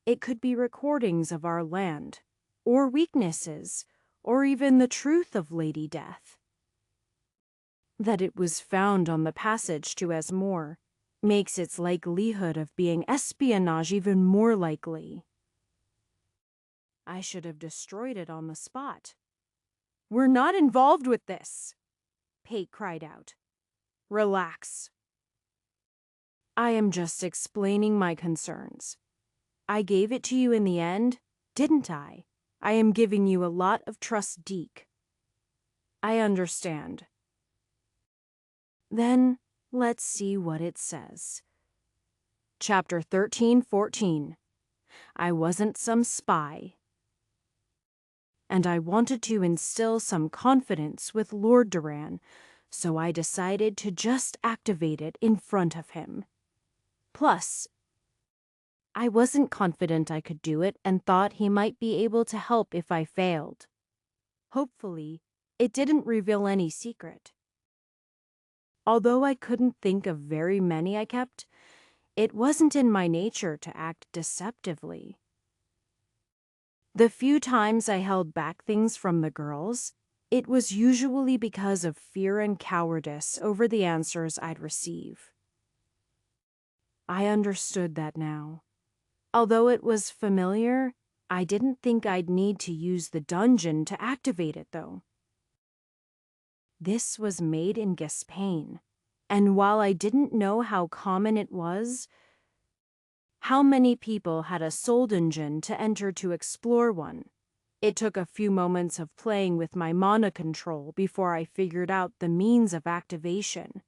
It could be recordings of our land, or weaknesses, or even the truth of Lady Death. That it was found on the passage to Esmore makes its likelihood of being espionage even more likely. I should have destroyed it on the spot. We're not involved with this, Pate cried out. Relax. I am just explaining my concerns. I gave it to you in the end, didn't I? I am giving you a lot of trust, Deke. I understand. Then, let's see what it says. Chapter 13-14. I wasn't some spy. And I wanted to instill some confidence with Lord Duran, so I decided to just activate it in front of him. Plus, I wasn't confident I could do it and thought he might be able to help if I failed. Hopefully, it didn't reveal any secret. Although I couldn't think of very many I kept, it wasn't in my nature to act deceptively. The few times I held back things from the girls, it was usually because of fear and cowardice over the answers I'd receive. I understood that now. Although it was familiar, I didn't think I'd need to use the dungeon to activate it, though. This was made in Gispain, and while I didn't know how common it was, how many people had a soul dungeon to enter to explore one, it took a few moments of playing with my mana control before I figured out the means of activation.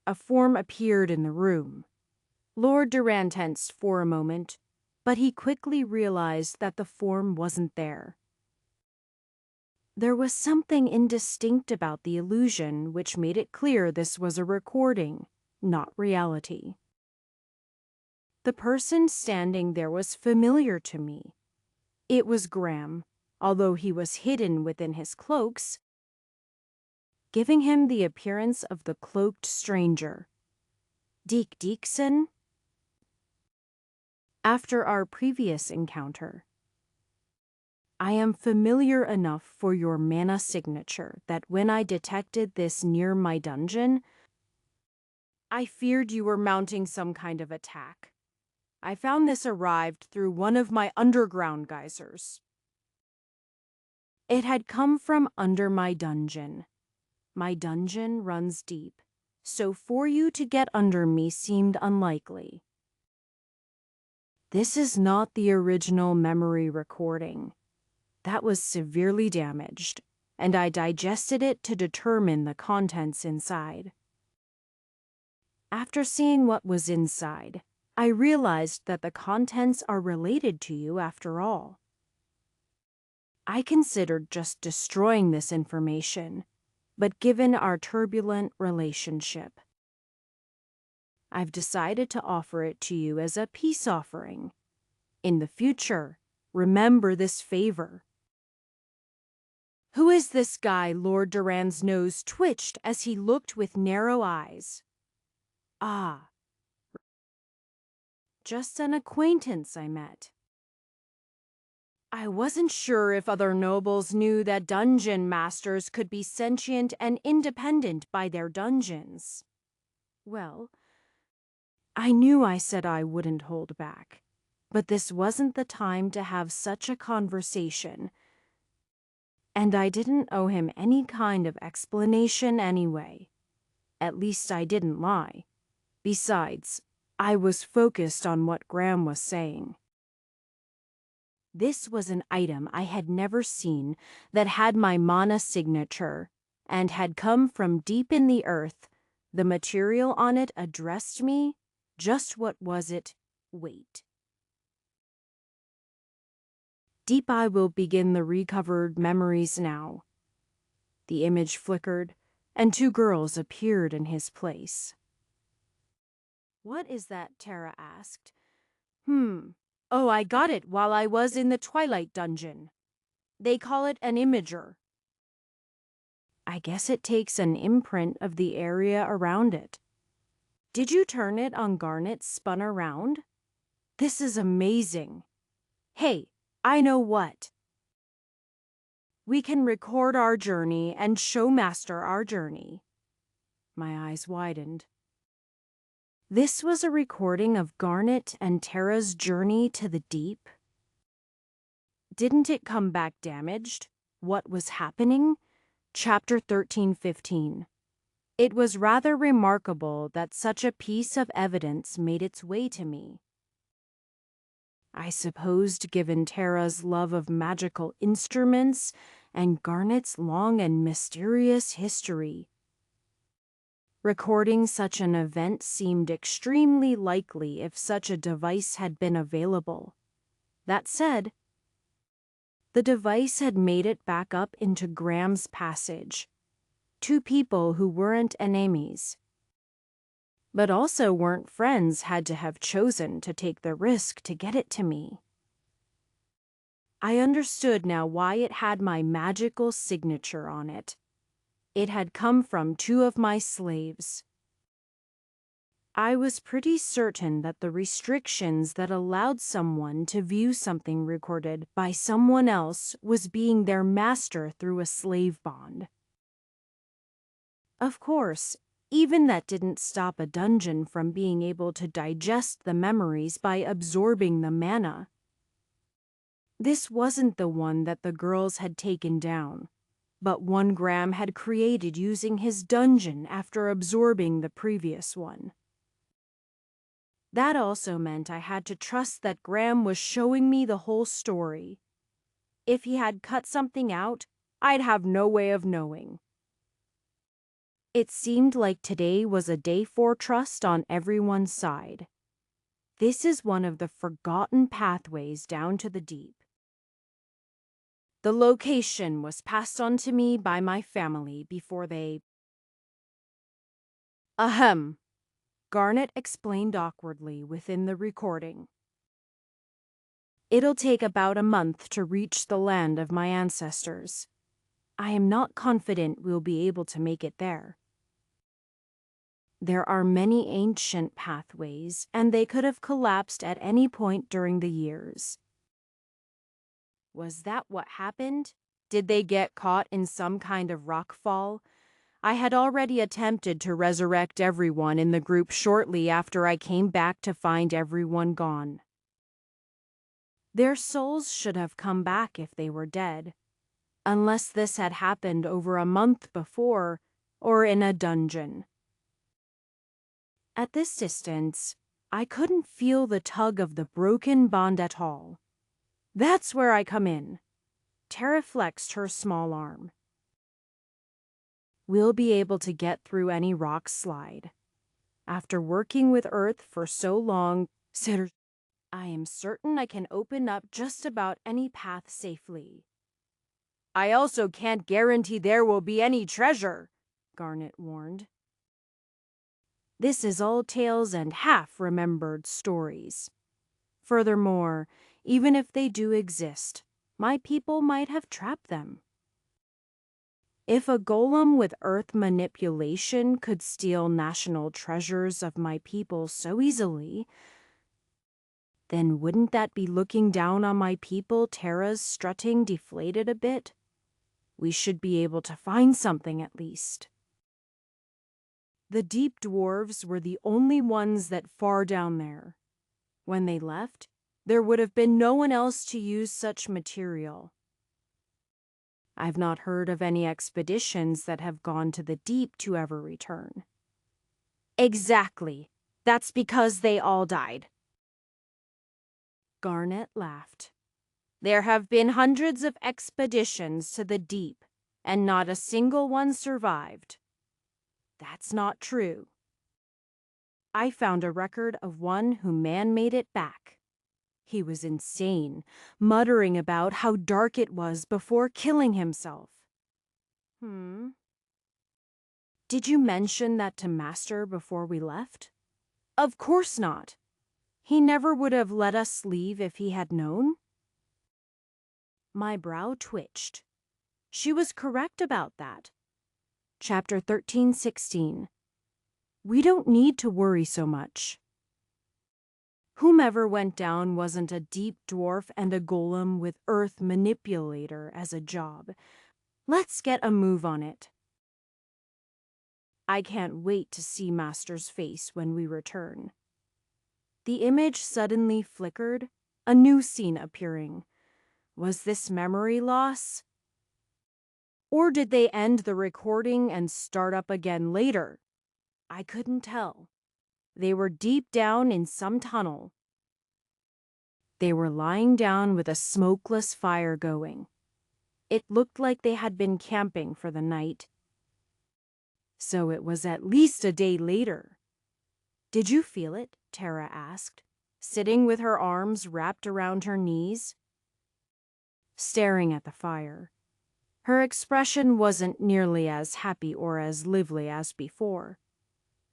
A form appeared in the room. Lord Duran tensed for a moment, but he quickly realized that the form wasn't there. There was something indistinct about the illusion which made it clear this was a recording, not reality. The person standing there was familiar to me. It was Graham, although he was hidden within his cloaks, giving him the appearance of the cloaked stranger. Deke Deekson? After our previous encounter. I am familiar enough for your mana signature that when I detected this near my dungeon, I feared you were mounting some kind of attack. I found this arrived through one of my underground geysers. It had come from under my dungeon. My dungeon runs deep, so for you to get under me seemed unlikely. This is not the original memory recording. That was severely damaged, and I digested it to determine the contents inside. After seeing what was inside, I realized that the contents are related to you after all. I considered just destroying this information, but given our turbulent relationship, I've decided to offer it to you as a peace offering. In the future, remember this favor. Who is this guy? Lord Duran's nose twitched as he looked with narrow eyes. Ah, just an acquaintance I met. I wasn't sure if other nobles knew that dungeon masters could be sentient and independent by their dungeons. Well, I knew I said I wouldn't hold back, but this wasn't the time to have such a conversation, and I didn't owe him any kind of explanation anyway. At least I didn't lie. Besides, I was focused on what Graham was saying. This was an item I had never seen that had my mana signature and had come from deep in the earth. The material on it addressed me. Just what was it? Wait. Deep Eye will begin the recovered memories now. The image flickered, and two girls appeared in his place. What is that? Tara asked. Oh, I got it while I was in the Twilight Dungeon. They call it an imager. I guess it takes an imprint of the area around it. Did you turn it on Garnet spun around? This is amazing. Hey, I know what. We can record our journey and show Master our journey. My eyes widened. This was a recording of Garnet and Tara's journey to the deep. Didn't it come back damaged? What was happening? Chapter 13-15. It was rather remarkable that such a piece of evidence made its way to me. I supposed, given Tara's love of magical instruments and Garnet's long and mysterious history, recording such an event seemed extremely likely if such a device had been available. That said, the device had made it back up into Graham's passage. Two people who weren't enemies, but also weren't friends, had to have chosen to take the risk to get it to me. I understood now why it had my magical signature on it. It had come from two of my slaves. I was pretty certain that the restrictions that allowed someone to view something recorded by someone else was being their master through a slave bond. Of course, even that didn't stop a dungeon from being able to digest the memories by absorbing the mana. This wasn't the one that the girls had taken down, but one Graham had created using his dungeon after absorbing the previous one. That also meant I had to trust that Graham was showing me the whole story. If he had cut something out, I'd have no way of knowing. It seemed like today was a day for trust on everyone's side. This is one of the forgotten pathways down to the deep. The location was passed on to me by my family before they... Ahem, Garnet explained awkwardly within the recording. It'll take about a month to reach the land of my ancestors. I am not confident we'll be able to make it there. There are many ancient pathways, and they could have collapsed at any point during the years. Was that what happened? Did they get caught in some kind of rockfall? I had already attempted to resurrect everyone in the group shortly after I came back to find everyone gone. Their souls should have come back if they were dead, unless this had happened over a month before or in a dungeon. At this distance, I couldn't feel the tug of the broken bond at all. That's where I come in. Tara flexed her small arm. We'll be able to get through any rock slide. After working with Earth for so long, I am certain I can open up just about any path safely. I also can't guarantee there will be any treasure, Garnet warned. This is all tales and half-remembered stories. Furthermore, even if they do exist, my people might have trapped them. If a golem with Earth manipulation could steal national treasures of my people so easily, then wouldn't that be looking down on my people? Tara's strutting deflated a bit. We should be able to find something at least. The deep dwarves were the only ones that far down there. When they left, there would have been no one else to use such material. I've not heard of any expeditions that have gone to the deep to ever return. Exactly. That's because they all died. Garnet laughed. There have been hundreds of expeditions to the deep, and not a single one survived. That's not true. I found a record of one who man-made it back. He was insane, muttering about how dark it was before killing himself. Did you mention that to Master before we left? Of course not. He never would have let us leave if he had known. My brow twitched. She was correct about that. Chapter 13:16. We don't need to worry so much. Whomever went down wasn't a deep dwarf and a golem with Earth manipulator as a job. Let's get a move on it. I can't wait to see Master's face when we return. The image suddenly flickered, a new scene appearing. Was this memory loss? Or did they end the recording and start up again later? I couldn't tell. They were deep down in some tunnel. They were lying down with a smokeless fire going. It looked like they had been camping for the night. So it was at least a day later. Did you feel it? Tara asked, sitting with her arms wrapped around her knees, staring at the fire. Her expression wasn't nearly as happy or as lively as before.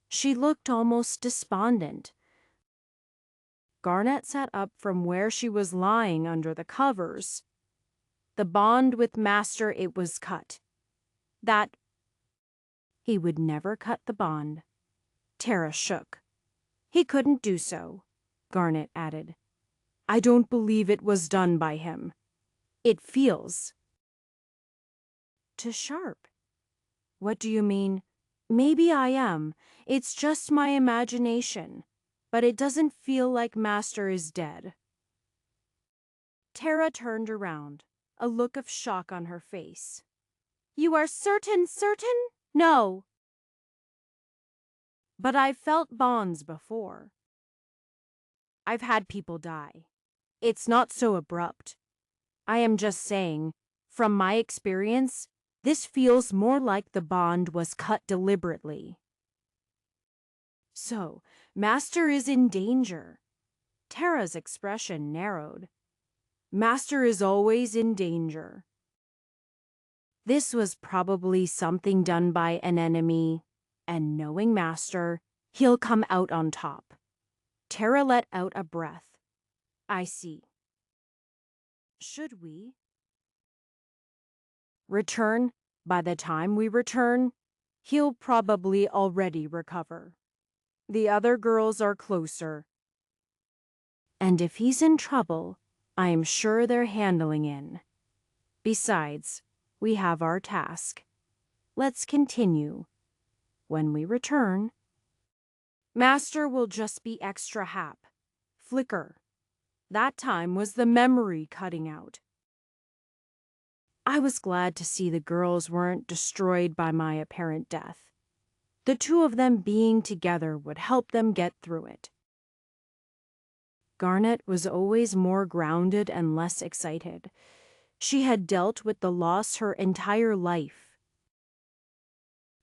She looked almost despondent. Garnet sat up from where she was lying under the covers. The bond with Master, it was cut. That he would never cut the bond. Tara shook. He couldn't do so, Garnet added. I don't believe it was done by him. It feels too sharp. What do you mean? Maybe I am. It's just my imagination. But it doesn't feel like Master is dead. Tara turned around, a look of shock on her face. You are certain? No. But I've felt bonds before. I've had people die. It's not so abrupt. I am just saying, from my experience, this feels more like the bond was cut deliberately. So, Master is in danger. Tara's expression narrowed. Master is always in danger. This was probably something done by an enemy, and knowing Master, he'll come out on top. Tara let out a breath. I see. Should we return? By the time we return, he'll probably already recover. The other girls are closer. And if he's in trouble, I am sure they're handling in. Besides, we have our task. Let's continue. When we return, Master will just be extra hap. Flicker. That time was the memory cutting out. I was glad to see the girls weren't destroyed by my apparent death. The two of them being together would help them get through it. Garnet was always more grounded and less excited. She had dealt with the loss her entire life.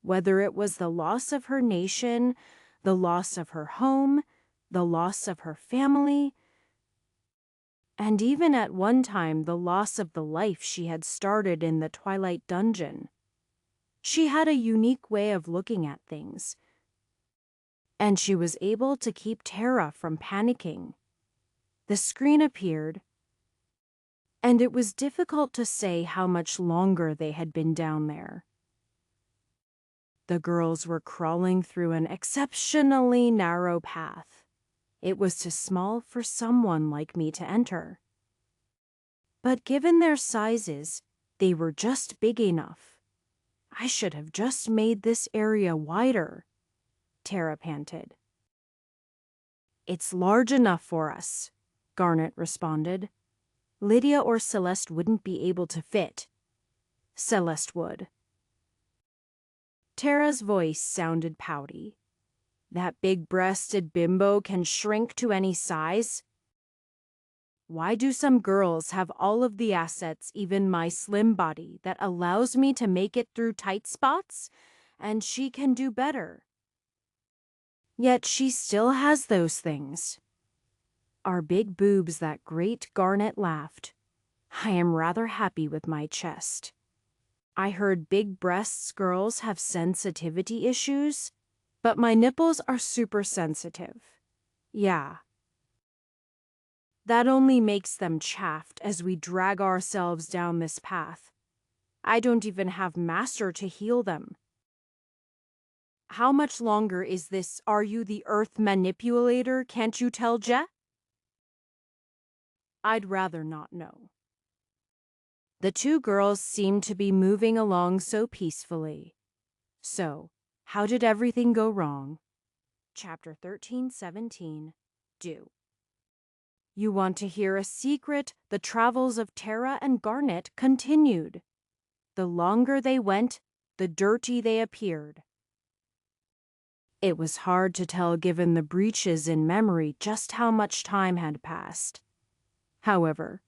Whether it was the loss of her nation, the loss of her home, the loss of her family, and even at one time the loss of the life she had started in the Twilight Dungeon. She had a unique way of looking at things, and she was able to keep Tara from panicking. The screen appeared, and it was difficult to say how much longer they had been down there. The girls were crawling through an exceptionally narrow path. It was too small for someone like me to enter. But given their sizes, they were just big enough. I should have just made this area wider, Tara panted. It's large enough for us, Garnet responded. Lydia or Celeste wouldn't be able to fit. Celeste would. Tara's voice sounded pouty. That big-breasted bimbo can shrink to any size? Why do some girls have all of the assets, even my slim body, that allows me to make it through tight spots, and she can do better? Yet she still has those things. Are big boobs that great? Garnet laughed. I am rather happy with my chest. I heard big breasts girls have sensitivity issues, but my nipples are super sensitive. Yeah. That only makes them chaffed as we drag ourselves down this path. I don't even have Master to heal them. How much longer is this "Are you the Earth manipulator? Can't you tell, Je?" I'd rather not know. The two girls seemed to be moving along so peacefully. So, how did everything go wrong? Chapter 13-17. Do. You want to hear a secret? The travels of Tara and Garnet continued. The longer they went, the dirty they appeared. It was hard to tell given the breaches in memory just how much time had passed. However,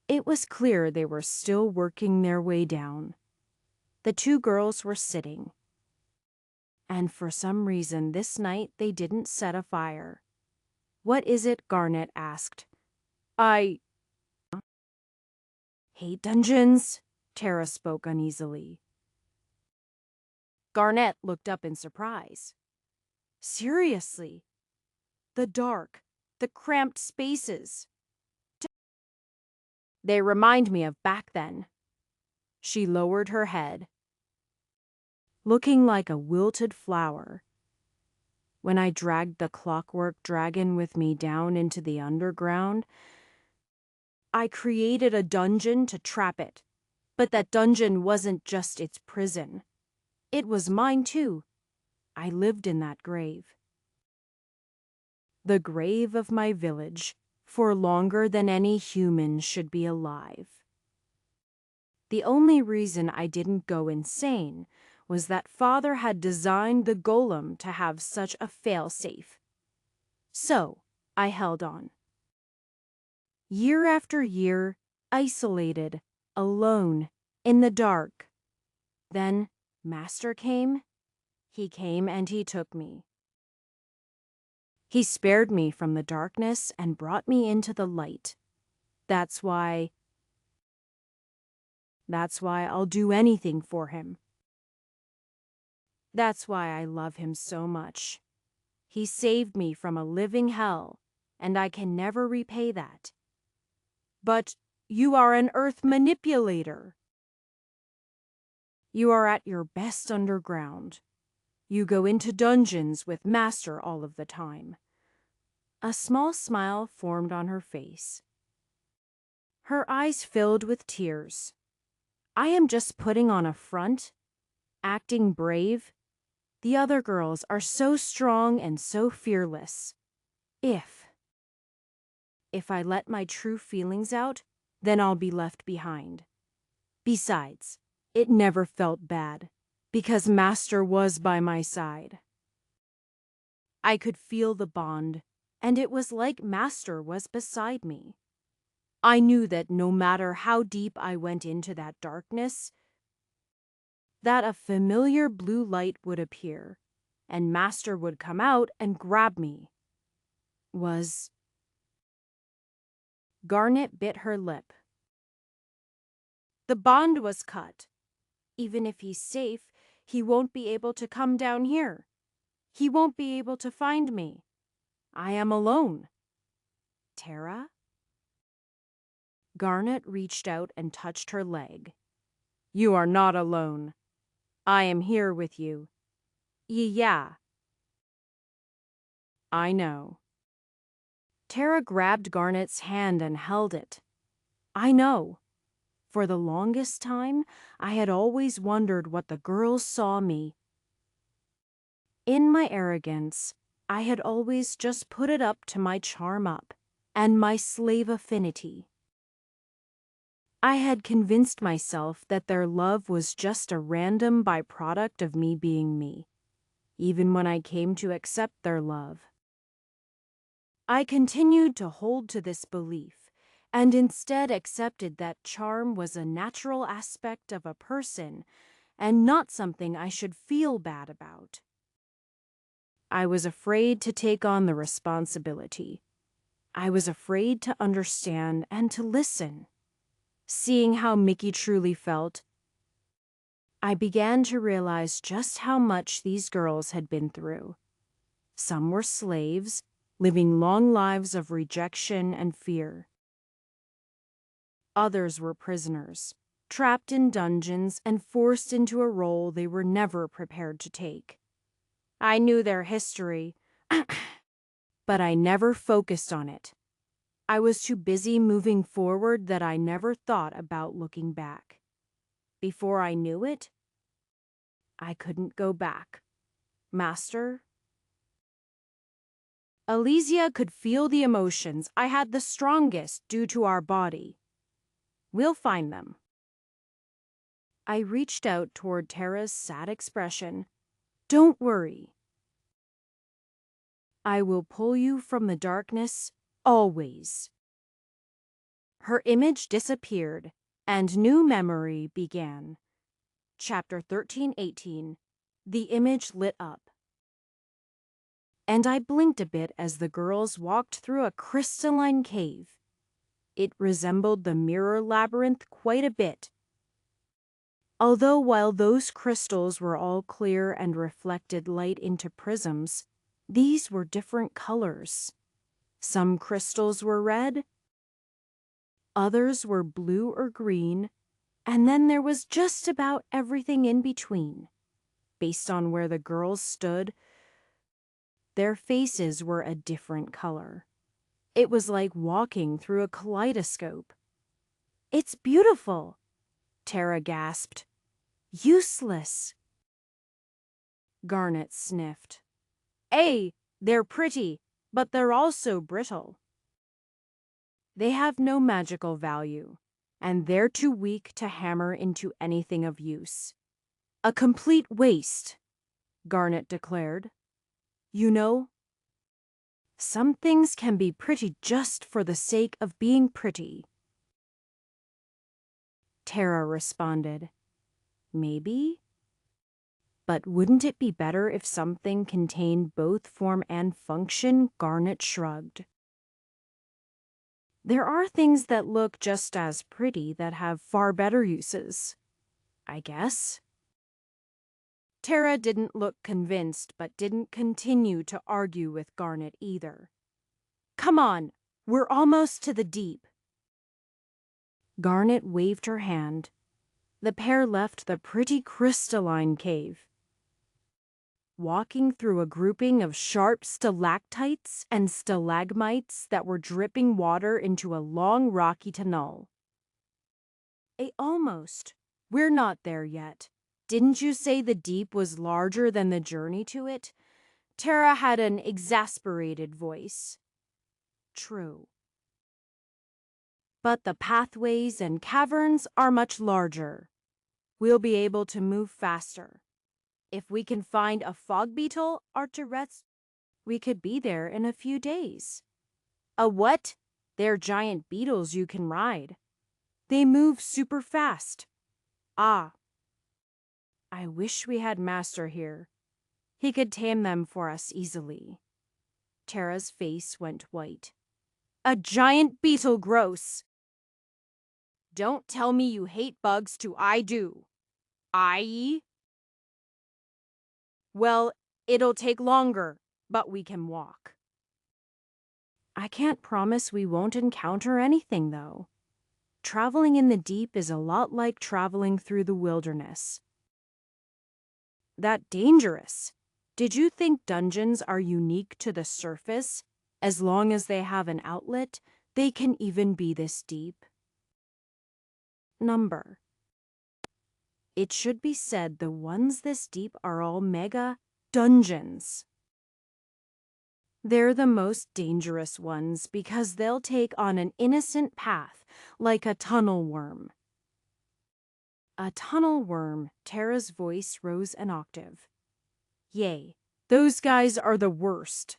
it was clear they were still working their way down. The two girls were sitting, and for some reason this night they didn't set a fire. What is it? Garnet asked. I hate dungeons, Tara spoke uneasily. Garnet looked up in surprise. Seriously? The dark, the cramped spaces. They remind me of back then. She lowered her head, looking like a wilted flower. When I dragged the clockwork dragon with me down into the underground, I created a dungeon to trap it. But that dungeon wasn't just its prison. It was mine too. I lived in that grave. The grave of my village, for longer than any human should be alive. The only reason I didn't go insane was that Father had designed the golem to have such a fail-safe. So, I held on. Year after year, isolated, alone, in the dark. Then, Master came. He came and he took me. He spared me from the darkness and brought me into the light. That's why I'll do anything for him. That's why I love him so much. He saved me from a living hell, and I can never repay that. But you are an Earth manipulator. You are at your best underground. You go into dungeons with Master all of the time. A small smile formed on her face. Her eyes filled with tears. I am just putting on a front, acting brave. The other girls are so strong and so fearless. If I let my true feelings out, then I'll be left behind. Besides, it never felt bad, because Master was by my side. I could feel the bond, and it was like Master was beside me. I knew that no matter how deep I went into that darkness, that a familiar blue light would appear, and Master would come out and grab me. Garnet bit her lip. The bond was cut. Even if he's safe, he won't be able to come down here. He won't be able to find me. I am alone. Tara? Garnet reached out and touched her leg. You are not alone. I am here with you. Yeah. I know. Tara grabbed Garnet's hand and held it. I know. For the longest time, I had always wondered what the girls saw me. In my arrogance, I had always just put it up to my charm up and my slave affinity. I had convinced myself that their love was just a random byproduct of me being me, even when I came to accept their love. I continued to hold to this belief, and instead accepted that charm was a natural aspect of a person and not something I should feel bad about. I was afraid to take on the responsibility. I was afraid to understand and to listen. Seeing how Mickey truly felt, I began to realize just how much these girls had been through. Some were slaves, living long lives of rejection and fear. Others were prisoners, trapped in dungeons and forced into a role they were never prepared to take. I knew their history, but I never focused on it. I was too busy moving forward that I never thought about looking back. Before I knew it, I couldn't go back. Master? Alesia could feel the emotions I had the strongest due to our body. We'll find them. I reached out toward Tara's sad expression. Don't worry. I will pull you from the darkness, always. Her image disappeared, and new memory began. Chapter 13-18. The image lit up. And I blinked a bit as the girls walked through a crystalline cave. It resembled the mirror labyrinth quite a bit. Although while those crystals were all clear and reflected light into prisms, these were different colors. Some crystals were red, others were blue or green, and then there was just about everything in between. Based on where the girls stood, their faces were a different color. It was like walking through a kaleidoscope. It's beautiful, Tara gasped. Useless. Garnet sniffed. They're pretty, but they're also brittle. They have no magical value, and they're too weak to hammer into anything of use. A complete waste, Garnet declared. You know, some things can be pretty just for the sake of being pretty. Tara responded. Maybe. But wouldn't it be better if something contained both form and function? Garnet shrugged. There are things that look just as pretty that have far better uses, I guess. Tara didn't look convinced, but didn't continue to argue with Garnet either. Come on, we're almost to the deep. Garnet waved her hand. The pair left the pretty crystalline cave. Walking through a grouping of sharp stalactites and stalagmites that were dripping water into a long rocky tunnel. Almost. We're not there yet. Didn't you say the deep was larger than the journey to it? Tara had an exasperated voice. True. But the pathways and caverns are much larger. We'll be able to move faster. If we can find a fog beetle or Tourette's, we could be there in a few days. A what? They're giant beetles you can ride. They move super fast. Ah. I wish we had Master here. He could tame them for us easily. Tara's face went white. A giant beetle, gross. Don't tell me you hate bugs too, I do. I? Well, it'll take longer, but we can walk. I can't promise we won't encounter anything, though. Traveling in the deep is a lot like traveling through the wilderness. That dangerous? Did you think dungeons are unique to the surface? As long as they have an outlet, they can even be this deep. Number. It should be said the ones this deep are all mega dungeons. They're the most dangerous ones because they'll take on an innocent path, like a tunnel worm. A tunnel worm, Tara's voice rose an octave. Yay, those guys are the worst.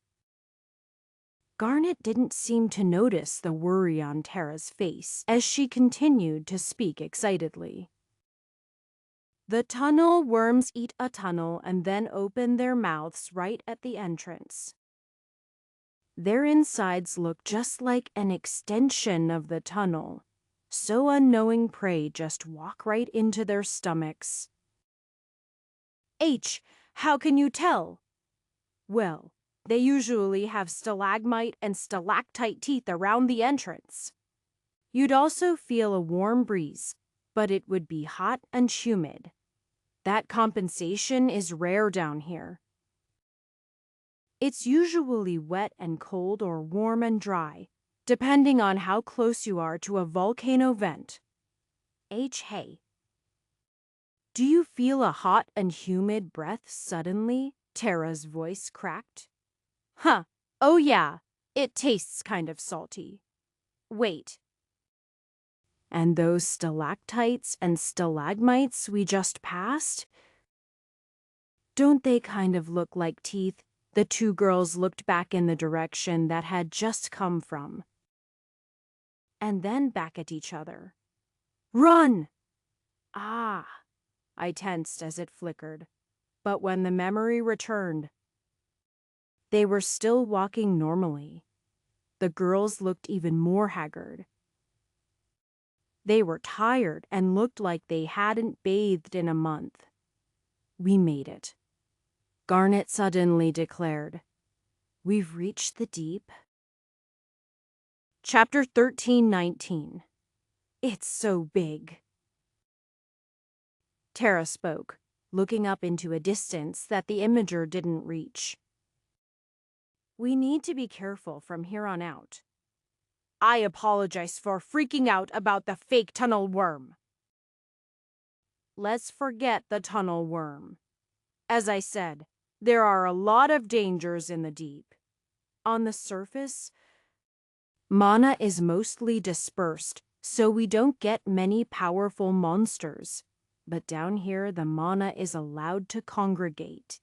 Garnet didn't seem to notice the worry on Tara's face as she continued to speak excitedly. The tunnel worms eat a tunnel and then open their mouths right at the entrance. Their insides look just like an extension of the tunnel, so unknowing prey just walk right into their stomachs. How can you tell? Well, they usually have stalagmite and stalactite teeth around the entrance. You'd also feel a warm breeze, but it would be hot and humid. That compensation is rare down here. It's usually wet and cold or warm and dry, depending on how close you are to a volcano vent. Hey. Do you feel a hot and humid breath suddenly? Tara's voice cracked. Huh. Oh yeah, it tastes kind of salty. Wait. And those stalactites and stalagmites we just passed? Don't they kind of look like teeth? The two girls looked back in the direction that had just come from. And then back at each other. Run! Ah! I tensed as it flickered. But when the memory returned, they were still walking normally. The girls looked even more haggard. They were tired and looked like they hadn't bathed in a month. We made it. Garnet suddenly declared, We've reached the deep. Chapter 13:19. It's so big. Tara spoke, looking up into a distance that the imager didn't reach. We need to be careful from here on out. I apologize for freaking out about the fake tunnel worm. Let's forget the tunnel worm. As I said, there are a lot of dangers in the deep. On the surface, mana is mostly dispersed, so we don't get many powerful monsters. But down here, the mana is allowed to congregate.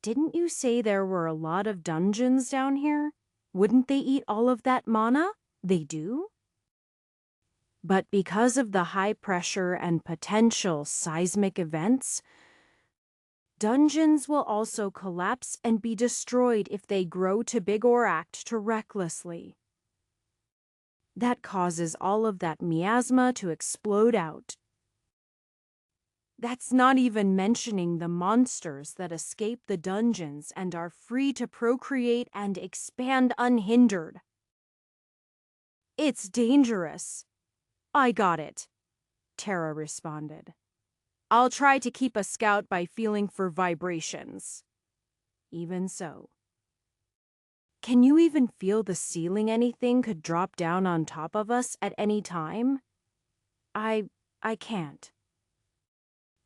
Didn't you say there were a lot of dungeons down here? Wouldn't they eat all of that mana? They do? But because of the high pressure and potential seismic events, dungeons will also collapse and be destroyed if they grow too big or act too recklessly. That causes all of that miasma to explode out. That's not even mentioning the monsters that escape the dungeons and are free to procreate and expand unhindered. It's dangerous. I got it, Tara responded. I'll try to keep a scout by feeling for vibrations. Even so. Can you even feel the ceiling anything could drop down on top of us at any time? I can't.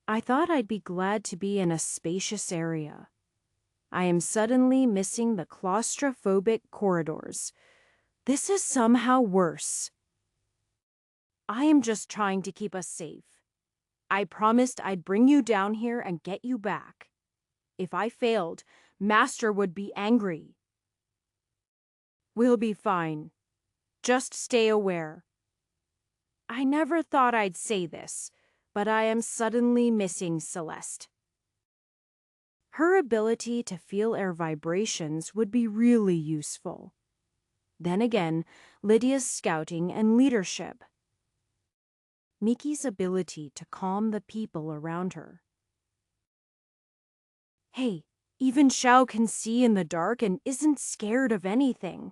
I thought I'd be glad to be in a spacious area. I am suddenly missing the claustrophobic corridors. This is somehow worse. I am just trying to keep us safe. I promised I'd bring you down here and get you back. If I failed, Master would be angry. We'll be fine. Just stay aware. I never thought I'd say this, but I am suddenly missing Celeste. Her ability to feel air vibrations would be really useful. Then again, Lydia's scouting and leadership. Miki's ability to calm the people around her. Hey, even Xiao can see in the dark and isn't scared of anything.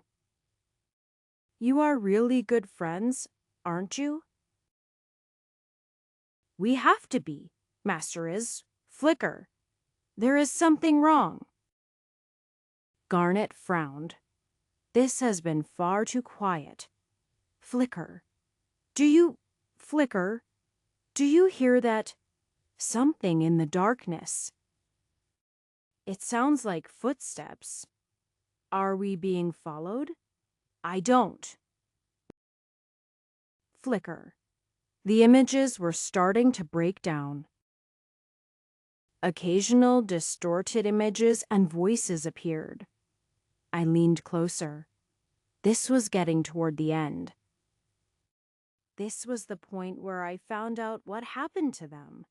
You are really good friends, aren't you? We have to be, Master is. Flicker. There is something wrong. Garnet frowned. This has been far too quiet. Flicker. Flicker, do you hear that? Something in the darkness. It sounds like footsteps. Are we being followed? I don't. Flicker. The images were starting to break down. Occasional distorted images and voices appeared. I leaned closer. This was getting toward the end. This was the point where I found out what happened to them.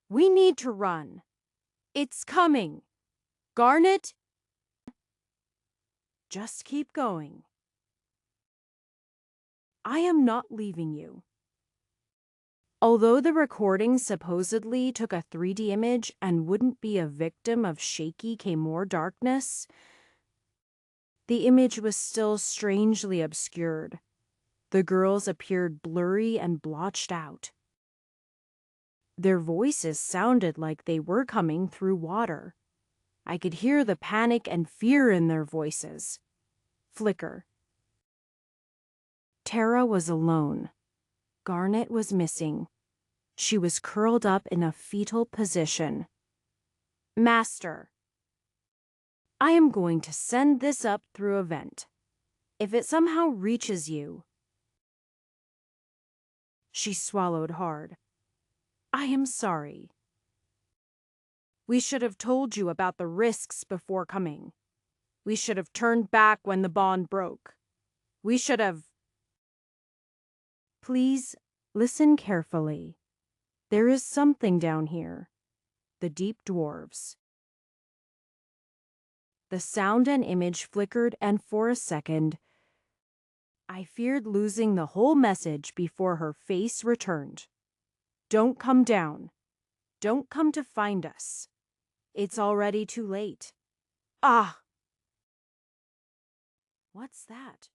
We need to run. It's coming. Garnet? Just keep going. I am not leaving you. Although the recording supposedly took a 3D image and wouldn't be a victim of shaky K-More darkness, the image was still strangely obscured. The girls appeared blurry and blotched out. Their voices sounded like they were coming through water. I could hear the panic and fear in their voices. Flicker. Tara was alone. Garnet was missing. She was curled up in a fetal position. Master. I am going to send this up through a vent. If it somehow reaches you. She swallowed hard. I am sorry. We should have told you about the risks before coming. We should have turned back when the bond broke. We should have... Please, listen carefully. There is something down here. The deep dwarves. The sound and image flickered, and for a second, I feared losing the whole message before her face returned. Don't come down. Don't come to find us. It's already too late. Ah! What's that?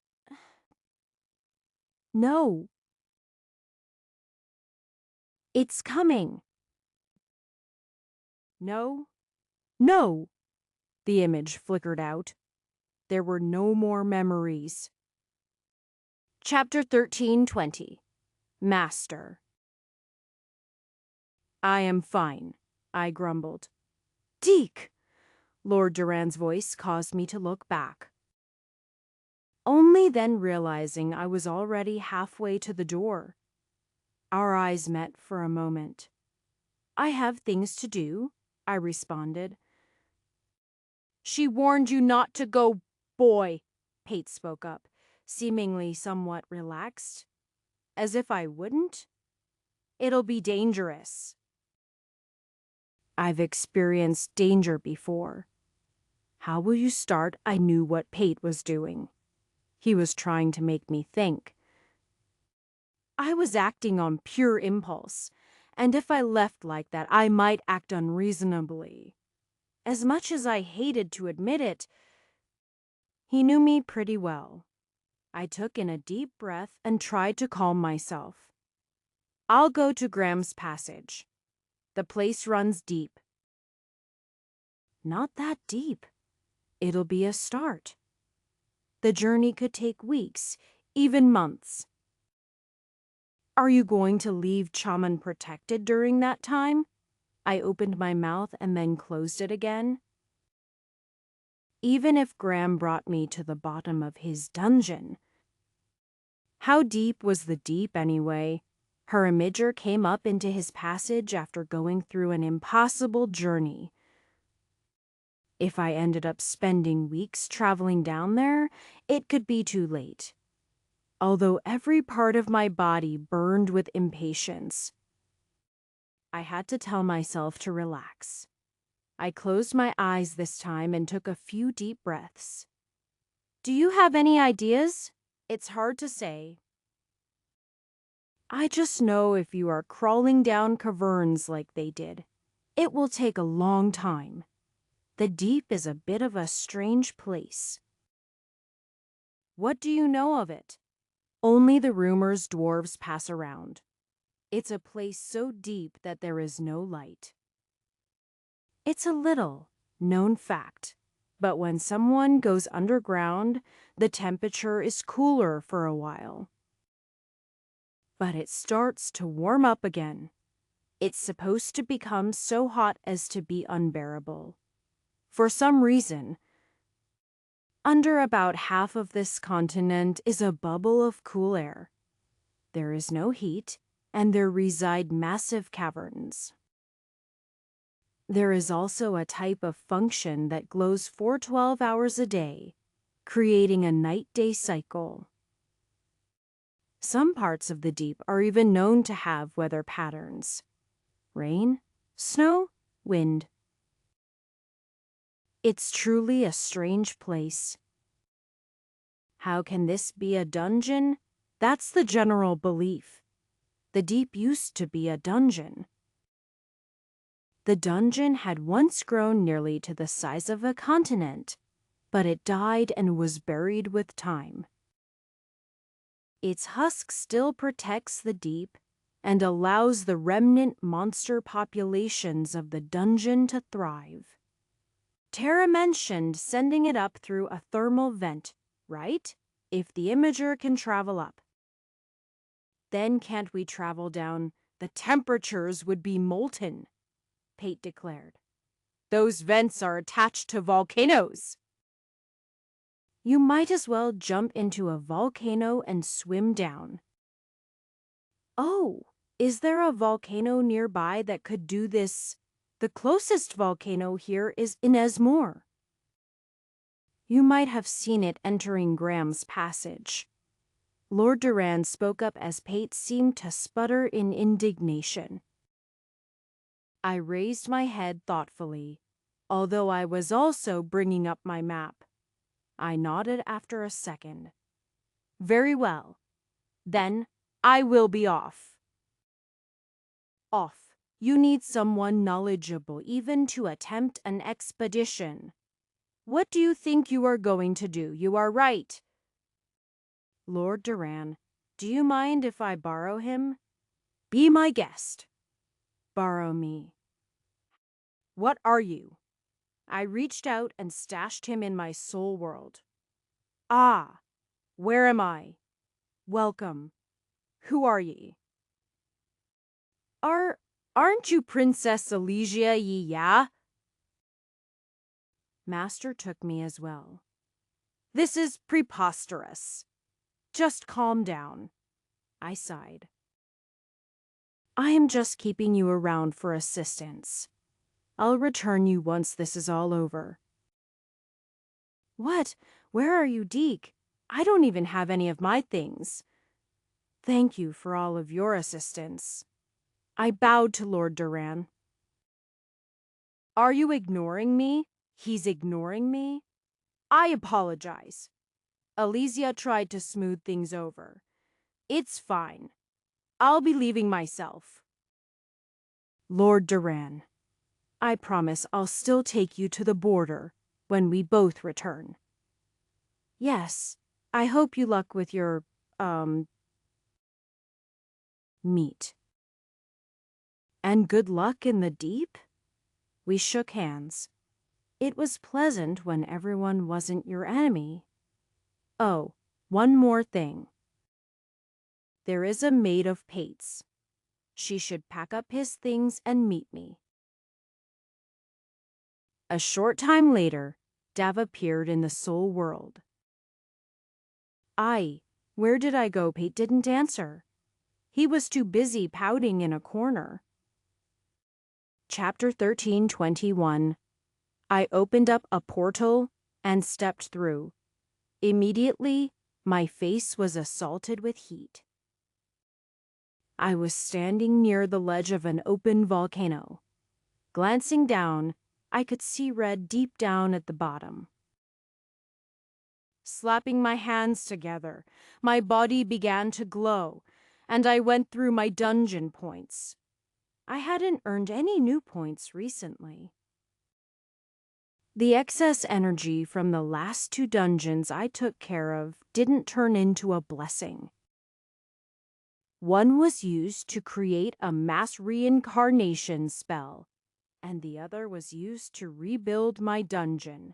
No. It's coming. No. No. The image flickered out. There were no more memories. Chapter 13:20. Master. I am fine, I grumbled. Deke! Lord Duran's voice caused me to look back. Only then realizing I was already halfway to the door. Our eyes met for a moment. I have things to do, I responded. She warned you not to go, boy, Pate spoke up, seemingly somewhat relaxed. As if I wouldn't? It'll be dangerous. I've experienced danger before. How will you start? I knew what Pate was doing. He was trying to make me think. I was acting on pure impulse, and if I left like that, I might act unreasonably. As much as I hated to admit it, he knew me pretty well. I took in a deep breath and tried to calm myself. I'll go to Graham's Passage. The place runs deep. Not that deep. It'll be a start. The journey could take weeks, even months. Are you going to leave Chum unprotected during that time? I opened my mouth and then closed it again. Even if Graham brought me to the bottom of his dungeon. How deep was the deep anyway? Her imager came up into his passage after going through an impossible journey. If I ended up spending weeks traveling down there, it could be too late. Although every part of my body burned with impatience, I had to tell myself to relax. I closed my eyes this time and took a few deep breaths. Do you have any ideas? It's hard to say. I just know if you are crawling down caverns like they did, it will take a long time. The deep is a bit of a strange place. What do you know of it? Only the rumors dwarves pass around. It's a place so deep that there is no light. It's a little known fact, but when someone goes underground, the temperature is cooler for a while. But it starts to warm up again. It's supposed to become so hot as to be unbearable. For some reason, under about half of this continent is a bubble of cool air. There is no heat, and there reside massive caverns. There is also a type of function that glows for 12 hours a day, creating a night-day cycle. Some parts of the deep are even known to have weather patterns: rain, snow, wind. It's truly a strange place. How can this be a dungeon? That's the general belief. The deep used to be a dungeon. The dungeon had once grown nearly to the size of a continent, but it died and was buried with time. Its husk still protects the deep and allows the remnant monster populations of the dungeon to thrive. Tara mentioned sending it up through a thermal vent, right? If the imager can travel up. Then can't we travel down? The temperatures would be molten, Pate declared. Those vents are attached to volcanoes. You might as well jump into a volcano and swim down. Oh, is there a volcano nearby that could do this? The closest volcano here is Inesmore. You might have seen it entering Graham's passage. Lord Durand spoke up as Pate seemed to sputter in indignation. I raised my head thoughtfully, although I was also bringing up my map. I nodded after a second. Very well. Then I will be off. Off. You need someone knowledgeable even to attempt an expedition. What do you think you are going to do? You are right. Lord Durand, do you mind if I borrow him? Be my guest. Borrow me. What are you? I reached out and stashed him in my soul world. Ah, where am I? Welcome. Who are ye? Aren't you Princess Elysia ye, yeah? Master took me as well. This is preposterous. Just calm down. I sighed. I am just keeping you around for assistance. I'll return you once this is all over. What? Where are you, Deke? I don't even have any of my things. Thank you for all of your assistance. I bowed to Lord Durand. Are you ignoring me? He's ignoring me? I apologize. Elysia tried to smooth things over. It's fine. I'll be leaving myself. Lord Durand, I promise I'll still take you to the border when we both return. Yes, I hope you luck with your, meat. And good luck in the deep? We shook hands. It was pleasant when everyone wasn't your enemy. Oh, one more thing. There is a maid of Pates. She should pack up his things and meet me. A short time later, Dav appeared in the soul world. Where did I go? Pate didn't answer. He was too busy pouting in a corner. Chapter 13:21. I opened up a portal and stepped through. Immediately, my face was assaulted with heat. I was standing near the ledge of an open volcano. Glancing down, I could see red deep down at the bottom. Slapping my hands together, my body began to glow, and I went through my dungeon points. I hadn't earned any new points recently. The excess energy from the last 2 dungeons I took care of didn't turn into a blessing. One was used to create a mass reincarnation spell, and the other was used to rebuild my dungeon.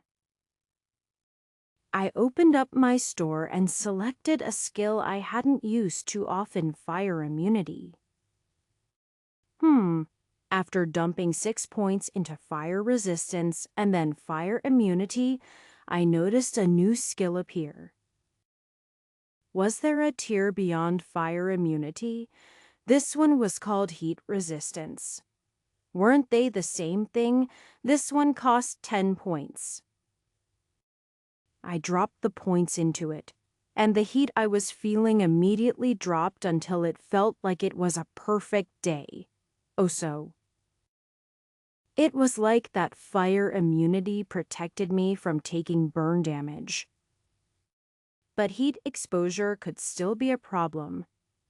I opened up my store and selected a skill I hadn't used too often, fire immunity. After dumping 6 points into fire resistance and then fire immunity, I noticed a new skill appear. Was there a tier beyond fire immunity? This one was called heat resistance. Weren't they the same thing? This one cost 10 points. I dropped the points into it, and the heat I was feeling immediately dropped until it felt like it was a perfect day. It was like that fire immunity protected me from taking burn damage. But heat exposure could still be a problem.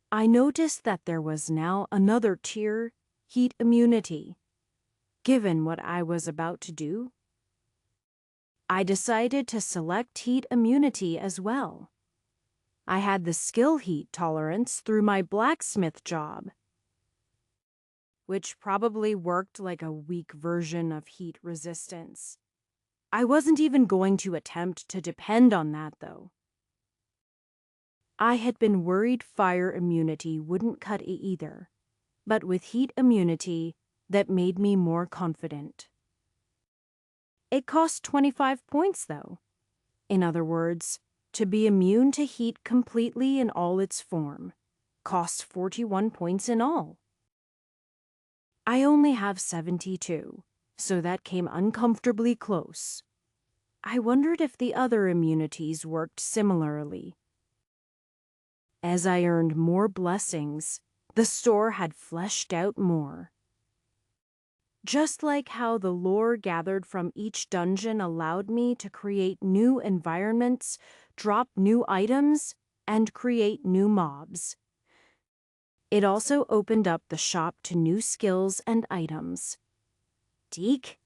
I noticed that there was now another tier, heat immunity. Given what I was about to do, I decided to select heat immunity as well. I had the skill heat tolerance through my blacksmith job, which probably worked like a weak version of heat resistance. I wasn't even going to attempt to depend on that, though. I had been worried fire immunity wouldn't cut it either, but with heat immunity, that made me more confident. It cost 25 points, though. In other words, to be immune to heat completely in all its form costs 41 points in all. I only have 72, so that came uncomfortably close. I wondered if the other immunities worked similarly. As I earned more blessings, the store had fleshed out more. Just like how the lore gathered from each dungeon allowed me to create new environments, drop new items, and create new mobs. It also opened up the shop to new skills and items. Deke?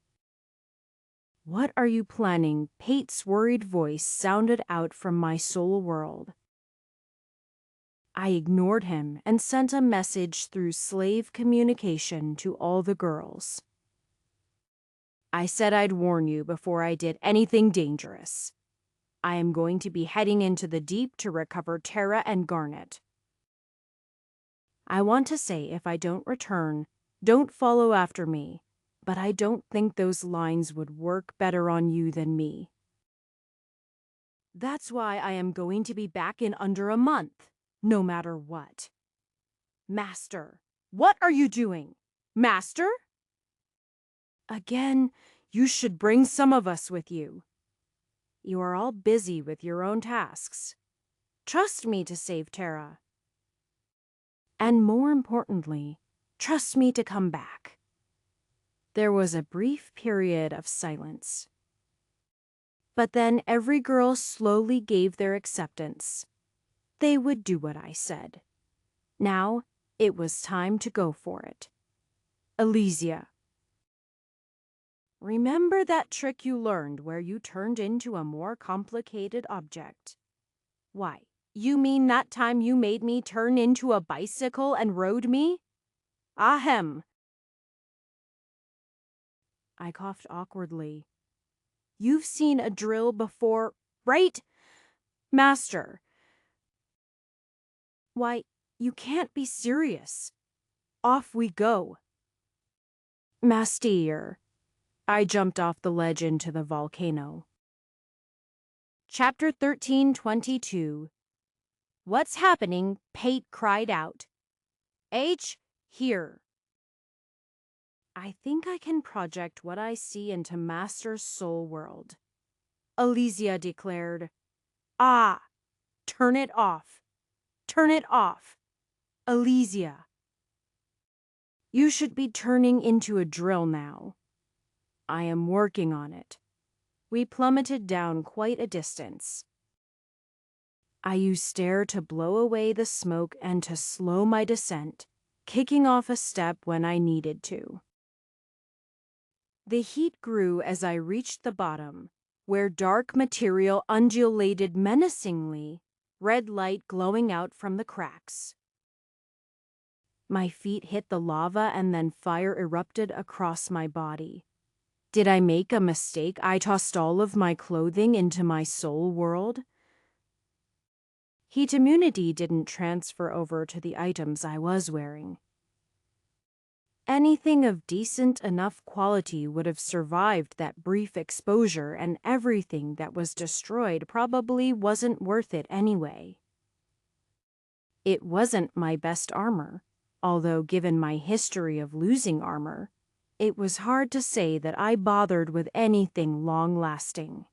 What are you planning? Pate's worried voice sounded out from my soul world. I ignored him and sent a message through slave communication to all the girls. I said I'd warn you before I did anything dangerous. I am going to be heading into the deep to recover Terra and Garnet. I want to say if I don't return, don't follow after me, but I don't think those lines would work better on you than me. That's why I am going to be back in under a month, no matter what. Master, what are you doing? Master? Again, you should bring some of us with you. You are all busy with your own tasks. Trust me to save Terra. And more importantly, trust me to come back. There was a brief period of silence. But then every girl slowly gave their acceptance. They would do what I said. Now, it was time to go for it. Elysia. Remember that trick you learned where you turned into a more complicated object? Why, you mean that time you made me turn into a bicycle and rode me? Ahem. I coughed awkwardly. You've seen a drill before, right? Master. Why, You can't be serious. Off we go. Master. I jumped off the ledge into the volcano. Chapter 1322. What's happening? Pate cried out. H, here. I think I can project what I see into Master's soul world. Elysia declared. Ah, turn it off. Turn it off. Elysia. You should be turning into a drill now. I am working on it. We plummeted down quite a distance. I used stare to blow away the smoke and to slow my descent, kicking off a step when I needed to. The heat grew as I reached the bottom, where dark material undulated menacingly, red light glowing out from the cracks. My feet hit the lava and then fire erupted across my body. Did I make a mistake? I tossed all of my clothing into my soul world? Heat immunity didn't transfer over to the items I was wearing. Anything of decent enough quality would have survived that brief exposure, and everything that was destroyed probably wasn't worth it anyway. It wasn't my best armor, although given my history of losing armor, it was hard to say that I bothered with anything long-lasting.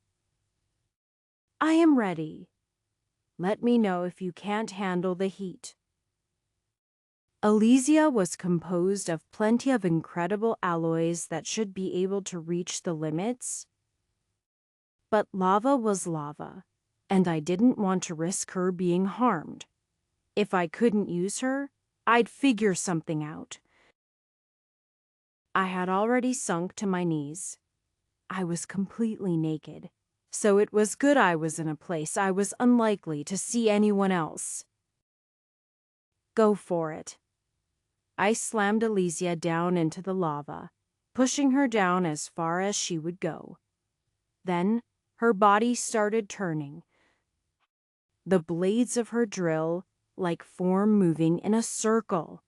I am ready. Let me know if you can't handle the heat. Elysia was composed of plenty of incredible alloys that should be able to reach the limits. But lava was lava, and I didn't want to risk her being harmed. If I couldn't use her, I'd figure something out. I had already sunk to my knees. I was completely naked, so it was good I was in a place I was unlikely to see anyone else. Go for it. I slammed Elysia down into the lava, pushing her down as far as she would go. Then her body started turning. The blades of her drill like form moving in a circle.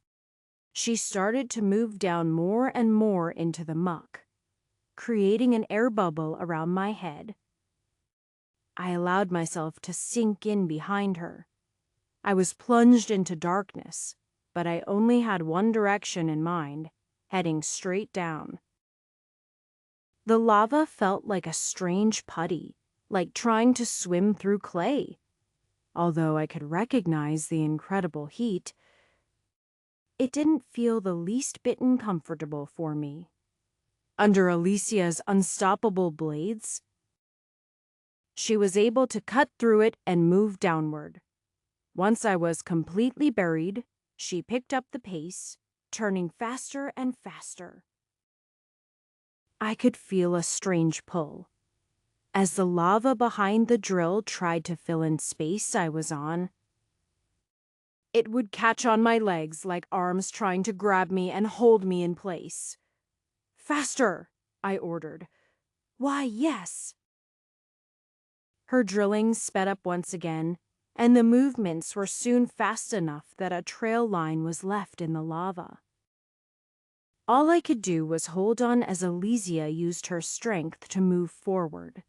She started to move down more and more into the muck, creating an air bubble around my head. I allowed myself to sink in behind her. I was plunged into darkness, but I only had one direction in mind, heading straight down. The lava felt like a strange putty, like trying to swim through clay. Although I could recognize the incredible heat, it didn't feel the least bit uncomfortable for me. Under Elysia's unstoppable blades, she was able to cut through it and move downward. Once I was completely buried, she picked up the pace, turning faster and faster. I could feel a strange pull. As the lava behind the drill tried to fill in space I was on, it would catch on my legs like arms trying to grab me and hold me in place. Faster, I ordered. Why, yes. Her drilling sped up once again, and the movements were soon fast enough that a trail line was left in the lava. All I could do was hold on as Elysia used her strength to move forward.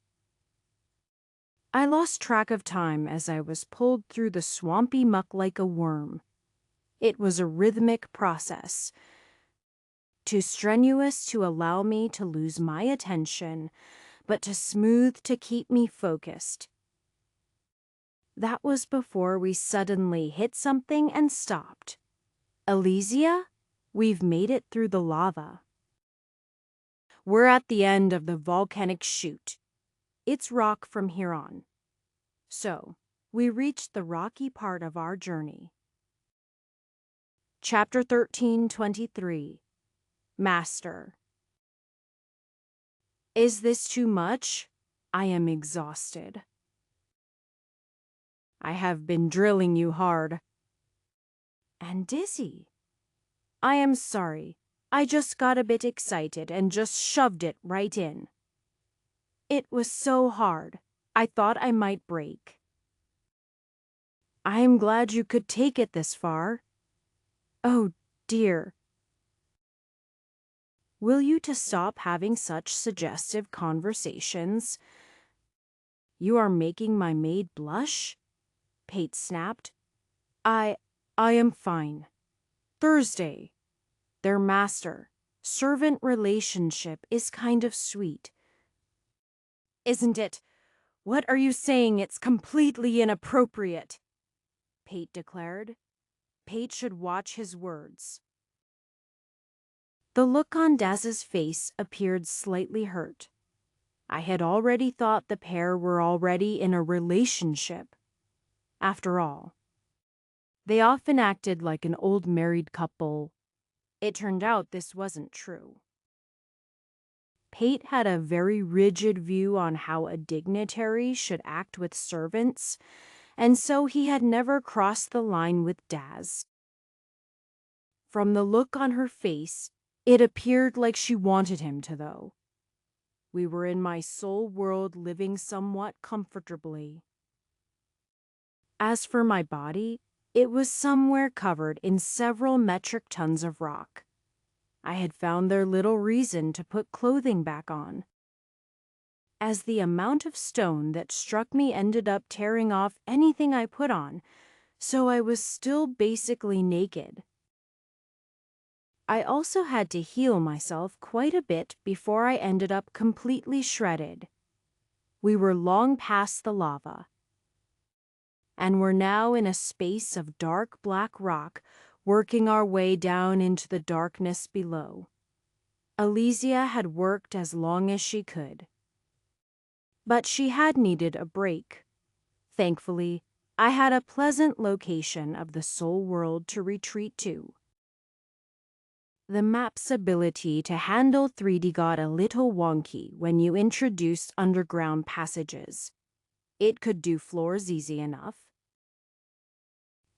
I lost track of time as I was pulled through the swampy muck like a worm. It was a rhythmic process, too strenuous to allow me to lose my attention, but too smooth to keep me focused. That was before we suddenly hit something and stopped. Elysia, we've made it through the lava. We're at the end of the volcanic chute. It's rock from here on. So, we reached the rocky part of our journey. Chapter 1323. Master. Is this too much? I am exhausted. I have been drilling you hard. And dizzy. I am sorry. I just got a bit excited and just shoved it right in. It was so hard. I thought I might break. I am glad you could take it this far. Oh, dear. Will you to stop having such suggestive conversations? You are making my maid blush? Pate snapped. I am fine. Thursday. Their master-servant relationship is kind of sweet. Isn't it? What are you saying? It's completely inappropriate, Pate declared. Pate should watch his words. The look on Daz's face appeared slightly hurt. I had already thought the pair were already in a relationship. After all, they often acted like an old married couple. It turned out this wasn't true. Pate had a very rigid view on how a dignitary should act with servants, and so he had never crossed the line with Daz. From the look on her face, it appeared like she wanted him to, though. We were in my soul world living somewhat comfortably. As for my body, it was somewhere covered in several metric tons of rock. I had found there little reason to put clothing back on, as the amount of stone that struck me ended up tearing off anything I put on, so I was still basically naked. I also had to heal myself quite a bit before I ended up completely shredded. We were long past the lava, and were now in a space of dark black rock, working our way down into the darkness below. Elysia had worked as long as she could, but she had needed a break. Thankfully, I had a pleasant location of the soul world to retreat to. The map's ability to handle 3D got a little wonky when you introduced underground passages. It could do floors easy enough,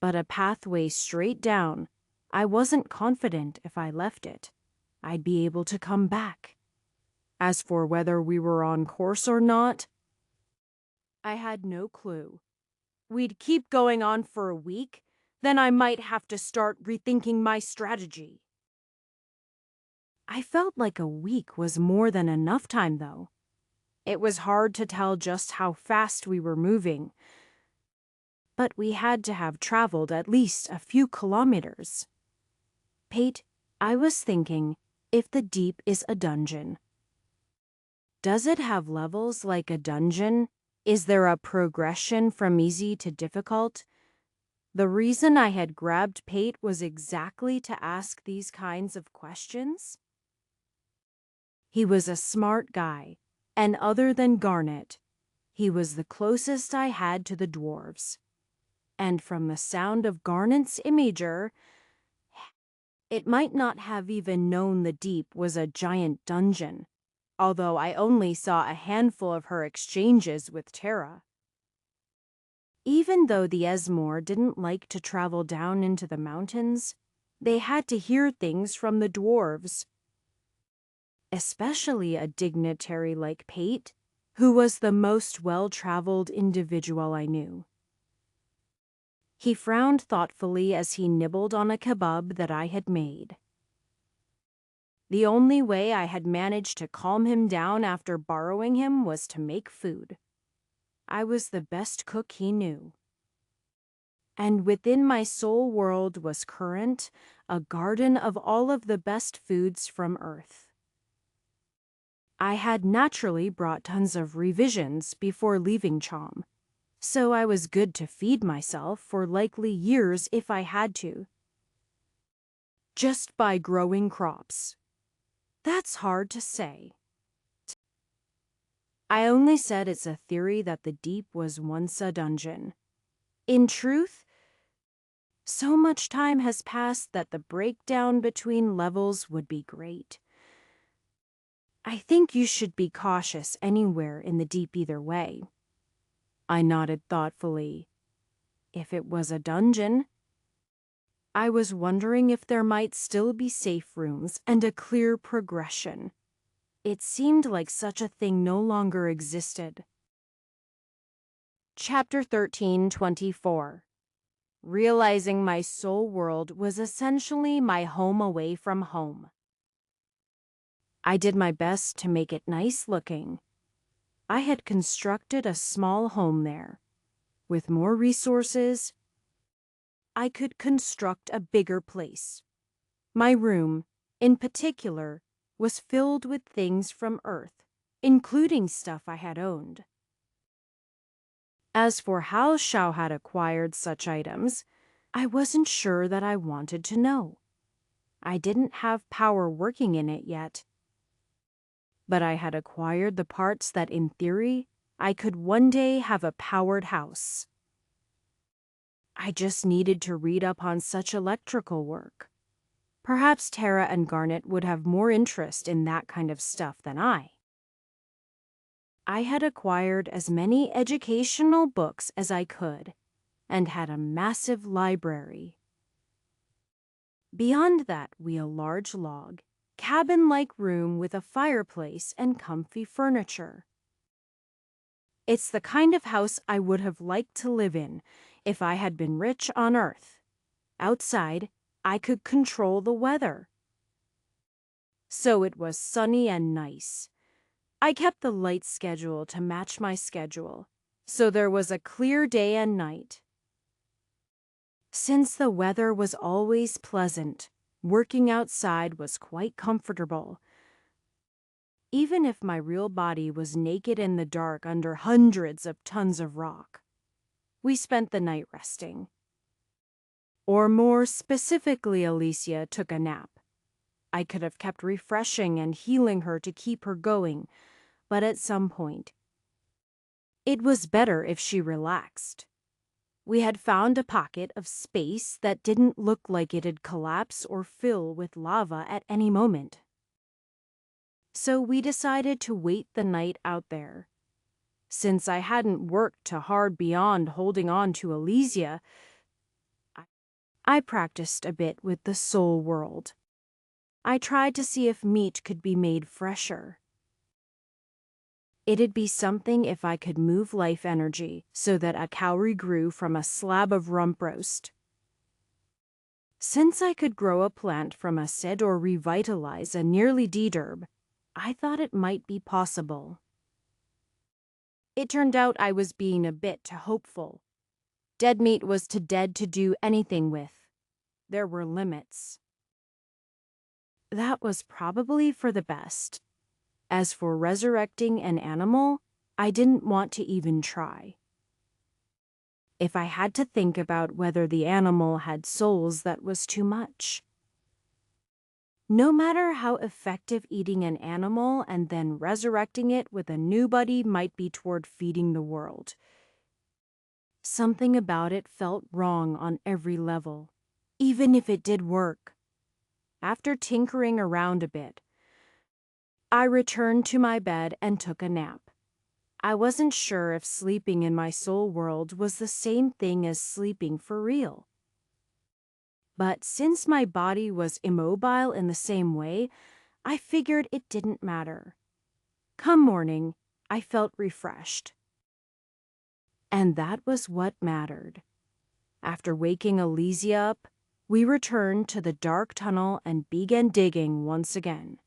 but a pathway straight down, I wasn't confident if I left it, I'd be able to come back. As for whether we were on course or not, I had no clue. We'd keep going on for a week, then I might have to start rethinking my strategy. I felt like a week was more than enough time, though. It was hard to tell just how fast we were moving, but we had to have traveled at least a few kilometers. Pate, I was thinking, if the deep is a dungeon, does it have levels like a dungeon? Is there a progression from easy to difficult? The reason I had grabbed Pate was exactly to ask these kinds of questions. He was a smart guy, and other than Garnet, he was the closest I had to the dwarves. And from the sound of Garnet's imager, it might not have even known the deep was a giant dungeon, although I only saw a handful of her exchanges with Terra. Even though the Esmore didn't like to travel down into the mountains, they had to hear things from the dwarves, especially a dignitary like Pate, who was the most well-traveled individual I knew. He frowned thoughtfully as he nibbled on a kebab that I had made. The only way I had managed to calm him down after borrowing him was to make food. I was the best cook he knew. And within my soul world was current a garden of all of the best foods from Earth. I had naturally brought tons of revisions before leaving Chom, so I was good to feed myself for likely years if I had to. Just by growing crops. That's hard to say. I only said it's a theory that the deep was once a dungeon. In truth, so much time has passed that the breakdown between levels would be great. I think you should be cautious anywhere in the deep either way. I nodded thoughtfully. If it was a dungeon, I was wondering if there might still be safe rooms and a clear progression. It seemed like such a thing no longer existed. Chapter 13:24. realizing my soul world was essentially my home away from home. I did my best to make it nice looking. I had constructed a small home there. With more resources, I could construct a bigger place. My room, in particular, was filled with things from Earth, including stuff I had owned. As for how Xiao had acquired such items, I wasn't sure that I wanted to know. I didn't have power working in it yet. But I had acquired the parts that, in theory, I could one day have a powered house. I just needed to read up on such electrical work. Perhaps Tara and Garnet would have more interest in that kind of stuff than I. I had acquired as many educational books as I could, and had a massive library. Beyond that we a large log, cabin-like room with a fireplace and comfy furniture. It's the kind of house I would have liked to live in if I had been rich on Earth. Outside, I could control the weather. So it was sunny and nice. I kept the light schedule to match my schedule, so there was a clear day and night. Since the weather was always pleasant, working outside was quite comfortable. Even if my real body was naked in the dark under hundreds of tons of rock. We spent the night resting. Or more specifically, Alicia took a nap. I could have kept refreshing and healing her to keep her going, but at some point, it was better if she relaxed. We had found a pocket of space that didn't look like it'd collapse or fill with lava at any moment. So we decided to wait the night out there. Since I hadn't worked too hard beyond holding on to Alicia, I practiced a bit with the soul world. I tried to see if meat could be made fresher. It'd be something if I could move life energy so that a cowrie grew from a slab of rump roast. Since I could grow a plant from a seed or revitalize a nearly dead herb, I thought it might be possible. It turned out I was being a bit too hopeful. Dead meat was too dead to do anything with. There were limits. That was probably for the best. As for resurrecting an animal, I didn't want to even try. If I had to think about whether the animal had souls, that was too much. No matter how effective eating an animal and then resurrecting it with a new body might be toward feeding the world, something about it felt wrong on every level, even if it did work. After tinkering around a bit, I returned to my bed and took a nap. I wasn't sure if sleeping in my soul world was the same thing as sleeping for real. But since my body was immobile in the same way, I figured it didn't matter. Come morning, I felt refreshed. And that was what mattered. After waking Alicia up, we returned to the dark tunnel and began digging once again.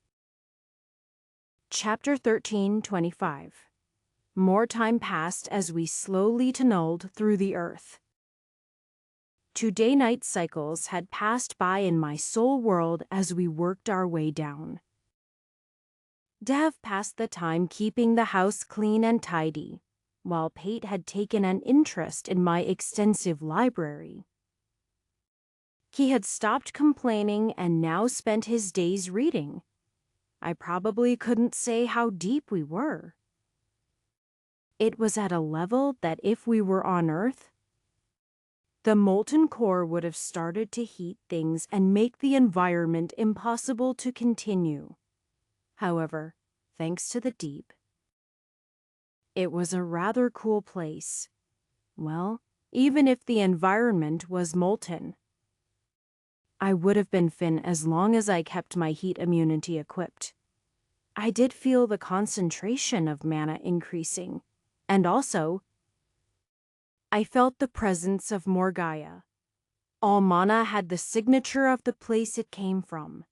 Chapter 13:25. More time passed as we slowly tunneled through the earth. 2 day-night cycles had passed by in my soul world as we worked our way down. Dev passed the time keeping the house clean and tidy, while Pate had taken an interest in my extensive library. He had stopped complaining and now spent his days reading. I probably couldn't say how deep we were. It was at a level that if we were on Earth, the molten core would have started to heat things and make the environment impossible to continue. However, thanks to the deep, it was a rather cool place. Well, even if the environment was molten, I would have been fine as long as I kept my heat immunity equipped. I did feel the concentration of mana increasing, and also, I felt the presence of more Gaia, All mana had the signature of the place it came from.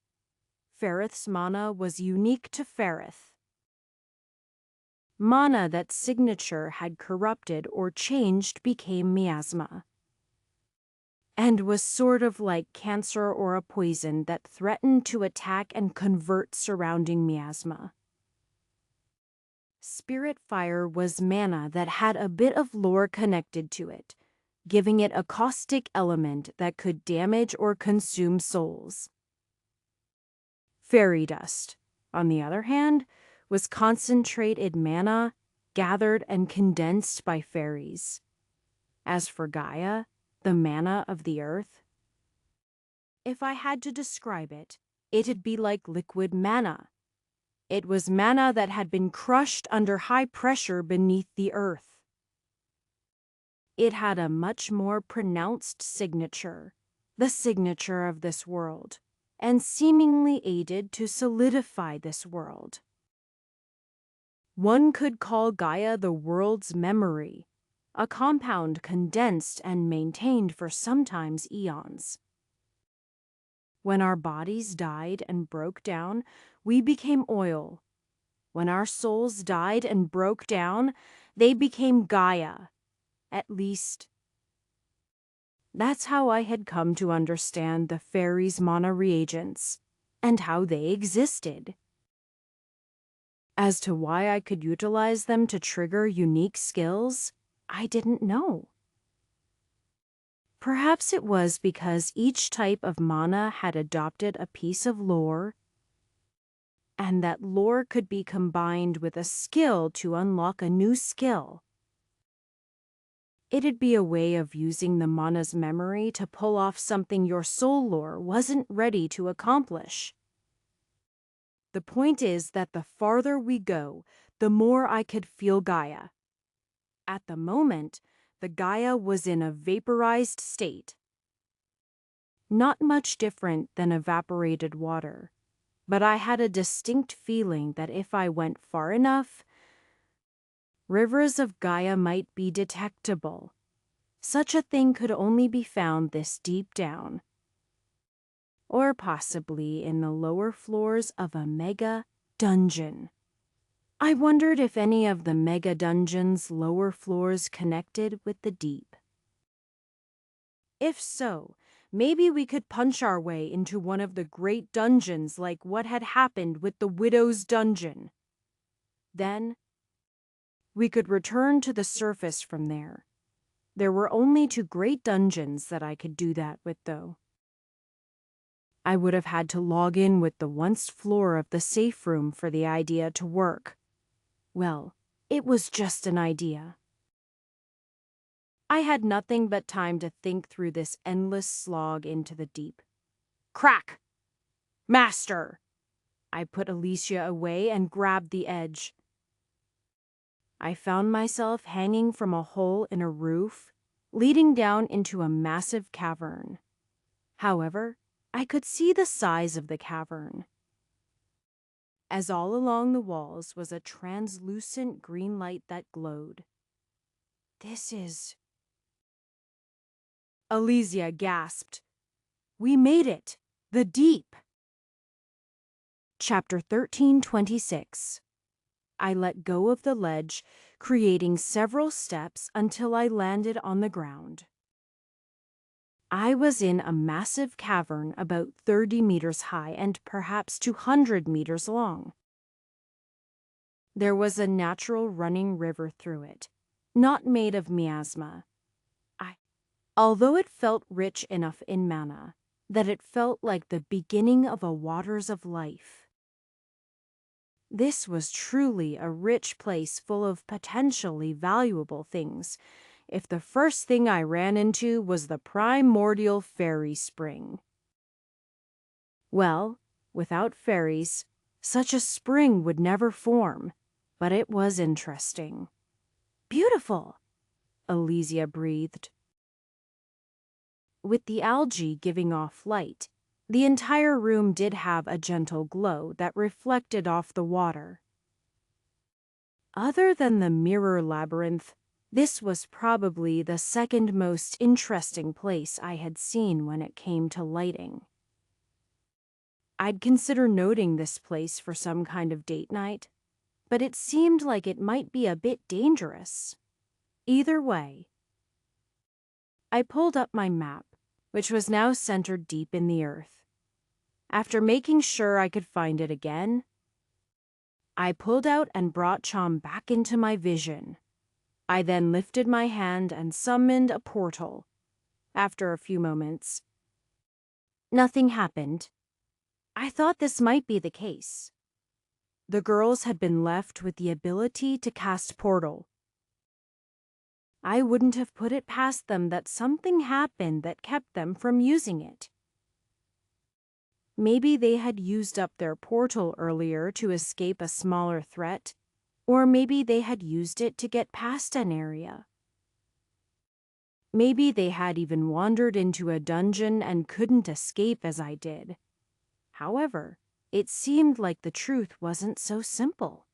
Ferrith's mana was unique to Ferrith. Mana that signature had corrupted or changed became miasma, and was sort of like cancer or a poison that threatened to attack and convert surrounding miasma. Spirit fire was mana that had a bit of lore connected to it, giving it a caustic element that could damage or consume souls. Fairy dust, on the other hand, was concentrated mana gathered and condensed by fairies. As for Gaia, the mana of the earth, if I had to describe it, it'd be like liquid manna. It was manna that had been crushed under high pressure beneath the earth. It had a much more pronounced signature, the signature of this world, and seemingly aided to solidify this world. One could call Gaia the world's memory, a compound condensed and maintained for sometimes eons. When our bodies died and broke down, we became oil. When our souls died and broke down, they became Gaia. At least, that's how I had come to understand the fairies' mana reagents and how they existed. As to why I could utilize them to trigger unique skills, I didn't know. Perhaps it was because each type of mana had adopted a piece of lore, and that lore could be combined with a skill to unlock a new skill. It'd be a way of using the mana's memory to pull off something your soul lore wasn't ready to accomplish. The point is that the farther we go, the more I could feel Gaia. At the moment, the Gaia was in a vaporized state. Not much different than evaporated water, but I had a distinct feeling that if I went far enough, rivers of Gaia might be detectable. Such a thing could only be found this deep down, or possibly in the lower floors of a mega dungeon. I wondered if any of the mega dungeon's lower floors connected with the deep. If so, maybe we could punch our way into one of the great dungeons like what had happened with the Widow's Dungeon. Then, we could return to the surface from there. There were only 2 great dungeons that I could do that with, though. I would have had to log in with the once floor of the safe room for the idea to work. Well, it was just an idea. I had nothing but time to think through this endless slog into the deep. Crack! Master! I put Alicia away and grabbed the edge. I found myself hanging from a hole in a roof, leading down into a massive cavern. However, I could see the size of the cavern, as all along the walls was a translucent green light that glowed. This is... Alicia gasped. We made it! The deep! Chapter 1326. I let go of the ledge, creating several steps until I landed on the ground. I was in a massive cavern about 30 meters high and perhaps 200 meters long. There was a natural running river through it, not made of miasma. Although it felt rich enough in mana, that it felt like the beginning of a waters of life. This was truly a rich place full of potentially valuable things, if the first thing I ran into was the primordial fairy spring. Well, without fairies, such a spring would never form, but it was interesting. Beautiful, Alicia breathed. With the algae giving off light, the entire room did have a gentle glow that reflected off the water. Other than the mirror labyrinth, This was probably the second most interesting place I had seen when it came to lighting. I'd consider noting this place for some kind of date night, but it seemed like it might be a bit dangerous. Either way, I pulled up my map, which was now centered deep in the earth. After making sure I could find it again, I pulled out and brought Chom back into my vision. I then lifted my hand and summoned a portal. After a few moments, nothing happened. I thought this might be the case. The girls had been left with the ability to cast portal. I wouldn't have put it past them that something happened that kept them from using it. Maybe they had used up their portal earlier to escape a smaller threat, or maybe they had used it to get past an area. Maybe they had even wandered into a dungeon and couldn't escape as I did. However, it seemed like the truth wasn't so simple.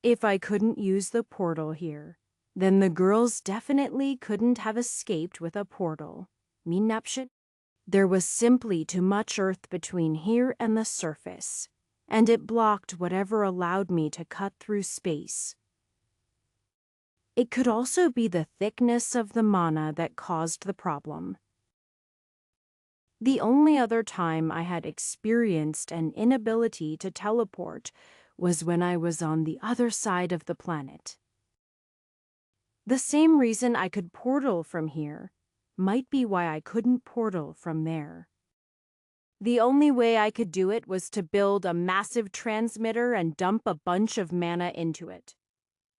If I couldn't use the portal here, then the girls definitely couldn't have escaped with a portal. Minapshit. There was simply too much earth between here and the surface, and it blocked whatever allowed me to cut through space. It could also be the thickness of the mana that caused the problem. The only other time I had experienced an inability to teleport was when I was on the other side of the planet. The same reason I could portal from here might be why I couldn't portal from there. The only way I could do it was to build a massive transmitter and dump a bunch of mana into it.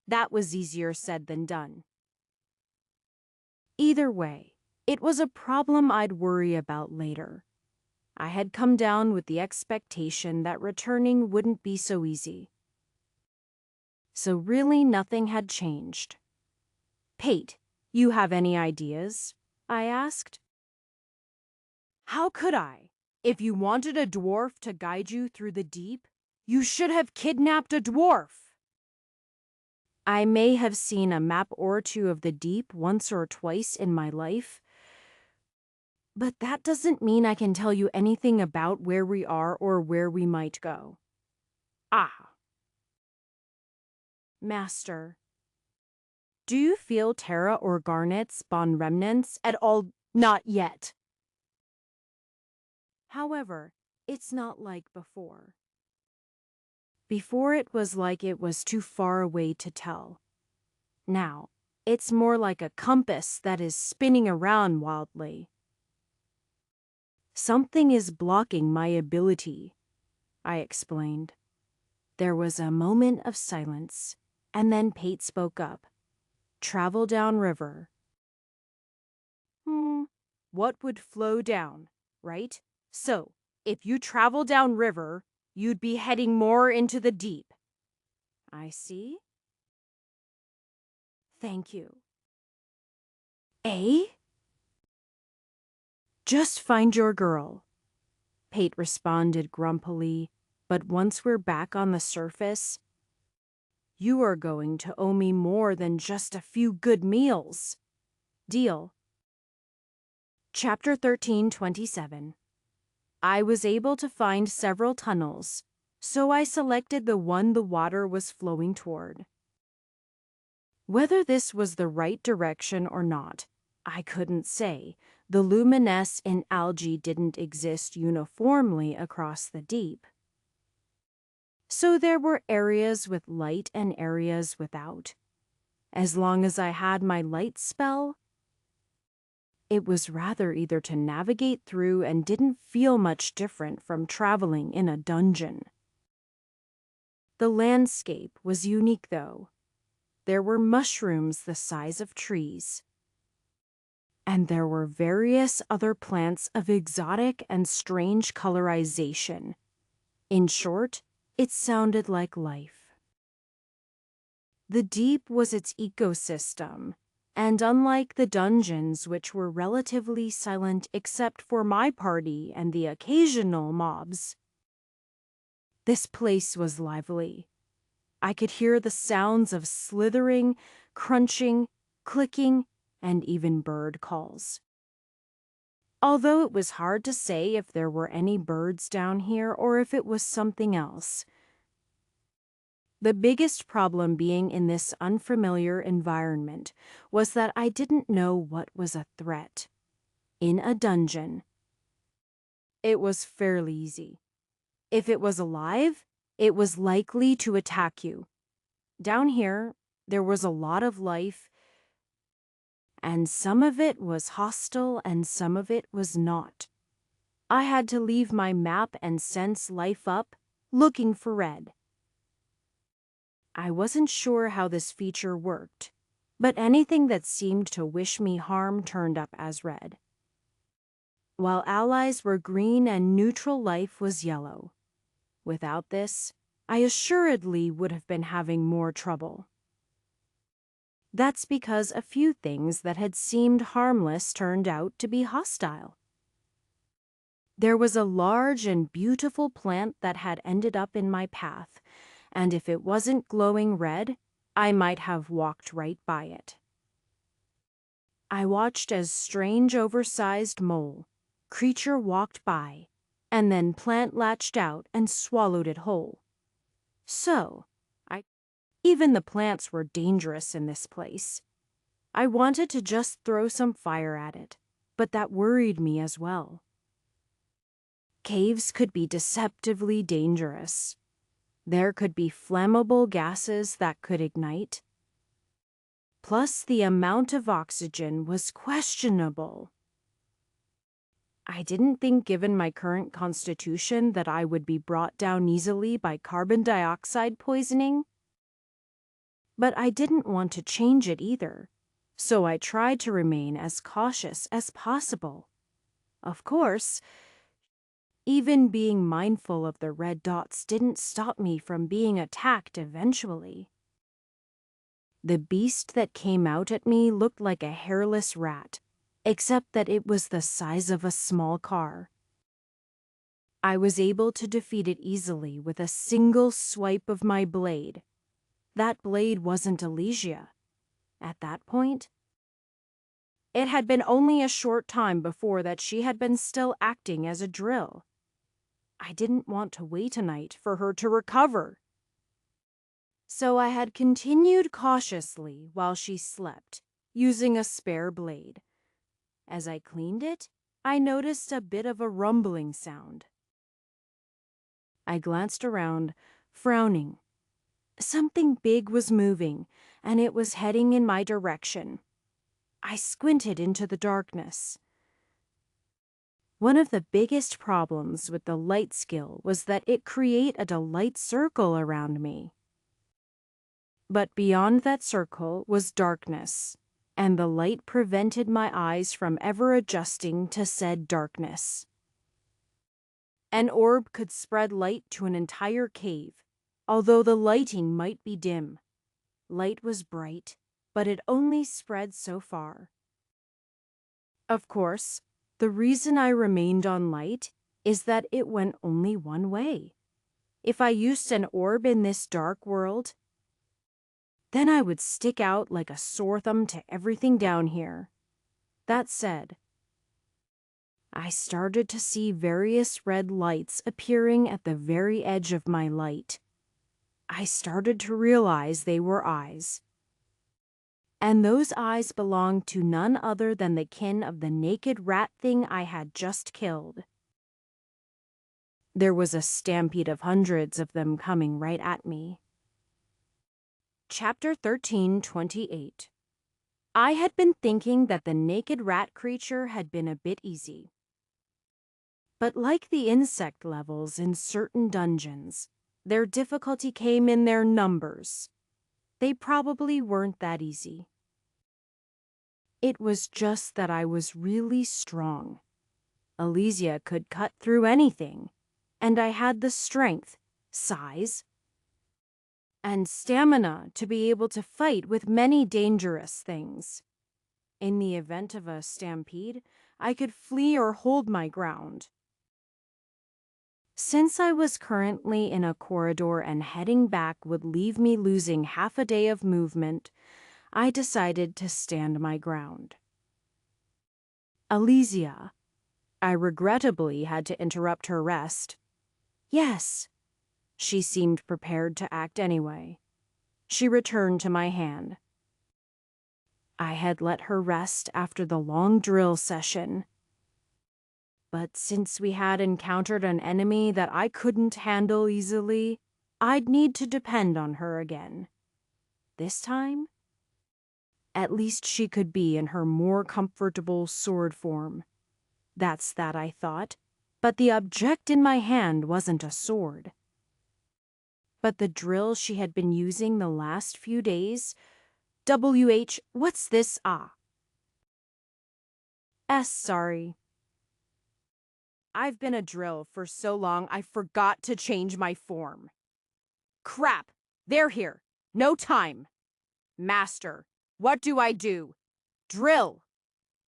That was easier said than done. Either way, it was a problem I'd worry about later. I had come down with the expectation that returning wouldn't be so easy. So really nothing had changed. Pate, you have any ideas? I asked. How could I? If you wanted a dwarf to guide you through the deep, you should have kidnapped a dwarf. I may have seen a map or two of the deep once or twice in my life, but that doesn't mean I can tell you anything about where we are or where we might go. Ah. Master, do you feel Terra or Garnet's bond remnants at all? Not yet. However, it's not like before. Before it was like it was too far away to tell. Now, it's more like a compass that is spinning around wildly. Something is blocking my ability, I explained. There was a moment of silence, and then Pate spoke up. Travel down river. What would flow down, right? So, if you travel down river, you'd be heading more into the deep. I see. Thank you. Eh? Just find your girl, Pate responded grumpily, but once we're back on the surface, you are going to owe me more than just a few good meals. Deal. Chapter 13:27. I was able to find several tunnels, so I selected the one the water was flowing toward. Whether this was the right direction or not, I couldn't say. The luminescence in algae didn't exist uniformly across the deep. So there were areas with light and areas without. As long as I had my light spell, it was rather either to navigate through and didn't feel much different from traveling in a dungeon. The landscape was unique though. There were mushrooms the size of trees. And there were various other plants of exotic and strange colorization. In short, it sounded like life. The deep was its ecosystem, and unlike the dungeons, which were relatively silent except for my party and the occasional mobs, this place was lively. I could hear the sounds of slithering, crunching, clicking, and even bird calls. Although it was hard to say if there were any birds down here or if it was something else. The biggest problem being in this unfamiliar environment was that I didn't know what was a threat. In a dungeon, it was fairly easy. If it was alive, it was likely to attack you. Down here, there was a lot of life, and some of it was hostile and some of it was not. I had to leave my map and sense life up, looking for Red. I wasn't sure how this feature worked, but anything that seemed to wish me harm turned up as red, while allies were green and neutral life was yellow. Without this, I assuredly would have been having more trouble. That's because a few things that had seemed harmless turned out to be hostile. There was a large and beautiful plant that had ended up in my path, and if it wasn't glowing red, I might have walked right by it. I watched as strange oversized mole creature walked by, and then plant latched out and swallowed it whole. Even the plants were dangerous in this place. I wanted to just throw some fire at it, but that worried me as well. Caves could be deceptively dangerous. There could be flammable gases that could ignite. Plus, the amount of oxygen was questionable. I didn't think, given my current constitution, that I would be brought down easily by carbon dioxide poisoning. But I didn't want to change it either, so I tried to remain as cautious as possible. Of course, even being mindful of the red dots didn't stop me from being attacked eventually. The beast that came out at me looked like a hairless rat, except that it was the size of a small car. I was able to defeat it easily with a single swipe of my blade. That blade wasn't Elysia. At that point, it had been only a short time before that she had been still acting as a drill. I didn't want to wait a night for her to recover. So I had continued cautiously while she slept, using a spare blade. As I cleaned it, I noticed a bit of a rumbling sound. I glanced around, frowning. Something big was moving, and it was heading in my direction. I squinted into the darkness. One of the biggest problems with the light skill was that it created a light circle around me. But beyond that circle was darkness, and the light prevented my eyes from ever adjusting to said darkness. An orb could spread light to an entire cave, although the lighting might be dim. Light was bright, but it only spread so far. Of course, the reason I remained on light is that it went only one way. If I used an orb in this dark world, then I would stick out like a sore thumb to everything down here. That said, I started to see various red lights appearing at the very edge of my light. I started to realize they were eyes. And those eyes belonged to none other than the kin of the naked rat thing I had just killed. There was a stampede of hundreds of them coming right at me. Chapter 13:28. I had been thinking that the naked rat creature had been a bit easy. But like the insect levels in certain dungeons, their difficulty came in their numbers. They probably weren't that easy. It was just that I was really strong. Elysia could cut through anything, and I had the strength, size, and stamina to be able to fight with many dangerous things. In the event of a stampede, I could flee or hold my ground. Since I was currently in a corridor and heading back would leave me losing half a day of movement, I decided to stand my ground. Alesia, I regrettably had to interrupt her rest. Yes. She seemed prepared to act anyway. She returned to my hand. I had let her rest after the long drill session. But since we had encountered an enemy that I couldn't handle easily, I'd need to depend on her again. This time, at least she could be in her more comfortable sword form. That's that, I thought, but the object in my hand wasn't a sword. But the drill she had been using the last few days. What's this? Sorry. I've been a drill for so long I forgot to change my form. Crap! They're here! No time! Master, what do I do? Drill!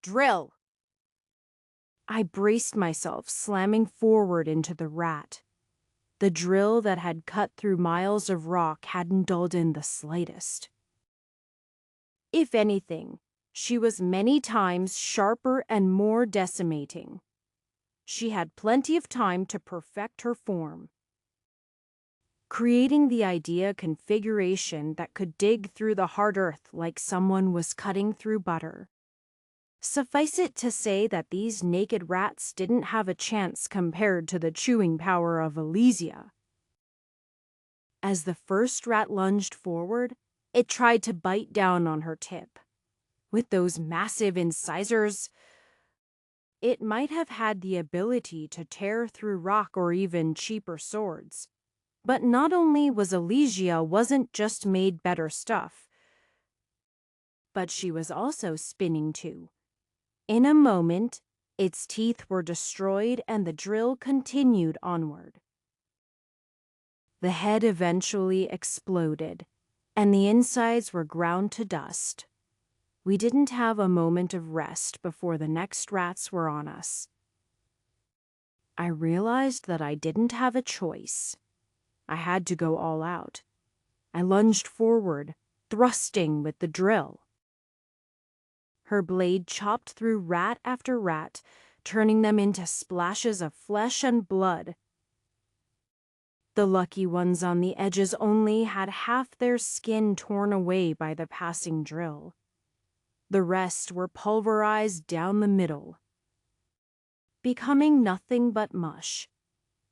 Drill! I braced myself, slamming forward into the rat. The drill that had cut through miles of rock hadn't dulled in the slightest. If anything, she was many times sharper and more decimating. She had plenty of time to perfect her form, creating the idea configuration that could dig through the hard earth like someone was cutting through butter. Suffice it to say that these naked rats didn't have a chance compared to the chewing power of Alesia. As the first rat lunged forward, it tried to bite down on her tip. With those massive incisors, it might have had the ability to tear through rock or even cheaper swords. But not only was Alesia wasn't just made better stuff, but she was also spinning too. In a moment, its teeth were destroyed and the drill continued onward. The head eventually exploded, and the insides were ground to dust. We didn't have a moment of rest before the next rats were on us. I realized that I didn't have a choice. I had to go all out. I lunged forward, thrusting with the drill. Her blade chopped through rat after rat, turning them into splashes of flesh and blood. The lucky ones on the edges only had half their skin torn away by the passing drill. The rest were pulverized down the middle, becoming nothing but mush.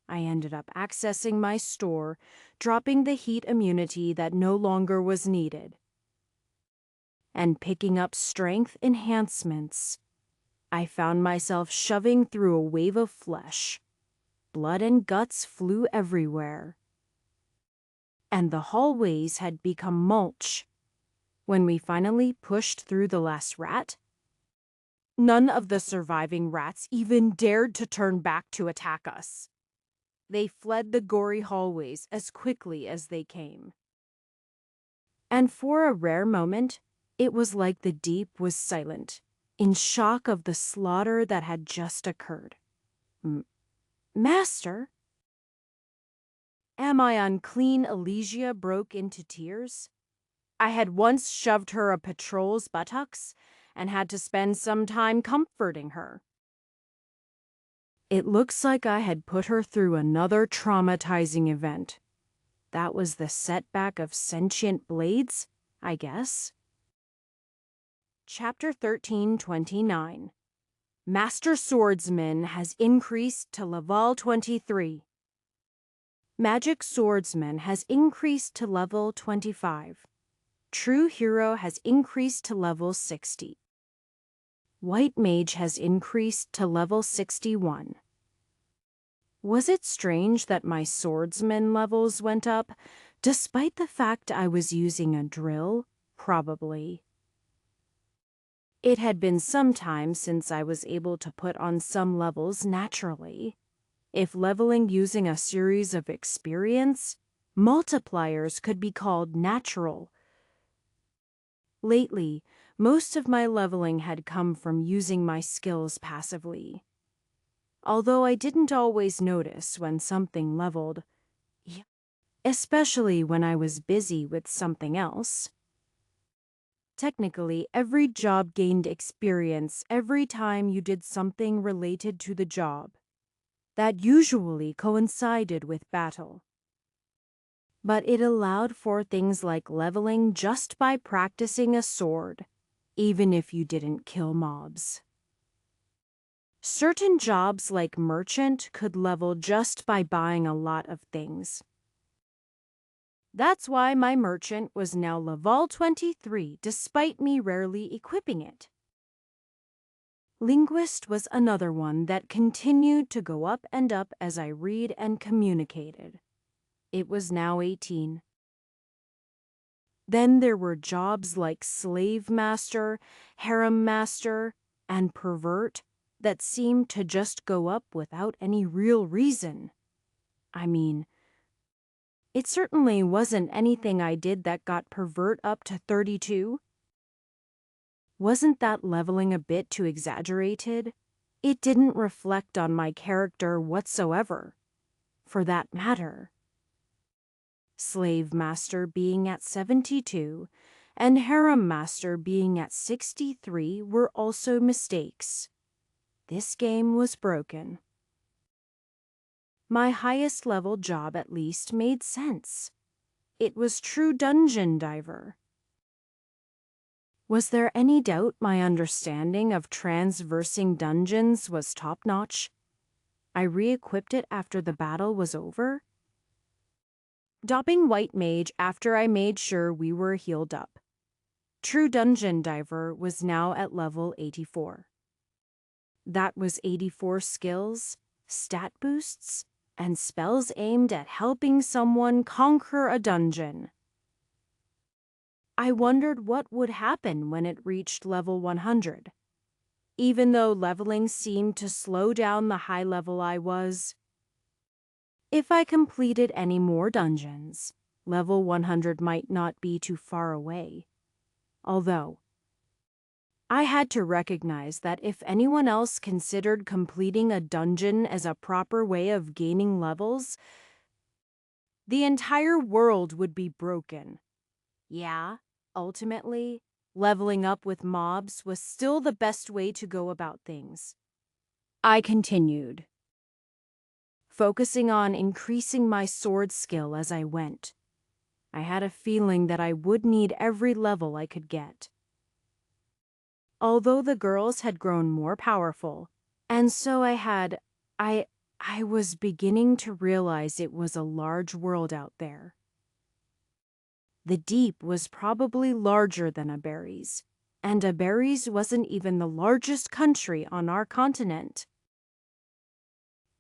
I ended up accessing my store, dropping the heat immunity that no longer was needed, and picking up strength enhancements. I found myself shoving through a wave of flesh. Blood and guts flew everywhere, and the hallways had become mulch. When we finally pushed through the last rat, none of the surviving rats even dared to turn back to attack us. They fled the gory hallways as quickly as they came. And for a rare moment, it was like the deep was silent, in shock of the slaughter that had just occurred. Master? Am I unclean? Alesia broke into tears. I had once shoved her a patrol's buttocks and had to spend some time comforting her. It looks like I had put her through another traumatizing event. That was the setback of sentient blades, I guess. Chapter 1329. Master Swordsman has increased to level 23. Magic Swordsman has increased to level 25. True Hero has increased to level 60. White Mage has increased to level 61. Was it strange that my swordsman levels went up, despite the fact I was using a drill? Probably. It had been some time since I was able to put on some levels naturally. If leveling using a series of experience, multipliers could be called natural. Lately, most of my leveling had come from using my skills passively. Although I didn't always notice when something leveled, especially when I was busy with something else. Technically, every job gained experience every time you did something related to the job. That usually coincided with battle. But it allowed for things like leveling just by practicing a sword, even if you didn't kill mobs. Certain jobs like merchant could level just by buying a lot of things. That's why my merchant was now level 23 despite me rarely equipping it. Linguist was another one that continued to go up and up as I read and communicated. It was now 18. Then there were jobs like slave master, harem master, and pervert that seemed to just go up without any real reason. I mean, it certainly wasn't anything I did that got pervert up to 32. Wasn't that leveling a bit too exaggerated? It didn't reflect on my character whatsoever, for that matter. Slave master being at 72 and harem master being at 63 were also mistakes. This game was broken. My highest level job at least made sense. It was true dungeon diver. Was there any doubt my understanding of transversing dungeons was top-notch? I re-equipped it after the battle was over. Dopping White Mage after I made sure we were healed up. True Dungeon Diver was now at level 84. That was 84 skills, stat boosts, and spells aimed at helping someone conquer a dungeon. I wondered what would happen when it reached level 100. Even though leveling seemed to slow down the high level I was. If I completed any more dungeons, level 100 might not be too far away. Although, I had to recognize that if anyone else considered completing a dungeon as a proper way of gaining levels, the entire world would be broken. Yeah, ultimately, leveling up with mobs was still the best way to go about things. I continued, focusing on increasing my sword skill as I went. I had a feeling that I would need every level I could get. Although the girls had grown more powerful, and so I was beginning to realize it was a large world out there. The deep was probably larger than Aberries, and Aberries wasn't even the largest country on our continent.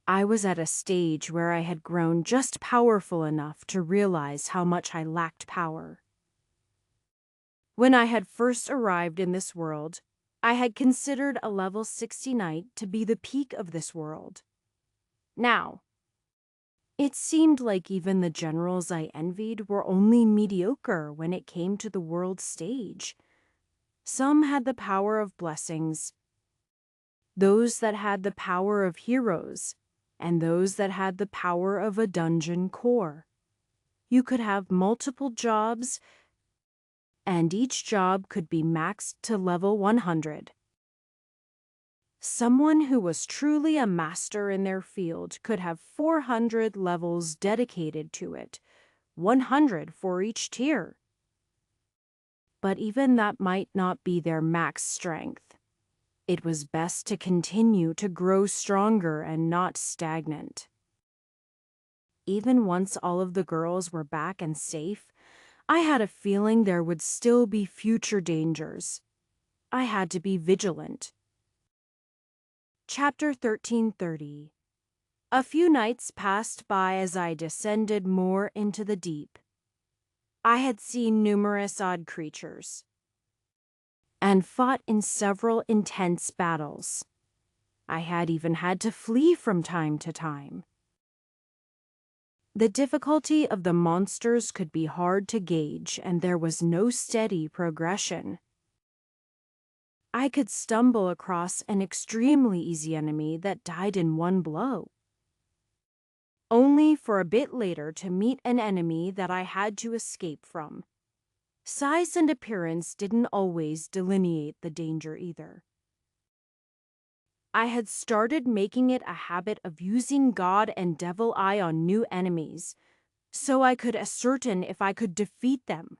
I was at a stage where I had grown just powerful enough to realize how much I lacked power. When I had first arrived in this world, I had considered a level 60 knight to be the peak of this world. Now, it seemed like even the generals I envied were only mediocre when it came to the world stage. Some had the power of blessings, those that had the power of heroes, and those that had the power of a dungeon core. You could have multiple jobs, and each job could be maxed to level 100. Someone who was truly a master in their field could have 400 levels dedicated to it, 100 for each tier. But even that might not be their max strength. It was best to continue to grow stronger and not stagnant. Even once all of the girls were back and safe, I had a feeling there would still be future dangers. I had to be vigilant. Chapter 1330. A few nights passed by as I descended more into the deep. I had seen numerous odd creatures and fought in several intense battles. I had even had to flee from time to time. The difficulty of the monsters could be hard to gauge, and there was no steady progression. I could stumble across an extremely easy enemy that died in one blow, only for a bit later to meet an enemy that I had to escape from. Size and appearance didn't always delineate the danger either. I had started making it a habit of using God and Devil Eye on new enemies, so I could ascertain if I could defeat them.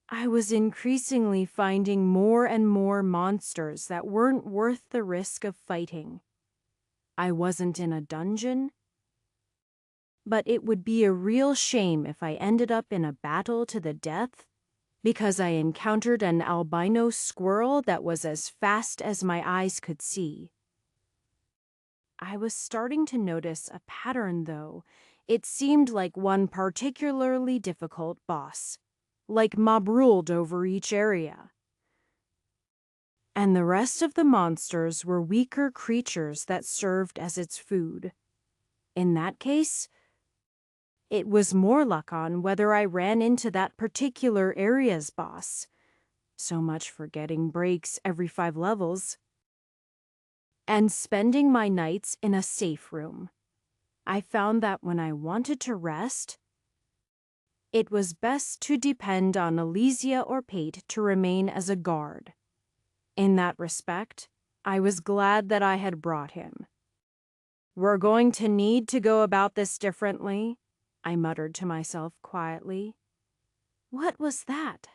I was increasingly finding more and more monsters that weren't worth the risk of fighting. I wasn't in a dungeon, but it would be a real shame if I ended up in a battle to the death because I encountered an albino squirrel that was as fast as my eyes could see. I was starting to notice a pattern, though. It seemed like one particularly difficult boss, like mob ruled over each area. And the rest of the monsters were weaker creatures that served as its food. In that case, it was more luck on whether I ran into that particular area's boss. So much for getting breaks every 5 levels. And spending my nights in a safe room. I found that when I wanted to rest, it was best to depend on Elysia or Pate to remain as a guard. In that respect, I was glad that I had brought him. "We're going to need to go about this differently," I muttered to myself quietly. What was that?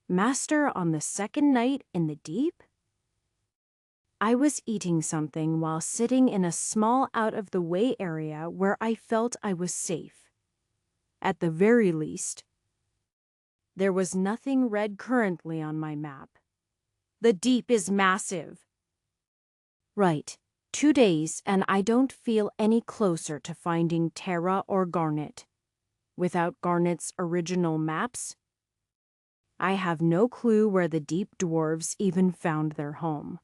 Master on the second night in the deep? I was eating something while sitting in a small out-of-the-way area where I felt I was safe. At the very least, there was nothing red currently on my map. The deep is massive. Right, 2 days and I don't feel any closer to finding Terra or Garnet. Without Garnet's original maps, I have no clue where the deep dwarves even found their home.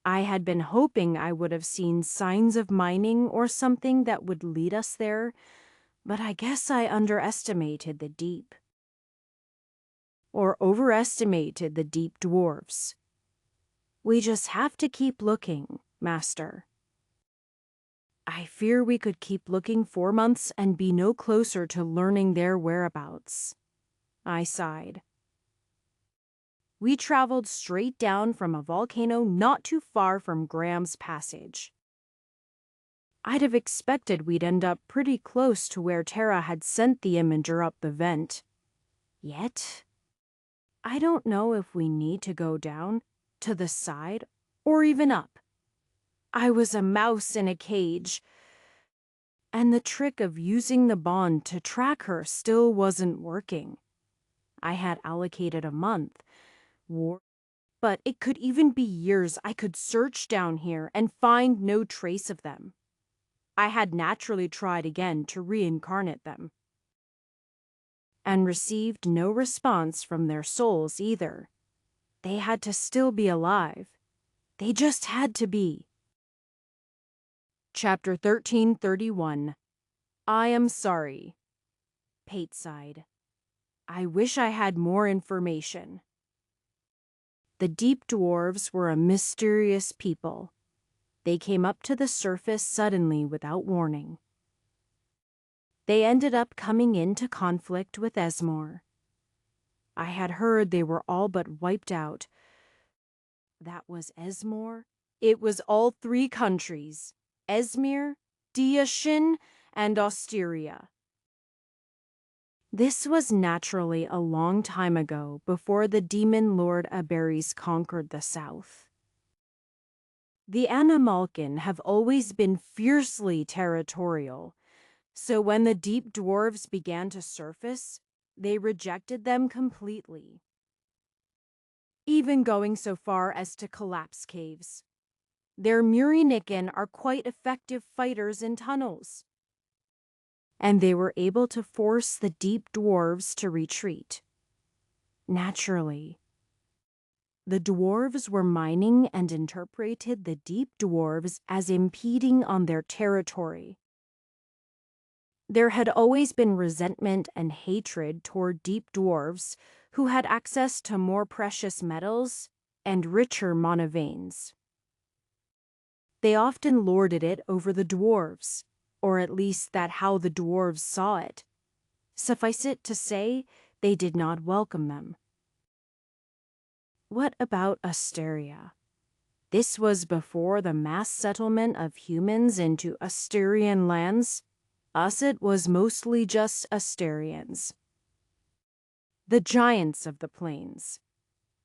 I had been hoping I would have seen signs of mining or something that would lead us there, but I guess I underestimated the deep. Or overestimated the deep dwarves. We just have to keep looking, Master. I fear we could keep looking 4 months and be no closer to learning their whereabouts. I sighed. We traveled straight down from a volcano not too far from Graham's Passage. I'd have expected we'd end up pretty close to where Terra had sent the imager up the vent. Yet, I don't know if we need to go down, to the side, or even up. I was a mouse in a cage, and the trick of using the bond to track her still wasn't working. I had allocated a month, but it could even be years. I could search down here and find no trace of them. I had naturally tried again to reincarnate them, and received no response from their souls either. They had to still be alive. They just had to be. Chapter 1331. I am sorry. Pate sighed. I wish I had more information. The deep dwarves were a mysterious people. They came up to the surface suddenly without warning. They ended up coming into conflict with Esmore. I had heard they were all but wiped out. That was Esmore? It was all 3 countries, Esmir, Diashin, and Osteria. This was naturally a long time ago, before the demon lord Aberes conquered the south. The Animalkin have always been fiercely territorial, so when the deep dwarves began to surface, they rejected them completely, even going so far as to collapse caves. Their Murinikin are quite effective fighters in tunnels, and they were able to force the deep dwarves to retreat. Naturally, the dwarves were mining and interpreted the deep dwarves as impeding on their territory. There had always been resentment and hatred toward deep dwarves who had access to more precious metals and richer monoveins. They often lorded it over the dwarves, or at least that how the dwarves saw it. Suffice it to say, they did not welcome them. What about Asteria? This was before the mass settlement of humans into Asterian lands. Us it was mostly just Asterians. The giants of the plains.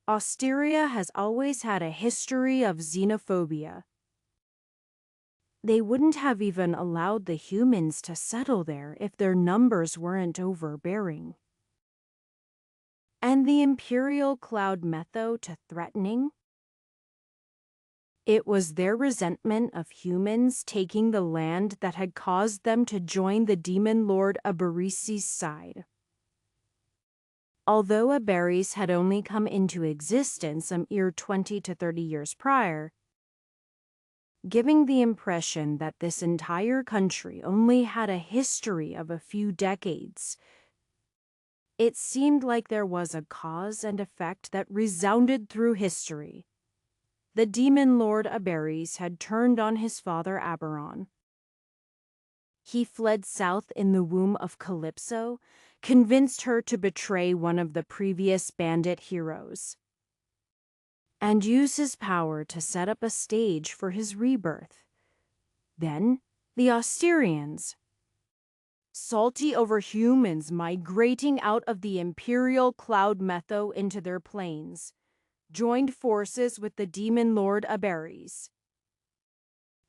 Asteria has always had a history of xenophobia. They wouldn't have even allowed the humans to settle there if their numbers weren't overbearing. And the imperial cloud metho to threatening? It was their resentment of humans taking the land that had caused them to join the demon lord Aberisi's side. Although Aberis had only come into existence some 20 to 30 years prior, giving the impression that this entire country only had a history of a few decades, it seemed like there was a cause and effect that resounded through history. The demon lord Aberis had turned on his father Aberon. He fled south in the womb of Calypso, convinced her to betray one of the previous bandit heroes, and use his power to set up a stage for his rebirth. Then, the Asterians, salty over humans migrating out of the imperial cloud metho into their plains, joined forces with the demon lord Aberis,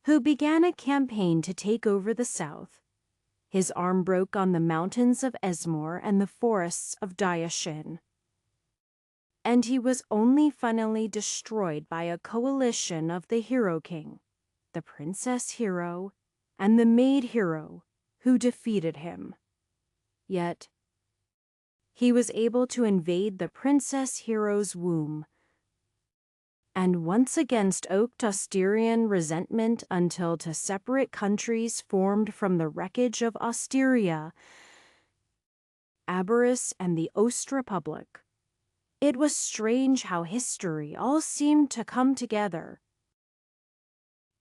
who began a campaign to take over the south. His arm broke on the mountains of Esmore and the forests of Diashin, and he was only finally destroyed by a coalition of the Hero King, the Princess Hero, and the Maid Hero, who defeated him. Yet, he was able to invade the Princess Hero's womb, and once again stoked Asterian resentment until two separate countries formed from the wreckage of Asteria, Aberis and the Ost Republic. It was strange how history all seemed to come together.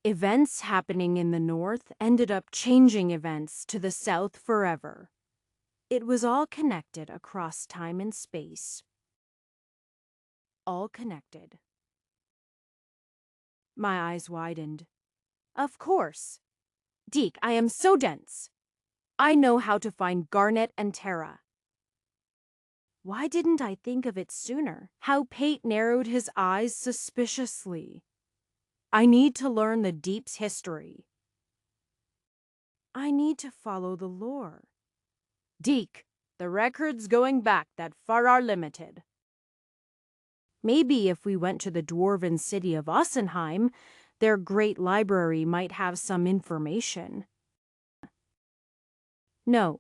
Events happening in the north ended up changing events to the south forever. It was all connected across time and space. All connected. My eyes widened. Of course. Deke, I am so dense. I know how to find Garnet and Terra. Why didn't I think of it sooner? How Pate narrowed his eyes suspiciously. I need to learn the Deep's history. I need to follow the lore. Deke, the records going back that far are limited. Maybe if we went to the dwarven city of Ossenheim, their great library might have some information. No,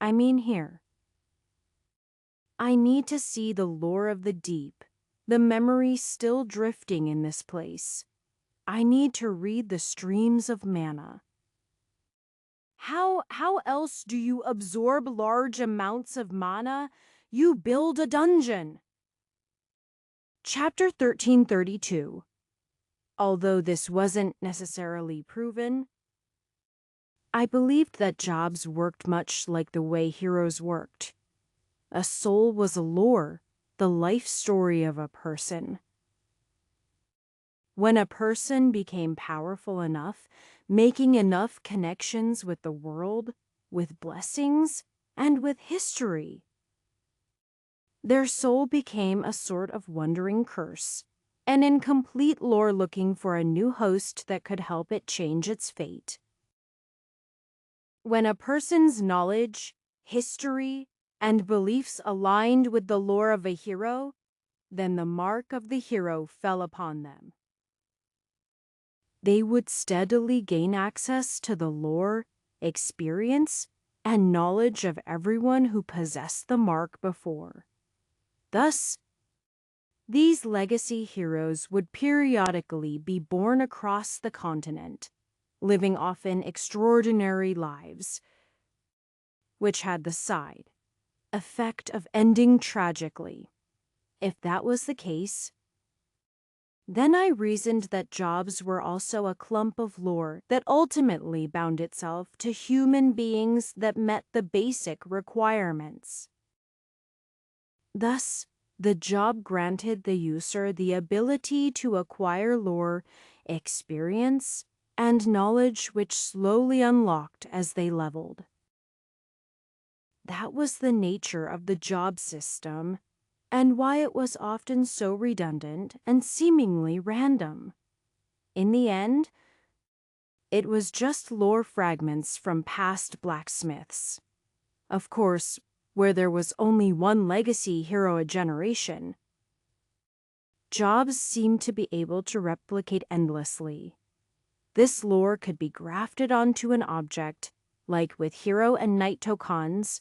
I mean here. I need to see the lore of the deep, the memory still drifting in this place. I need to read the streams of mana. How else do you absorb large amounts of mana? You build a dungeon. Chapter 1332. Although this wasn't necessarily proven, I believed that jobs worked much like the way heroes worked. A soul was a lore, the life story of a person. When a person became powerful enough, making enough connections with the world, with blessings, and with history, their soul became a sort of wandering curse, an incomplete lore looking for a new host that could help it change its fate. When a person's knowledge, history, and beliefs aligned with the lore of a hero, then the mark of the hero fell upon them. They would steadily gain access to the lore, experience, and knowledge of everyone who possessed the mark before. Thus, these legacy heroes would periodically be born across the continent, living often extraordinary lives, which had the side effect of ending tragically. If that was the case, Then I reasoned that jobs were also a clump of lore that ultimately bound itself to human beings that met the basic requirements. Thus, the job granted the user the ability to acquire lore, experience, and knowledge which slowly unlocked as they leveled. That was the nature of the job system, and why it was often so redundant and seemingly random. In the end, it was just lore fragments from past blacksmiths. Of course, where there was only one legacy hero a generation, jobs seemed to be able to replicate endlessly. This lore could be grafted onto an object, like with hero and knight tokens,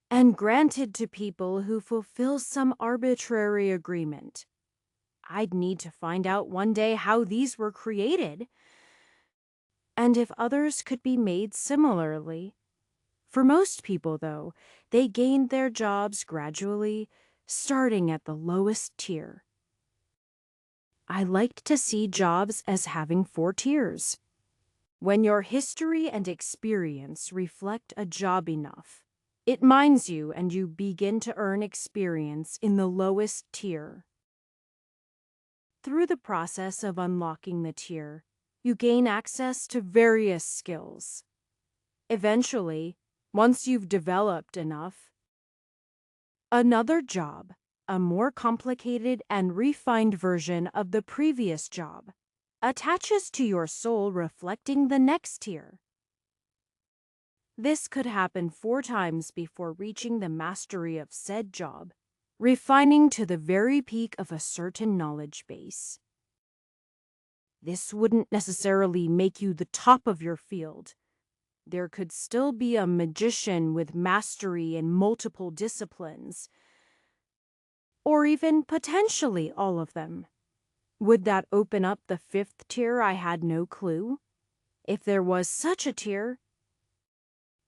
and granted to people who fulfill some arbitrary agreement. I'd need to find out one day how these were created, and if others could be made similarly. For most people, though, they gained their jobs gradually, starting at the lowest tier. I liked to see jobs as having 4 tiers. When your history and experience reflect a job enough, it mines you and you begin to earn experience in the lowest tier. Through the process of unlocking the tier, you gain access to various skills. Eventually, once you've developed enough, another job, a more complicated and refined version of the previous job, attaches to your soul, reflecting the next tier. This could happen 4 times before reaching the mastery of said job, refining to the very peak of a certain knowledge base. This wouldn't necessarily make you the top of your field. There could still be a magician with mastery in multiple disciplines, or even potentially all of them. Would that open up the 5th tier? I had no clue. If there was such a tier,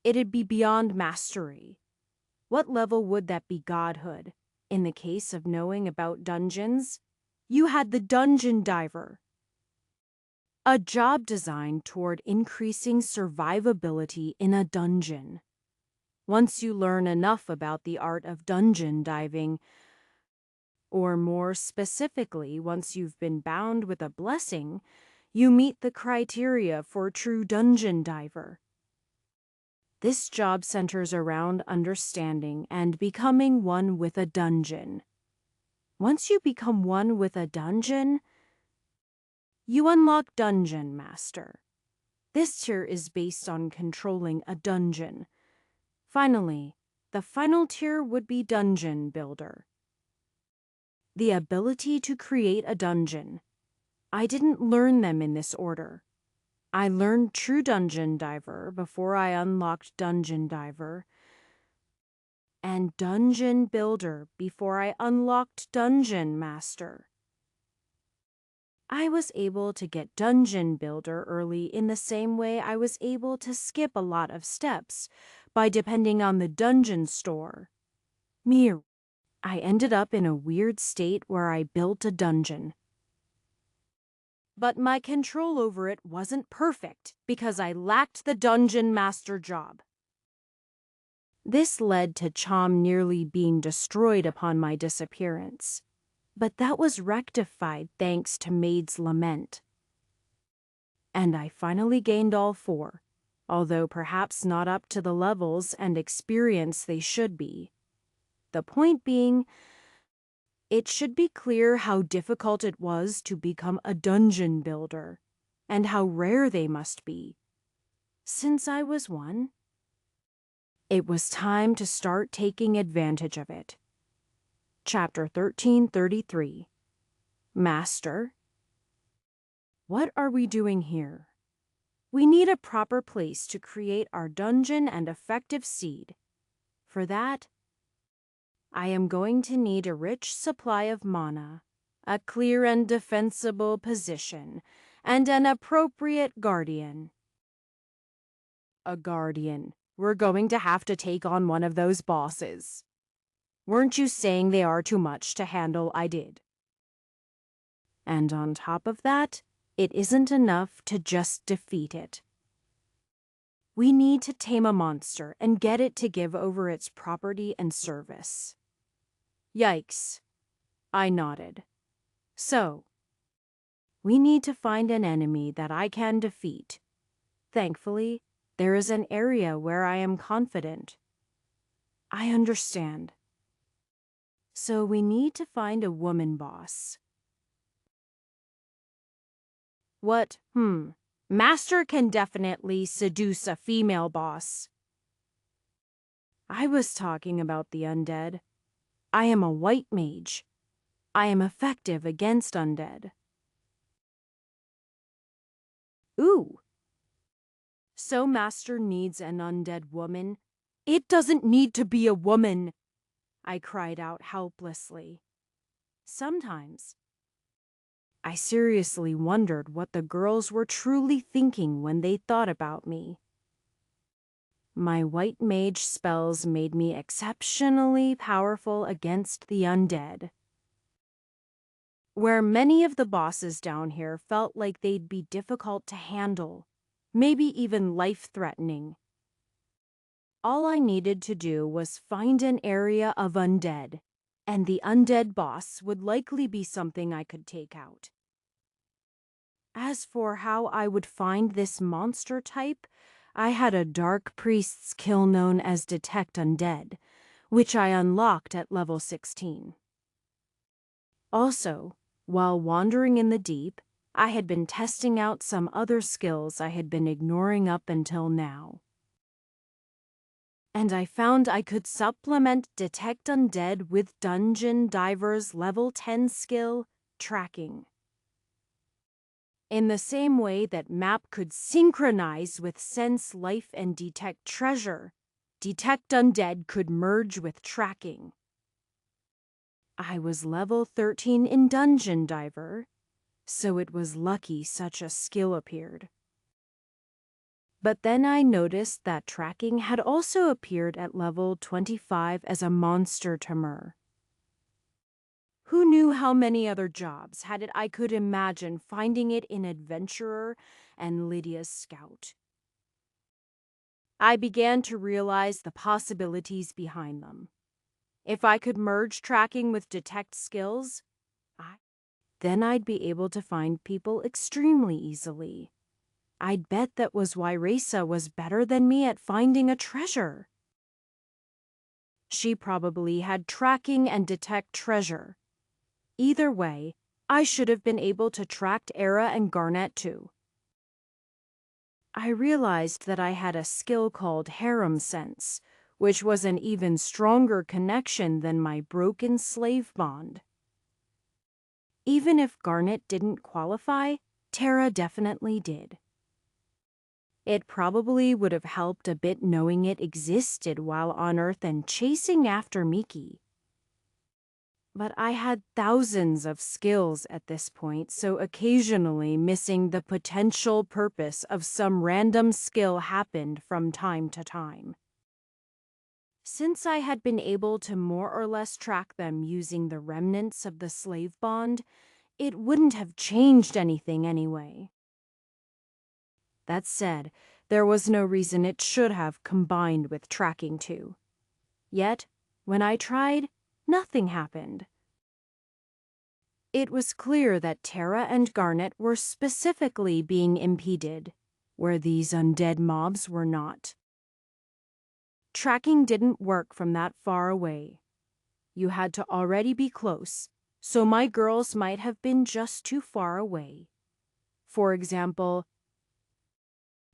it'd be beyond mastery. What level would that be? Godhood. In the case of knowing about dungeons, you had the Dungeon Diver, a job designed toward increasing survivability in a dungeon. Once you learn enough about the art of dungeon diving, or more specifically, once you've been bound with a blessing, you meet the criteria for true dungeon diver. This job centers around understanding and becoming one with a dungeon. Once you become one with a dungeon, you unlock Dungeon Master. This tier is based on controlling a dungeon. Finally, the final tier would be Dungeon Builder. The ability to create a dungeon. I didn't learn them in this order. I learned True Dungeon Diver before I unlocked Dungeon Diver, and Dungeon Builder before I unlocked Dungeon Master. I was able to get Dungeon Builder early in the same way I was able to skip a lot of steps by depending on the dungeon store. I ended up in a weird state where I built a dungeon. But my control over it wasn't perfect because I lacked the Dungeon Master job. This led to Chom nearly being destroyed upon my disappearance, but that was rectified thanks to Maid's Lament. And I finally gained all 4, although perhaps not up to the levels and experience they should be. The point being, it should be clear how difficult it was to become a dungeon builder, and how rare they must be. Since I was one, it was time to start taking advantage of it. Chapter 1333. Master. What are we doing here? We need a proper place to create our dungeon and effective seed. For that, I am going to need a rich supply of mana, a clear and defensible position, and an appropriate guardian. A guardian. We're going to have to take on one of those bosses. Weren't you saying they are too much to handle? I did. And on top of that, it isn't enough to just defeat it. We need to tame a monster and get it to give over its property and service. Yikes. I nodded. So, we need to find an enemy that I can defeat. Thankfully, there is an area where I am confident. I understand. So we need to find a woman boss. What? Master can definitely seduce a female boss. I was talking about the undead. I am a white mage. I am effective against undead. Ooh. So Master needs an undead woman? It doesn't need to be a woman, I cried out helplessly. Sometimes I seriously wondered what the girls were truly thinking when they thought about me. My white mage spells made me exceptionally powerful against the undead. Where many of the bosses down here felt like they'd be difficult to handle, maybe even life-threatening. All I needed to do was find an area of undead, and the undead boss would likely be something I could take out. As for how I would find this monster type, I had a dark priest's skill known as Detect Undead, which I unlocked at level 16. Also, while wandering in the deep, I had been testing out some other skills I had been ignoring up until now. And I found I could supplement Detect Undead with Dungeon Diver's level 10 skill, Tracking. In the same way that Map could synchronize with Sense Life and Detect Treasure, Detect Undead could merge with Tracking. I was level 13 in Dungeon Diver, so it was lucky such a skill appeared. But then I noticed that Tracking had also appeared at level 25 as a monster tamer. Who knew how many other jobs I could imagine finding it in Adventurer and Lydia's Scout. I began to realize the possibilities behind them. If I could merge Tracking with Detect skills, then I'd be able to find people extremely easily. I'd bet that was why Raisa was better than me at finding a treasure. She probably had Tracking and Detect Treasure. Either way, I should have been able to track Era and Garnet too. I realized that I had a skill called Harem Sense, which was an even stronger connection than my broken slave bond. Even if Garnet didn't qualify, Tara definitely did. It probably would have helped a bit knowing it existed while on Earth and chasing after Miki. But I had thousands of skills at this point, so occasionally missing the potential purpose of some random skill happened from time to time. Since I had been able to more or less track them using the remnants of the slave bond, it wouldn't have changed anything anyway. That said, there was no reason it should have combined with Tracking too. Yet, when I tried, nothing happened. It was clear that Tara and Garnet were specifically being impeded, where these undead mobs were not. Tracking didn't work from that far away. You had to already be close, so my girls might have been just too far away. For example,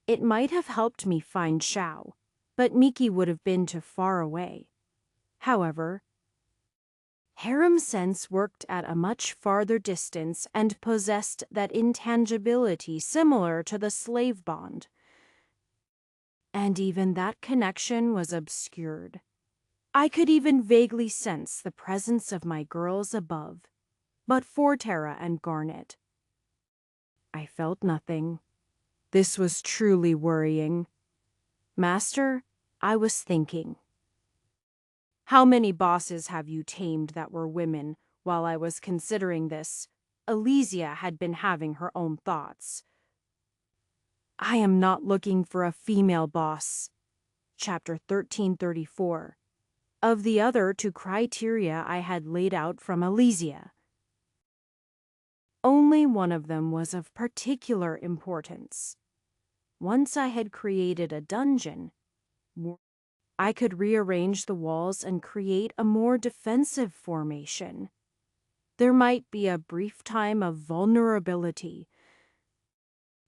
it might have helped me find Xiao, but Miki would have been too far away. However, Harem Sense worked at a much farther distance and possessed that intangibility similar to the slave bond. And even that connection was obscured. I could even vaguely sense the presence of my girls above, but for Tara and Garnet, I felt nothing. This was truly worrying. Master, I was thinking. How many bosses have you tamed that were women while I was considering this, Elysia had been having her own thoughts. I am not looking for a female boss. Chapter 1334. Of the other two criteria I had laid out from Elysia, only one of them was of particular importance. Once I had created a dungeon, I could rearrange the walls and create a more defensive formation. There might be a brief time of vulnerability,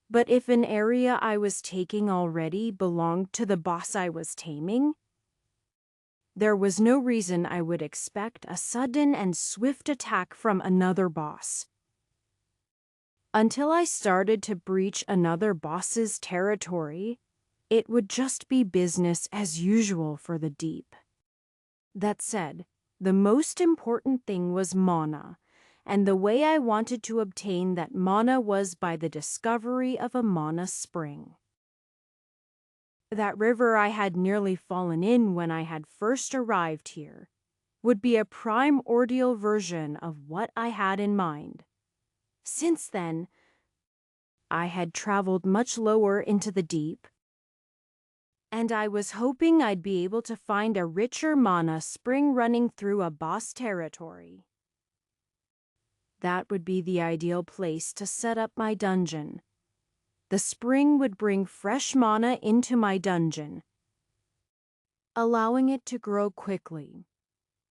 but if an area I was taking already belonged to the boss I was taming, there was no reason I would expect a sudden and swift attack from another boss. Until I started to breach another boss's territory, it would just be business as usual for the deep. That said, the most important thing was mana, and the way I wanted to obtain that mana was by the discovery of a mana spring. That river I had nearly fallen in when I had first arrived here would be a primordial version of what I had in mind. Since then, I had traveled much lower into the deep, and I was hoping I'd be able to find a richer mana spring running through a boss territory. That would be the ideal place to set up my dungeon. The spring would bring fresh mana into my dungeon, allowing it to grow quickly.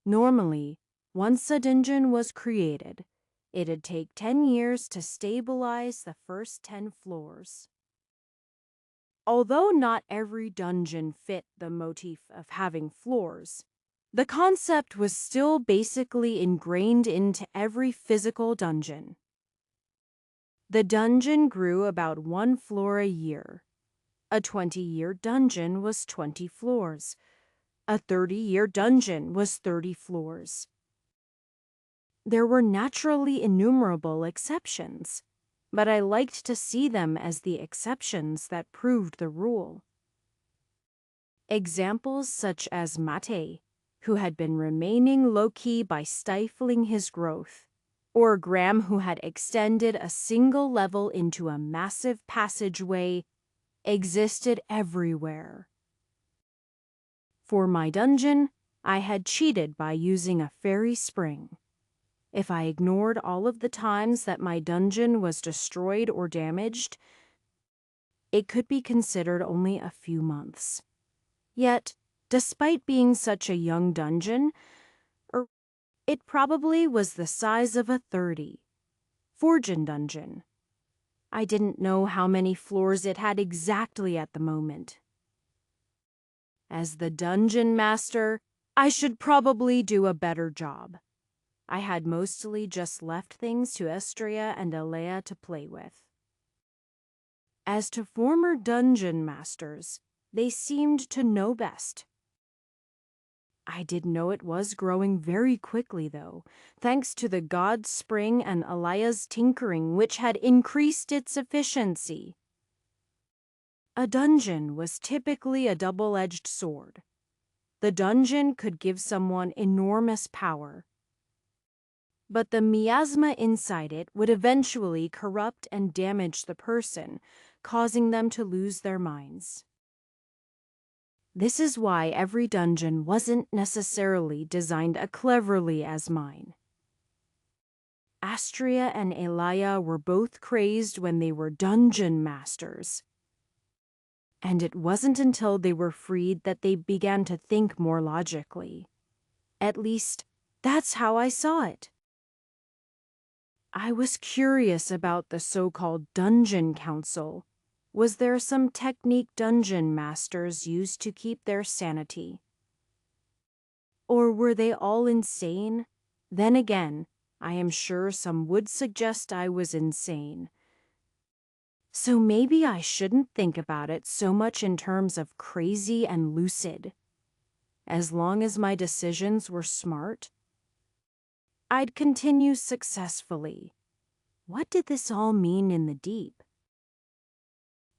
Normally, once a dungeon was created, it'd take 10 years to stabilize the first 10 floors. Although not every dungeon fit the motif of having floors, the concept was still basically ingrained into every physical dungeon. The dungeon grew about 1 floor a year. A 20-year dungeon was 20 floors. A 30-year dungeon was 30 floors. There were naturally innumerable exceptions, but I liked to see them as the exceptions that proved the rule. Examples such as Mate, who had been remaining low-key by stifling his growth, or Graham, who had extended a single level into a massive passageway, existed everywhere. For my dungeon, I had cheated by using a fairy spring. If I ignored all of the times that my dungeon was destroyed or damaged, it could be considered only a few months. Yet, despite being such a young dungeon, it probably was the size of a 30 dungeon. I didn't know how many floors it had exactly at the moment. As the dungeon master, I should probably do a better job. I had mostly just left things to Estria and Alea to play with. As to former dungeon masters, they seemed to know best. I did know it was growing very quickly, though, thanks to the God Spring and Alea's tinkering, which had increased its efficiency. A dungeon was typically a double-edged sword. The dungeon could give someone enormous power, but the miasma inside it would eventually corrupt and damage the person, causing them to lose their minds. This is why every dungeon wasn't necessarily designed as cleverly as mine. Astria and Elia were both crazed when they were dungeon masters, and it wasn't until they were freed that they began to think more logically. At least, that's how I saw it. I was curious about the so-called Dungeon Council. Was there some technique dungeon masters used to keep their sanity? Or were they all insane? Then again, I am sure some would suggest I was insane. So maybe I shouldn't think about it so much in terms of crazy and lucid. As long as my decisions were smart, I'd continue successfully. What did this all mean in the deep?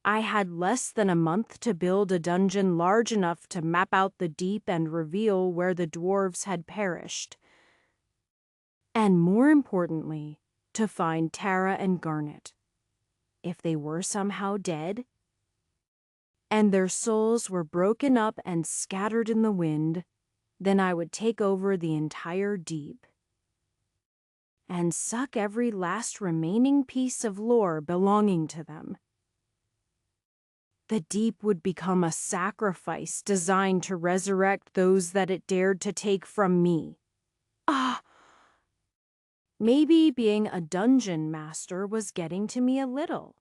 I had less than a month to build a dungeon large enough to map out the deep and reveal where the dwarves had perished. And more importantly, to find Tara and Garnet. If they were somehow dead, and their souls were broken up and scattered in the wind, then I would take over the entire deep and suck every last remaining piece of lore belonging to them. The deep would become a sacrifice designed to resurrect those that it dared to take from me. Maybe being a dungeon master was getting to me a little.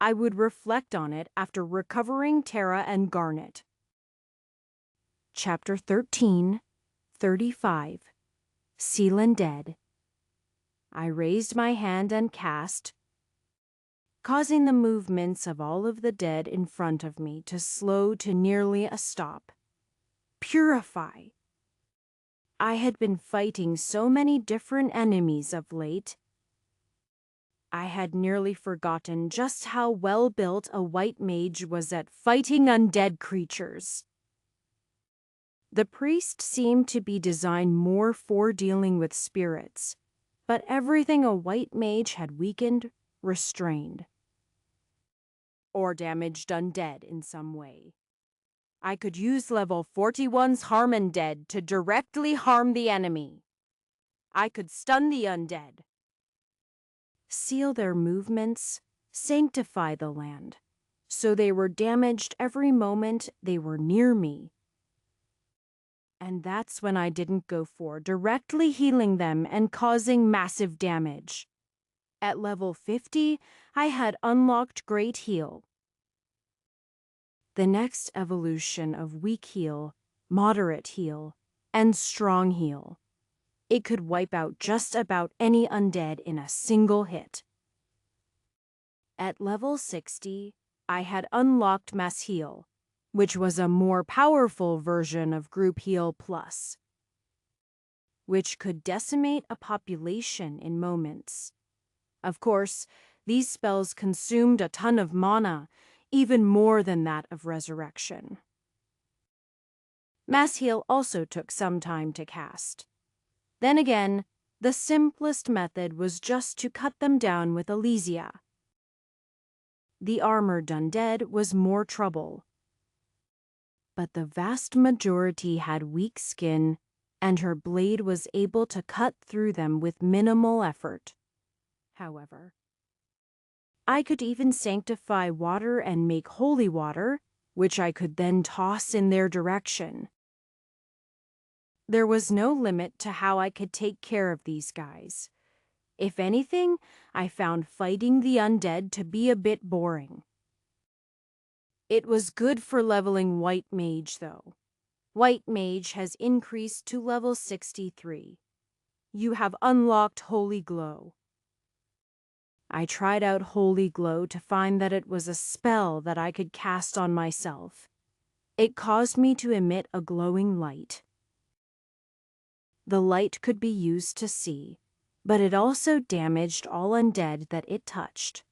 I would reflect on it after recovering Tara and Garnet. Chapter 13, 35. Seal and Dead. I raised my hand and cast, causing the movements of all of the dead in front of me to slow to nearly a stop. Purify. I had been fighting so many different enemies of late. I had nearly forgotten just how well built a white mage was at fighting undead creatures. The priest seemed to be designed more for dealing with spirits, but everything a white mage had weakened, restrained, or damaged undead in some way. I could use level 41's Harem undead to directly harm the enemy. I could stun the undead, seal their movements, sanctify the land, so they were damaged every moment they were near me. And that's when I didn't go for directly healing them and causing massive damage. At level 50, I had unlocked Great Heal, the next evolution of Weak Heal, Moderate Heal, and Strong Heal. It could wipe out just about any undead in a single hit. At level 60, I had unlocked Mass Heal, which was a more powerful version of Group Heal Plus, which could decimate a population in moments. Of course, these spells consumed a ton of mana, even more than that of Resurrection. Mass Heal also took some time to cast. Then again, the simplest method was just to cut them down with Elysia. The armored undead was more trouble, but the vast majority had weak skin, and her blade was able to cut through them with minimal effort. However, I could even sanctify water and make holy water, which I could then toss in their direction. There was no limit to how I could take care of these guys. If anything, I found fighting the undead to be a bit boring. It was good for leveling White Mage, though. White Mage has increased to level 63. You have unlocked Holy Glow. I tried out Holy Glow to find that it was a spell that I could cast on myself. It caused me to emit a glowing light. The light could be used to see, but it also damaged all undead that it touched.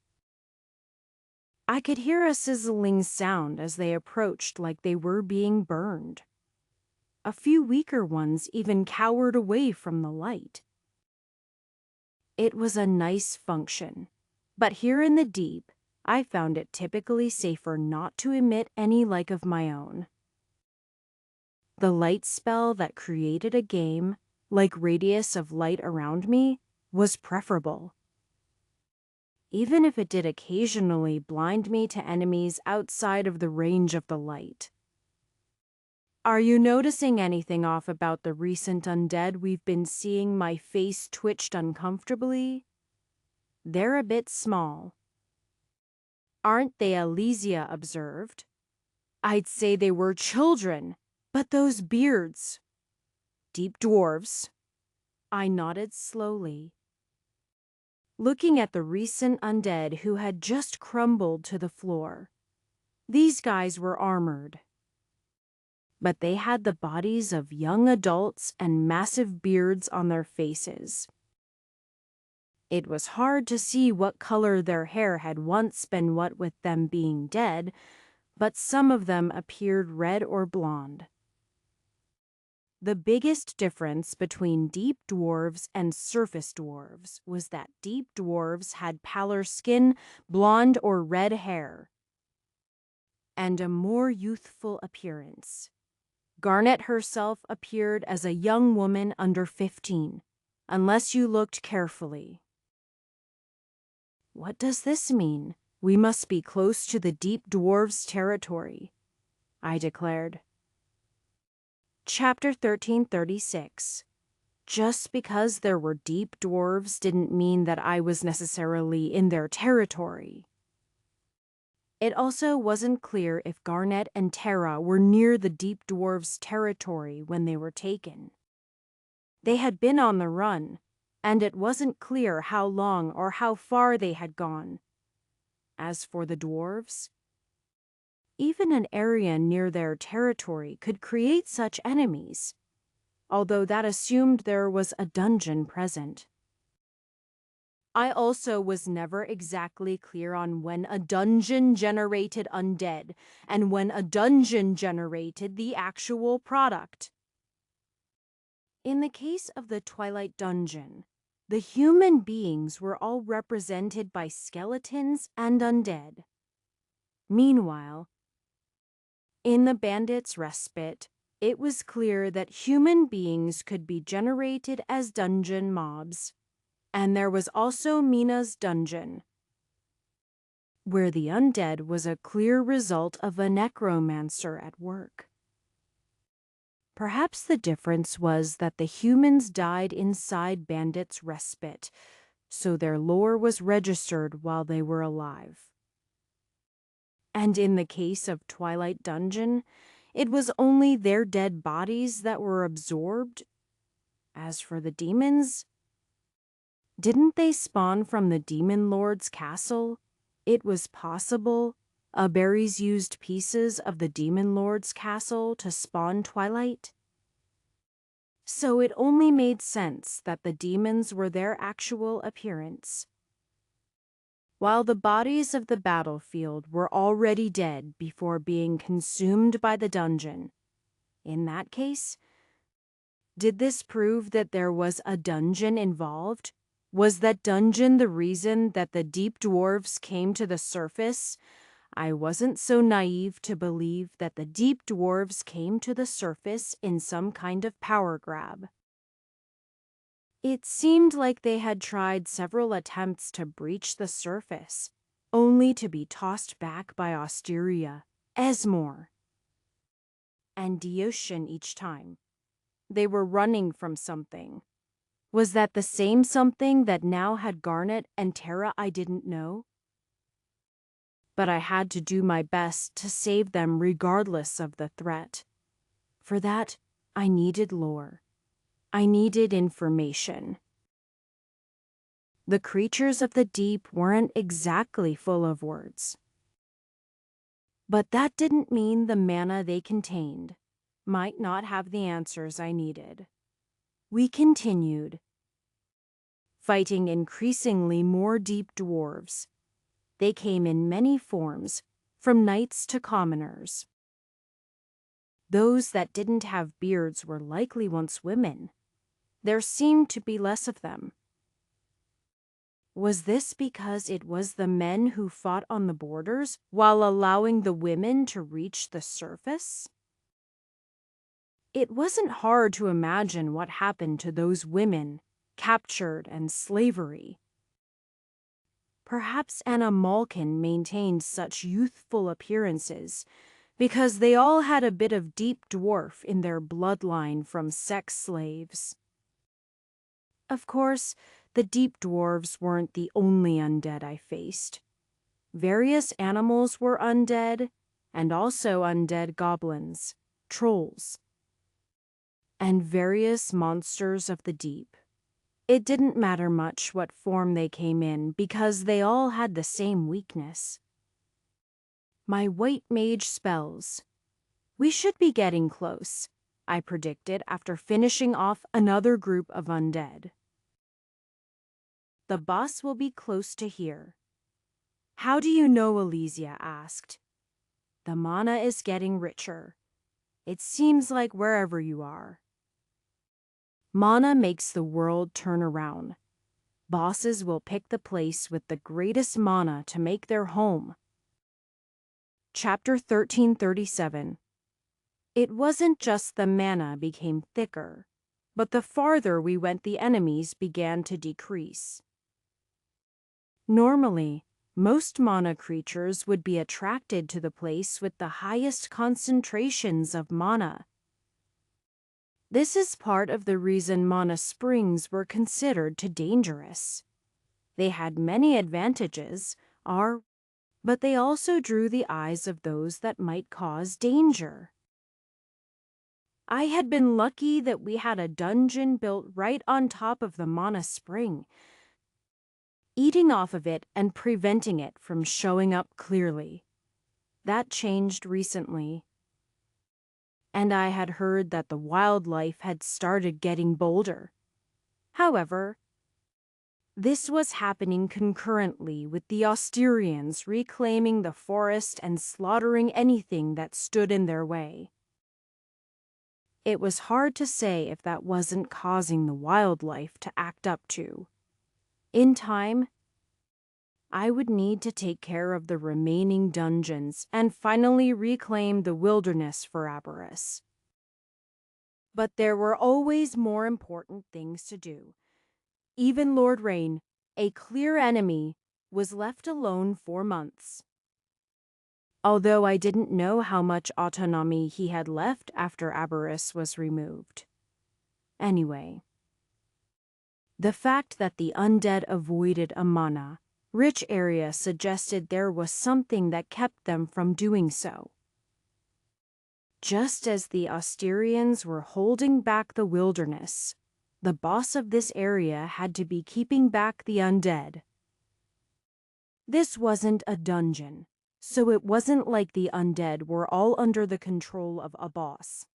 I could hear a sizzling sound as they approached, like they were being burned. A few weaker ones even cowered away from the light. It was a nice function, but here in the deep, I found it typically safer not to emit any like of my own. The light spell that created a game, like radius of light around me, was preferable, even if it did occasionally blind me to enemies outside of the range of the light. Are you noticing anything off about the recent undead we've been seeing? My face twitched uncomfortably. They're a bit small. Aren't they? Elysia observed. I'd say they were children, but those beards. Deep dwarves. I nodded slowly, looking at the recent undead who had just crumbled to the floor. These guys were armored, but they had the bodies of young adults and massive beards on their faces. It was hard to see what color their hair had once been, what with them being dead, but some of them appeared red or blonde. The biggest difference between deep dwarves and surface dwarves was that deep dwarves had paler skin, blonde or red hair, and a more youthful appearance. Garnet herself appeared as a young woman under 15, unless you looked carefully. What does this mean? We must be close to the deep dwarves' territory, I declared. Chapter 1336. Just because there were deep dwarves didn't mean that I was necessarily in their territory. It also wasn't clear if Garnet and Tara were near the deep dwarves' territory when they were taken. They had been on the run, and it wasn't clear how long or how far they had gone. As for the dwarves, even an area near their territory could create such enemies, although that assumed there was a dungeon present. I also was never exactly clear on when a dungeon generated undead and when a dungeon generated the actual product. In the case of the Twilight Dungeon, the human beings were all represented by skeletons and undead. Meanwhile, in the Bandit's Respite, it was clear that human beings could be generated as dungeon mobs. And there was also Mina's dungeon, where the undead was a clear result of a necromancer at work. Perhaps the difference was that the humans died inside Bandit's Respite, so their lore was registered while they were alive. And in the case of Twilight Dungeon, it was only their dead bodies that were absorbed. As for the demons, didn't they spawn from the Demon Lord's castle? It was possible Berries used pieces of the Demon Lord's castle to spawn Twilight. So it only made sense that the demons were their actual appearance, while the bodies of the battlefield were already dead before being consumed by the dungeon. In that case, did this prove that there was a dungeon involved? Was that dungeon the reason that the deep dwarves came to the surface? I wasn't so naive to believe that the deep dwarves came to the surface in some kind of power grab. It seemed like they had tried several attempts to breach the surface, only to be tossed back by Osteria, Esmore, and Deocean each time. They were running from something. Was that the same something that now had Garnet and Tara I didn't know? But I had to do my best to save them regardless of the threat. For that, I needed lore. I needed information. The creatures of the deep weren't exactly full of words. But that didn't mean the mana they contained might not have the answers I needed. We continued, fighting increasingly more deep dwarves. They came in many forms, from knights to commoners. Those that didn't have beards were likely once women. There seemed to be less of them. Was this because it was the men who fought on the borders while allowing the women to reach the surface? It wasn't hard to imagine what happened to those women, captured and slavery. Perhaps Anna Malkin maintained such youthful appearances because they all had a bit of deep dwarf in their bloodline from sex slaves. Of course, the deep dwarves weren't the only undead I faced. Various animals were undead, and also undead goblins, trolls, and various monsters of the deep. It didn't matter much what form they came in because they all had the same weakness. My white mage spells. We should be getting close, I predicted after finishing off another group of undead. The boss will be close to here. How do you know? Elysia asked. The mana is getting richer. It seems like wherever you are. Mana makes the world turn around. Bosses will pick the place with the greatest mana to make their home. Chapter 1337. It wasn't just the mana became thicker, but the farther we went the enemies began to decrease. Normally, most mana creatures would be attracted to the place with the highest concentrations of mana. This is part of the reason mana springs were considered too dangerous. They had many advantages, but they also drew the eyes of those that might cause danger. I had been lucky that we had a dungeon built right on top of the mana spring, eating off of it and preventing it from showing up clearly. That changed recently. And I had heard that the wildlife had started getting bolder. However, this was happening concurrently with the Austerians reclaiming the forest and slaughtering anything that stood in their way. It was hard to say if that wasn't causing the wildlife to act up too. In time, I would need to take care of the remaining dungeons and finally reclaim the wilderness for Aberrus. But there were always more important things to do. Even Lord Rain, a clear enemy, was left alone for months. Although I didn't know how much autonomy he had left after Aberrus was removed. Anyway, the fact that the undead avoided a mana-rich area suggested there was something that kept them from doing so. Just as the Austerians were holding back the wilderness, the boss of this area had to be keeping back the undead. This wasn't a dungeon, so it wasn't like the undead were all under the control of a boss.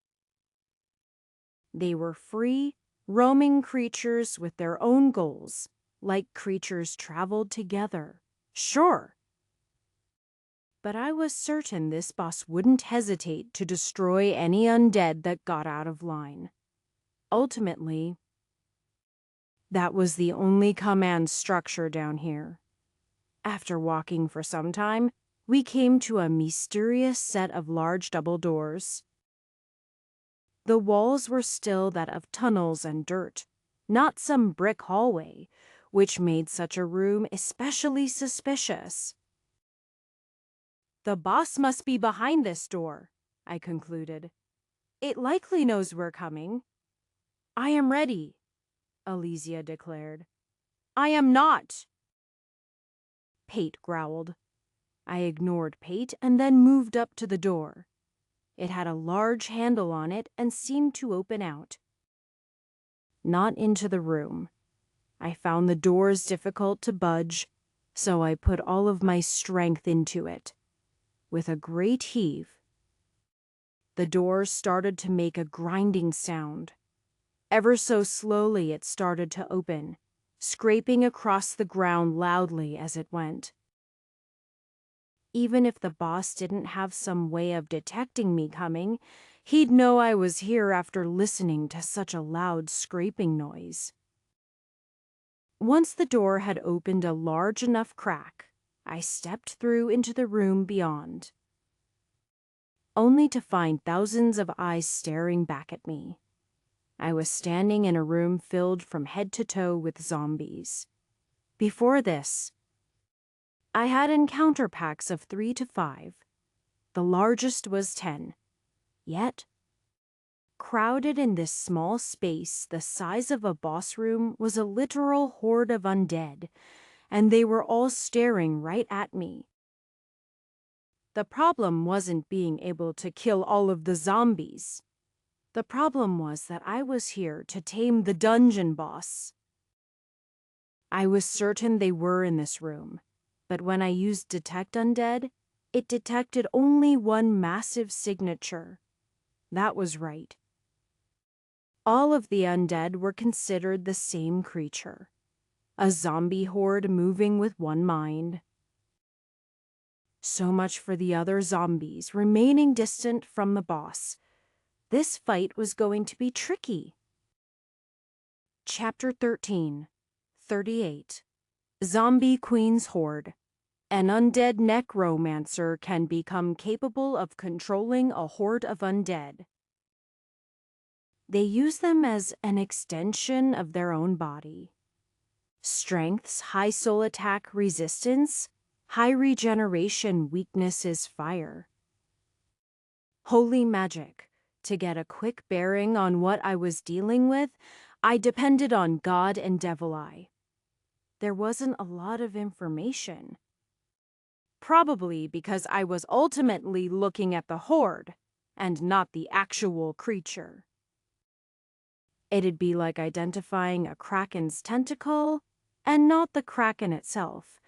They were free, roaming creatures with their own goals, like creatures traveled together. Sure. But I was certain this boss wouldn't hesitate to destroy any undead that got out of line. Ultimately, that was the only command structure down here. After walking for some time, we came to a mysterious set of large double doors. The walls were still that of tunnels and dirt, not some brick hallway, which made such a room especially suspicious. The boss must be behind this door, I concluded. It likely knows we're coming. I am ready, Alesia declared. I am not. Pate growled. I ignored Pate and then moved up to the door. It had a large handle on it and seemed to open out. Not into the room. I found the doors difficult to budge, so I put all of my strength into it. With a great heave, the door started to make a grinding sound. Ever so slowly it started to open, scraping across the ground loudly as it went. Even if the boss didn't have some way of detecting me coming, he'd know I was here after listening to such a loud scraping noise. Once the door had opened a large enough crack, I stepped through into the room beyond, only to find thousands of eyes staring back at me. I was standing in a room filled from head to toe with zombies. Before this, I had encounter packs of 3 to 5. The largest was 10. Yet, crowded in this small space the size of a boss room was a literal horde of undead, and they were all staring right at me. The problem wasn't being able to kill all of the zombies. The problem was that I was here to tame the dungeon boss. I was certain they were in this room, but when I used Detect Undead, it detected only one massive signature. That was right. All of the undead were considered the same creature, a zombie horde moving with one mind. So much for the other zombies remaining distant from the boss. This fight was going to be tricky. Chapter 13, 38. Zombie Queen's Horde. An undead necromancer can become capable of controlling a horde of undead. They use them as an extension of their own body. Strengths: high soul attack resistance, high regeneration, weakness is fire. Holy magic. To get a quick bearing on what I was dealing with, I depended on God and Devil Eye. There wasn't a lot of information. Probably because I was ultimately looking at the horde and not the actual creature. It'd be like identifying a kraken's tentacle and not the kraken itself.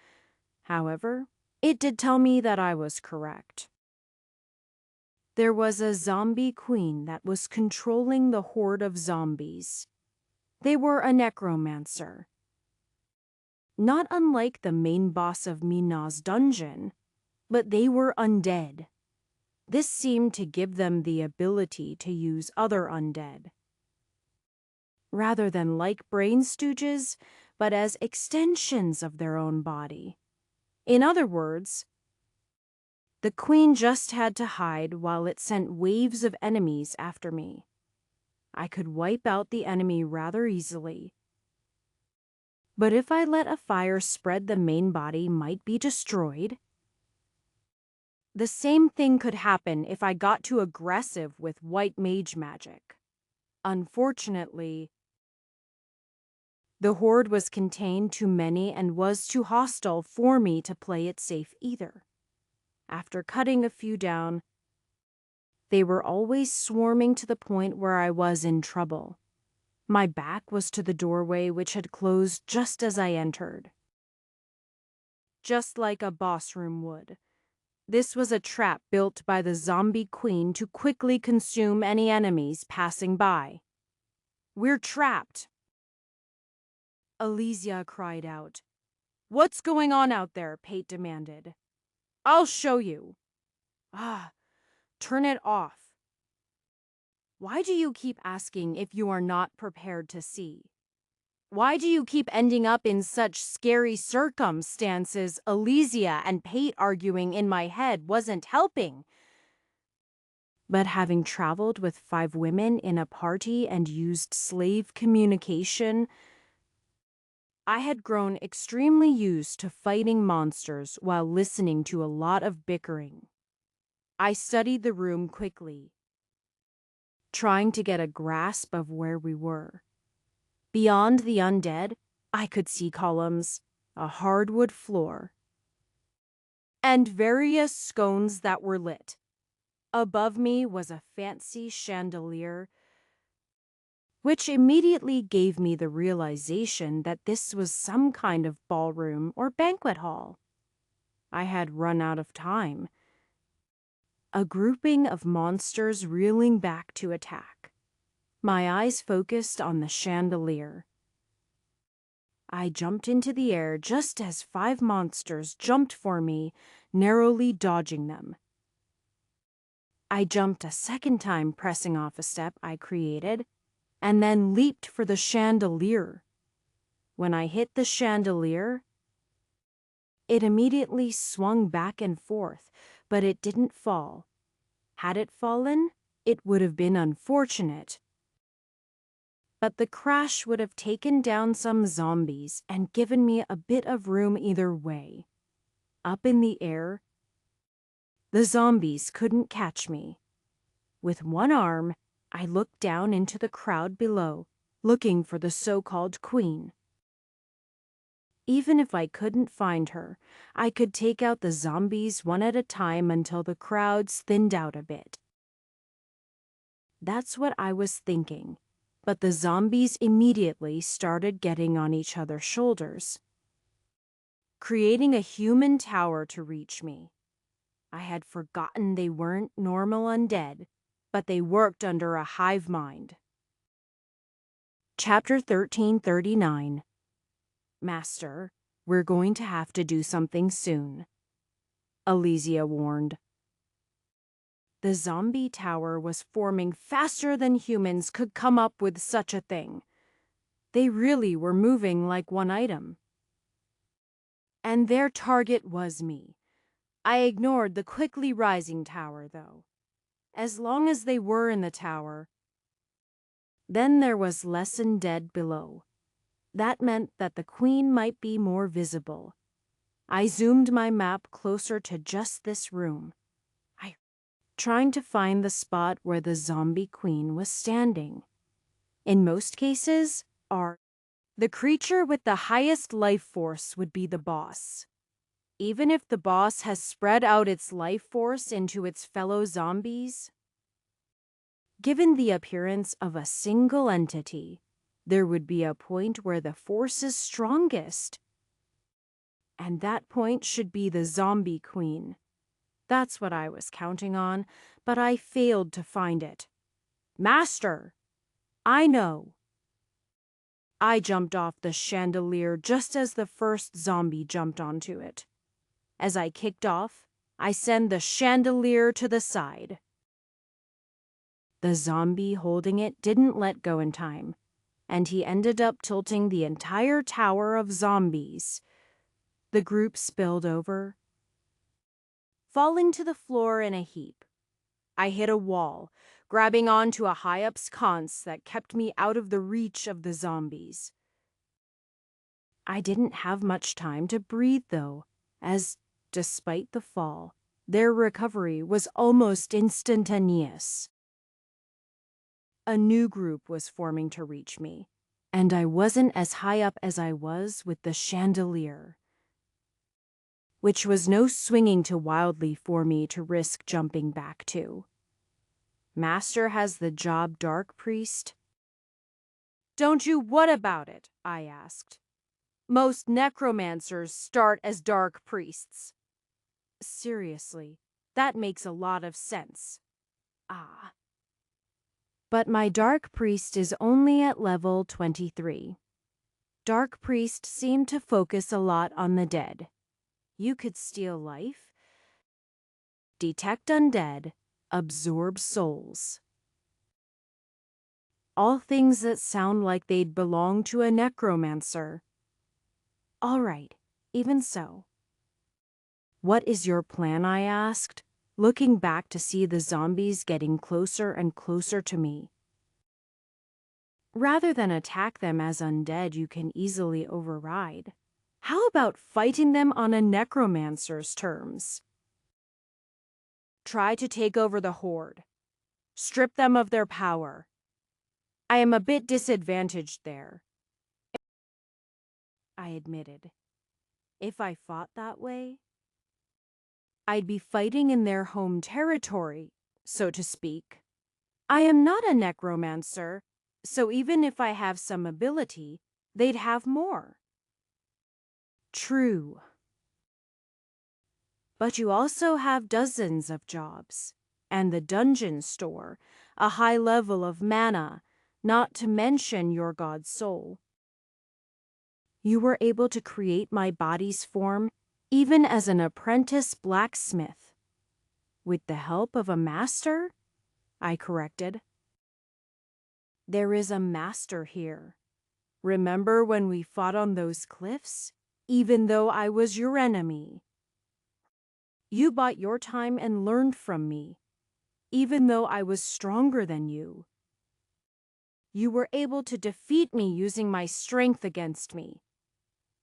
However, it did tell me that I was correct. There was a zombie queen that was controlling the horde of zombies. They were a necromancer. Not unlike the main boss of Mina's dungeon, but they were undead. This seemed to give them the ability to use other undead. Rather than like brain stooges, but as extensions of their own body. In other words, the queen just had to hide while it sent waves of enemies after me. I could wipe out the enemy rather easily. But if I let a fire spread, the main body might be destroyed. The same thing could happen if I got too aggressive with white mage magic. Unfortunately, the horde was contained too many and was too hostile for me to play it safe either. After cutting a few down, they were always swarming to the point where I was in trouble. My back was to the doorway, which had closed just as I entered. Just like a boss room would. This was a trap built by the zombie queen to quickly consume any enemies passing by. "We're trapped!" Elysia cried out. "What's going on out there?" Pate demanded. "I'll show you." Turn it off. Why do you keep asking if you are not prepared to see? Why do you keep ending up in such scary circumstances? Elysia and Pate arguing in my head wasn't helping. But having traveled with 5 women in a party and used slave communication, I had grown extremely used to fighting monsters while listening to a lot of bickering. I studied the room quickly, trying to get a grasp of where we were. Beyond the undead, I could see columns, a hardwood floor, and various scones that were lit. Above me was a fancy chandelier, which immediately gave me the realization that this was some kind of ballroom or banquet hall. I had run out of time. A grouping of monsters reeling back to attack. My eyes focused on the chandelier. I jumped into the air just as 5 monsters jumped for me, narrowly dodging them. I jumped a second time, pressing off a step I created, and then leaped for the chandelier. When I hit the chandelier, it immediately swung back and forth, but it didn't fall. Had it fallen, it would have been unfortunate. But the crash would have taken down some zombies and given me a bit of room either way. Up in the air, the zombies couldn't catch me. With one arm, I looked down into the crowd below, looking for the so-called queen. Even if I couldn't find her, I could take out the zombies one at a time until the crowds thinned out a bit. That's what I was thinking, but the zombies immediately started getting on each other's shoulders, creating a human tower to reach me. I had forgotten they weren't normal undead, but they worked under a hive mind. Chapter 1339. Master, we're going to have to do something soon, Elysia warned. The zombie tower was forming faster than humans could come up with such a thing. They really were moving like one item. And their target was me. I ignored the quickly rising tower, though. As long as they were in the tower, then there was less undead below. That meant that the queen might be more visible. I zoomed my map closer to just this room, trying to find the spot where the zombie queen was standing. In most cases, the creature with the highest life force would be the boss. Even if the boss has spread out its life force into its fellow zombies, given the appearance of a single entity, there would be a point where the force is strongest. And that point should be the zombie queen. That's what I was counting on, but I failed to find it. Master! I know! I jumped off the chandelier just as the first zombie jumped onto it. As I kicked off, I sent the chandelier to the side. The zombie holding it didn't let go in time, and he ended up tilting the entire tower of zombies. The group spilled over, falling to the floor in a heap. I hit a wall, grabbing onto a high-up sconce that kept me out of the reach of the zombies. I didn't have much time to breathe, though, as, despite the fall, their recovery was almost instantaneous. A new group was forming to reach me, and I wasn't as high up as I was with the chandelier, which was no swinging too wildly for me to risk jumping back to. Master has the job, Dark Priest? Don't you what about it? I asked. Most necromancers start as dark priests. Seriously, that makes a lot of sense. Ah. But my dark priest is only at level 23. Dark priest seemed to focus a lot on the dead. You could steal life, detect undead, absorb souls. All things that sound like they'd belong to a necromancer. All right, even so. What is your plan? I asked, looking back to see the zombies getting closer and closer to me. Rather than attack them as undead you can easily override, how about fighting them on a necromancer's terms? Try to take over the horde. Strip them of their power. I am a bit disadvantaged there, I admitted. If I fought that way, I'd be fighting in their home territory, so to speak. I am not a necromancer, so even if I have some ability, they'd have more. True. But you also have dozens of jobs, and the dungeon store, a high level of mana, not to mention your god's soul. You were able to create my body's form even as an apprentice blacksmith. With the help of a master? I corrected. There is a master here. Remember when we fought on those cliffs? Even though I was your enemy. You bought your time and learned from me, even though I was stronger than you. You were able to defeat me using my strength against me.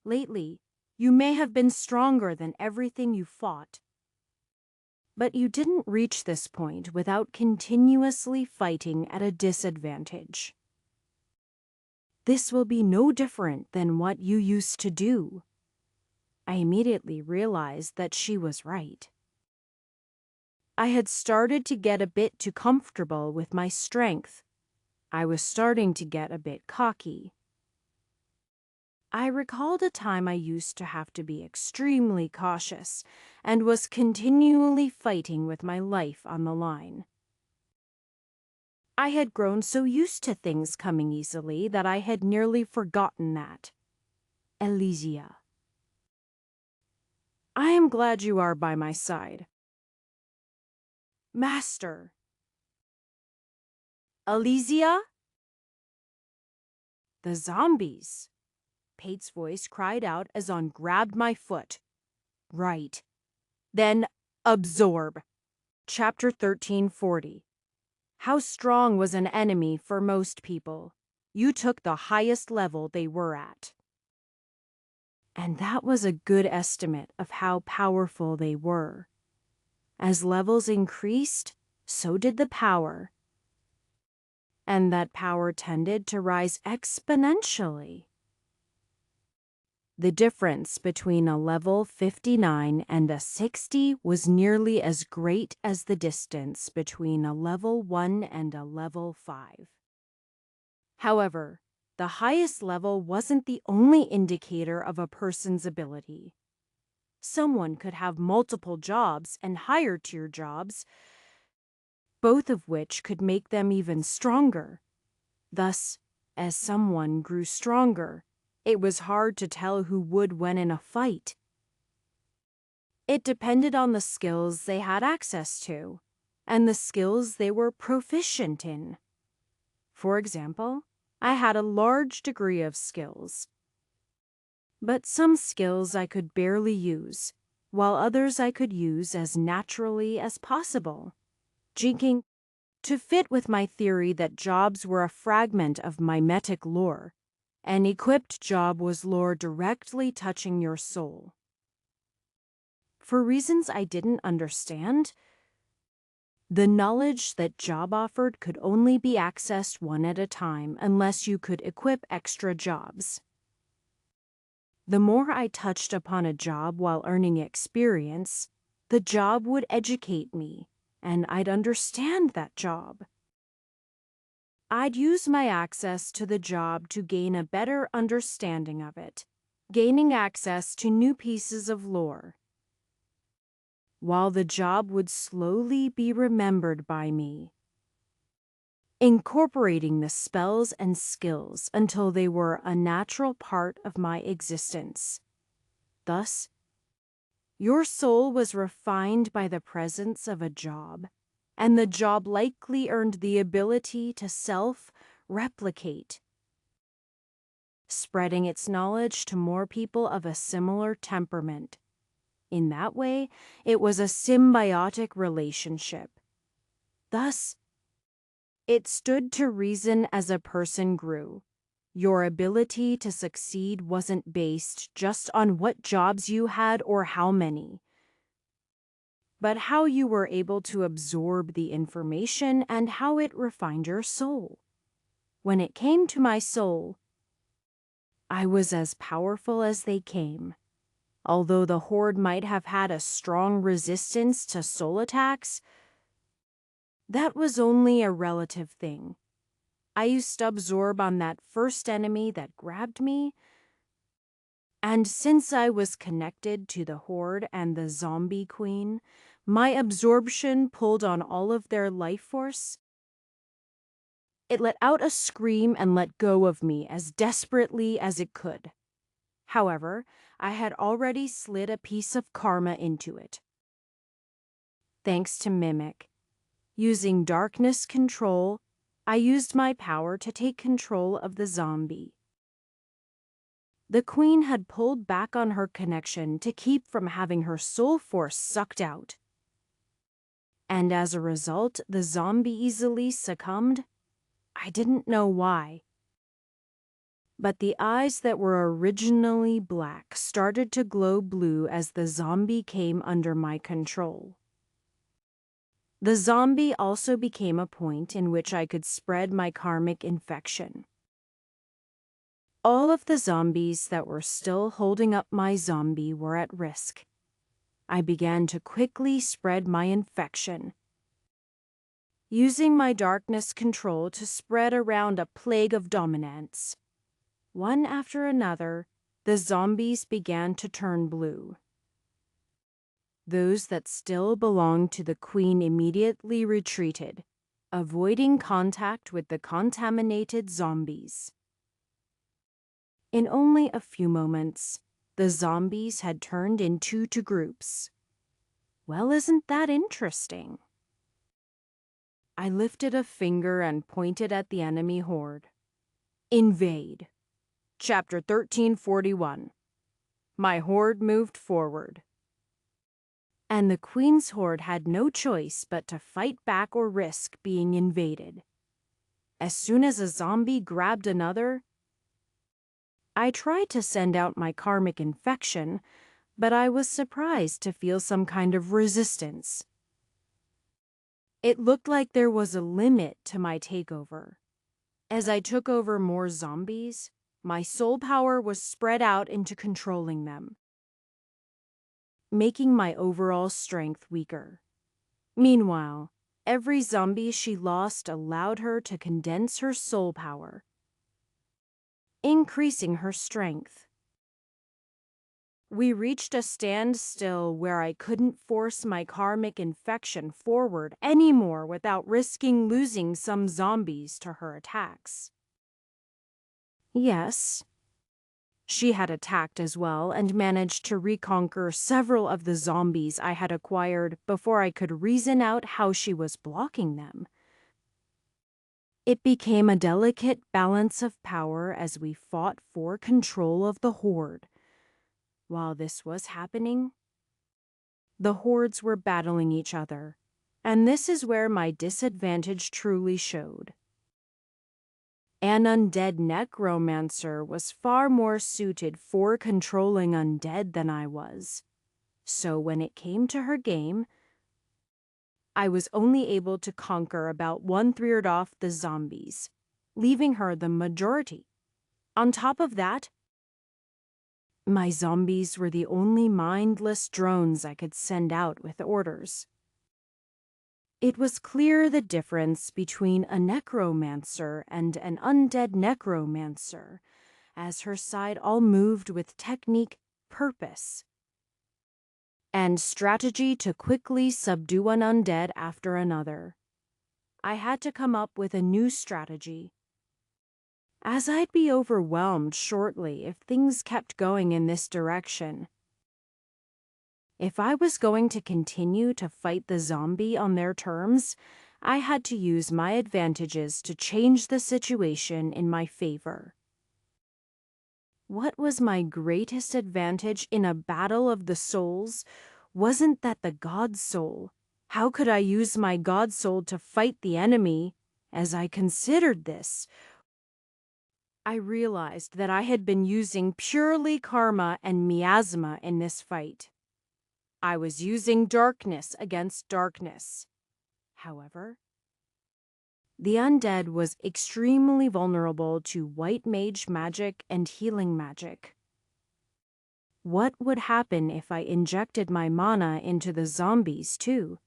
Lately, you may have been stronger than everything you fought. But you didn't reach this point without continuously fighting at a disadvantage. This will be no different than what you used to do. I immediately realized that she was right. I had started to get a bit too comfortable with my strength. I was starting to get a bit cocky. I recalled a time I used to have to be extremely cautious and was continually fighting with my life on the line. I had grown so used to things coming easily that I had nearly forgotten that. Elysia. I am glad you are by my side. Master. Elysia? The zombies! Pate's voice cried out as On grabbed my foot. Right. Then absorb. Chapter 1340. How strong was an enemy for most people? You took the highest level they were at. And that was a good estimate of how powerful they were. As levels increased, so did the power. And that power tended to rise exponentially. The difference between a level 59 and a 60 was nearly as great as the distance between a level 1 and a level 5. However, the highest level wasn't the only indicator of a person's ability. Someone could have multiple jobs and higher tier jobs, both of which could make them even stronger. Thus, as someone grew stronger, it was hard to tell who would win in a fight. It depended on the skills they had access to, and the skills they were proficient in. For example, I had a large degree of skills, but some skills I could barely use, while others I could use as naturally as possible. Jinking, to fit with my theory that jobs were a fragment of mimetic lore, an equipped job was lore directly touching your soul. For reasons I didn't understand, the knowledge that job offered could only be accessed one at a time unless you could equip extra jobs. The more I touched upon a job while earning experience, the job would educate me, and I'd understand that job. I'd use my access to the job to gain a better understanding of it, gaining access to new pieces of lore, while the job would slowly be remembered by me, incorporating the spells and skills until they were a natural part of my existence. Thus, your soul was refined by the presence of a job, and the job likely earned the ability to self-replicate, spreading its knowledge to more people of a similar temperament. In that way, it was a symbiotic relationship. Thus, it stood to reason as a person grew. Your ability to succeed wasn't based just on what jobs you had or how many, but how you were able to absorb the information and how it refined your soul. When it came to my soul, I was as powerful as they came. Although the Horde might have had a strong resistance to soul attacks, that was only a relative thing. I used to absorb on that first enemy that grabbed me, and since I was connected to the Horde and the Zombie Queen, my absorption pulled on all of their life force. It let out a scream and let go of me as desperately as it could. However, I had already slid a piece of karma into it. Thanks to Mimic. Using darkness control, I used my power to take control of the zombie. The queen had pulled back on her connection to keep from having her soul force sucked out. And as a result, the zombie easily succumbed. I didn't know why. But the eyes that were originally black started to glow blue as the zombie came under my control. The zombie also became a point in which I could spread my karmic infection. All of the zombies that were still holding up my zombie were at risk. I began to quickly spread my infection, using my darkness control to spread around a plague of dominance. One after another, the zombies began to turn blue. Those that still belonged to the queen immediately retreated, avoiding contact with the contaminated zombies. In only a few moments, the zombies had turned into two groups. Well, isn't that interesting? I lifted a finger and pointed at the enemy horde. Invade. Chapter 1341. My horde moved forward. And the Queen's horde had no choice but to fight back or risk being invaded. As soon as a zombie grabbed another, I tried to send out my karmic infection, but I was surprised to feel some kind of resistance. It looked like there was a limit to my takeover. As I took over more zombies, my soul power was spread out into controlling them, making my overall strength weaker. Meanwhile, every zombie she lost allowed her to condense her soul power, increasing her strength. We reached a standstill where I couldn't force my karmic infection forward anymore without risking losing some zombies to her attacks. Yes, she had attacked as well and managed to reconquer several of the zombies I had acquired before I could reason out how she was blocking them. It became a delicate balance of power as we fought for control of the horde. While this was happening, the hordes were battling each other, and this is where my disadvantage truly showed. An undead necromancer was far more suited for controlling undead than I was. So when it came to her game, I was only able to conquer about 1/3 off the zombies, leaving her the majority. On top of that, my zombies were the only mindless drones I could send out with orders. It was clear the difference between a necromancer and an undead necromancer, as her side all moved with technique, purpose, and strategy to quickly subdue one undead after another. I had to come up with a new strategy, as I'd be overwhelmed shortly if things kept going in this direction. If I was going to continue to fight the zombie on their terms, I had to use my advantages to change the situation in my favor. What was my greatest advantage in a battle of the souls wasn't that the god soul. How could I use my god soul to fight the enemy? As I considered this, I realized that I had been using purely karma and miasma in this fight. I was using darkness against darkness. However, the undead was extremely vulnerable to white mage magic and healing magic. What would happen if I injected my mana into the zombies too?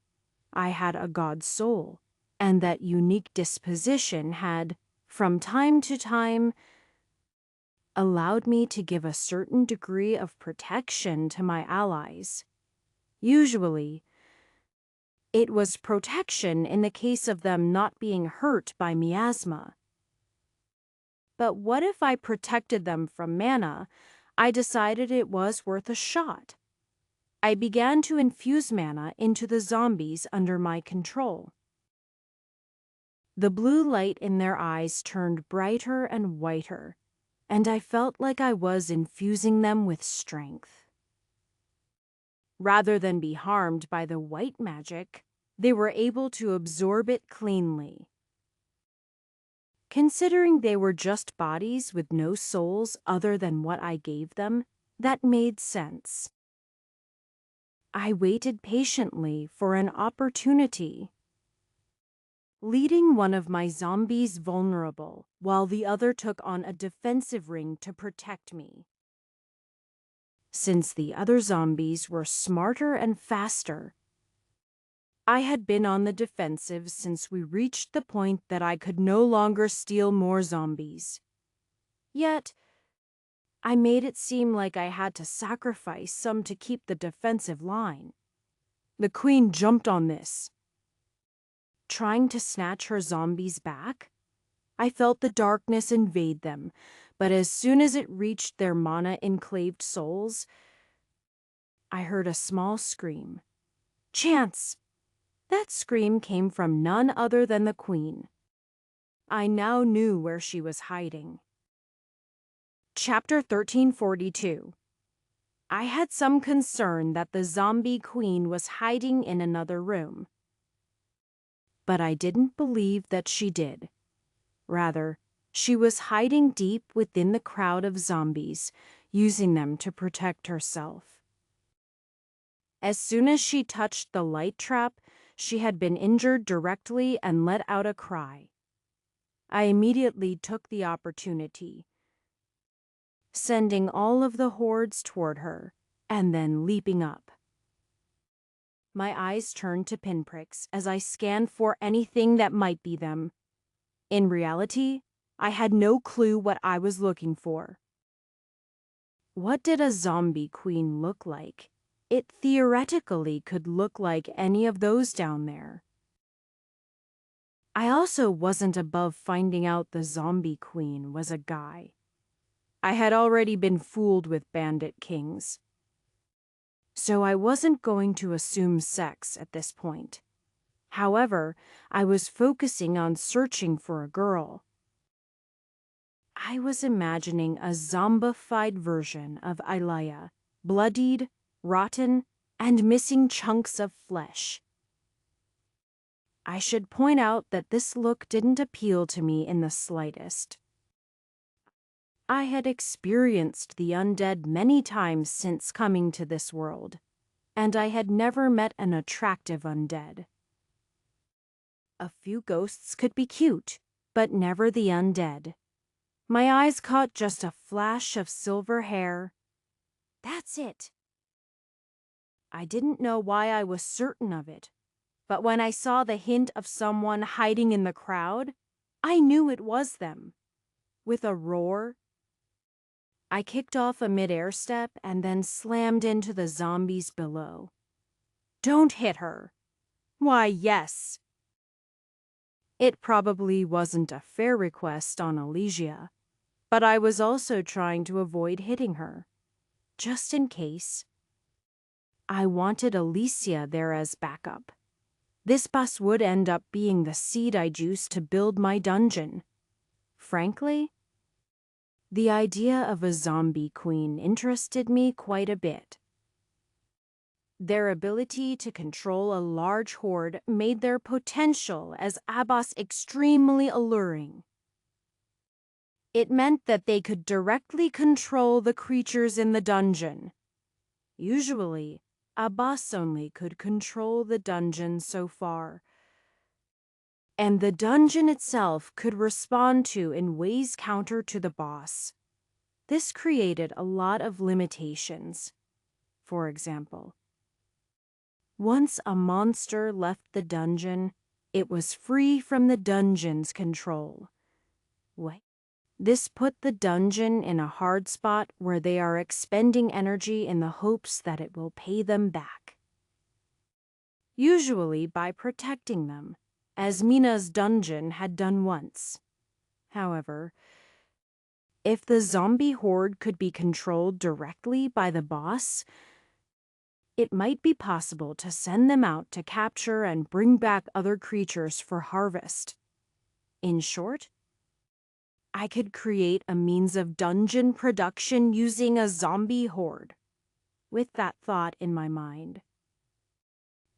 I had a god soul, and that unique disposition had, from time to time, allowed me to give a certain degree of protection to my allies. Usually, it was protection in the case of them not being hurt by miasma. But what if I protected them from mana? I decided it was worth a shot. I began to infuse mana into the zombies under my control. The blue light in their eyes turned brighter and whiter, and I felt like I was infusing them with strength. Rather than be harmed by the white magic, they were able to absorb it cleanly. Considering they were just bodies with no souls other than what I gave them, that made sense. I waited patiently for an opportunity, leading one of my zombies vulnerable while the other took on a defensive ring to protect me. Since the other zombies were smarter and faster, I had been on the defensive since we reached the point that I could no longer steal more zombies. Yet, I made it seem like I had to sacrifice some to keep the defensive line. The Queen jumped on this, trying to snatch her zombies back. I felt the darkness invade them, but as soon as it reached their mana-enclaved souls, I heard a small scream. Chance! That scream came from none other than the Queen. I now knew where she was hiding. Chapter 1342. I had some concern that the zombie queen was hiding in another room. But I didn't believe that she did. Rather, she was hiding deep within the crowd of zombies, using them to protect herself. As soon as she touched the light trap, she had been injured directly and let out a cry. I immediately took the opportunity, sending all of the hordes toward her, and then leaping up. My eyes turned to pinpricks as I scanned for anything that might be them. In reality, I had no clue what I was looking for. What did a zombie queen look like? It theoretically could look like any of those down there. I also wasn't above finding out the zombie queen was a guy. I had already been fooled with bandit kings. So I wasn't going to assume sex at this point. However, I was focusing on searching for a girl. I was imagining a zombified version of Ilaya, bloodied, rotten, and missing chunks of flesh. I should point out that this look didn't appeal to me in the slightest. I had experienced the undead many times since coming to this world, and I had never met an attractive undead. A few ghosts could be cute, but never the undead. My eyes caught just a flash of silver hair. That's it. I didn't know why I was certain of it, but when I saw the hint of someone hiding in the crowd, I knew it was them. With a roar, I kicked off a mid-air step and then slammed into the zombies below. Don't hit her. Why, yes. It probably wasn't a fair request on Elysia, but I was also trying to avoid hitting her, just in case. I wanted Alicia there as backup. This bus would end up being the seed I'd use to build my dungeon. Frankly, the idea of a zombie queen interested me quite a bit. Their ability to control a large horde made their potential as Abbas extremely alluring. It meant that they could directly control the creatures in the dungeon. Usually, Abbas only could control the dungeon so far, and the dungeon itself could respond to in ways counter to the boss. This created a lot of limitations. For example, once a monster left the dungeon, it was free from the dungeon's control. This put the dungeon in a hard spot where they are expending energy in the hopes that it will pay them back. Usually by protecting them, as Mina's dungeon had done once. However, if the zombie horde could be controlled directly by the boss, it might be possible to send them out to capture and bring back other creatures for harvest. In short, I could create a means of dungeon production using a zombie horde. With that thought in my mind,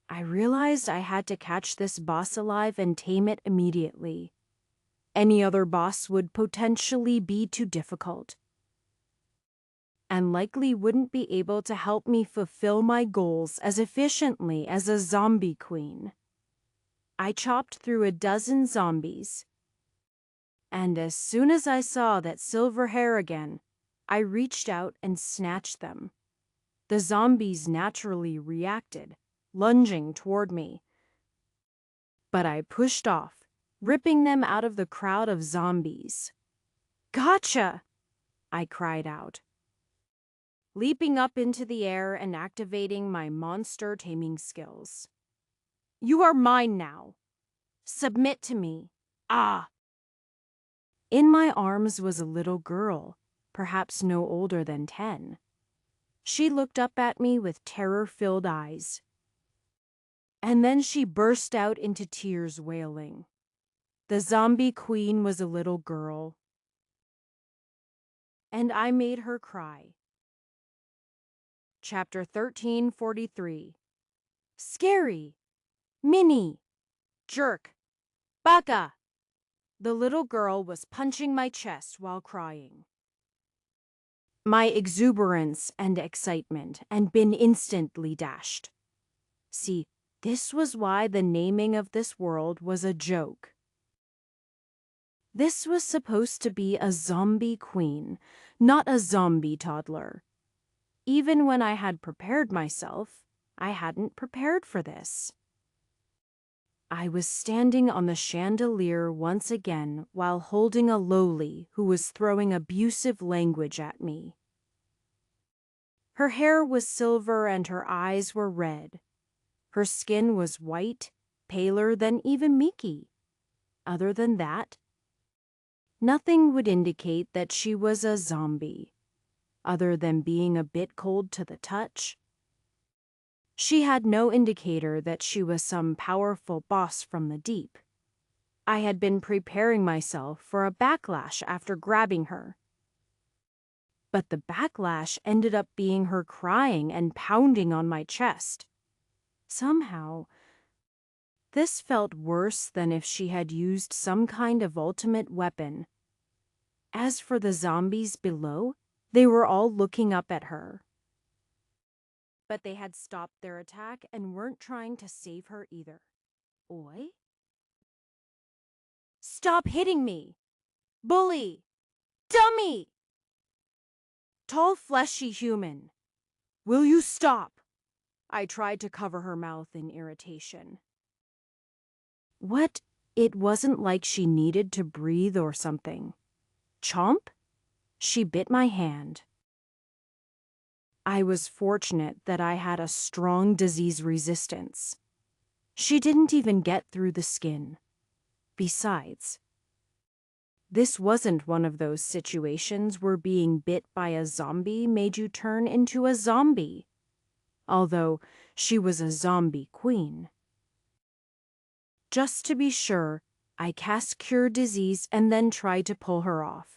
I realized I had to catch this boss alive and tame it immediately. Any other boss would potentially be too difficult, and likely wouldn't be able to help me fulfill my goals as efficiently as a zombie queen. I chopped through a dozen zombies, and as soon as I saw that silver hair again, I reached out and snatched them. The zombies naturally reacted, lunging toward me. But I pushed off, ripping them out of the crowd of zombies. "Gotcha!" I cried out, leaping up into the air and activating my monster taming skills. "You are mine now. Submit to me. Ah!" In my arms was a little girl, perhaps no older than 10. She looked up at me with terror-filled eyes. And then she burst out into tears, wailing. The zombie queen was a little girl. and I made her cry. Chapter 1343. Scary! Minnie! Jerk! Baka! The little girl was punching my chest while crying. My exuberance and excitement had been instantly dashed. See, this was why the naming of this world was a joke. This was supposed to be a zombie queen, not a zombie toddler. Even when I had prepared myself, I hadn't prepared for this. I was standing on the chandelier once again while holding a lowly who was throwing abusive language at me. Her hair was silver and her eyes were red. Her skin was white, paler than even Miki. Other than that, nothing would indicate that she was a zombie, other than being a bit cold to the touch. She had no indicator that she was some powerful boss from the deep. I had been preparing myself for a backlash after grabbing her. But the backlash ended up being her crying and pounding on my chest. Somehow, this felt worse than if she had used some kind of ultimate weapon. As for the zombies below, they were all looking up at her. But they had stopped their attack and weren't trying to save her either. Oi? Stop hitting me! Bully! Dummy! Tall, fleshy human. Will you stop? I tried to cover her mouth in irritation. What? It wasn't like she needed to breathe or something. Chomp? She bit my hand. I was fortunate that I had a strong disease resistance. She didn't even get through the skin. Besides, this wasn't one of those situations where being bit by a zombie made you turn into a zombie, although she was a zombie queen. Just to be sure, I cast Cure Disease and then tried to pull her off.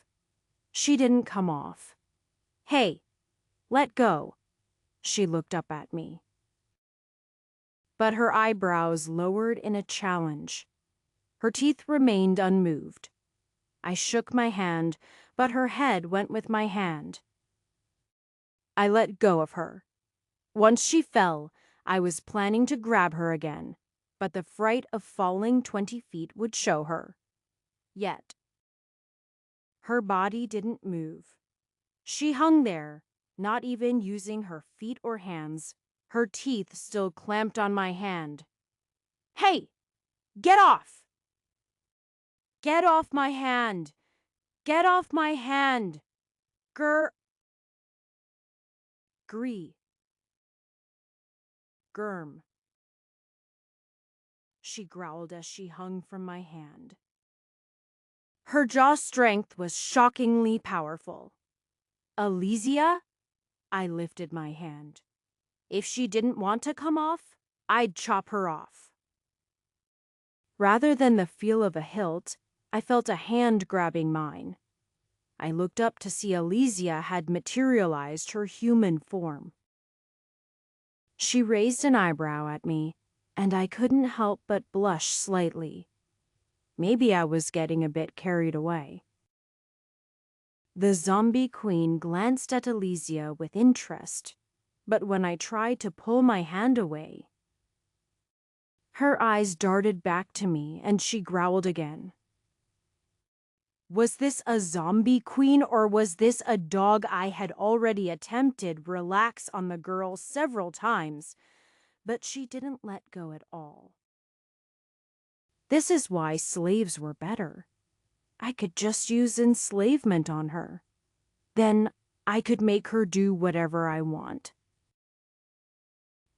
She didn't come off. Hey, let go. She looked up at me. But her eyebrows lowered in a challenge. Her teeth remained unmoved. I shook my hand, but her head went with my hand. I let go of her. Once she fell, I was planning to grab her again, but the fright of falling 20 feet would show her. Yet, her body didn't move. She hung there, not even using her feet or hands, her teeth still clamped on my hand. Hey! Get off! Get off my hand! Get off my hand! Gree. Germ. She growled as she hung from my hand. Her jaw strength was shockingly powerful. Elysia? I lifted my hand. If she didn't want to come off, I'd chop her off. Rather than the feel of a hilt, I felt a hand grabbing mine. I looked up to see Elysia had materialized her human form. She raised an eyebrow at me, and I couldn't help but blush slightly. Maybe I was getting a bit carried away. The zombie queen glanced at Elysia with interest, but when I tried to pull my hand away, her eyes darted back to me and she growled again. Was this a zombie queen or was this a dog I had already attempted relax on the girl several times, but she didn't let go at all. This is why slaves were better. I could just use enslavement on her. Then I could make her do whatever I want.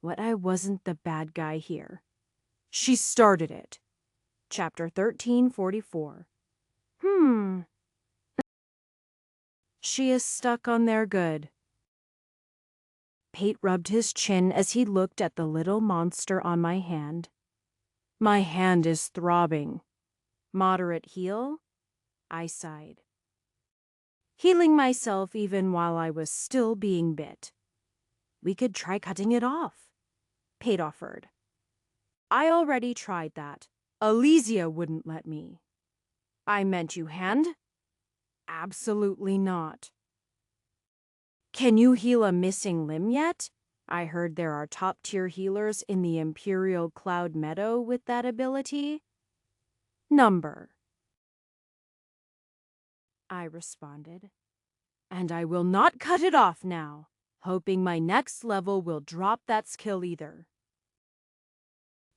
What I wasn't the bad guy here. She started it. Chapter 1344. She is stuck on there good. Pate rubbed his chin as he looked at the little monster on my hand. My hand is throbbing. Moderate heal? I sighed. healing myself even while I was still being bit. We could try cutting it off, Pate offered. I already tried that. Alesia wouldn't let me. I meant you hand? Absolutely not. Can you heal a missing limb yet? I heard there are top-tier healers in the Imperial Cloud Meadow with that ability. Number, I responded. And I will not cut it off now, hoping my next level will drop that skill either.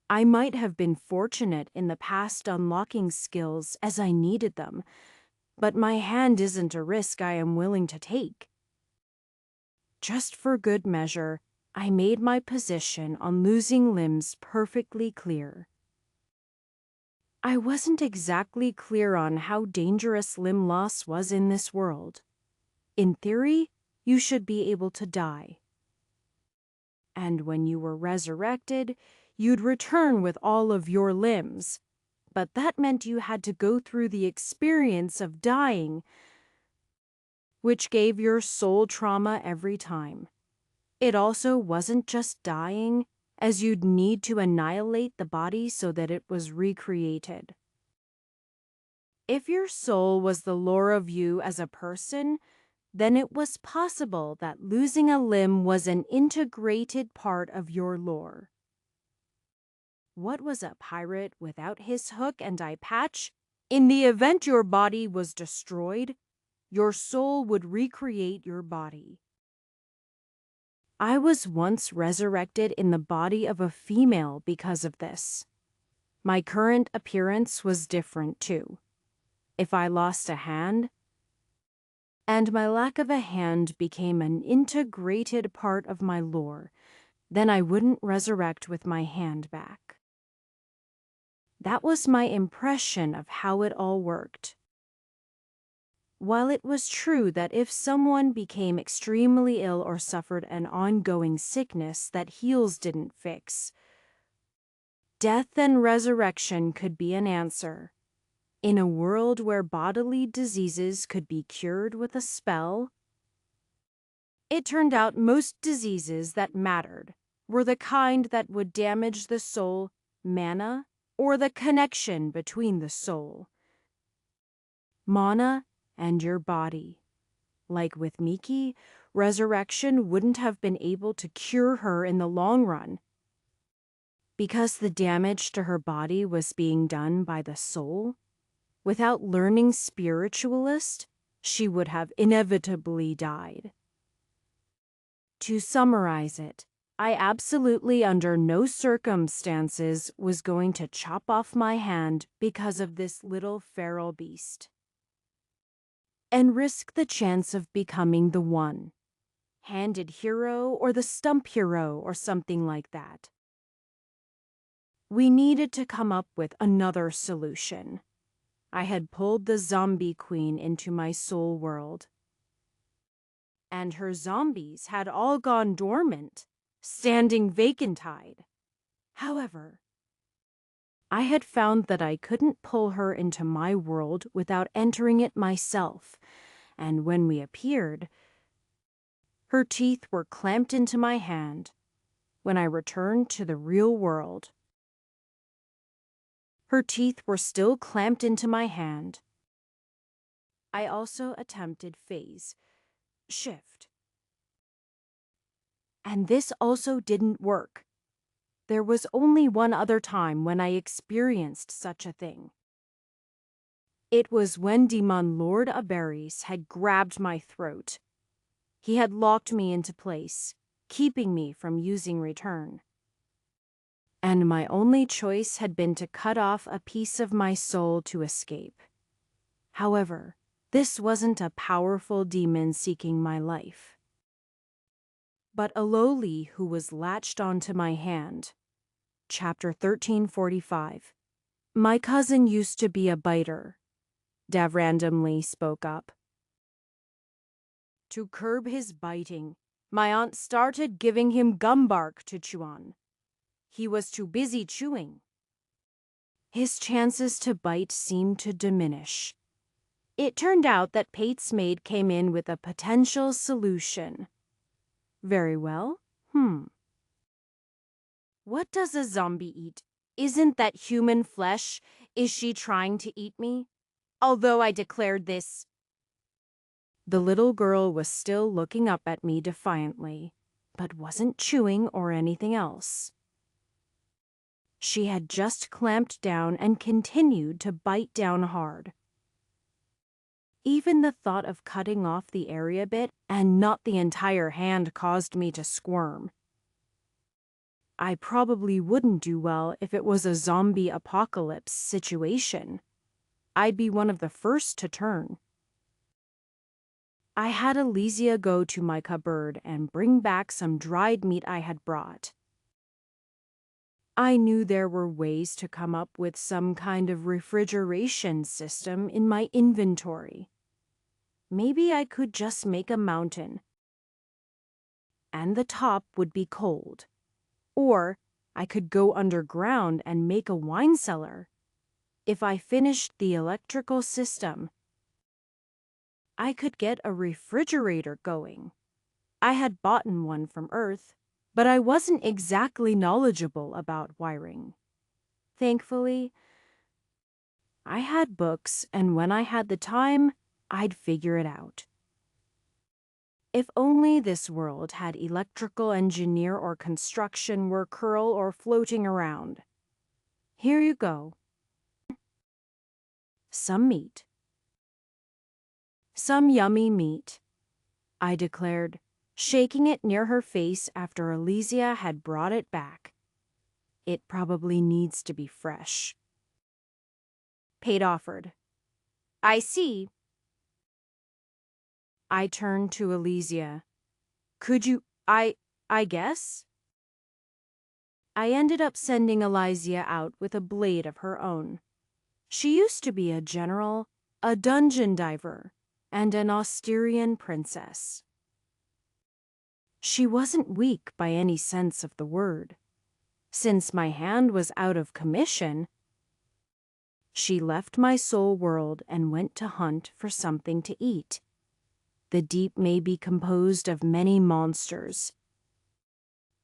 I might have been fortunate in the past unlocking skills as I needed them, but my hand isn't a risk I am willing to take. Just for good measure, I made my position on losing limbs perfectly clear. I wasn't exactly clear on how dangerous limb loss was in this world. In theory, you should be able to die. And when you were resurrected, you'd return with all of your limbs. But that meant you had to go through the experience of dying, which gave your soul trauma every time. It also wasn't just dying, as you'd need to annihilate the body so that it was recreated. If your soul was the lore of you as a person, then it was possible that losing a limb was an integrated part of your lore. What was a pirate without his hook and eye patch? In the event your body was destroyed, your soul would recreate your body. I was once resurrected in the body of a female because of this. My current appearance was different too. If I lost a hand, and my lack of a hand became an integrated part of my lore, then I wouldn't resurrect with my hand back. That was my impression of how it all worked. While it was true that if someone became extremely ill or suffered an ongoing sickness that heals didn't fix, death and resurrection could be an answer. In a world where bodily diseases could be cured with a spell, it turned out most diseases that mattered were the kind that would damage the soul, mana, or the connection between the soul, mana, and your body. Like with Miki, resurrection wouldn't have been able to cure her in the long run, because the damage to her body was being done by the soul. Without learning spiritualist, she would have inevitably died. To summarize it, I absolutely under no circumstances was going to chop off my hand because of this little feral beast, and risk the chance of becoming the one-handed hero or the stump hero or something like that. We needed to come up with another solution. I had pulled the zombie queen into my soul world, and her zombies had all gone dormant, standing vacant-eyed. However, I had found that I couldn't pull her into my world without entering it myself, and when we appeared, her teeth were clamped into my hand. When I returned to the real world, her teeth were still clamped into my hand. I also attempted phase shift, and this also didn't work. There was only one other time when I experienced such a thing. It was when Demon Lord Aberis had grabbed my throat. He had locked me into place, keeping me from using return. And my only choice had been to cut off a piece of my soul to escape. However, this wasn't a powerful demon seeking my life, but a lowly who was latched onto my hand. Chapter 1345. My cousin used to be a biter, Dav randomly spoke up. To curb his biting, my aunt started giving him gum bark to chew on. He was too busy chewing. His chances to bite seemed to diminish. It turned out that Pate's maid came in with a potential solution. Very well. What does a zombie eat? Isn't that human flesh? Is she trying to eat me? Although I declared this. The little girl was still looking up at me defiantly, but wasn't chewing or anything else. She had just clamped down and continued to bite down hard. Even the thought of cutting off the area bit and not the entire hand caused me to squirm. I probably wouldn't do well if it was a zombie apocalypse situation. I'd be one of the first to turn. I had Elysia go to my cupboard and bring back some dried meat I had brought. I knew there were ways to come up with some kind of refrigeration system in my inventory. Maybe I could just make a mountain, and the top would be cold. Or I could go underground and make a wine cellar. If I finished the electrical system, I could get a refrigerator going. I had bought one from Earth, but I wasn't exactly knowledgeable about wiring. Thankfully, I had books, and when I had the time, I'd figure it out. If only this world had electrical engineer or construction worker or floating around. Here you go. Some meat. Some yummy meat, I declared, shaking it near her face after Elysia had brought it back. It probably needs to be fresh. Pate offered. I see. I turned to Elysia. Could you, I guess? I ended up sending Elysia out with a blade of her own. She used to be a general, a dungeon diver, and an Austerian princess. She wasn't weak by any sense of the word. Since my hand was out of commission, she left my soul world and went to hunt for something to eat. The deep may be composed of many monsters,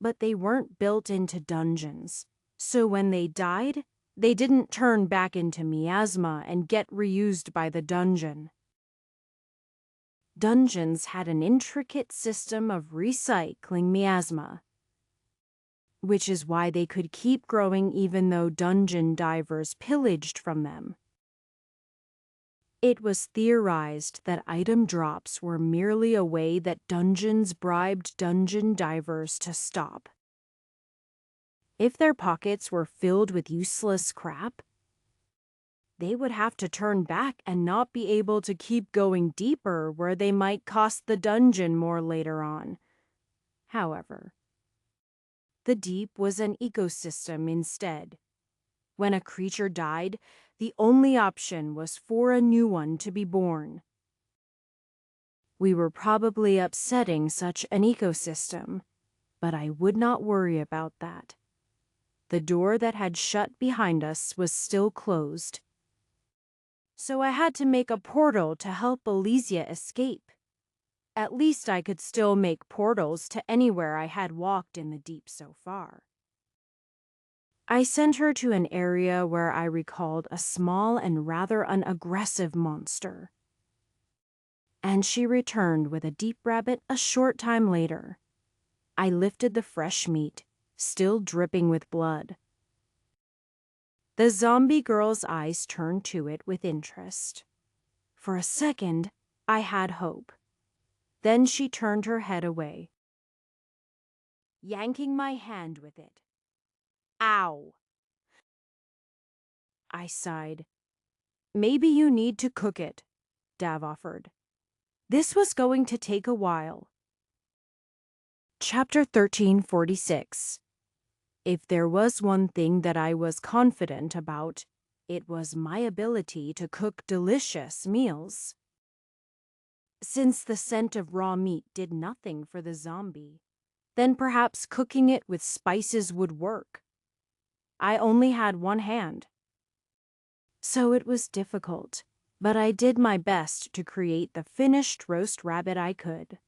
but they weren't built into dungeons. So when they died, they didn't turn back into miasma and get reused by the dungeon. Dungeons had an intricate system of recycling miasma, which is why they could keep growing even though dungeon divers pillaged from them. It was theorized that item drops were merely a way that dungeons bribed dungeon divers to stop. If their pockets were filled with useless crap, they would have to turn back and not be able to keep going deeper where they might cost the dungeon more later on. However, the deep was an ecosystem instead. When a creature died, the only option was for a new one to be born. We were probably upsetting such an ecosystem, but I would not worry about that. The door that had shut behind us was still closed, so I had to make a portal to help Elysia escape. At least I could still make portals to anywhere I had walked in the deep so far. I sent her to an area where I recalled a small and rather unaggressive monster, and she returned with a deep rabbit a short time later. I lifted the fresh meat, still dripping with blood. The zombie girl's eyes turned to it with interest. For a second, I had hope. Then she turned her head away, yanking my hand with it. Ow! I sighed. Maybe you need to cook it, Dav offered. This was going to take a while. Chapter 1346. If there was one thing that I was confident about, it was my ability to cook delicious meals. Since the scent of raw meat did nothing for the zombie, then perhaps cooking it with spices would work. I only had one hand, so it was difficult. but I did my best to create the finished roast rabbit I could.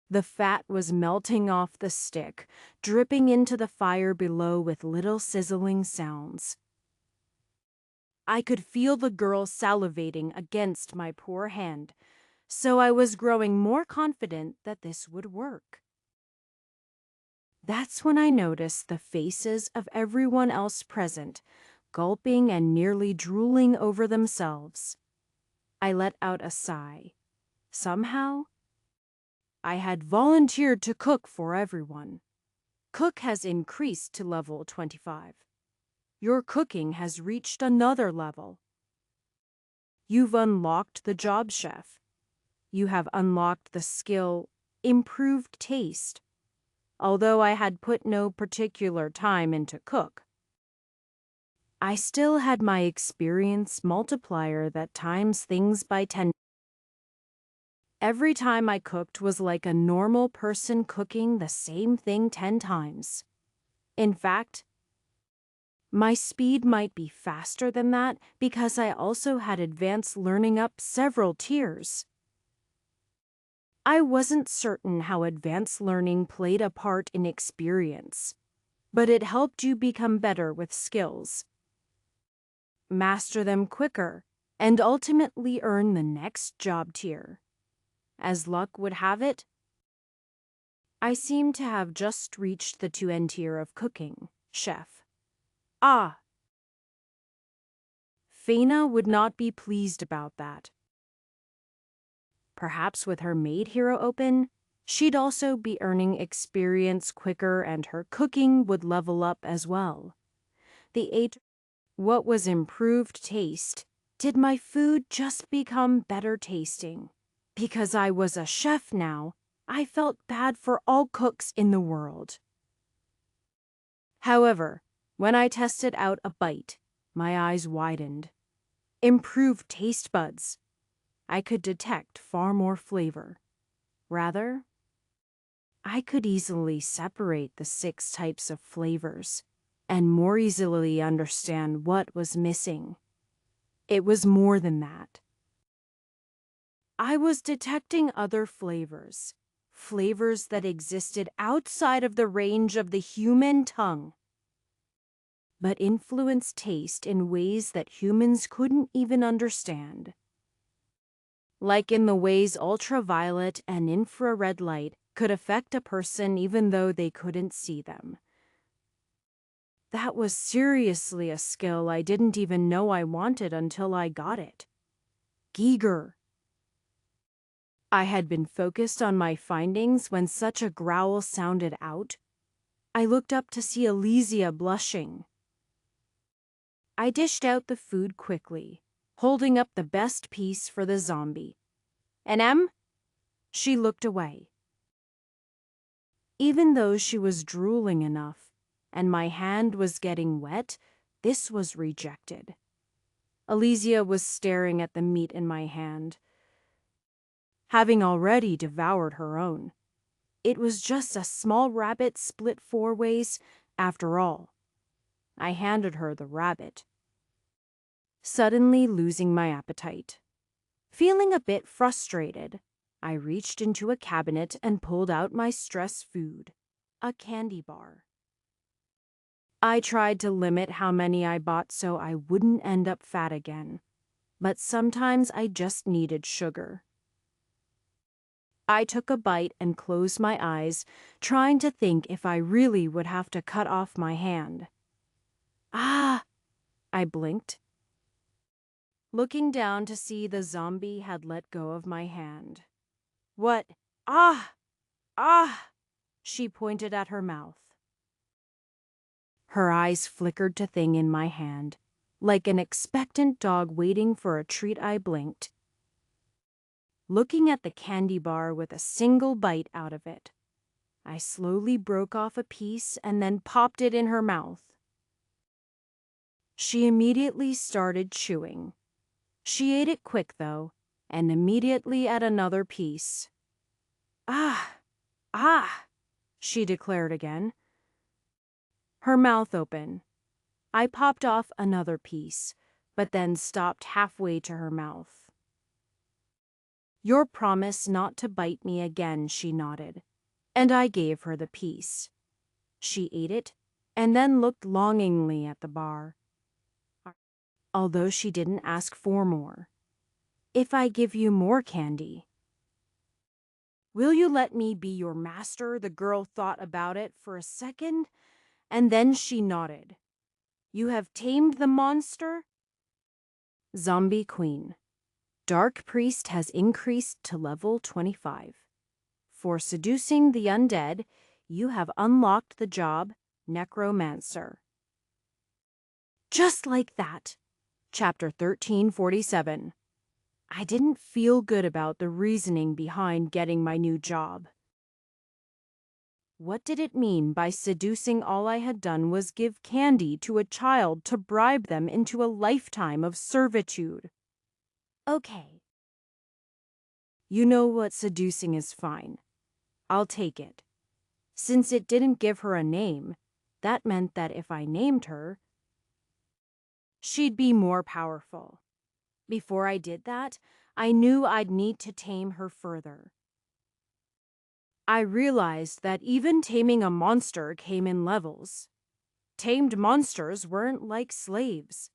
The fat was melting off the stick, dripping into the fire below with little sizzling sounds. I could feel the girl salivating against my poor hand, so I was growing more confident that this would work. That's when I noticed the faces of everyone else present, gulping and nearly drooling over themselves. I let out a sigh. Somehow, I had volunteered to cook for everyone. Cook has increased to level 25. Your cooking has reached another level. You've unlocked the job, chef. You have unlocked the skill, improved taste. Although I had put no particular time into cook, I still had my experience multiplier that times things by 10. Every time I cooked was like a normal person cooking the same thing 10 times. In fact, my speed might be faster than that because I also had advanced learning up several tiers. I wasn't certain how advanced learning played a part in experience, but it helped you become better with skills, master them quicker, and ultimately earn the next job tier. As luck would have it, I seem to have just reached the 2N tier of cooking, chef. Ah! Faina would not be pleased about that. Perhaps with her maid hero open, she'd also be earning experience quicker and her cooking would level up as well. What was improved taste? Did my food just become better tasting? Because I was a chef now, I felt bad for all cooks in the world. However, when I tested out a bite, my eyes widened. Improved taste buds. I could detect far more flavor. Rather, I could easily separate the 6 types of flavors and more easily understand what was missing. It was more than that. I was detecting other flavors, flavors that existed outside of the range of the human tongue, but influenced taste in ways that humans couldn't even understand. Like in the ways ultraviolet and infrared light could affect a person even though they couldn't see them. That was seriously a skill I didn't even know I wanted until I got it. Giger. I had been focused on my findings when such a growl sounded out. I looked up to see Elysia blushing. I dished out the food quickly, holding up the best piece for the zombie. "And Em?" She looked away. Even though she was drooling enough, and my hand was getting wet, this was rejected. Elysia was staring at the meat in my hand, having already devoured her own. It was just a small rabbit split 4 ways, after all. I handed her the rabbit, suddenly losing my appetite. Feeling a bit frustrated, I reached into a cabinet and pulled out my stress food, a candy bar. I tried to limit how many I bought so I wouldn't end up fat again, but sometimes I just needed sugar. I took a bite and closed my eyes, trying to think if I really would have to cut off my hand. Ah! I blinked, looking down to see the zombie had let go of my hand. "What? Ah! Ah!" She pointed at her mouth. Her eyes flickered to thing in my hand, like an expectant dog waiting for a treat. I blinked, looking at the candy bar with a single bite out of it. I slowly broke off a piece and then popped it in her mouth. She immediately started chewing. She ate it quick, though, and immediately at another piece. "Ah! Ah!" she declared again, her mouth open. I popped off another piece, but then stopped halfway to her mouth. "Your promise not to bite me again," she nodded, and I gave her the piece. She ate it, and then looked longingly at the bar, although she didn't ask for more. "If I give you more candy, will you let me be your master?" The girl thought about it for a second, and then she nodded. "You have tamed the monster?" Zombie Queen. Dark Priest has increased to level 25. For seducing the undead, you have unlocked the job Necromancer. Just like that. Chapter 1347. I didn't feel good about the reasoning behind getting my new job. What did it mean by seducing? All I had done was give candy to a child to bribe them into a lifetime of servitude. Okay. You know what, seducing is fine. I'll take it. Since it didn't give her a name, that meant that if I named her, she'd be more powerful. Before I did that, I knew I'd need to tame her further. I realized that even taming a monster came in levels. Tamed monsters weren't like slaves.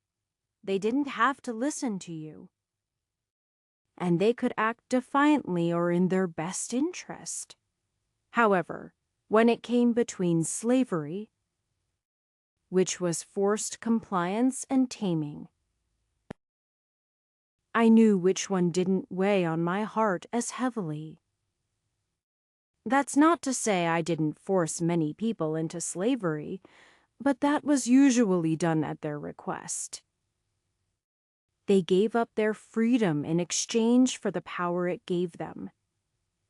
They didn't have to listen to you. And they could act defiantly or in their best interest. However, when it came between slavery, which was forced compliance, and taming, I knew which one didn't weigh on my heart as heavily. That's not to say I didn't force many people into slavery, but that was usually done at their request. They gave up their freedom in exchange for the power it gave them.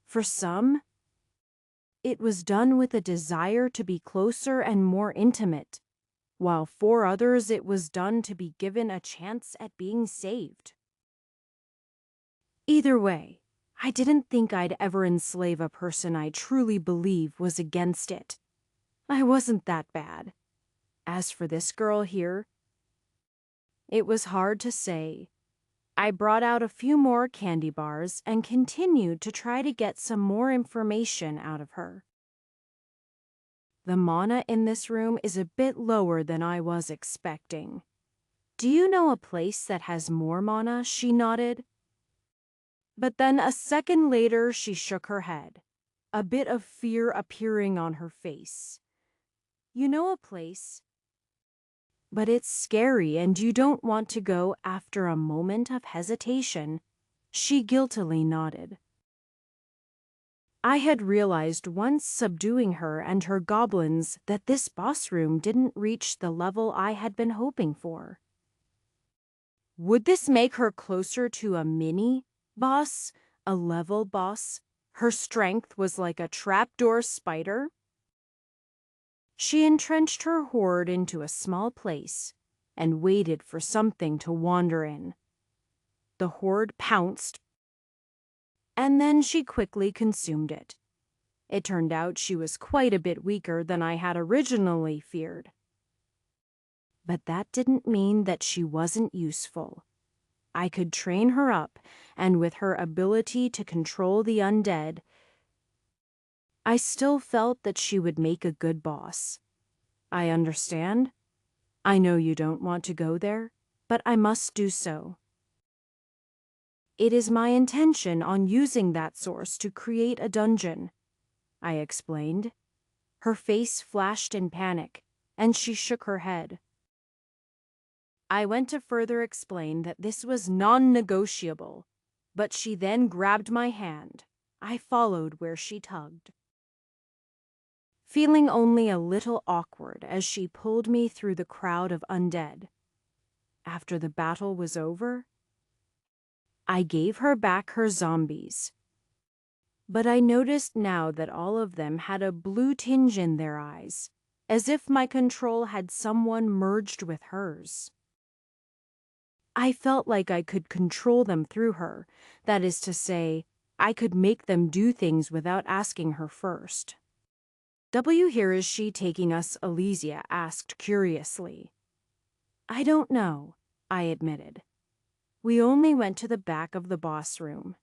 For some, it was done with a desire to be closer and more intimate, while for others it was done to be given a chance at being saved. Either way, I didn't think I'd ever enslave a person I truly believe was against it. I wasn't that bad. As for this girl here, it was hard to say. I brought out a few more candy bars and continued to try to get some more information out of her. The mana in this room is a bit lower than I was expecting. Do you know a place that has more mana? She nodded. But then a second later she shook her head, a bit of fear appearing on her face. You know a place, but it's scary and you don't want to go. After a moment of hesitation, she guiltily nodded. I had realized once subduing her and her goblins that this boss room didn't reach the level I had been hoping for. Would this make her closer to a mini boss, a level boss? Her strength was like a trapdoor spider. She entrenched her horde into a small place and waited for something to wander in. The horde pounced, and then she quickly consumed it. It turned out she was quite a bit weaker than I had originally feared. But that didn't mean that she wasn't useful. I could train her up, and with her ability to control the undead, I still felt that she would make a good boss. I understand. I know you don't want to go there, but I must do so. It is my intention on using that source to create a dungeon, I explained. Her face flashed in panic, and she shook her head. I went to further explain that this was non-negotiable, but she then grabbed my hand. I followed where she tugged, feeling only a little awkward as she pulled me through the crowd of undead. After the battle was over, I gave her back her zombies. But I noticed now that all of them had a blue tinge in their eyes, as if my control had someone merged with hers. I felt like I could control them through her. That is to say, I could make them do things without asking her first. Here is she taking us?" Elysia asked curiously. I don't know. I admitted. We only went to the back of the boss room,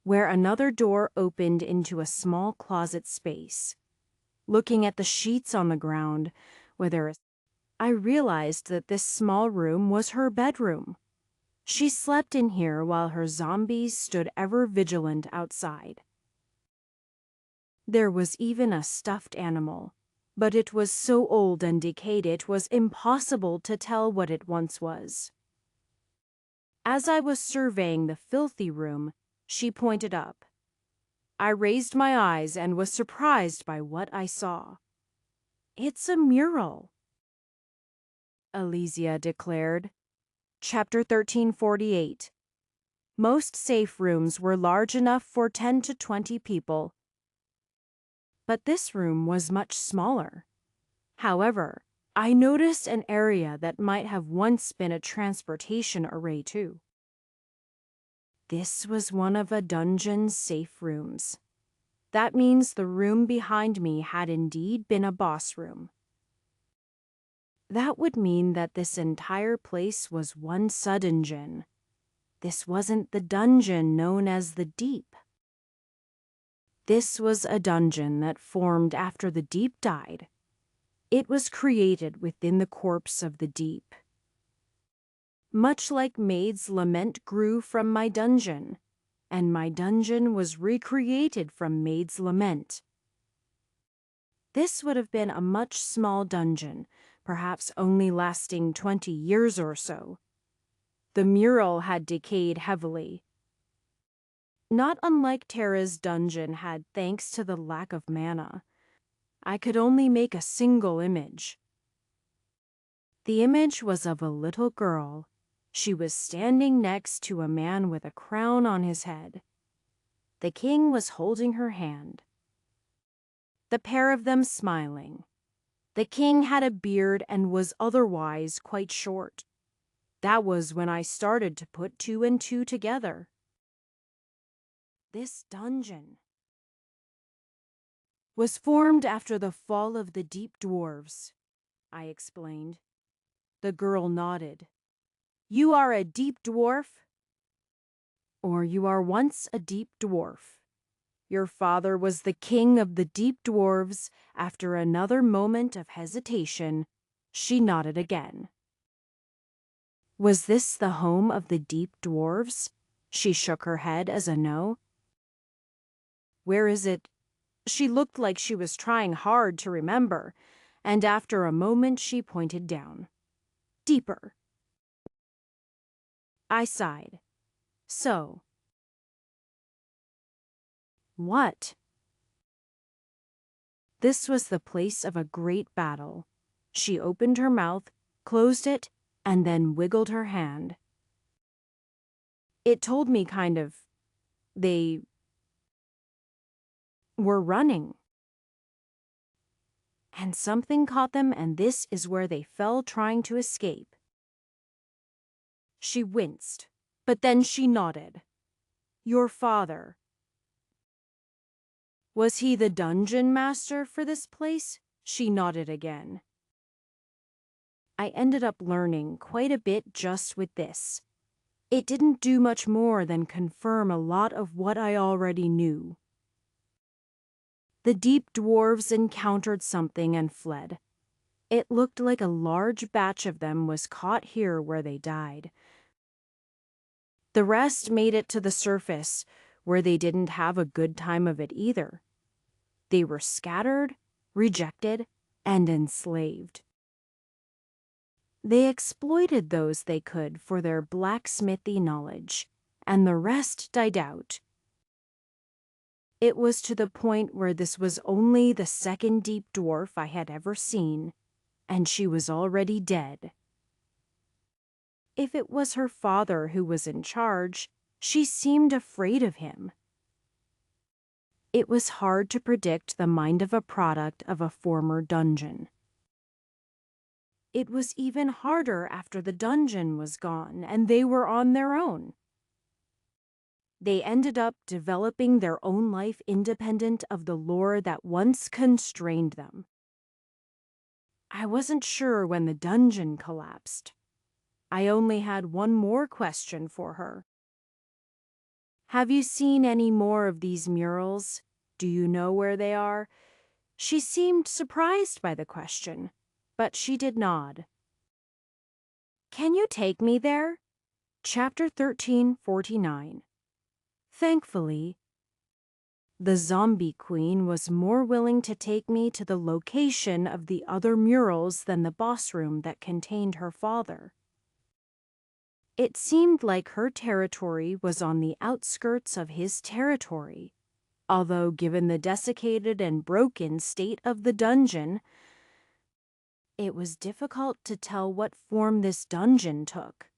where another door opened into a small closet space. Looking at the sheets on the ground, I realized that this small room was her bedroom. She slept in here while her zombies stood ever vigilant outside. There was even a stuffed animal, but it was so old and decayed it was impossible to tell what it once was. As I was surveying the filthy room, she pointed up. I raised my eyes and was surprised by what I saw. "It's a mural," Elysia declared. Chapter 1348. Most safe rooms were large enough for 10 to 20 people, but this room was much smaller. However, I noticed an area that might have once been a transportation array too. This was one of a dungeon's safe rooms. That means the room behind me had indeed been a boss room. That would mean that this entire place was one sudungeon. This wasn't the dungeon known as the Deep. This was a dungeon that formed after the Deep died. It was created within the corpse of the Deep. Much like Maid's lament grew from my dungeon, and my dungeon was recreated from Maid's lament. This would have been a much small dungeon, perhaps only lasting 20 years or so. The mural had decayed heavily. Not unlike Terra's dungeon had, thanks to the lack of mana. I could only make a single image. The image was of a little girl. She was standing next to a man with a crown on his head. The king was holding her hand, the pair of them smiling. The king had a beard and was otherwise quite short. That was when I started to put two and two together. This dungeon was formed after the fall of the Deep Dwarves, I explained. The girl nodded. "You are a deep dwarf?" "Or you are once a deep dwarf. Your father was the king of the Deep Dwarves." After another moment of hesitation, she nodded again. Was this the home of the Deep Dwarves? She shook her head as a no. "Where is it?" She looked like she was trying hard to remember, and after a moment she pointed down. "Deeper." I sighed. "So." "What?" This was the place of a great battle. She opened her mouth, closed it, and then wiggled her hand. It told me kind of, they were running. And something caught them, and this is where they fell trying to escape. She winced, but then she nodded. "Your father. Was he the dungeon master for this place?" She nodded again. I ended up learning quite a bit just with this. It didn't do much more than confirm a lot of what I already knew. The Deep Dwarves encountered something and fled. It looked like a large batch of them was caught here where they died. The rest made it to the surface, where they didn't have a good time of it either. They were scattered, rejected, and enslaved. They exploited those they could for their blacksmithy knowledge, and the rest died out. It was to the point where this was only the second deep dwarf I had ever seen, and she was already dead. If it was her father who was in charge, she seemed afraid of him. It was hard to predict the mind of a product of a former dungeon. It was even harder after the dungeon was gone and they were on their own. They ended up developing their own life independent of the lore that once constrained them. I wasn't sure when the dungeon collapsed. I only had one more question for her. Have you seen any more of these murals? Do you know where they are? She seemed surprised by the question, but she did nod. Can you take me there? Chapter 1349. Thankfully, the zombie queen was more willing to take me to the location of the other murals than the boss room that contained her father. It seemed like her territory was on the outskirts of his territory, although given the desiccated and broken state of the dungeon, it was difficult to tell what form this dungeon took.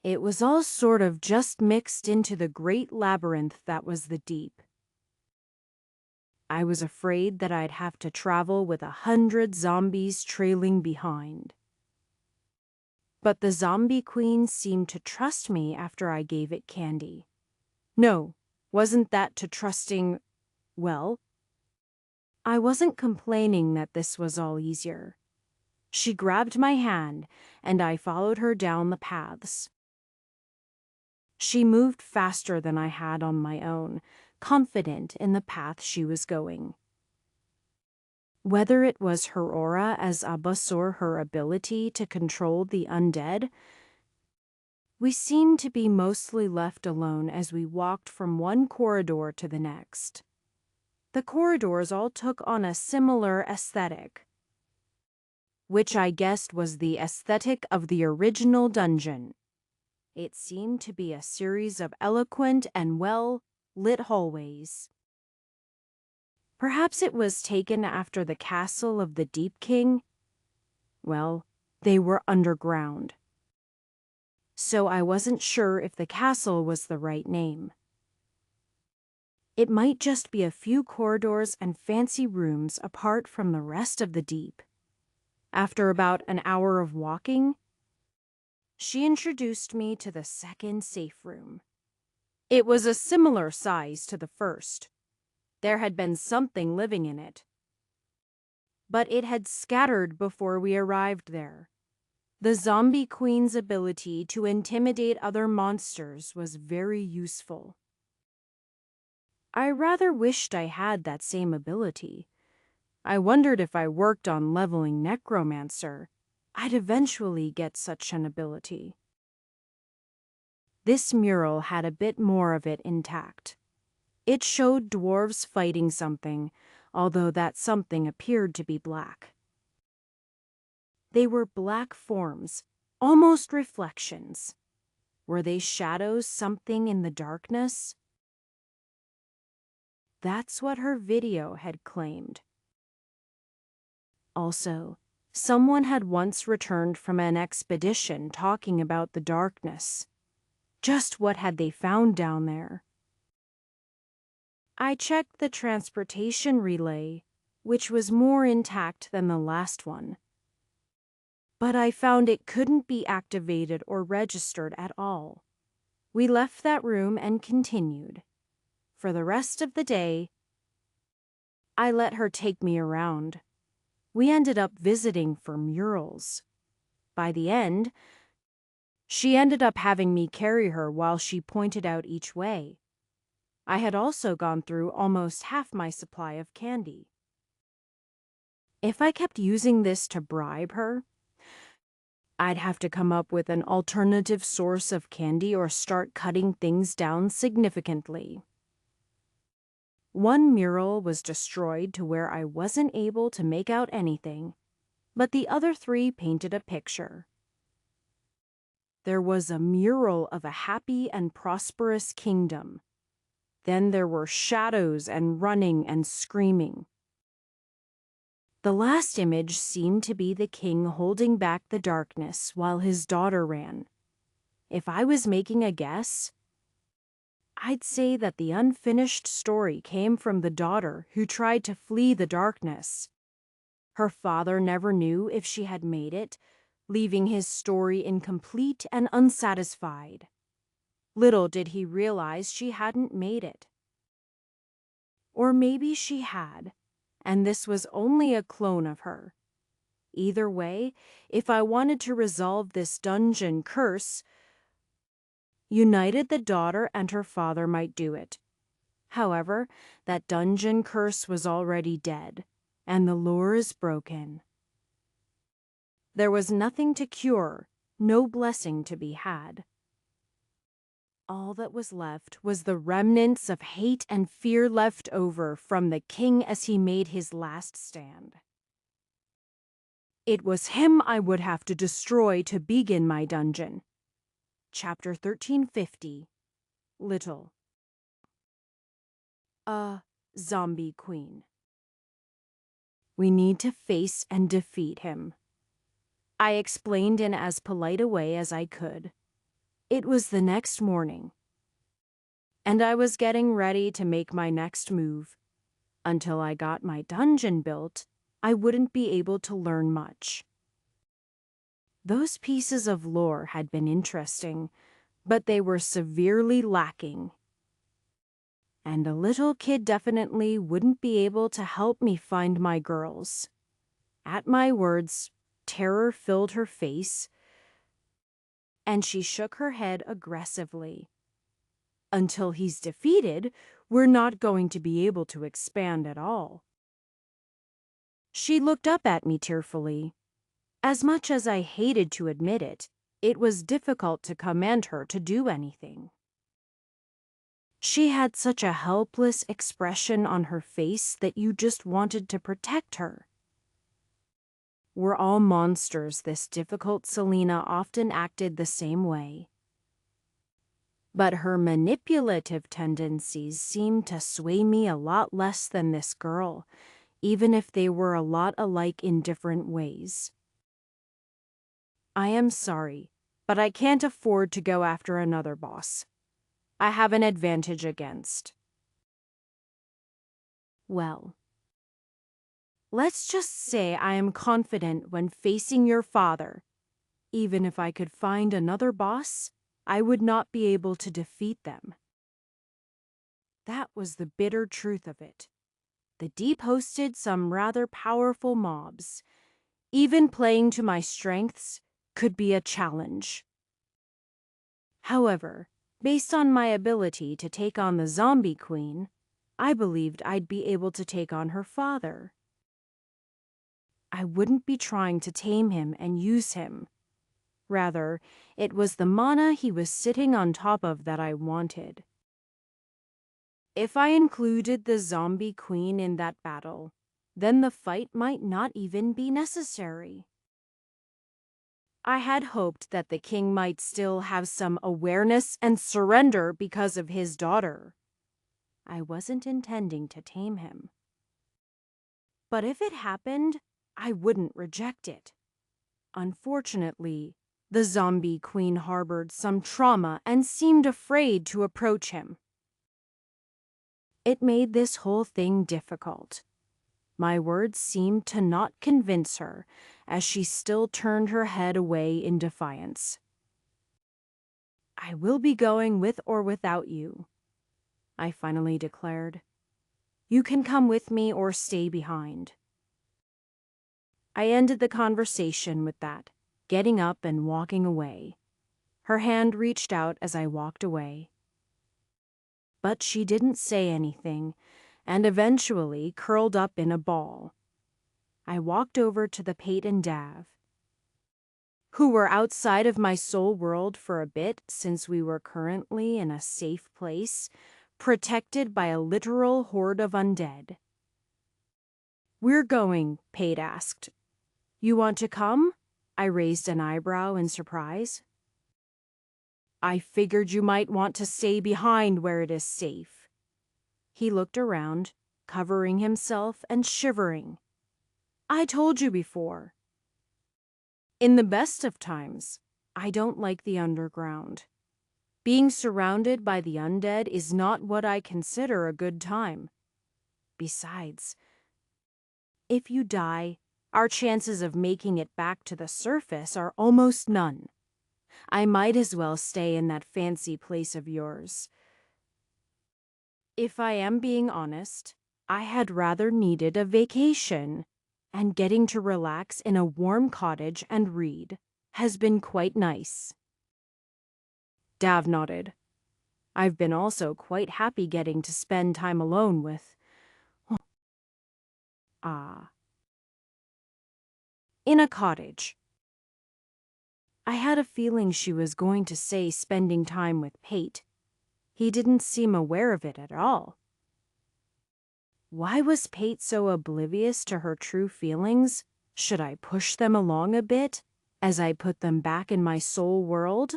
It was all sort of just mixed into the great labyrinth that was the deep. I was afraid that I'd have to travel with 100 zombies trailing behind. But the zombie queen seemed to trust me after I gave it candy. No, wasn't that to trusting, well, I wasn't complaining that this was all easier. She grabbed my hand, and I followed her down the paths. She moved faster than I had on my own, confident in the path she was going. Whether it was her aura as Abbas or her ability to control the undead, we seemed to be mostly left alone as we walked from one corridor to the next. The corridors all took on a similar aesthetic, which I guessed was the aesthetic of the original dungeon. It seemed to be a series of eloquent and well-lit hallways. Perhaps it was taken after the castle of the Deep King. Well, they were underground, so I wasn't sure if the castle was the right name. It might just be a few corridors and fancy rooms apart from the rest of the Deep. After about an hour of walking, she introduced me to the second safe room. It was a similar size to the first. There had been something living in it, but it had scattered before we arrived there. The zombie queen's ability to intimidate other monsters was very useful. I rather wished I had that same ability. I wondered if I worked on leveling Necromancer, I'd eventually get such an ability. This mural had a bit more of it intact. It showed dwarves fighting something, although that something appeared to be black. They were black forms, almost reflections. Were they shadows, something in the darkness? That's what her video had claimed. Also, someone had once returned from an expedition talking about the darkness. Just what had they found down there? I checked the transportation relay, which was more intact than the last one. But I found it couldn't be activated or registered at all. We left that room and continued. For the rest of the day, I let her take me around. We ended up visiting for murals. By the end, she ended up having me carry her while she pointed out each way. I had also gone through almost half my supply of candy. If I kept using this to bribe her, I'd have to come up with an alternative source of candy or start cutting things down significantly. One mural was destroyed to where I wasn't able to make out anything, but the other three painted a picture. There was a mural of a happy and prosperous kingdom. Then there were shadows and running and screaming. The last image seemed to be the king holding back the darkness while his daughter ran. If I was making a guess, I'd say that the unfinished story came from the daughter who tried to flee the darkness. Her father never knew if she had made it, leaving his story incomplete and unsatisfied. Little did he realize she hadn't made it. Or maybe she had, and this was only a clone of her. Either way, if I wanted to resolve this dungeon curse, united the daughter and her father might do it. However, that dungeon curse was already dead, and the lure is broken. There was nothing to cure, no blessing to be had. All that was left was the remnants of hate and fear left over from the king as he made his last stand. It was him I would have to destroy to begin my dungeon. Chapter 1350. Little. A zombie queen. We need to face and defeat him. I explained in as polite a way as I could. It was the next morning, and I was getting ready to make my next move. Until I got my dungeon built, I wouldn't be able to learn much. Those pieces of lore had been interesting, but they were severely lacking. And a little kid definitely wouldn't be able to help me find my girls. At my words, terror filled her face, and she shook her head aggressively. Until he's defeated, we're not going to be able to expand at all. She looked up at me tearfully. As much as I hated to admit it, it was difficult to command her to do anything. She had such a helpless expression on her face that you just wanted to protect her. We're all monsters. This difficult Selena often acted the same way. But her manipulative tendencies seemed to sway me a lot less than this girl, even if they were a lot alike in different ways. I am sorry, but I can't afford to go after another boss. I have an advantage against. Well, let's just say I am confident when facing your father. Even if I could find another boss, I would not be able to defeat them. That was the bitter truth of it. The Deep hosted some rather powerful mobs. Even playing to my strengths could be a challenge. However, based on my ability to take on the zombie queen, I believed I'd be able to take on her father. I wouldn't be trying to tame him and use him. Rather, it was the mana he was sitting on top of that I wanted. If I included the zombie queen in that battle, then the fight might not even be necessary. I had hoped that the king might still have some awareness and surrender because of his daughter. I wasn't intending to tame him. But if it happened, I wouldn't reject it. Unfortunately, the zombie queen harbored some trauma and seemed afraid to approach him. It made this whole thing difficult. My words seemed to not convince her, as she still turned her head away in defiance. I will be going with or without you, I finally declared. You can come with me or stay behind. I ended the conversation with that, getting up and walking away. Her hand reached out as I walked away. But she didn't say anything, and eventually curled up in a ball. I walked over to the Pate and Dav, who were outside of my soul world for a bit since we were currently in a safe place, protected by a literal horde of undead. We're going, Pate asked. You want to come? I raised an eyebrow in surprise. I figured you might want to stay behind where it is safe. He looked around, covering himself and shivering. I told you before. In the best of times, I don't like the underground. Being surrounded by the undead is not what I consider a good time. Besides, if you die, our chances of making it back to the surface are almost none. I might as well stay in that fancy place of yours. If I am being honest, I had rather needed a vacation. and getting to relax in a warm cottage and read has been quite nice. Dav nodded. I've been also quite happy getting to spend time alone with... in a cottage. I had a feeling she was going to say spending time with Pate. He didn't seem aware of it at all. Why was Pate so oblivious to her true feelings? Should I push them along a bit as I put them back in my soul world?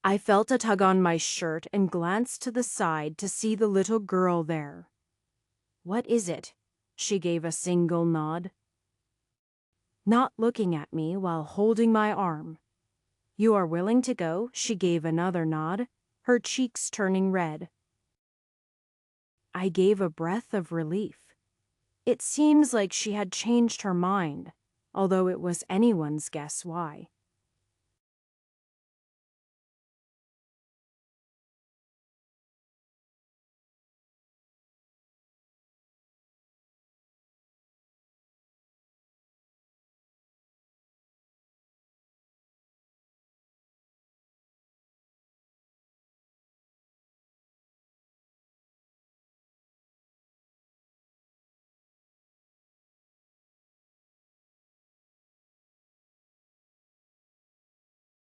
I felt a tug on my shirt and glanced to the side to see the little girl there. What is it? She gave a single nod, not looking at me while holding my arm. You are willing to go? She gave another nod, her cheeks turning red. I gave a breath of relief. It seems like she had changed her mind, although it was anyone's guess why.